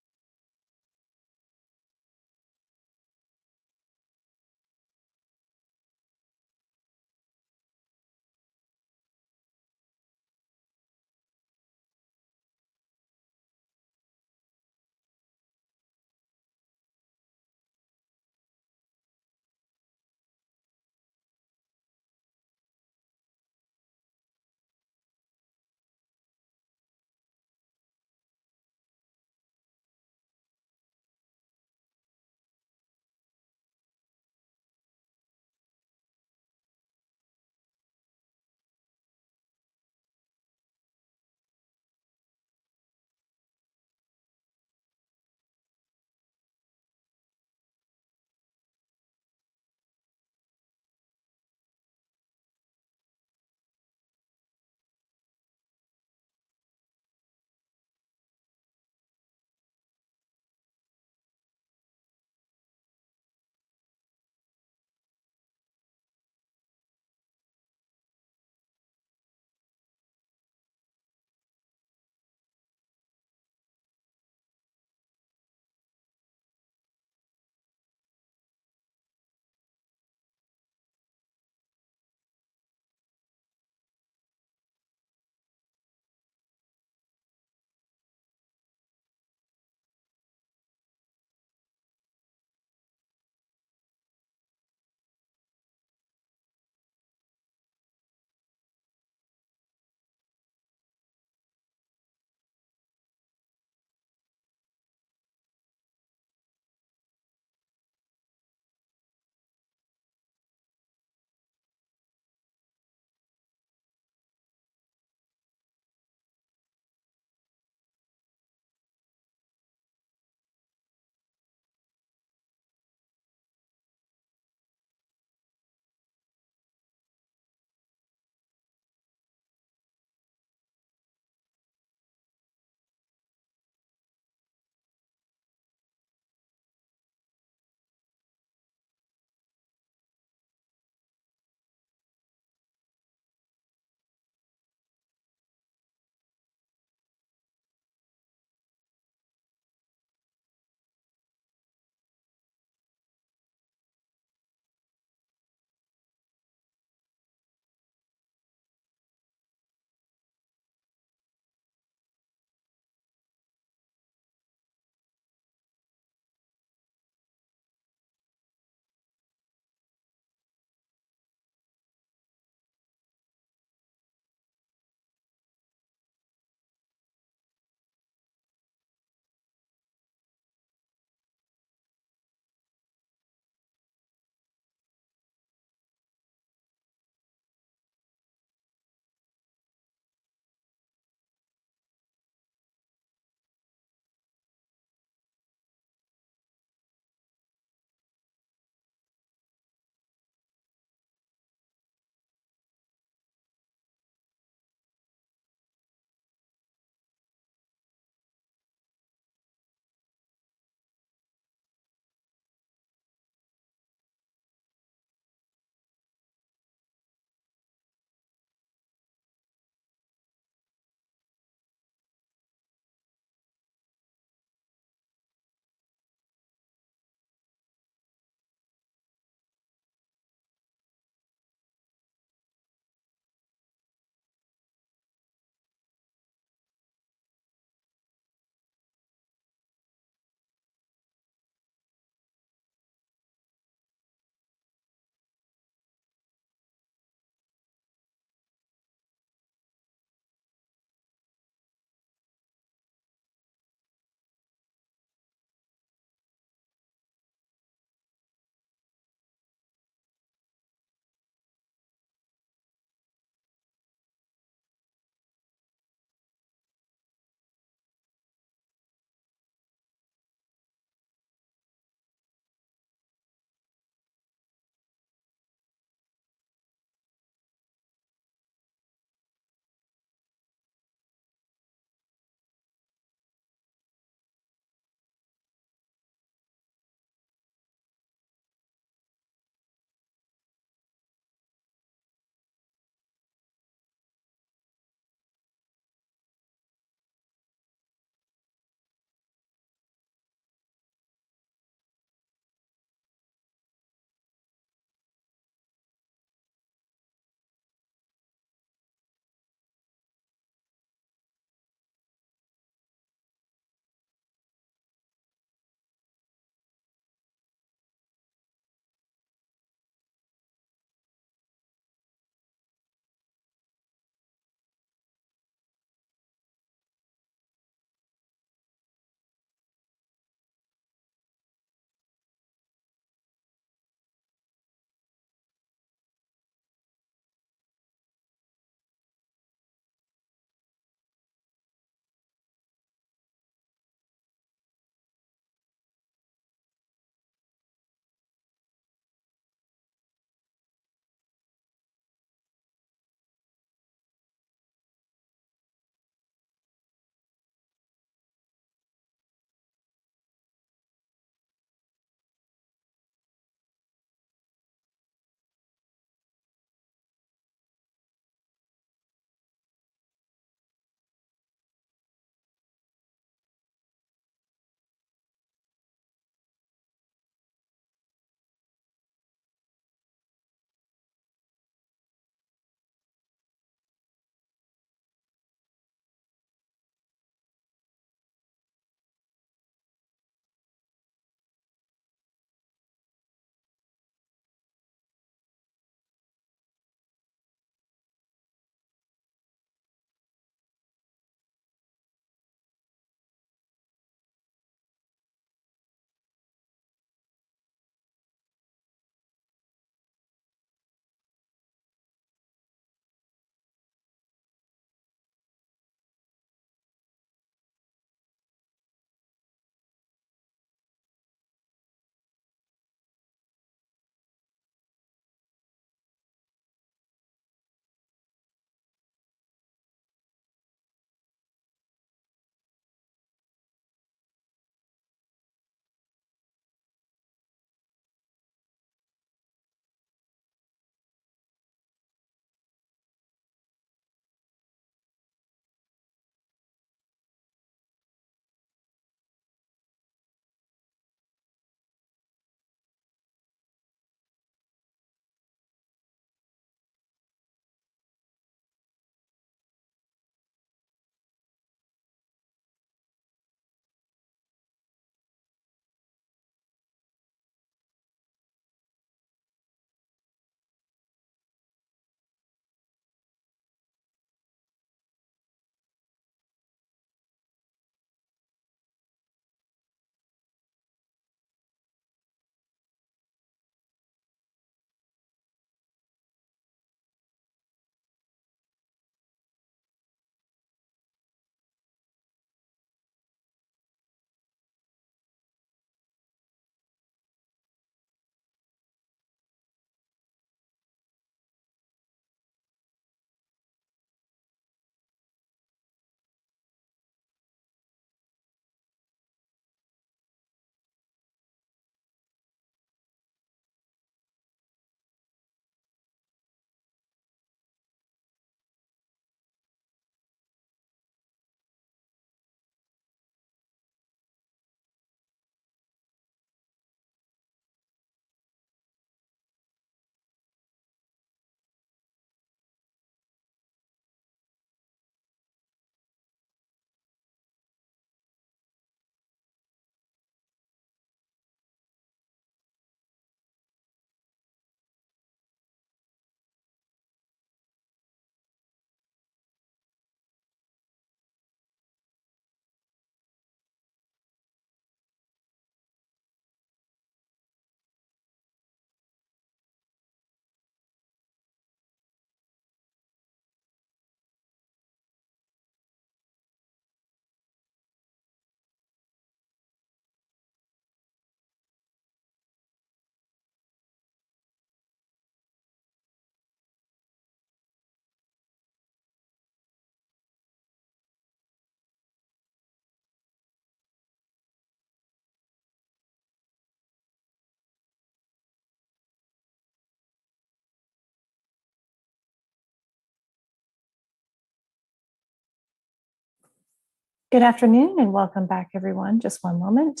Good afternoon and welcome back, everyone. Just one moment.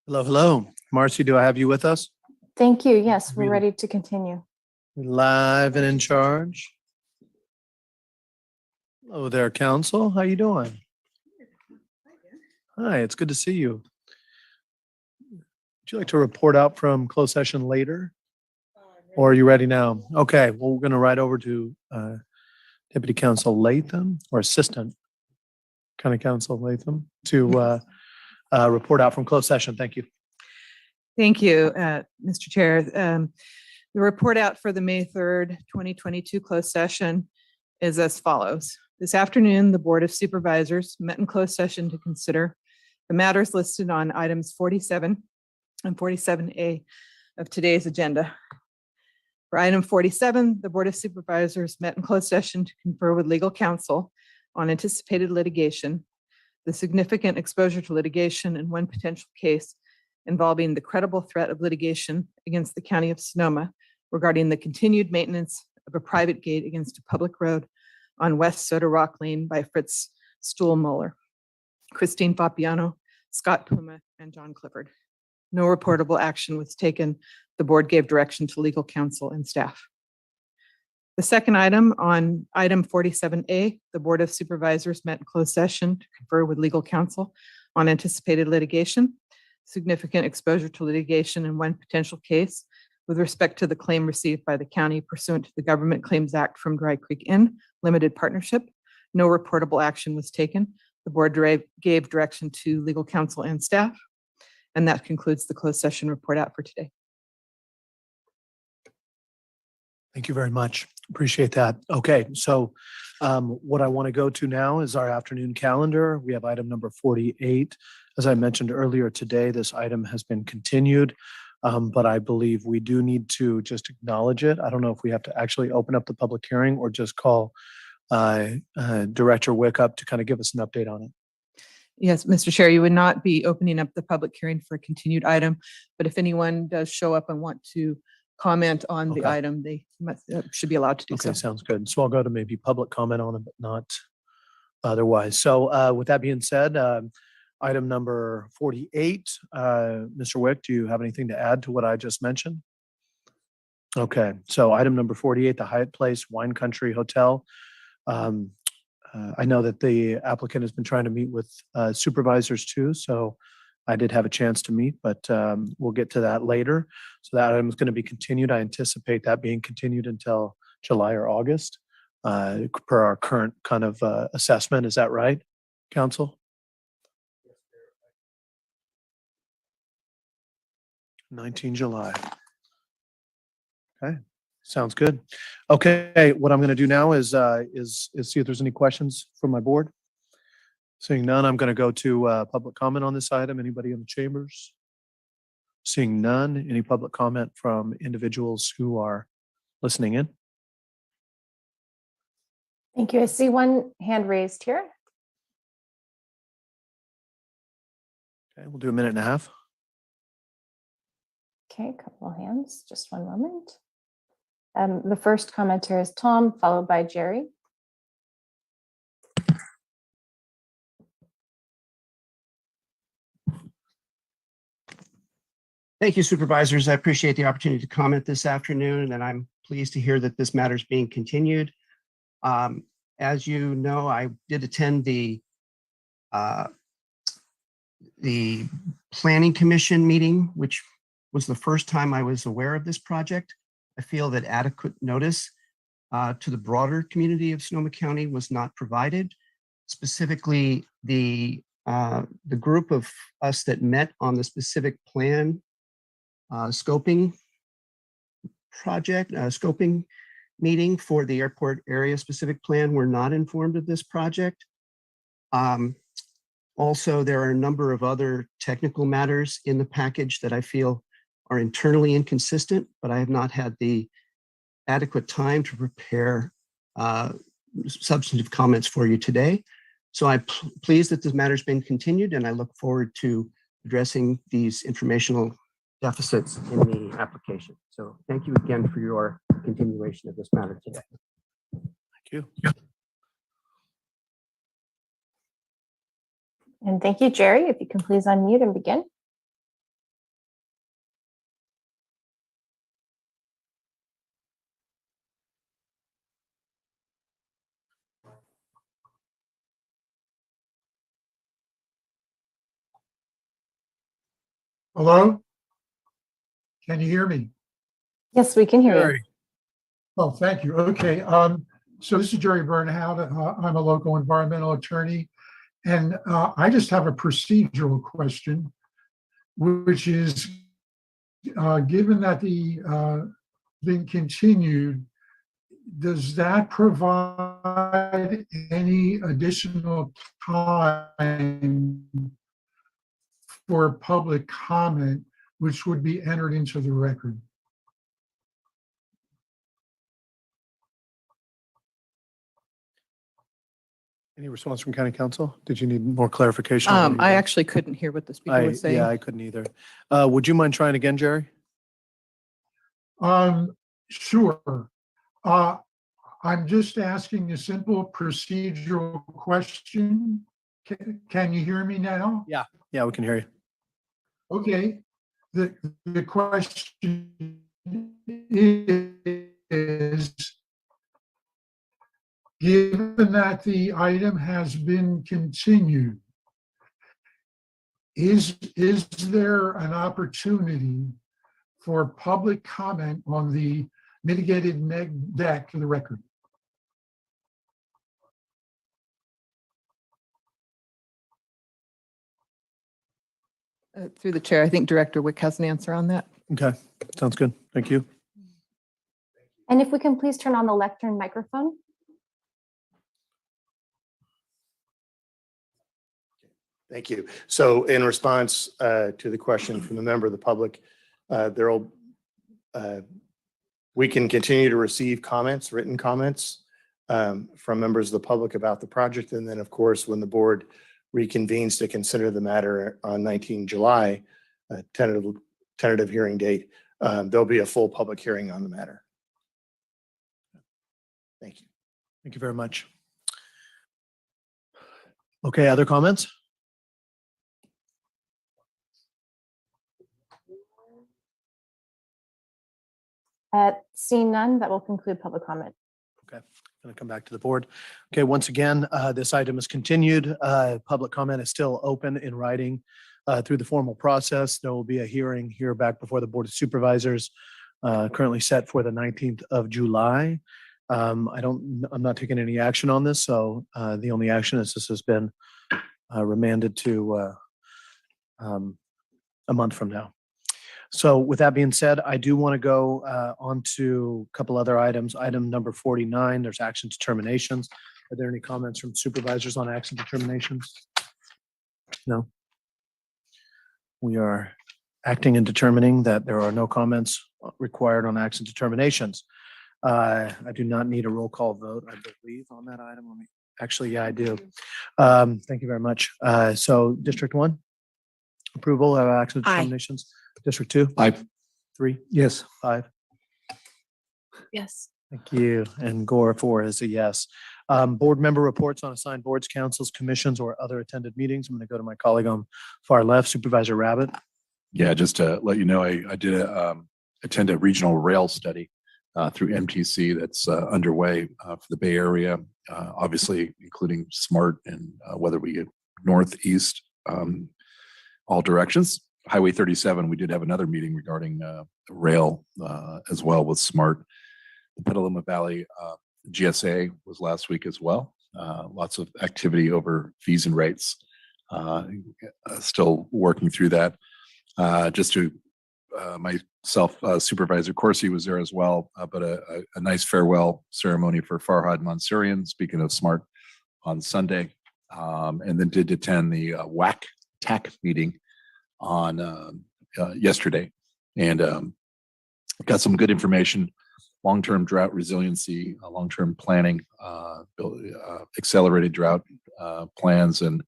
Hello, hello. Marcy, do I have you with us? Thank you. Yes, we're Really? ready to continue. Live and in charge. Hello there, council. How you doing? Hi, it's good to see you. Would you like to report out from closed session later? Or are you ready now? Okay, well, we're going to ride over to Deputy Counsel Latham, or Assistant County Counsel Latham, to report out from closed session. Thank you. Thank you, Mr. Chair. The report out for the May 3rd, 2022 closed session is as follows. This afternoon, the Board of Supervisors met in closed session to consider the matters listed on items 47 and 47A of today's agenda. For item 47, the Board of Supervisors met in closed session to confer with legal counsel on anticipated litigation, the significant exposure to litigation in one potential case involving the credible threat of litigation against the County of Sonoma regarding the continued maintenance of a private gate against a public road on West Soda Rock Lane by Fritz Stuhlmuller, Christine Fabiano, Scott Puma, and John Clifford. No reportable action was taken. The board gave direction to legal counsel and staff. The second item on item 47A, the Board of Supervisors met in closed session to confer with legal counsel on anticipated litigation, significant exposure to litigation in one potential case with respect to the claim received by the county pursuant to the Government Claims Act from Dry Creek Inn Limited Partnership. No reportable action was taken. The board gave direction to legal counsel and staff. And that concludes the closed session report out for today. Thank you very much. Appreciate that. Okay, so what I want to go to now is our afternoon calendar. We have item number 48. As I mentioned earlier today, this item has been continued, but I believe we do need to just acknowledge it. I don't know if we have to actually open up the public hearing or just call Director Wick up to kind of give us an update on it. Yes, Mr. Chair, you would not be opening up the public hearing for a continued item, but if anyone does show up and want to comment on the item, they should be allowed to do so. Okay, sounds good. So I'll go to maybe public comment on it, but not otherwise. So with that being said, item number 48, Mr. Wick, do you have anything to add to what I just mentioned? Okay, so item number 48, the Hyatt Place Wine Country Hotel. I know that the applicant has been trying to meet with supervisors too, so I did have a chance to meet, but we'll get to that later. So that item is going to be continued. I anticipate that being continued until July or August per our current kind of assessment. Is that right, Council? 19 July. Okay, sounds good. Okay, what I'm going to do now is see if there's any questions from my board. Seeing none, I'm going to go to public comment on this item. Anybody in the chambers? Seeing none, any public comment from individuals who are listening in? Thank you. I see one hand raised here. Okay, we'll do a minute and a half. Okay, a couple of hands, just one moment. The first commenter is Tom, followed by Jerry. Thank you, supervisors. I appreciate the opportunity to comment this afternoon, and I'm pleased to hear that this matter is being continued. As you know, I did attend the Planning Commission meeting, which was the first time I was aware of this project. I feel that adequate notice to the broader community of Sonoma County was not provided. Specifically, the group of us that met on the specific plan scoping meeting for the airport area specific plan were not informed of this project. Also, there are a number of other technical matters in the package that I feel are internally inconsistent, but I have not had the adequate time to prepare substantive comments for you today. So I'm pleased that this matter's been continued, and I look forward to addressing these informational deficits in the application. So thank you again for your continuation of this matter today. Thank you. And thank you, Jerry. If you can please unmute and begin. Hello? Can you hear me? Yes, we can hear you. Oh, thank you. Okay. So this is Jerry Bernhout. I'm a local environmental attorney, and I just have a procedural question, which is, given that the been continued, does that provide any additional time for public comment, which would be entered into the record? Any response from County Council? Did you need more clarification? on what you I were- actually couldn't hear what the speaker was saying. Yeah, I couldn't either. Would you mind trying again, Jerry? Sure. I'm just asking a simple procedural question. Can you hear me now? Yeah. Yeah, we can hear you. Okay. The question is, given that the item has been continued, is there an opportunity for public comment on the mitigated neg deck for the record? Through the chair, I think Director Wick has an answer on that. Okay, sounds good. Thank you. And if we can please turn on the lectern microphone. Thank you. So in response to the question from the member of the public, we can continue to receive comments, written comments from members of the public about the project. And then, of course, when the board reconvenes to consider the matter on 19 July, tentative hearing date, there'll be a full public hearing on the matter. Thank you. Thank you very much. Okay, other comments? Seeing none, that will conclude public comment. Okay, going to come back to the board. Okay, once again, this item is continued. Public comment is still open in writing through the formal process. There will be a hearing here back before the Board of Supervisors, currently set for the 19th of July. I'm not taking any action on this, so the only action is this has been remanded to a month from now. So with that being said, I do want to go on to a couple other items. Item number 49, there's action determinations. Are there any comments from supervisors on action determinations? No. We are acting and determining that there are no comments required on action determinations. I do not need a roll call vote, I believe, on that item. Actually, yeah, I do. Thank you very much. So District 1, approval of action determinations. District 2? Aye. 3? Yes. 5? Yes. Thank you. And Gore 4 is a yes. Board member reports on assigned boards, councils, commissions, or other attended meetings. I'm going to go to my colleague on far left, Supervisor Rabbit. Yeah, just to let you know, I did attend a regional rail study through MTC that's underway for the Bay Area, obviously including SMART and whether we get northeast, all directions. Highway 37, we did have another meeting regarding rail as well with SMART. The Petaluma Valley GSA was last week as well. Lots of activity over fees and rates. Still working through that. Just to myself, Supervisor Corsi was there as well, but a nice farewell ceremony for Farhad Mansourian, speaking of SMART, on Sunday. And then did attend the WAC TAC meeting on yesterday, and got some good information long-term drought resiliency, long-term planning, accelerated drought plans, and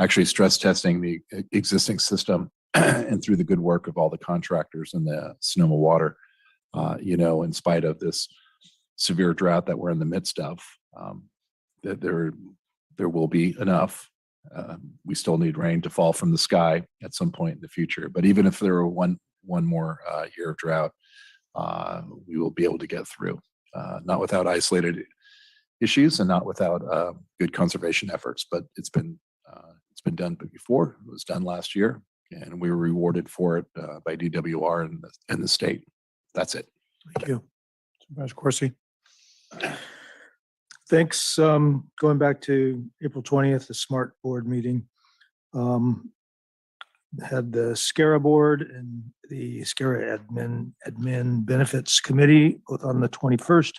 actually stress testing the existing system and through the good work of all the contractors in the Sonoma water, in spite of this severe drought that we're in the midst of, that there will be enough. We still need rain to fall from the sky at some point in the future. But even if there were one more year of drought, we will be able to get through, not without isolated issues and not without good conservation efforts. But it's been done before. It was done last year, and we were rewarded for it by DWR and the state. That's it. Thank you. Supervisor Corsi. Thanks. Going back to April 20th, the SMART board meeting. Had the SCARA board and the SCARA admin benefits committee both on the 21st.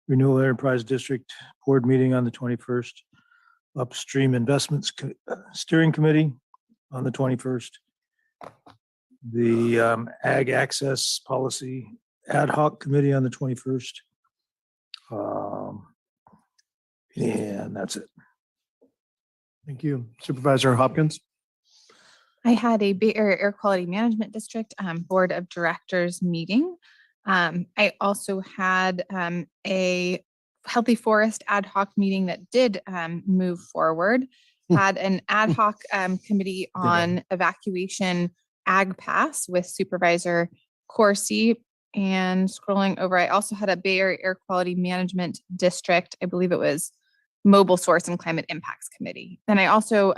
Renewable Enterprise District board meeting on the 21st. Upstream Investments Steering Committee on the 21st. The Ag Access Policy Ad Hoc Committee on the 21st. And that's it. Thank you. Supervisor Hopkins. I had a Bay Area Air Quality Management District Board of Directors meeting. I also had a Healthy Forest ad hoc meeting that did move forward. Had an ad hoc committee on evacuation ag pass with Supervisor Corsi. And scrolling over, I also had a Bay Area Air Quality Management District. I believe it was Mobile Source and Climate Impacts Committee. Then I also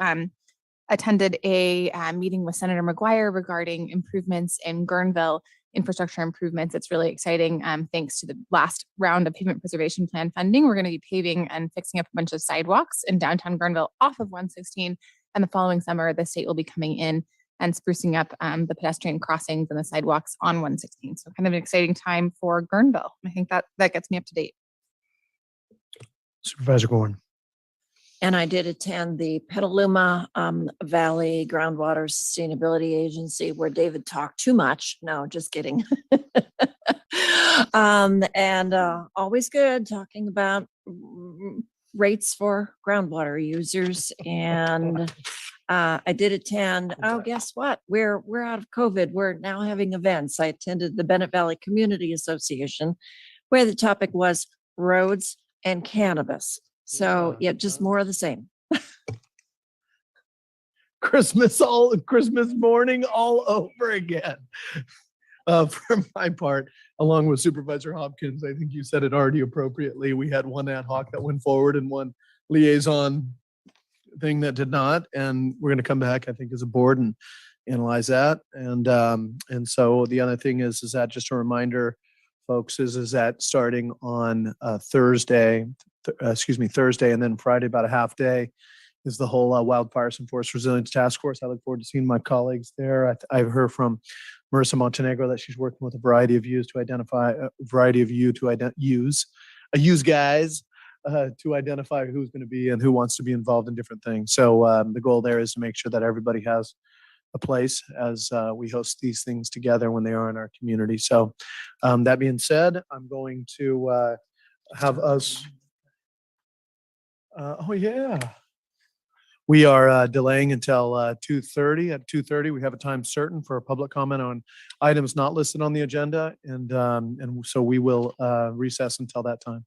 attended a meeting with Senator McGuire regarding improvements in Guerneville infrastructure improvements. It's really exciting. Thanks to the last round of pavement preservation plan funding, we're going to be paving and fixing up a bunch of sidewalks in downtown Guerneville off of 116. And the following summer, the state will be coming in and sprucing up the pedestrian crossings and the sidewalks on 116. So kind of an exciting time for Guerneville. I think that gets me up to date. Supervisor Gorman. And I did attend the Petaluma Valley Groundwater Sustainability Agency where David talked too much. No, just kidding. And always good talking about rates for groundwater users. And I did attend, guess what? We're out of COVID. We're now having events. I attended the Bennett Valley Community Association where the topic was roads and cannabis. So yeah, just more of the same. Christmas morning all over again. For my part, along with Supervisor Hopkins, I think you said it already appropriately. We had one ad hoc that went forward and one liaison thing that did not, and we're going to come back, I think, as a board and analyze that. And so the other thing is that just a reminder, folks, is that starting on Thursday, and then Friday, about a half day, is the whole Wildfires and Forest Resilience Task Force. I look forward to seeing my colleagues there. I've heard from Marissa Montenegro that she's working with a variety of yous to identify use guys to identify who's going to be and who wants to be involved in different things. So the goal there is to make sure that everybody has a place as we host these things together when they are in our community. So that being said, I'm going to have us. We are delaying until 2:30. At 2:30, we have a time certain for a public comment on items not listed on the agenda, and so we will recess until that time.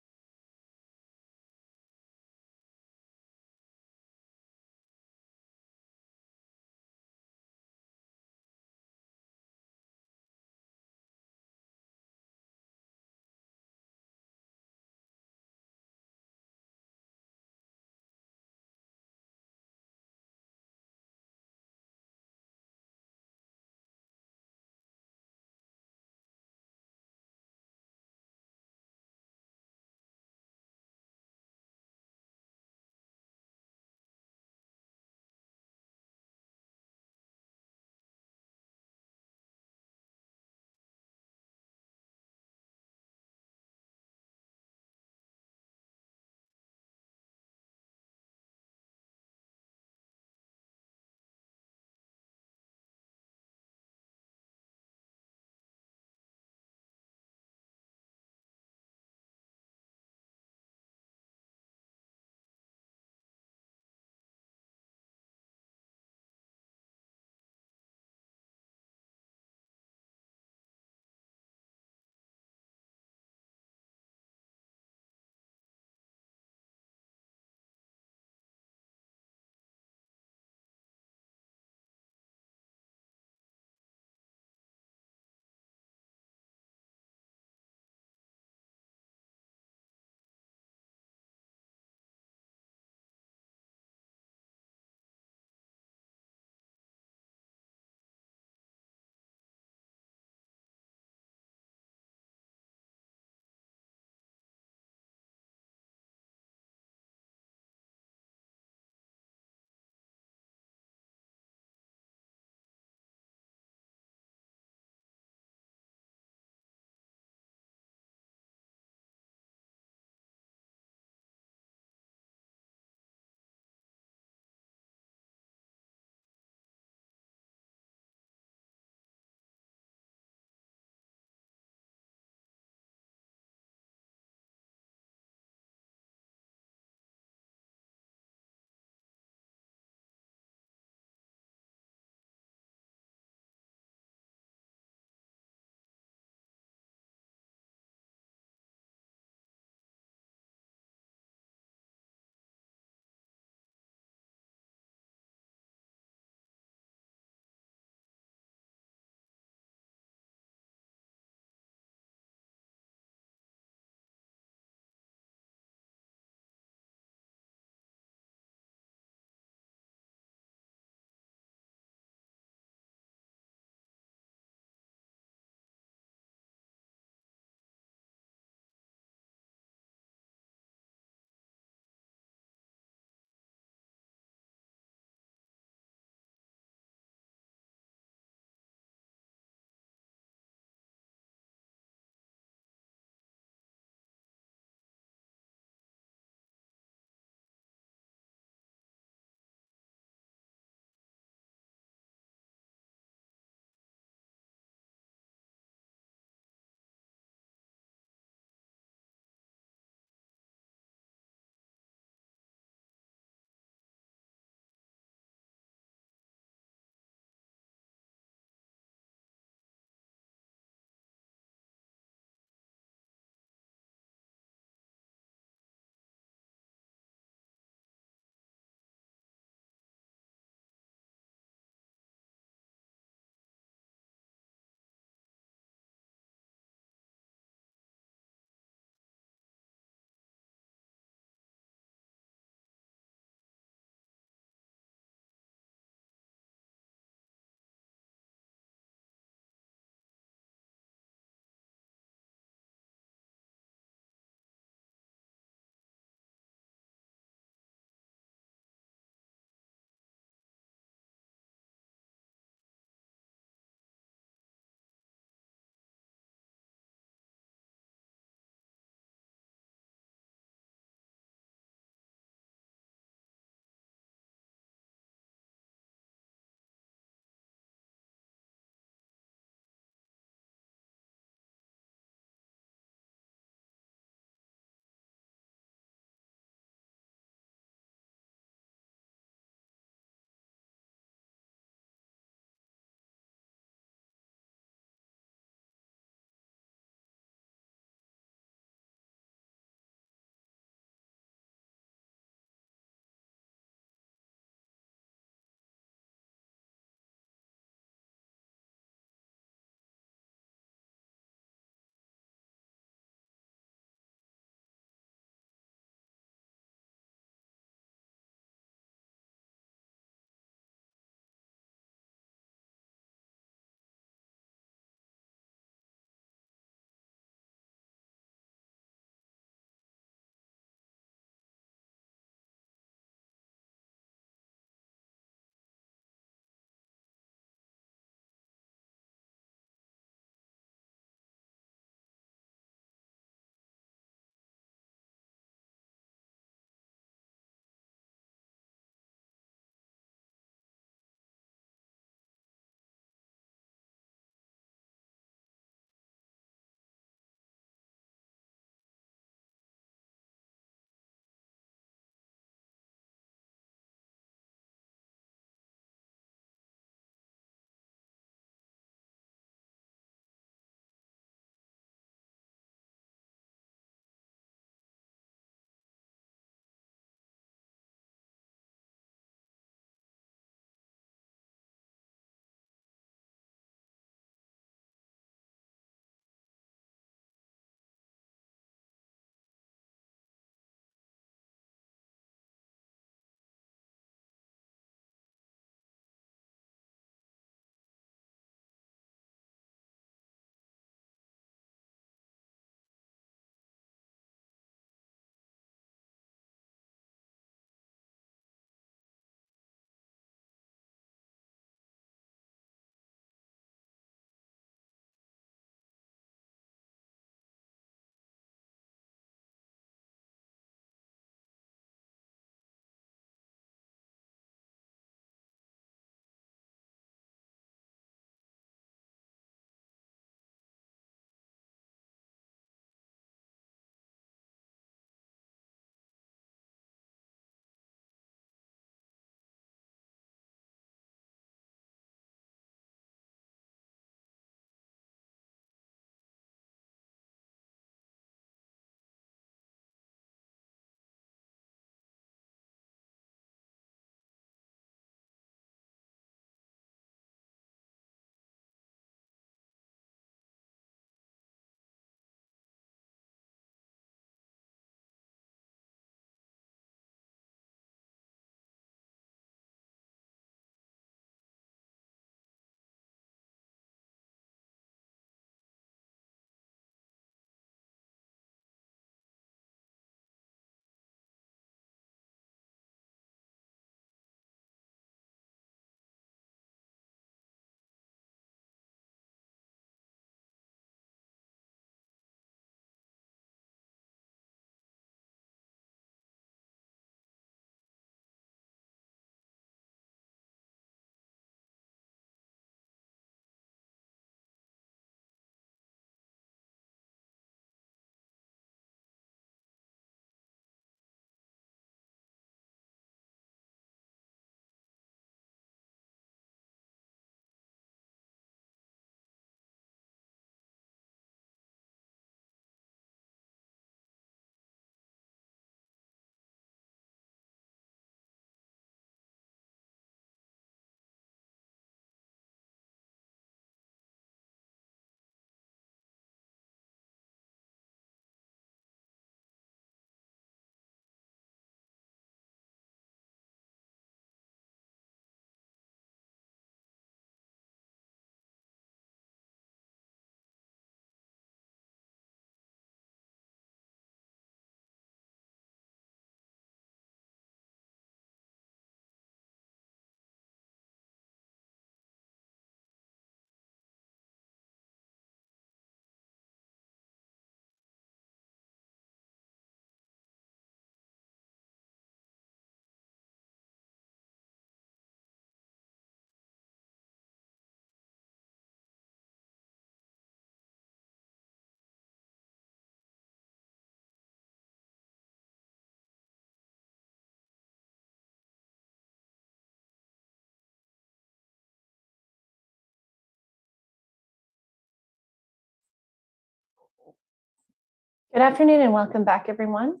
Good afternoon and welcome back, everyone.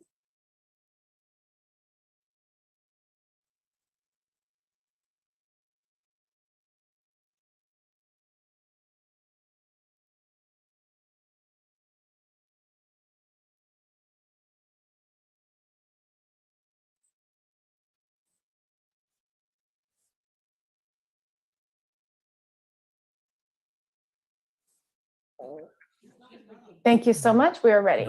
Thank you so much. We are ready.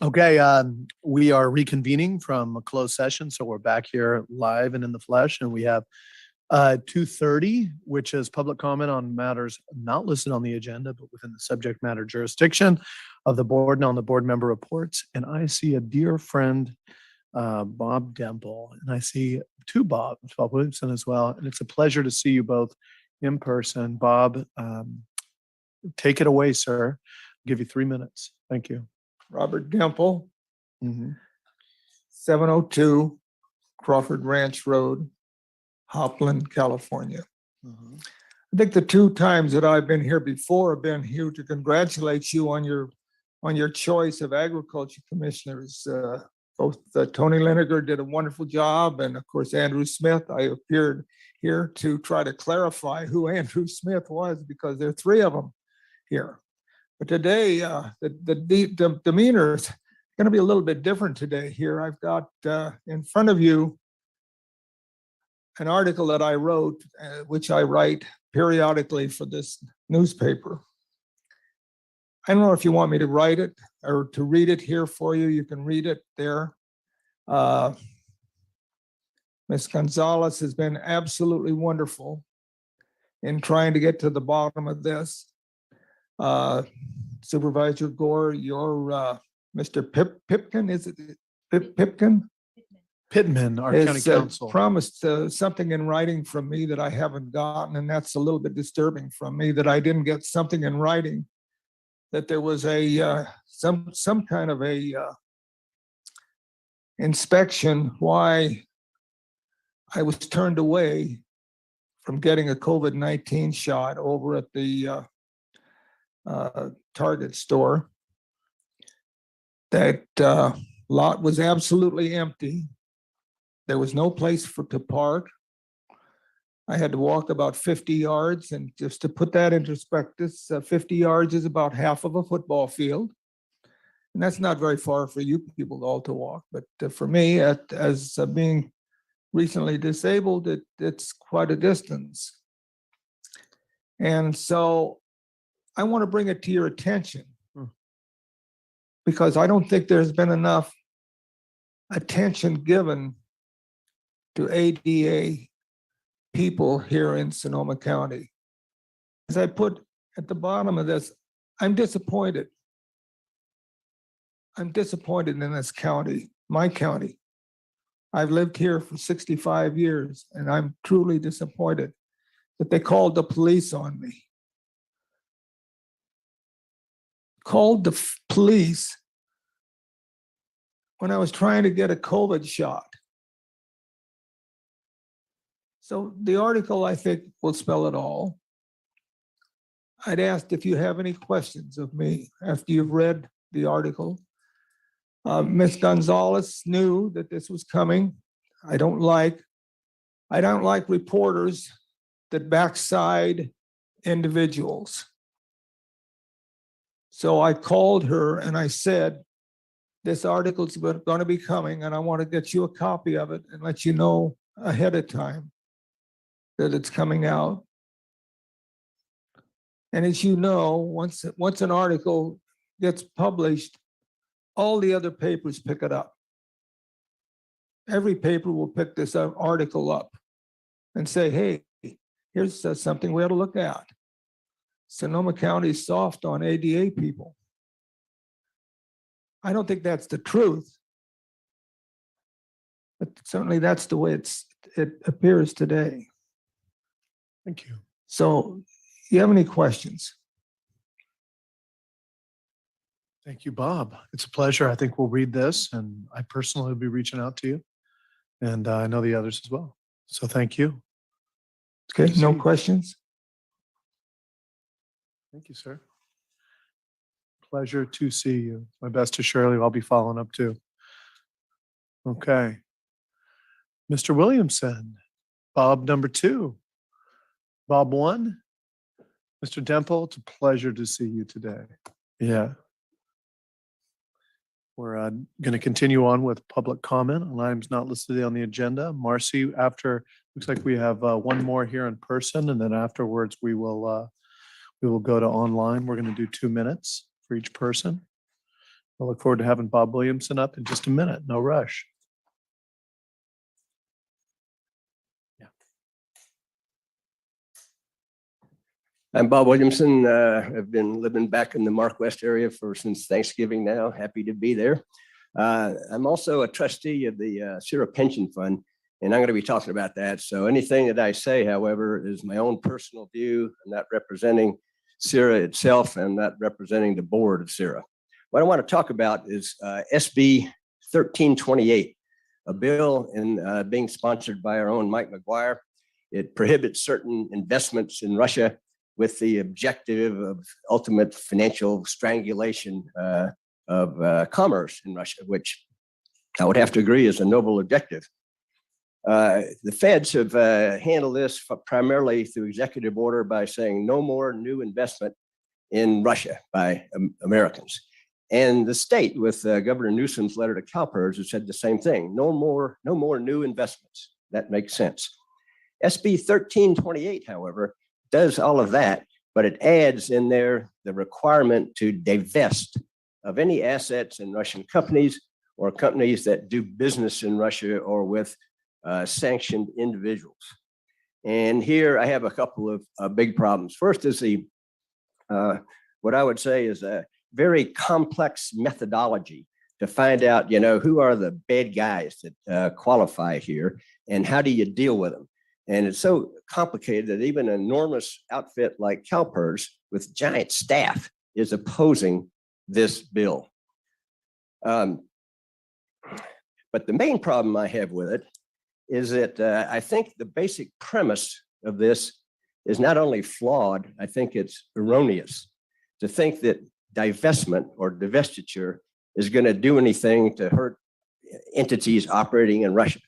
Okay, we are reconvening from a closed session, so we're back here live and in the flesh, and we have 2:30, which is public comment on matters not listed on the agenda, but within the subject matter jurisdiction of the board and on the board member reports. And I see a dear friend, Bob Demple, and I see two Bobs, Bob Williamson as well. And it's a pleasure to see you both in person. Bob, take it away, sir. I'll give you 3 minutes. Thank you. Robert Demple, Mhm. 702 Crawford Ranch Road, Hopland, California. I think the two times that I've been here before have been here to congratulate you on your choice of agriculture commissioners. Both Tony Liniger did a wonderful job, and of course Andrew Smith. I appeared here to try to clarify who Andrew Smith was because there are three of them here. But today, the demeanor is going to be a little bit different today here. I've got in front of you an article that I wrote, which I write periodically for this newspaper. I don't know if you want me to write it or to read it here for you. You can read it there. Ms. Gonzalez has been absolutely wonderful in trying to get to the bottom of this. Supervisor Gore, your Mr. Pipkin, is it Pipkin? Pittman, our county Has council. promised something in writing from me that I haven't gotten, and that's a little bit disturbing from me that I didn't get something in writing, that there was a some kind of a inspection why I was turned away from getting a COVID-19 shot over at the Target store. That lot was absolutely empty. There was no place to park. I had to walk about 50 yards, and just to put that into perspective, 50 yards is about half of a football field. And that's not very far for you people all to walk, but for me, as being recently disabled, it's quite a distance. And so I want to bring it to your attention because I don't think there's been enough attention given to ADA people here in Sonoma County. As I put at the bottom of this, I'm disappointed. I'm disappointed in this county, my county. I've lived here for 65 years, and I'm truly disappointed that they called the police on me. Called the police when I was trying to get a COVID shot. So the article, I think, will spell it all. I'd asked if you have any questions of me after you've read the article. Ms. Gonzalez knew that this was coming. I don't like reporters that backside individuals. So I called her and I said, this article is going to be coming and I want to get you a copy of it and let you know ahead of time that it's coming out. And as you know, once an article gets published, all the other papers pick it up. Every paper will pick this article up and say, hey, here's something we ought to look at. Sonoma County is soft on ADA people. I don't think that's the truth, but certainly that's the way it appears today. Thank you. So, you have any questions? Thank you, Bob. It's a pleasure. I think we'll read this, and I personally will be reaching out to you, and I know the others as well. So thank you. Okay, no questions? Thank you, sir. Pleasure to see you. My best to Shirley. I'll be following up too. Okay. Mr. Williamson, Bob number 2. Bob 1. Mr. Demple, it's a pleasure to see you today. Yeah. We're going to continue on with public comment on items not listed on the agenda. Marcy, after, looks like we have one more here in person, and then afterwards we will go to online. We're going to do 2 minutes for each person. I look forward to having Bob Williamson up in just a minute. No rush. I'm Bob Williamson. I've been living back in the Mark West area since Thanksgiving now. Happy to be there. I'm also a trustee of the CIRA Pension Fund, and I'm going to be talking about that. So anything that I say, however, is my own personal view. I'm not representing CIRA itself. I'm not representing the board of CIRA. What I want to talk about is SB 1328, a bill being sponsored by our own Mike McGuire. It prohibits certain investments in Russia with the objective of ultimate financial strangulation of commerce in Russia, which I would have to agree is a noble objective. The feds have handled this primarily through executive order by saying no more new investment in Russia by Americans. And the state, with Governor Newsom's letter to CalPERS, has said the same thing. No more new investments. That makes sense. SB 1328, however, does all of that, but it adds in there the requirement to divest of any assets in Russian companies or companies that do business in Russia or with sanctioned individuals. And here I have a couple of big problems. First is what I would say is a very complex methodology to find out, who are the bad guys that qualify here and how do you deal with them? And it's so complicated that even an enormous outfit like CalPERS with giant staff is opposing this bill. But the main problem I have with it is that I think the basic premise of this is not only flawed, I think it's erroneous to think that divestment or divestiture is going to do anything to hurt entities operating in Russia.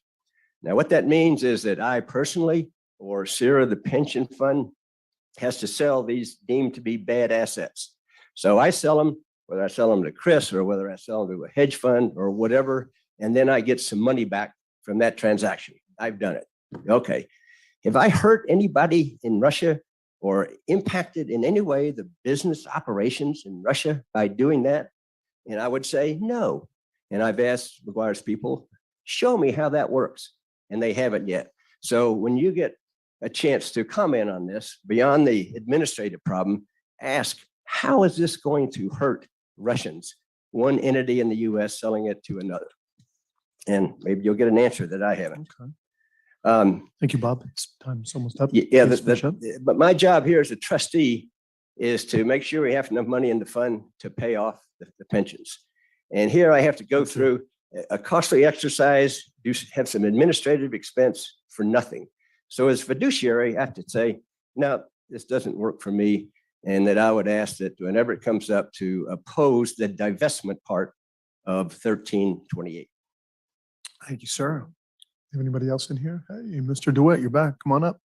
Now, what that means is that I personally, or CIRA, the pension fund, has to sell these deemed to be bad assets. So I sell them, whether I sell them to Chris or whether I sell them to a hedge fund or whatever, and then I get some money back from that transaction. I've done it. Okay. Have I hurt anybody in Russia or impacted in any way the business operations in Russia by doing that? And I would say no. And I've asked McGuire's people, show me how that works. And they haven't yet. So when you get a chance to comment on this, beyond the administrative problem, ask, how is this going to hurt Russians, one entity in the US selling it to another? And maybe you'll get an answer that I haven't. Okay. Thank you, Bob. Time's almost up. Yeah, Please finish up. but my job here as a trustee is to make sure we have enough money in the fund to pay off the pensions. And here I have to go through a costly exercise, have some administrative expense for nothing. So as fiduciary, I have to say, no, this doesn't work for me. And that I would ask that whenever it comes up to oppose the divestment part of 1328. Thank you, sir. Have anybody else in here? Hey, Mr. DeWitt, you're back. Come on up.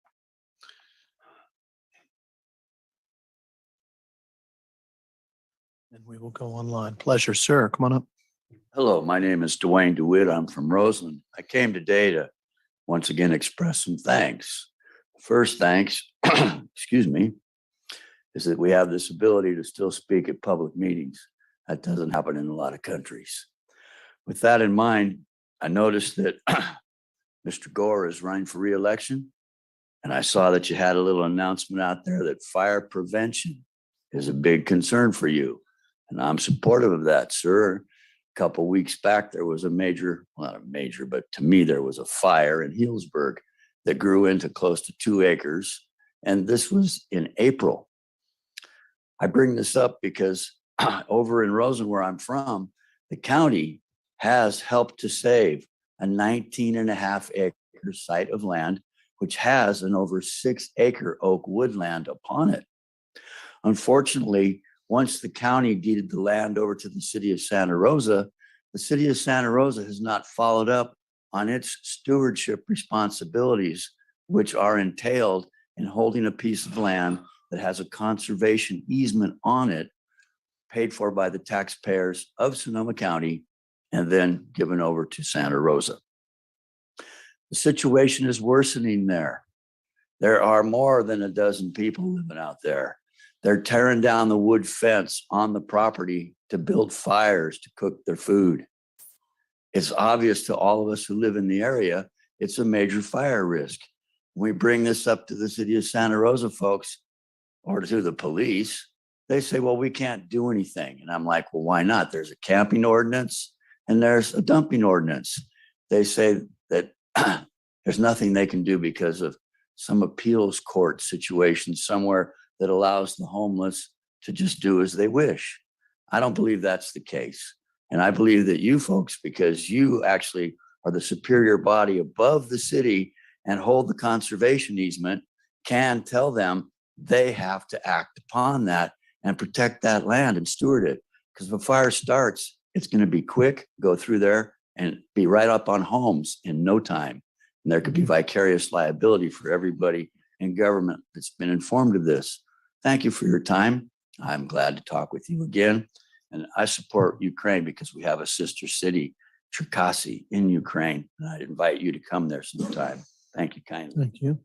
And we will go online. Pleasure, sir. Come on up. Hello, my name is Dwayne DeWitt. I'm from Roseland. I came today to once again express some thanks. First thanks, excuse me, is that we have this ability to still speak at public meetings. That doesn't happen in a lot of countries. With that in mind, I noticed that Mr. Gore is running for re-election, and I saw that you had a little announcement out there that fire prevention is a big concern for you, and I'm supportive of that, sir. A couple of weeks back, there was a major, well, not a major, but to me, there was a fire in Healdsburg that grew into close to 2 acres, and this was in April. I bring this up because over in Roseland, where I'm from, the county has helped to save a 19.5 acre site of land, which has an over 6 acre oak woodland upon it. Unfortunately, once the county deeded the land over to the city of Santa Rosa, the city of Santa Rosa has not followed up on its stewardship responsibilities, which are entailed in holding a piece of land that has a conservation easement on it, paid for by the taxpayers of Sonoma County, and then given over to Santa Rosa. The situation is worsening there. There are more than a dozen people living out there. They're tearing down the wood fence on the property to build fires to cook their food. It's obvious to all of us who live in the area, it's a major fire risk. When we bring this up to the city of Santa Rosa folks or to the police, they say, well, we can't do anything. And I'm like, well, why not? There's a camping ordinance and there's a dumping ordinance. They say that there's nothing they can do because of some appeals court situation somewhere that allows the homeless to just do as they wish. I don't believe that's the case. And I believe that you folks, because you actually are the superior body above the city and hold the conservation easement, can tell them they have to act upon that and protect that land and steward it. Because if a fire starts, it's going to be quick, go through there and be right up on homes in no time. And there could be vicarious liability for everybody in government that's been informed of this. Thank you for your time. I'm glad to talk with you again. And I support Ukraine because we have a sister city, Cherkasy, in Ukraine. And I'd invite you to come there sometime. Thank you kindly. Thank you.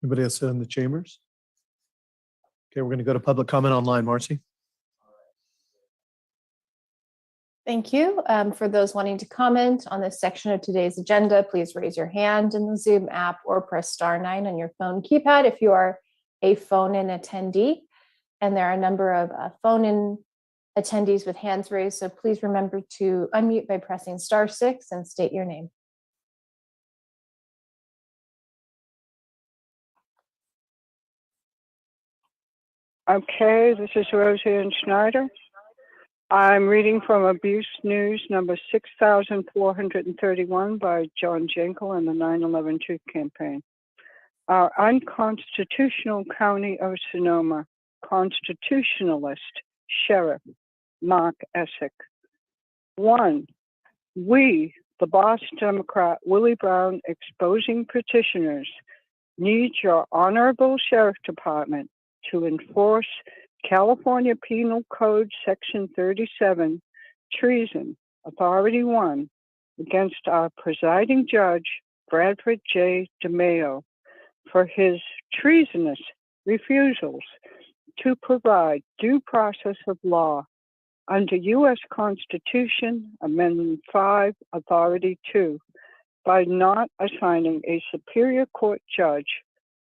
Anybody else in the chambers? Okay, we're going to go to public comment online. Marcy? Thank you. For those wanting to comment on this section of today's agenda, please raise your hand in the Zoom app or press *9 on your phone keypad if you are a phone-in attendee. And there are a number of phone-in attendees with hands raised, so please remember to unmute by pressing *6 and state your name. Okay, this is Roseanne Schneider. I'm reading from Abuse News number 6431 by John Jenkel and the 9/11 Truth Campaign. Our unconstitutional county of Sonoma constitutionalist sheriff, Mark Essick. 1, we, the boss Democrat Willie Brown exposing petitioners, need your honorable sheriff department to enforce California Penal Code Section 37, treason, Authority 1, against our presiding judge, Bradford J. DeMayo, for his treasonous refusals to provide due process of law under U.S. Constitution Amendment 5, Authority 2, by not assigning a Superior Court judge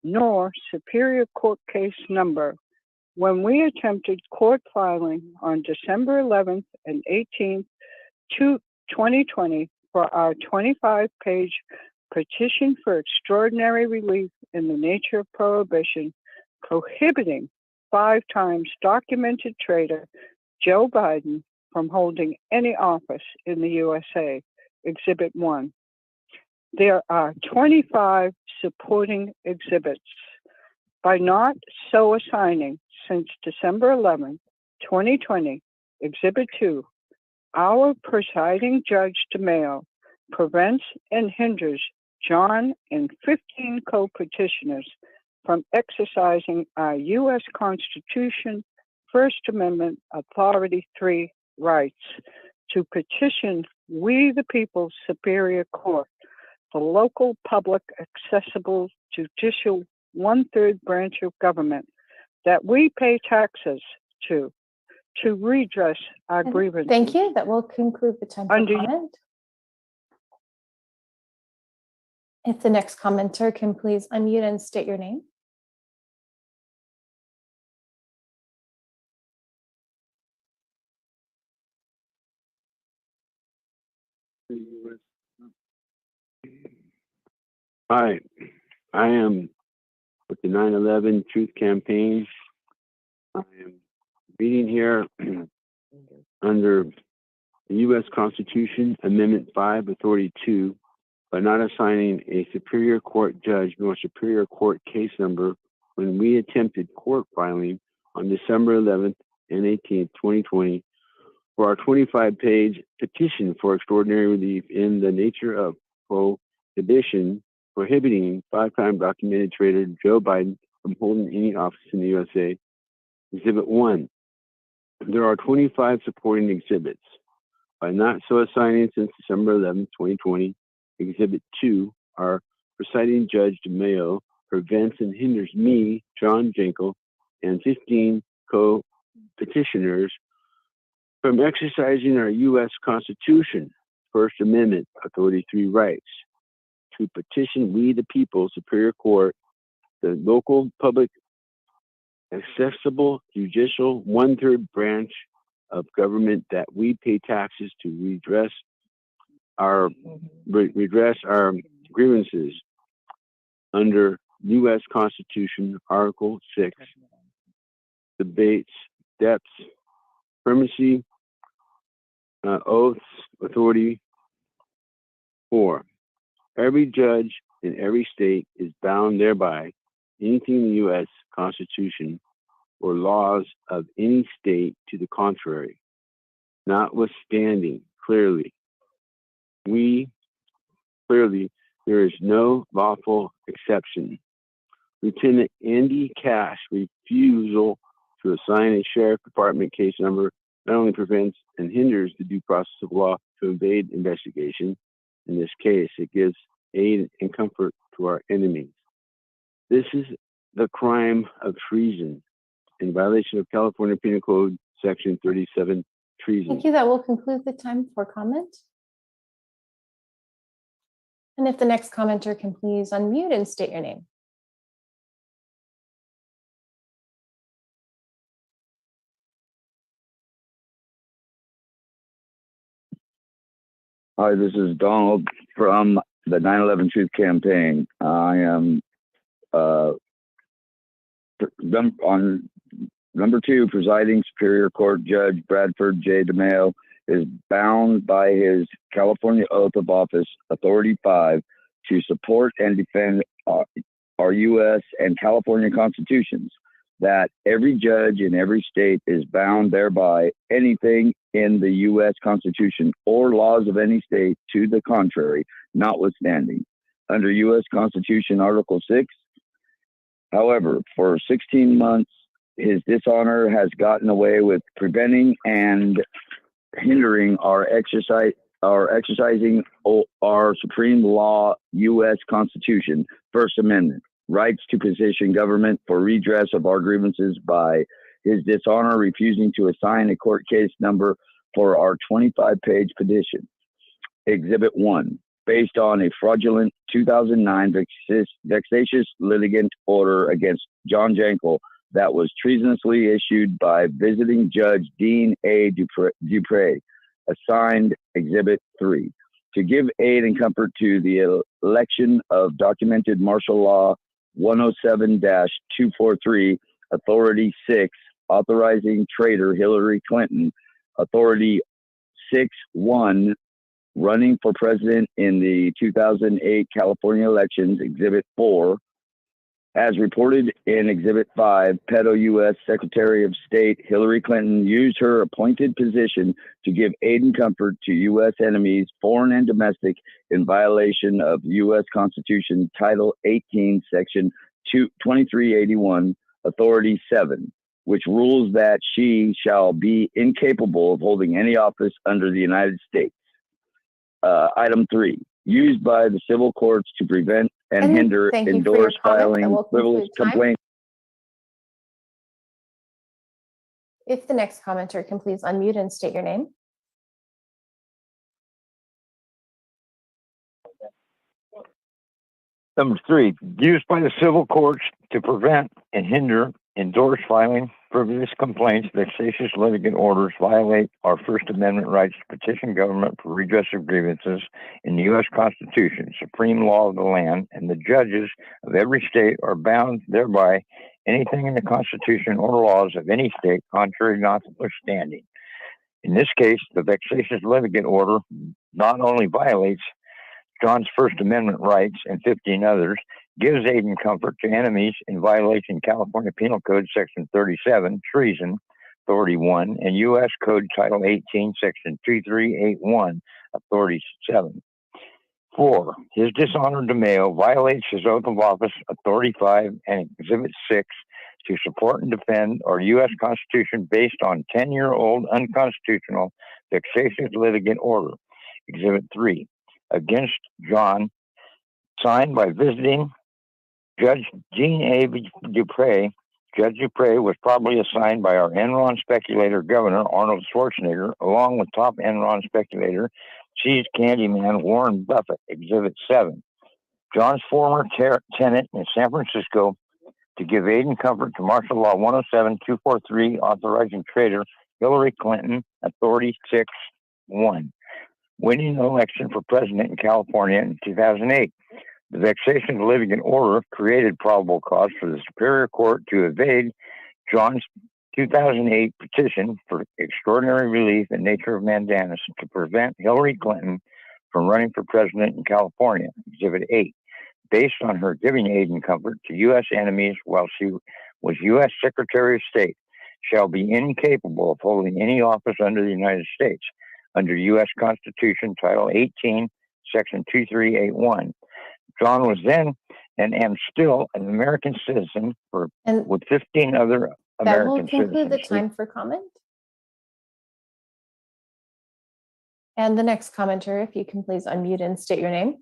nor Superior Court case number when we attempted court filing on December 11th and 18th, 2020 for our 25-page petition for extraordinary relief in the nature of prohibition, prohibiting 5 times documented traitor Joe Biden from holding any office in the USA, Exhibit 1. There are 25 supporting exhibits. By not so assigning since December 11, 2020, Exhibit 2, our presiding judge DeMayo prevents and hinders John and 15 co-petitioners from exercising our U.S. Constitution, First Amendment, Authority 3 rights to petition we the people's Superior Court, the local public accessible judicial 1/3 branch of government that we pay taxes to redress our grievances. Thank you. That will conclude the time for comment. If the next commenter can please unmute and state your name. Hi, I am with the 9/11 Truth Campaign. I am reading here under the U.S. Constitution, Amendment 5, Authority 2, by not assigning a Superior Court judge nor Superior Court case number when we attempted court filing on December 11th and 18th, 2020, for our 25-page petition for extraordinary relief in the nature of prohibiting 5-time documented traitor Joe Biden from holding any office in the USA. Exhibit 1. There are 25 supporting exhibits. By not so assigning since December 11, 2020, Exhibit 2, our presiding Judge DeMayo prevents and hinders me, John Jenkel, and 15 co-petitioners from exercising our U.S. Constitution, First Amendment, Authority 3 rights, to petition we the people, Superior Court, the local public accessible judicial 1/3 branch of government that we pay taxes to redress our grievances under U.S. Constitution, Article 6, debates, depths, primacy, oaths, authority. 4. Every judge in every state is bound thereby anything in the U.S. Constitution or laws of any state to the contrary, notwithstanding clearly, there is no lawful exception. Lieutenant Andy Cash refusal to assign a sheriff department case number not only prevents and hinders the due process of law to evade investigation. In this case, it gives aid and comfort to our enemies. This is the crime of treason in violation of California Penal Code Section 37, treason. Thank you. That will conclude the time for comment. And if the next commenter can please unmute and state your name. Hi, this is Donald from the 9/11 Truth Campaign. I am on number 2, presiding Superior Court Judge Bradford J. DeMayo is bound by his California Oath of Office, Authority 5, to support and defend our U.S. and California constitutions, that every judge in every state is bound thereby anything in the U.S. Constitution or laws of any state to the contrary, notwithstanding. Under U.S. Constitution, Article 6, however, for 16 months, his dishonor has gotten away with preventing and hindering our exercising our supreme law, U.S. Constitution, First Amendment, rights to petition government for redress of our grievances by his dishonor refusing to assign a court case number for our 25-page petition. Exhibit 1, based on a fraudulent 2009 vexatious litigant order against John Jenkel that was treasonously issued by visiting Judge Dean A. Dupre, assigned Exhibit 3, to give aid and comfort to the election of documented martial law 107-243, Authority 6, authorizing traitor Hillary Clinton, Authority 6-1, running for president in the 2008 California elections, Exhibit 4, as reported in Exhibit 5, pedo U.S. Secretary of State Hillary Clinton used her appointed position to give aid and comfort to U.S. enemies, foreign and domestic, in violation of U.S. Constitution, Title 18, Section 2381, Authority 7, which rules that she shall be incapable of holding any office under the United States. Item 3, used by the civil courts to prevent and hinder, endorse, filing, frivolous complaints. If the next commenter can please unmute and state your name. Number 3, used by the civil courts to prevent and hinder, endorse, filing, frivolous complaints, vexatious litigant orders, violate our First Amendment rights to petition government for redress of grievances in the U.S. Constitution, supreme law of the land, and the judges of every state are bound thereby anything in the Constitution or laws of any state contrary notwithstanding. In this case, the vexatious litigant order not only violates John's First Amendment rights and 15 others, gives aid and comfort to enemies in violation of California Penal Code Section 37, treason, Authority 1, and U.S. Code Title 18, Section 2381, Authority 7. 4. His dishonor DeMayo violates his oath of office, Authority 5, and Exhibit 6 to support and defend our U.S. Constitution based on 10-year-old unconstitutional vexatious litigant order, Exhibit 3, against John, signed by visiting Judge Jean A. Dupre. Judge Dupre was probably assigned by our Enron speculator governor, Arnold Schwarzenegger, along with top Enron speculator, cheese candy man Warren Buffett, Exhibit 7. John's former tenant in San Francisco to give aid and comfort to Martial Law 107-243, authorizing traitor Hillary Clinton, Authority 6-1, winning the election for president in California in 2008. The vexation of litigant order created probable cause for the Superior Court to evade John's 2008 petition for extraordinary relief in nature of mandamus to prevent Hillary Clinton from running for president in California, Exhibit 8, based on her giving aid and comfort to U.S. enemies while she was U.S. Secretary of State, shall be incapable of holding any office under the United States, under U.S. Constitution, Title 18, Section 2381. John was then and am still an American citizen with 15 other That will American conclude the citizens. time for comment. And the next commenter, if you can please unmute and state your name.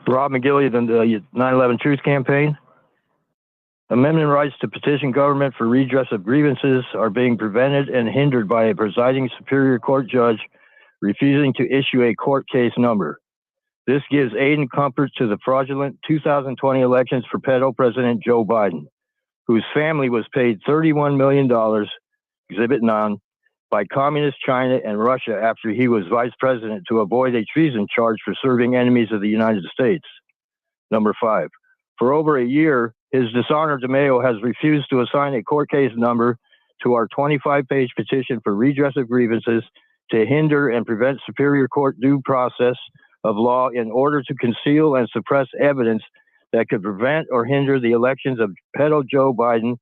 Rob McGilly, the 9/11 Truth Campaign. Amendment rights to petition government for redress of grievances are being prevented and hindered by a presiding Superior Court judge refusing to issue a court case number. This gives aid and comfort to the fraudulent 2020 elections for pedo President Joe Biden, whose family was paid $31 million, Exhibit 9, by Communist China and Russia after he was vice president to avoid a treason charge for serving enemies of the United States. Number 5, for over a year, his dishonor DeMayo has refused to assign a court case number to our 25-page petition for redress of grievances to hinder and prevent Superior Court due process of law in order to conceal and suppress evidence that could prevent or hinder the elections of pedo Joe Biden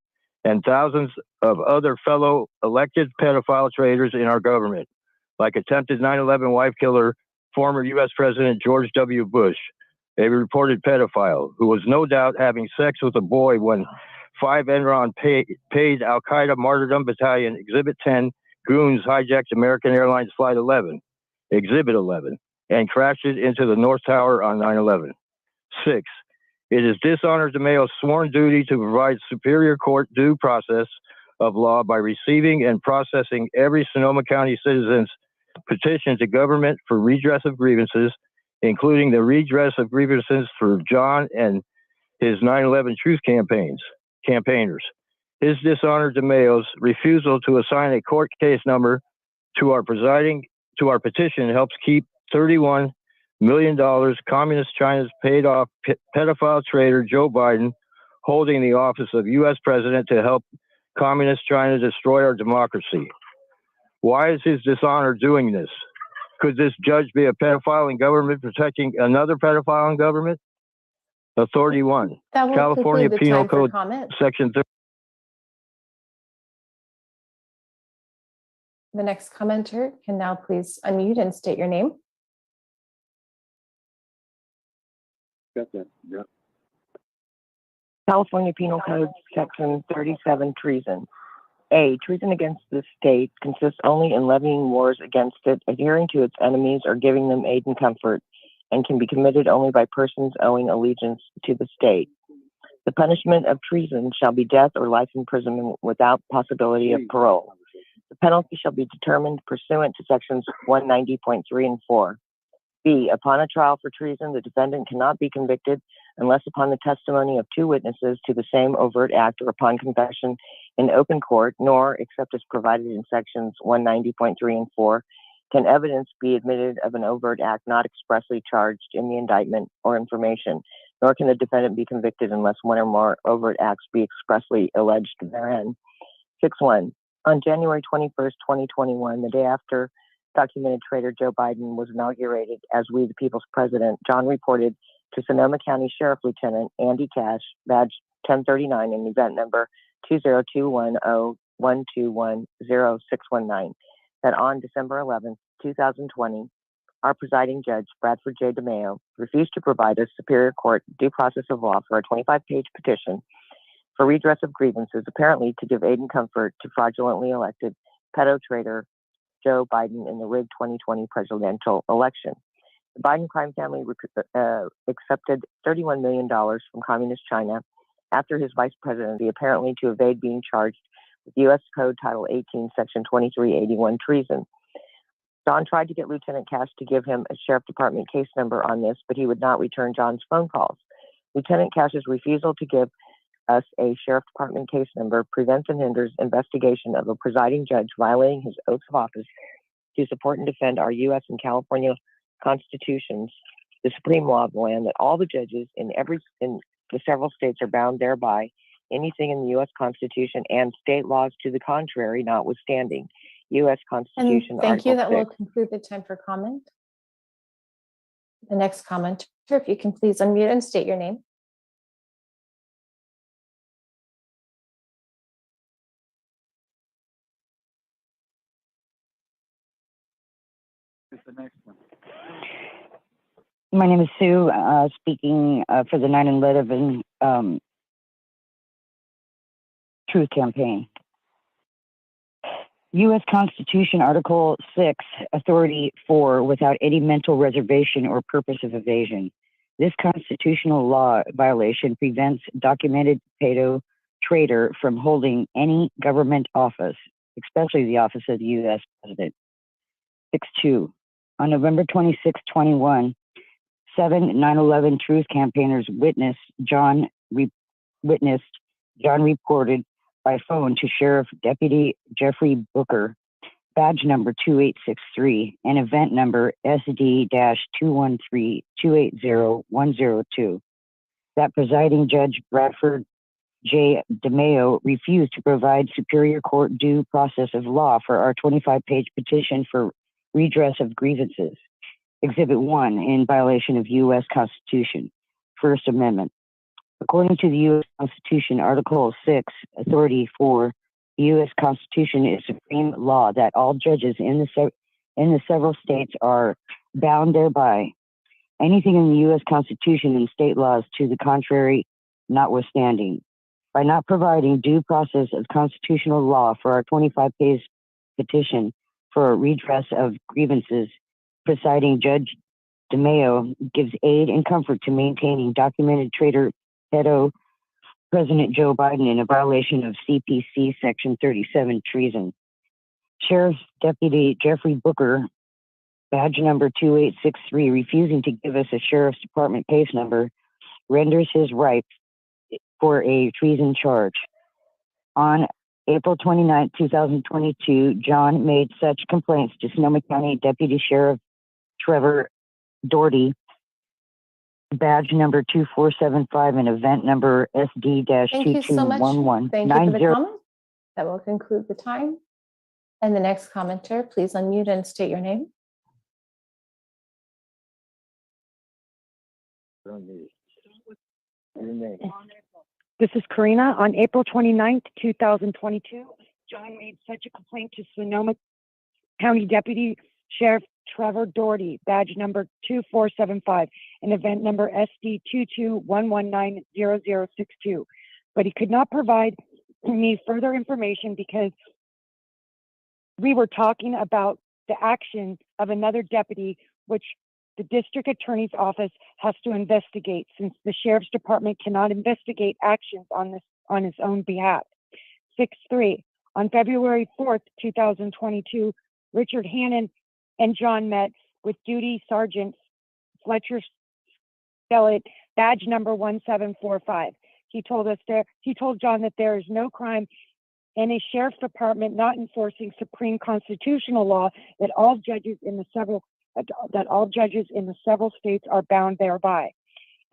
and thousands of other fellow elected pedophile traitors in our government, like attempted 9/11 wife killer, former U.S. President George W. Bush, a reported pedophile who was no doubt having sex with a boy when 5 Enron paid Al-Qaeda Martyrdom Battalion Exhibit 10 goons hijacked American Airlines Flight 11, Exhibit 11, and crashed it into the North Tower on 9/11. 6, it is dishonor DeMayo's sworn duty to provide Superior Court due process of law by receiving and processing every Sonoma County citizen's petition to government for redress of grievances, including the redress of grievances for John and his 9/11 Truth campaigners. His dishonor DeMayo's refusal to assign a court case number to our petition helps keep $31 million Communist China's paid off pedophile traitor Joe Biden holding the office of U.S. President to help Communist China destroy our democracy. Why is his dishonor doing this? Could this judge be a pedophile in government protecting another pedophile in government? Authority 1, That will California conclude the Penal time for Code, comment. Section 30. The next commenter can now please unmute and state your name. Got that, yeah. California Penal Code, Section 37, treason. A, treason against the state consists only in levying wars against it, adhering to its enemies, or giving them aid and comfort, and can be committed only by persons owing allegiance to the state. The punishment of treason shall be death or life imprisonment without possibility of parole. The penalty shall be determined pursuant to Sections 190.3 and 4. B, upon a trial for treason, the defendant cannot be convicted unless upon the testimony of 2 witnesses to the same overt act or upon confession in open court, nor, except as provided in Sections 190.3 and 4, can evidence be admitted of an overt act not expressly charged in the indictment or information, nor can the defendant be convicted unless one or more overt acts be expressly alleged therein. 6.1. On January 21st, 2021, the day after documented traitor Joe Biden was inaugurated as We the People's President, John reported to Sonoma County Sheriff Lieutenant Andy Cash, badge 1039 and event number 2021012100619, that on December 11th, 2020, our presiding judge, Bradford J. DeMayo, refused to provide us Superior Court due process of law for a 25-page petition for redress of grievances, apparently to give aid and comfort to fraudulently elected pedo traitor Joe Biden in the rigged 2020 presidential election. The Biden crime family accepted $31 million from Communist China after his vice presidency, apparently to evade being charged with U.S. Code Title 18, Section 2381 treason. John tried to get Lieutenant Cash to give him a Sheriff Department case number on this, but he would not return John's phone calls. Lieutenant Cash's refusal to give us a Sheriff Department case number prevents and hinders investigation of a presiding judge violating his oath of office to support and defend our U.S. and California constitutions, the supreme law of the land, that all the judges in the several states are bound thereby, anything in the U.S. Constitution and state laws to the contrary notwithstanding. U.S. Constitution. And thank you. That Article will conclude the time for comment. The next commenter, if you can please unmute and state your name. My name is Sue, speaking for the 9/11 Truth Campaign. U.S. Constitution, Article 6, Authority 4, without any mental reservation or purpose of evasion. This constitutional law violation prevents documented pedo traitor from holding any government office, especially the office of the U.S. President. 6.2. On November 26, 21, 7 9/11 Truth campaigners witnessed John reported by phone to Sheriff Deputy Jeffrey Booker, badge number 2863, and event number SD-213-280-102, that presiding Judge Bradford J. DeMayo refused to provide Superior Court due process of law for our 25-page petition for redress of grievances. Exhibit 1, in violation of U.S. Constitution, First Amendment. According to the U.S. Constitution, Article 6, Authority 4, the U.S. Constitution is supreme law that all judges in the several states are bound thereby. Anything in the U.S. Constitution and state laws to the contrary notwithstanding. By not providing due process of constitutional law for our 25-page petition for redress of grievances, presiding Judge DeMayo gives aid and comfort to maintaining documented traitor pedo President Joe Biden in a violation of CPC Section 37 treason. Sheriff Deputy Jeffrey Booker, badge number 2863, refusing to give us a Sheriff's Department case number, renders his right for a treason charge. On April 29, 2022, John made such complaints to Sonoma County Deputy Sheriff Trevor Doherty, badge number 2475 and event number SD-2211. Thank you so much. Thank you for the comment. That will conclude the time. And the next commenter, please unmute and state your name. This is Karina. On April 29th, 2022, John made such a complaint to Sonoma County Deputy Sheriff Trevor Doherty, badge number 2475, and event number SD-2211900062. But he could not provide me further information because we were talking about the actions of another deputy, which the district attorney's office has to investigate, since the sheriff's department cannot investigate actions on his own behalf. 6.3. On February 4th, 2022, Richard Hannon and John met with Duty Sergeant Fletcher Skellett, badge number 1745. He told John that there is no crime in a sheriff's department not enforcing supreme constitutional law, that all judges in the several states are bound thereby.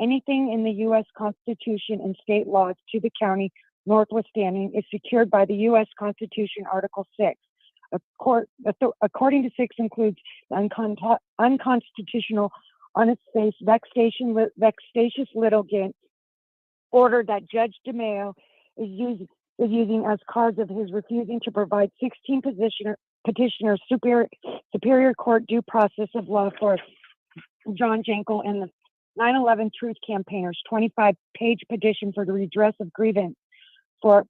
Anything in the U.S. Constitution and state laws to the county notwithstanding, is secured by the U.S. Constitution, Article 6. According to 6 includes the unconstitutional, on its face, vexatious litigant order that Judge DeMaio is using as cards of his refusing to provide 16 petitioners superior court due process of law for John Jankel and the 9/11 Truth Campaigners 25-page petition for the redress of grievance for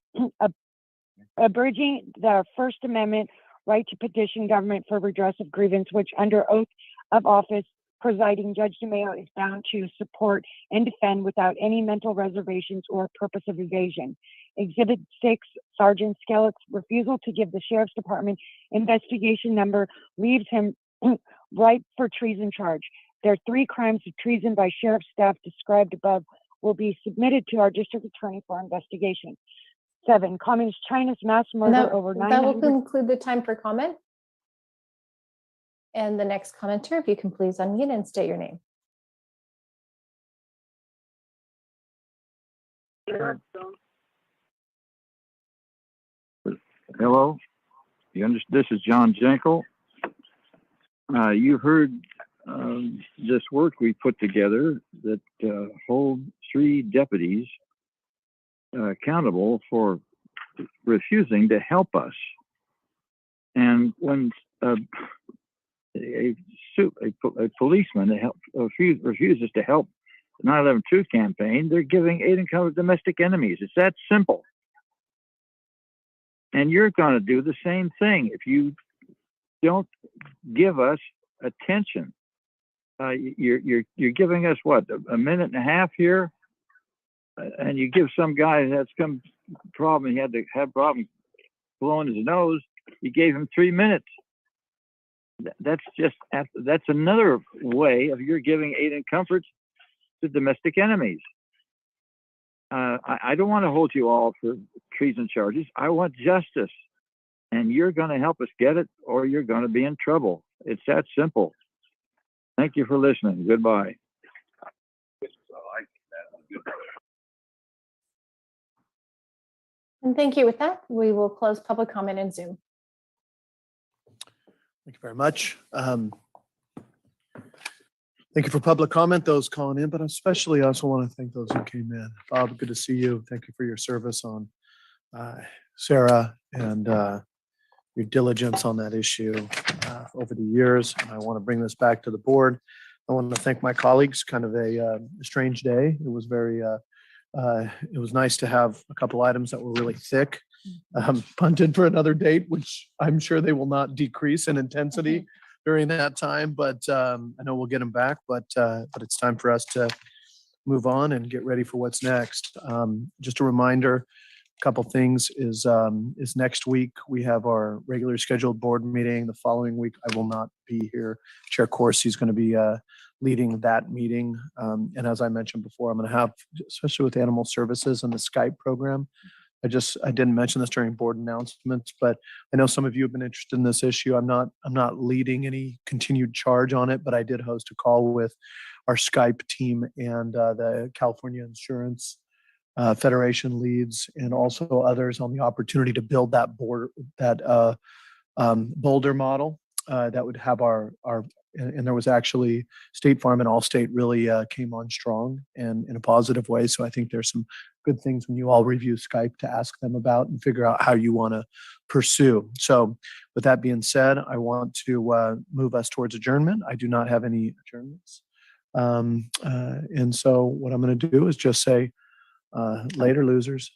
abridging the First Amendment right to petition government for redress of grievance, which under oath of office, presiding Judge DeMaio is bound to support and defend without any mental reservations or purpose of evasion. Exhibit 6, Sergeant Skellett's refusal to give the Sheriff's Department investigation number leaves him ripe for treason charge. There are 3 crimes of treason by Sheriff's staff described above will be submitted to our District Attorney for investigation. 7, Communist China's mass murder over 900. That will conclude the time for comment. And the next commenter, if you can please unmute and state your name. Hello, this is John Jankel. You heard this work we put together that hold 3 deputies accountable for refusing to help us. And when a policeman refuses to help the 9/11 Truth Campaign, they're giving aid and comfort to domestic enemies. It's that simple. And you're going to do the same thing if you don't give us attention. You're giving us what, a minute and a half here, and you give some guy that's some problem, he had to have problem blowing his nose. You gave him 3 minutes. That's another way of you're giving aid and comfort to domestic enemies. I don't want to hold you all for treason charges. I want justice, and you're going to help us get it, or you're going to be in trouble. It's that simple. Thank you for listening. Goodbye. And thank you. With that, we will close public comment in Zoom. Thank you very much. Thank you for public comment, those calling in, but especially I also want to thank those who came in. Bob, good to see you. Thank you for your service on Sarah and your diligence on that issue over the years. And I want to bring this back to the board. I want to thank my colleagues. Kind of a strange day. It was very, it was nice to have a couple items that were really thick, punted for another date, which I'm sure they will not decrease in intensity during that time, but I know we'll get them back, but it's time for us to move on and get ready for what's next. Just a reminder, a couple things is next week we have our regularly scheduled board meeting. The following week I will not be here. Chair Corsi is going to be leading that meeting. And as I mentioned before, I'm going to have, especially with animal services and the Skype program, I didn't mention this during board announcements, but I know some of you have been interested in this issue. I'm not leading any continued charge on it, but I did host a call with our Skype team and the California Insurance Federation leads and also others on the opportunity to build that boulder model that would have and there was actually State Farm and Allstate really came on strong and in a positive way. So I think there's some good things when you all review Skype to ask them about and figure out how you want to pursue. So with that being said, I want to move us towards adjournment. I do not have any adjournments. And so what I'm going to do is just say, later, losers.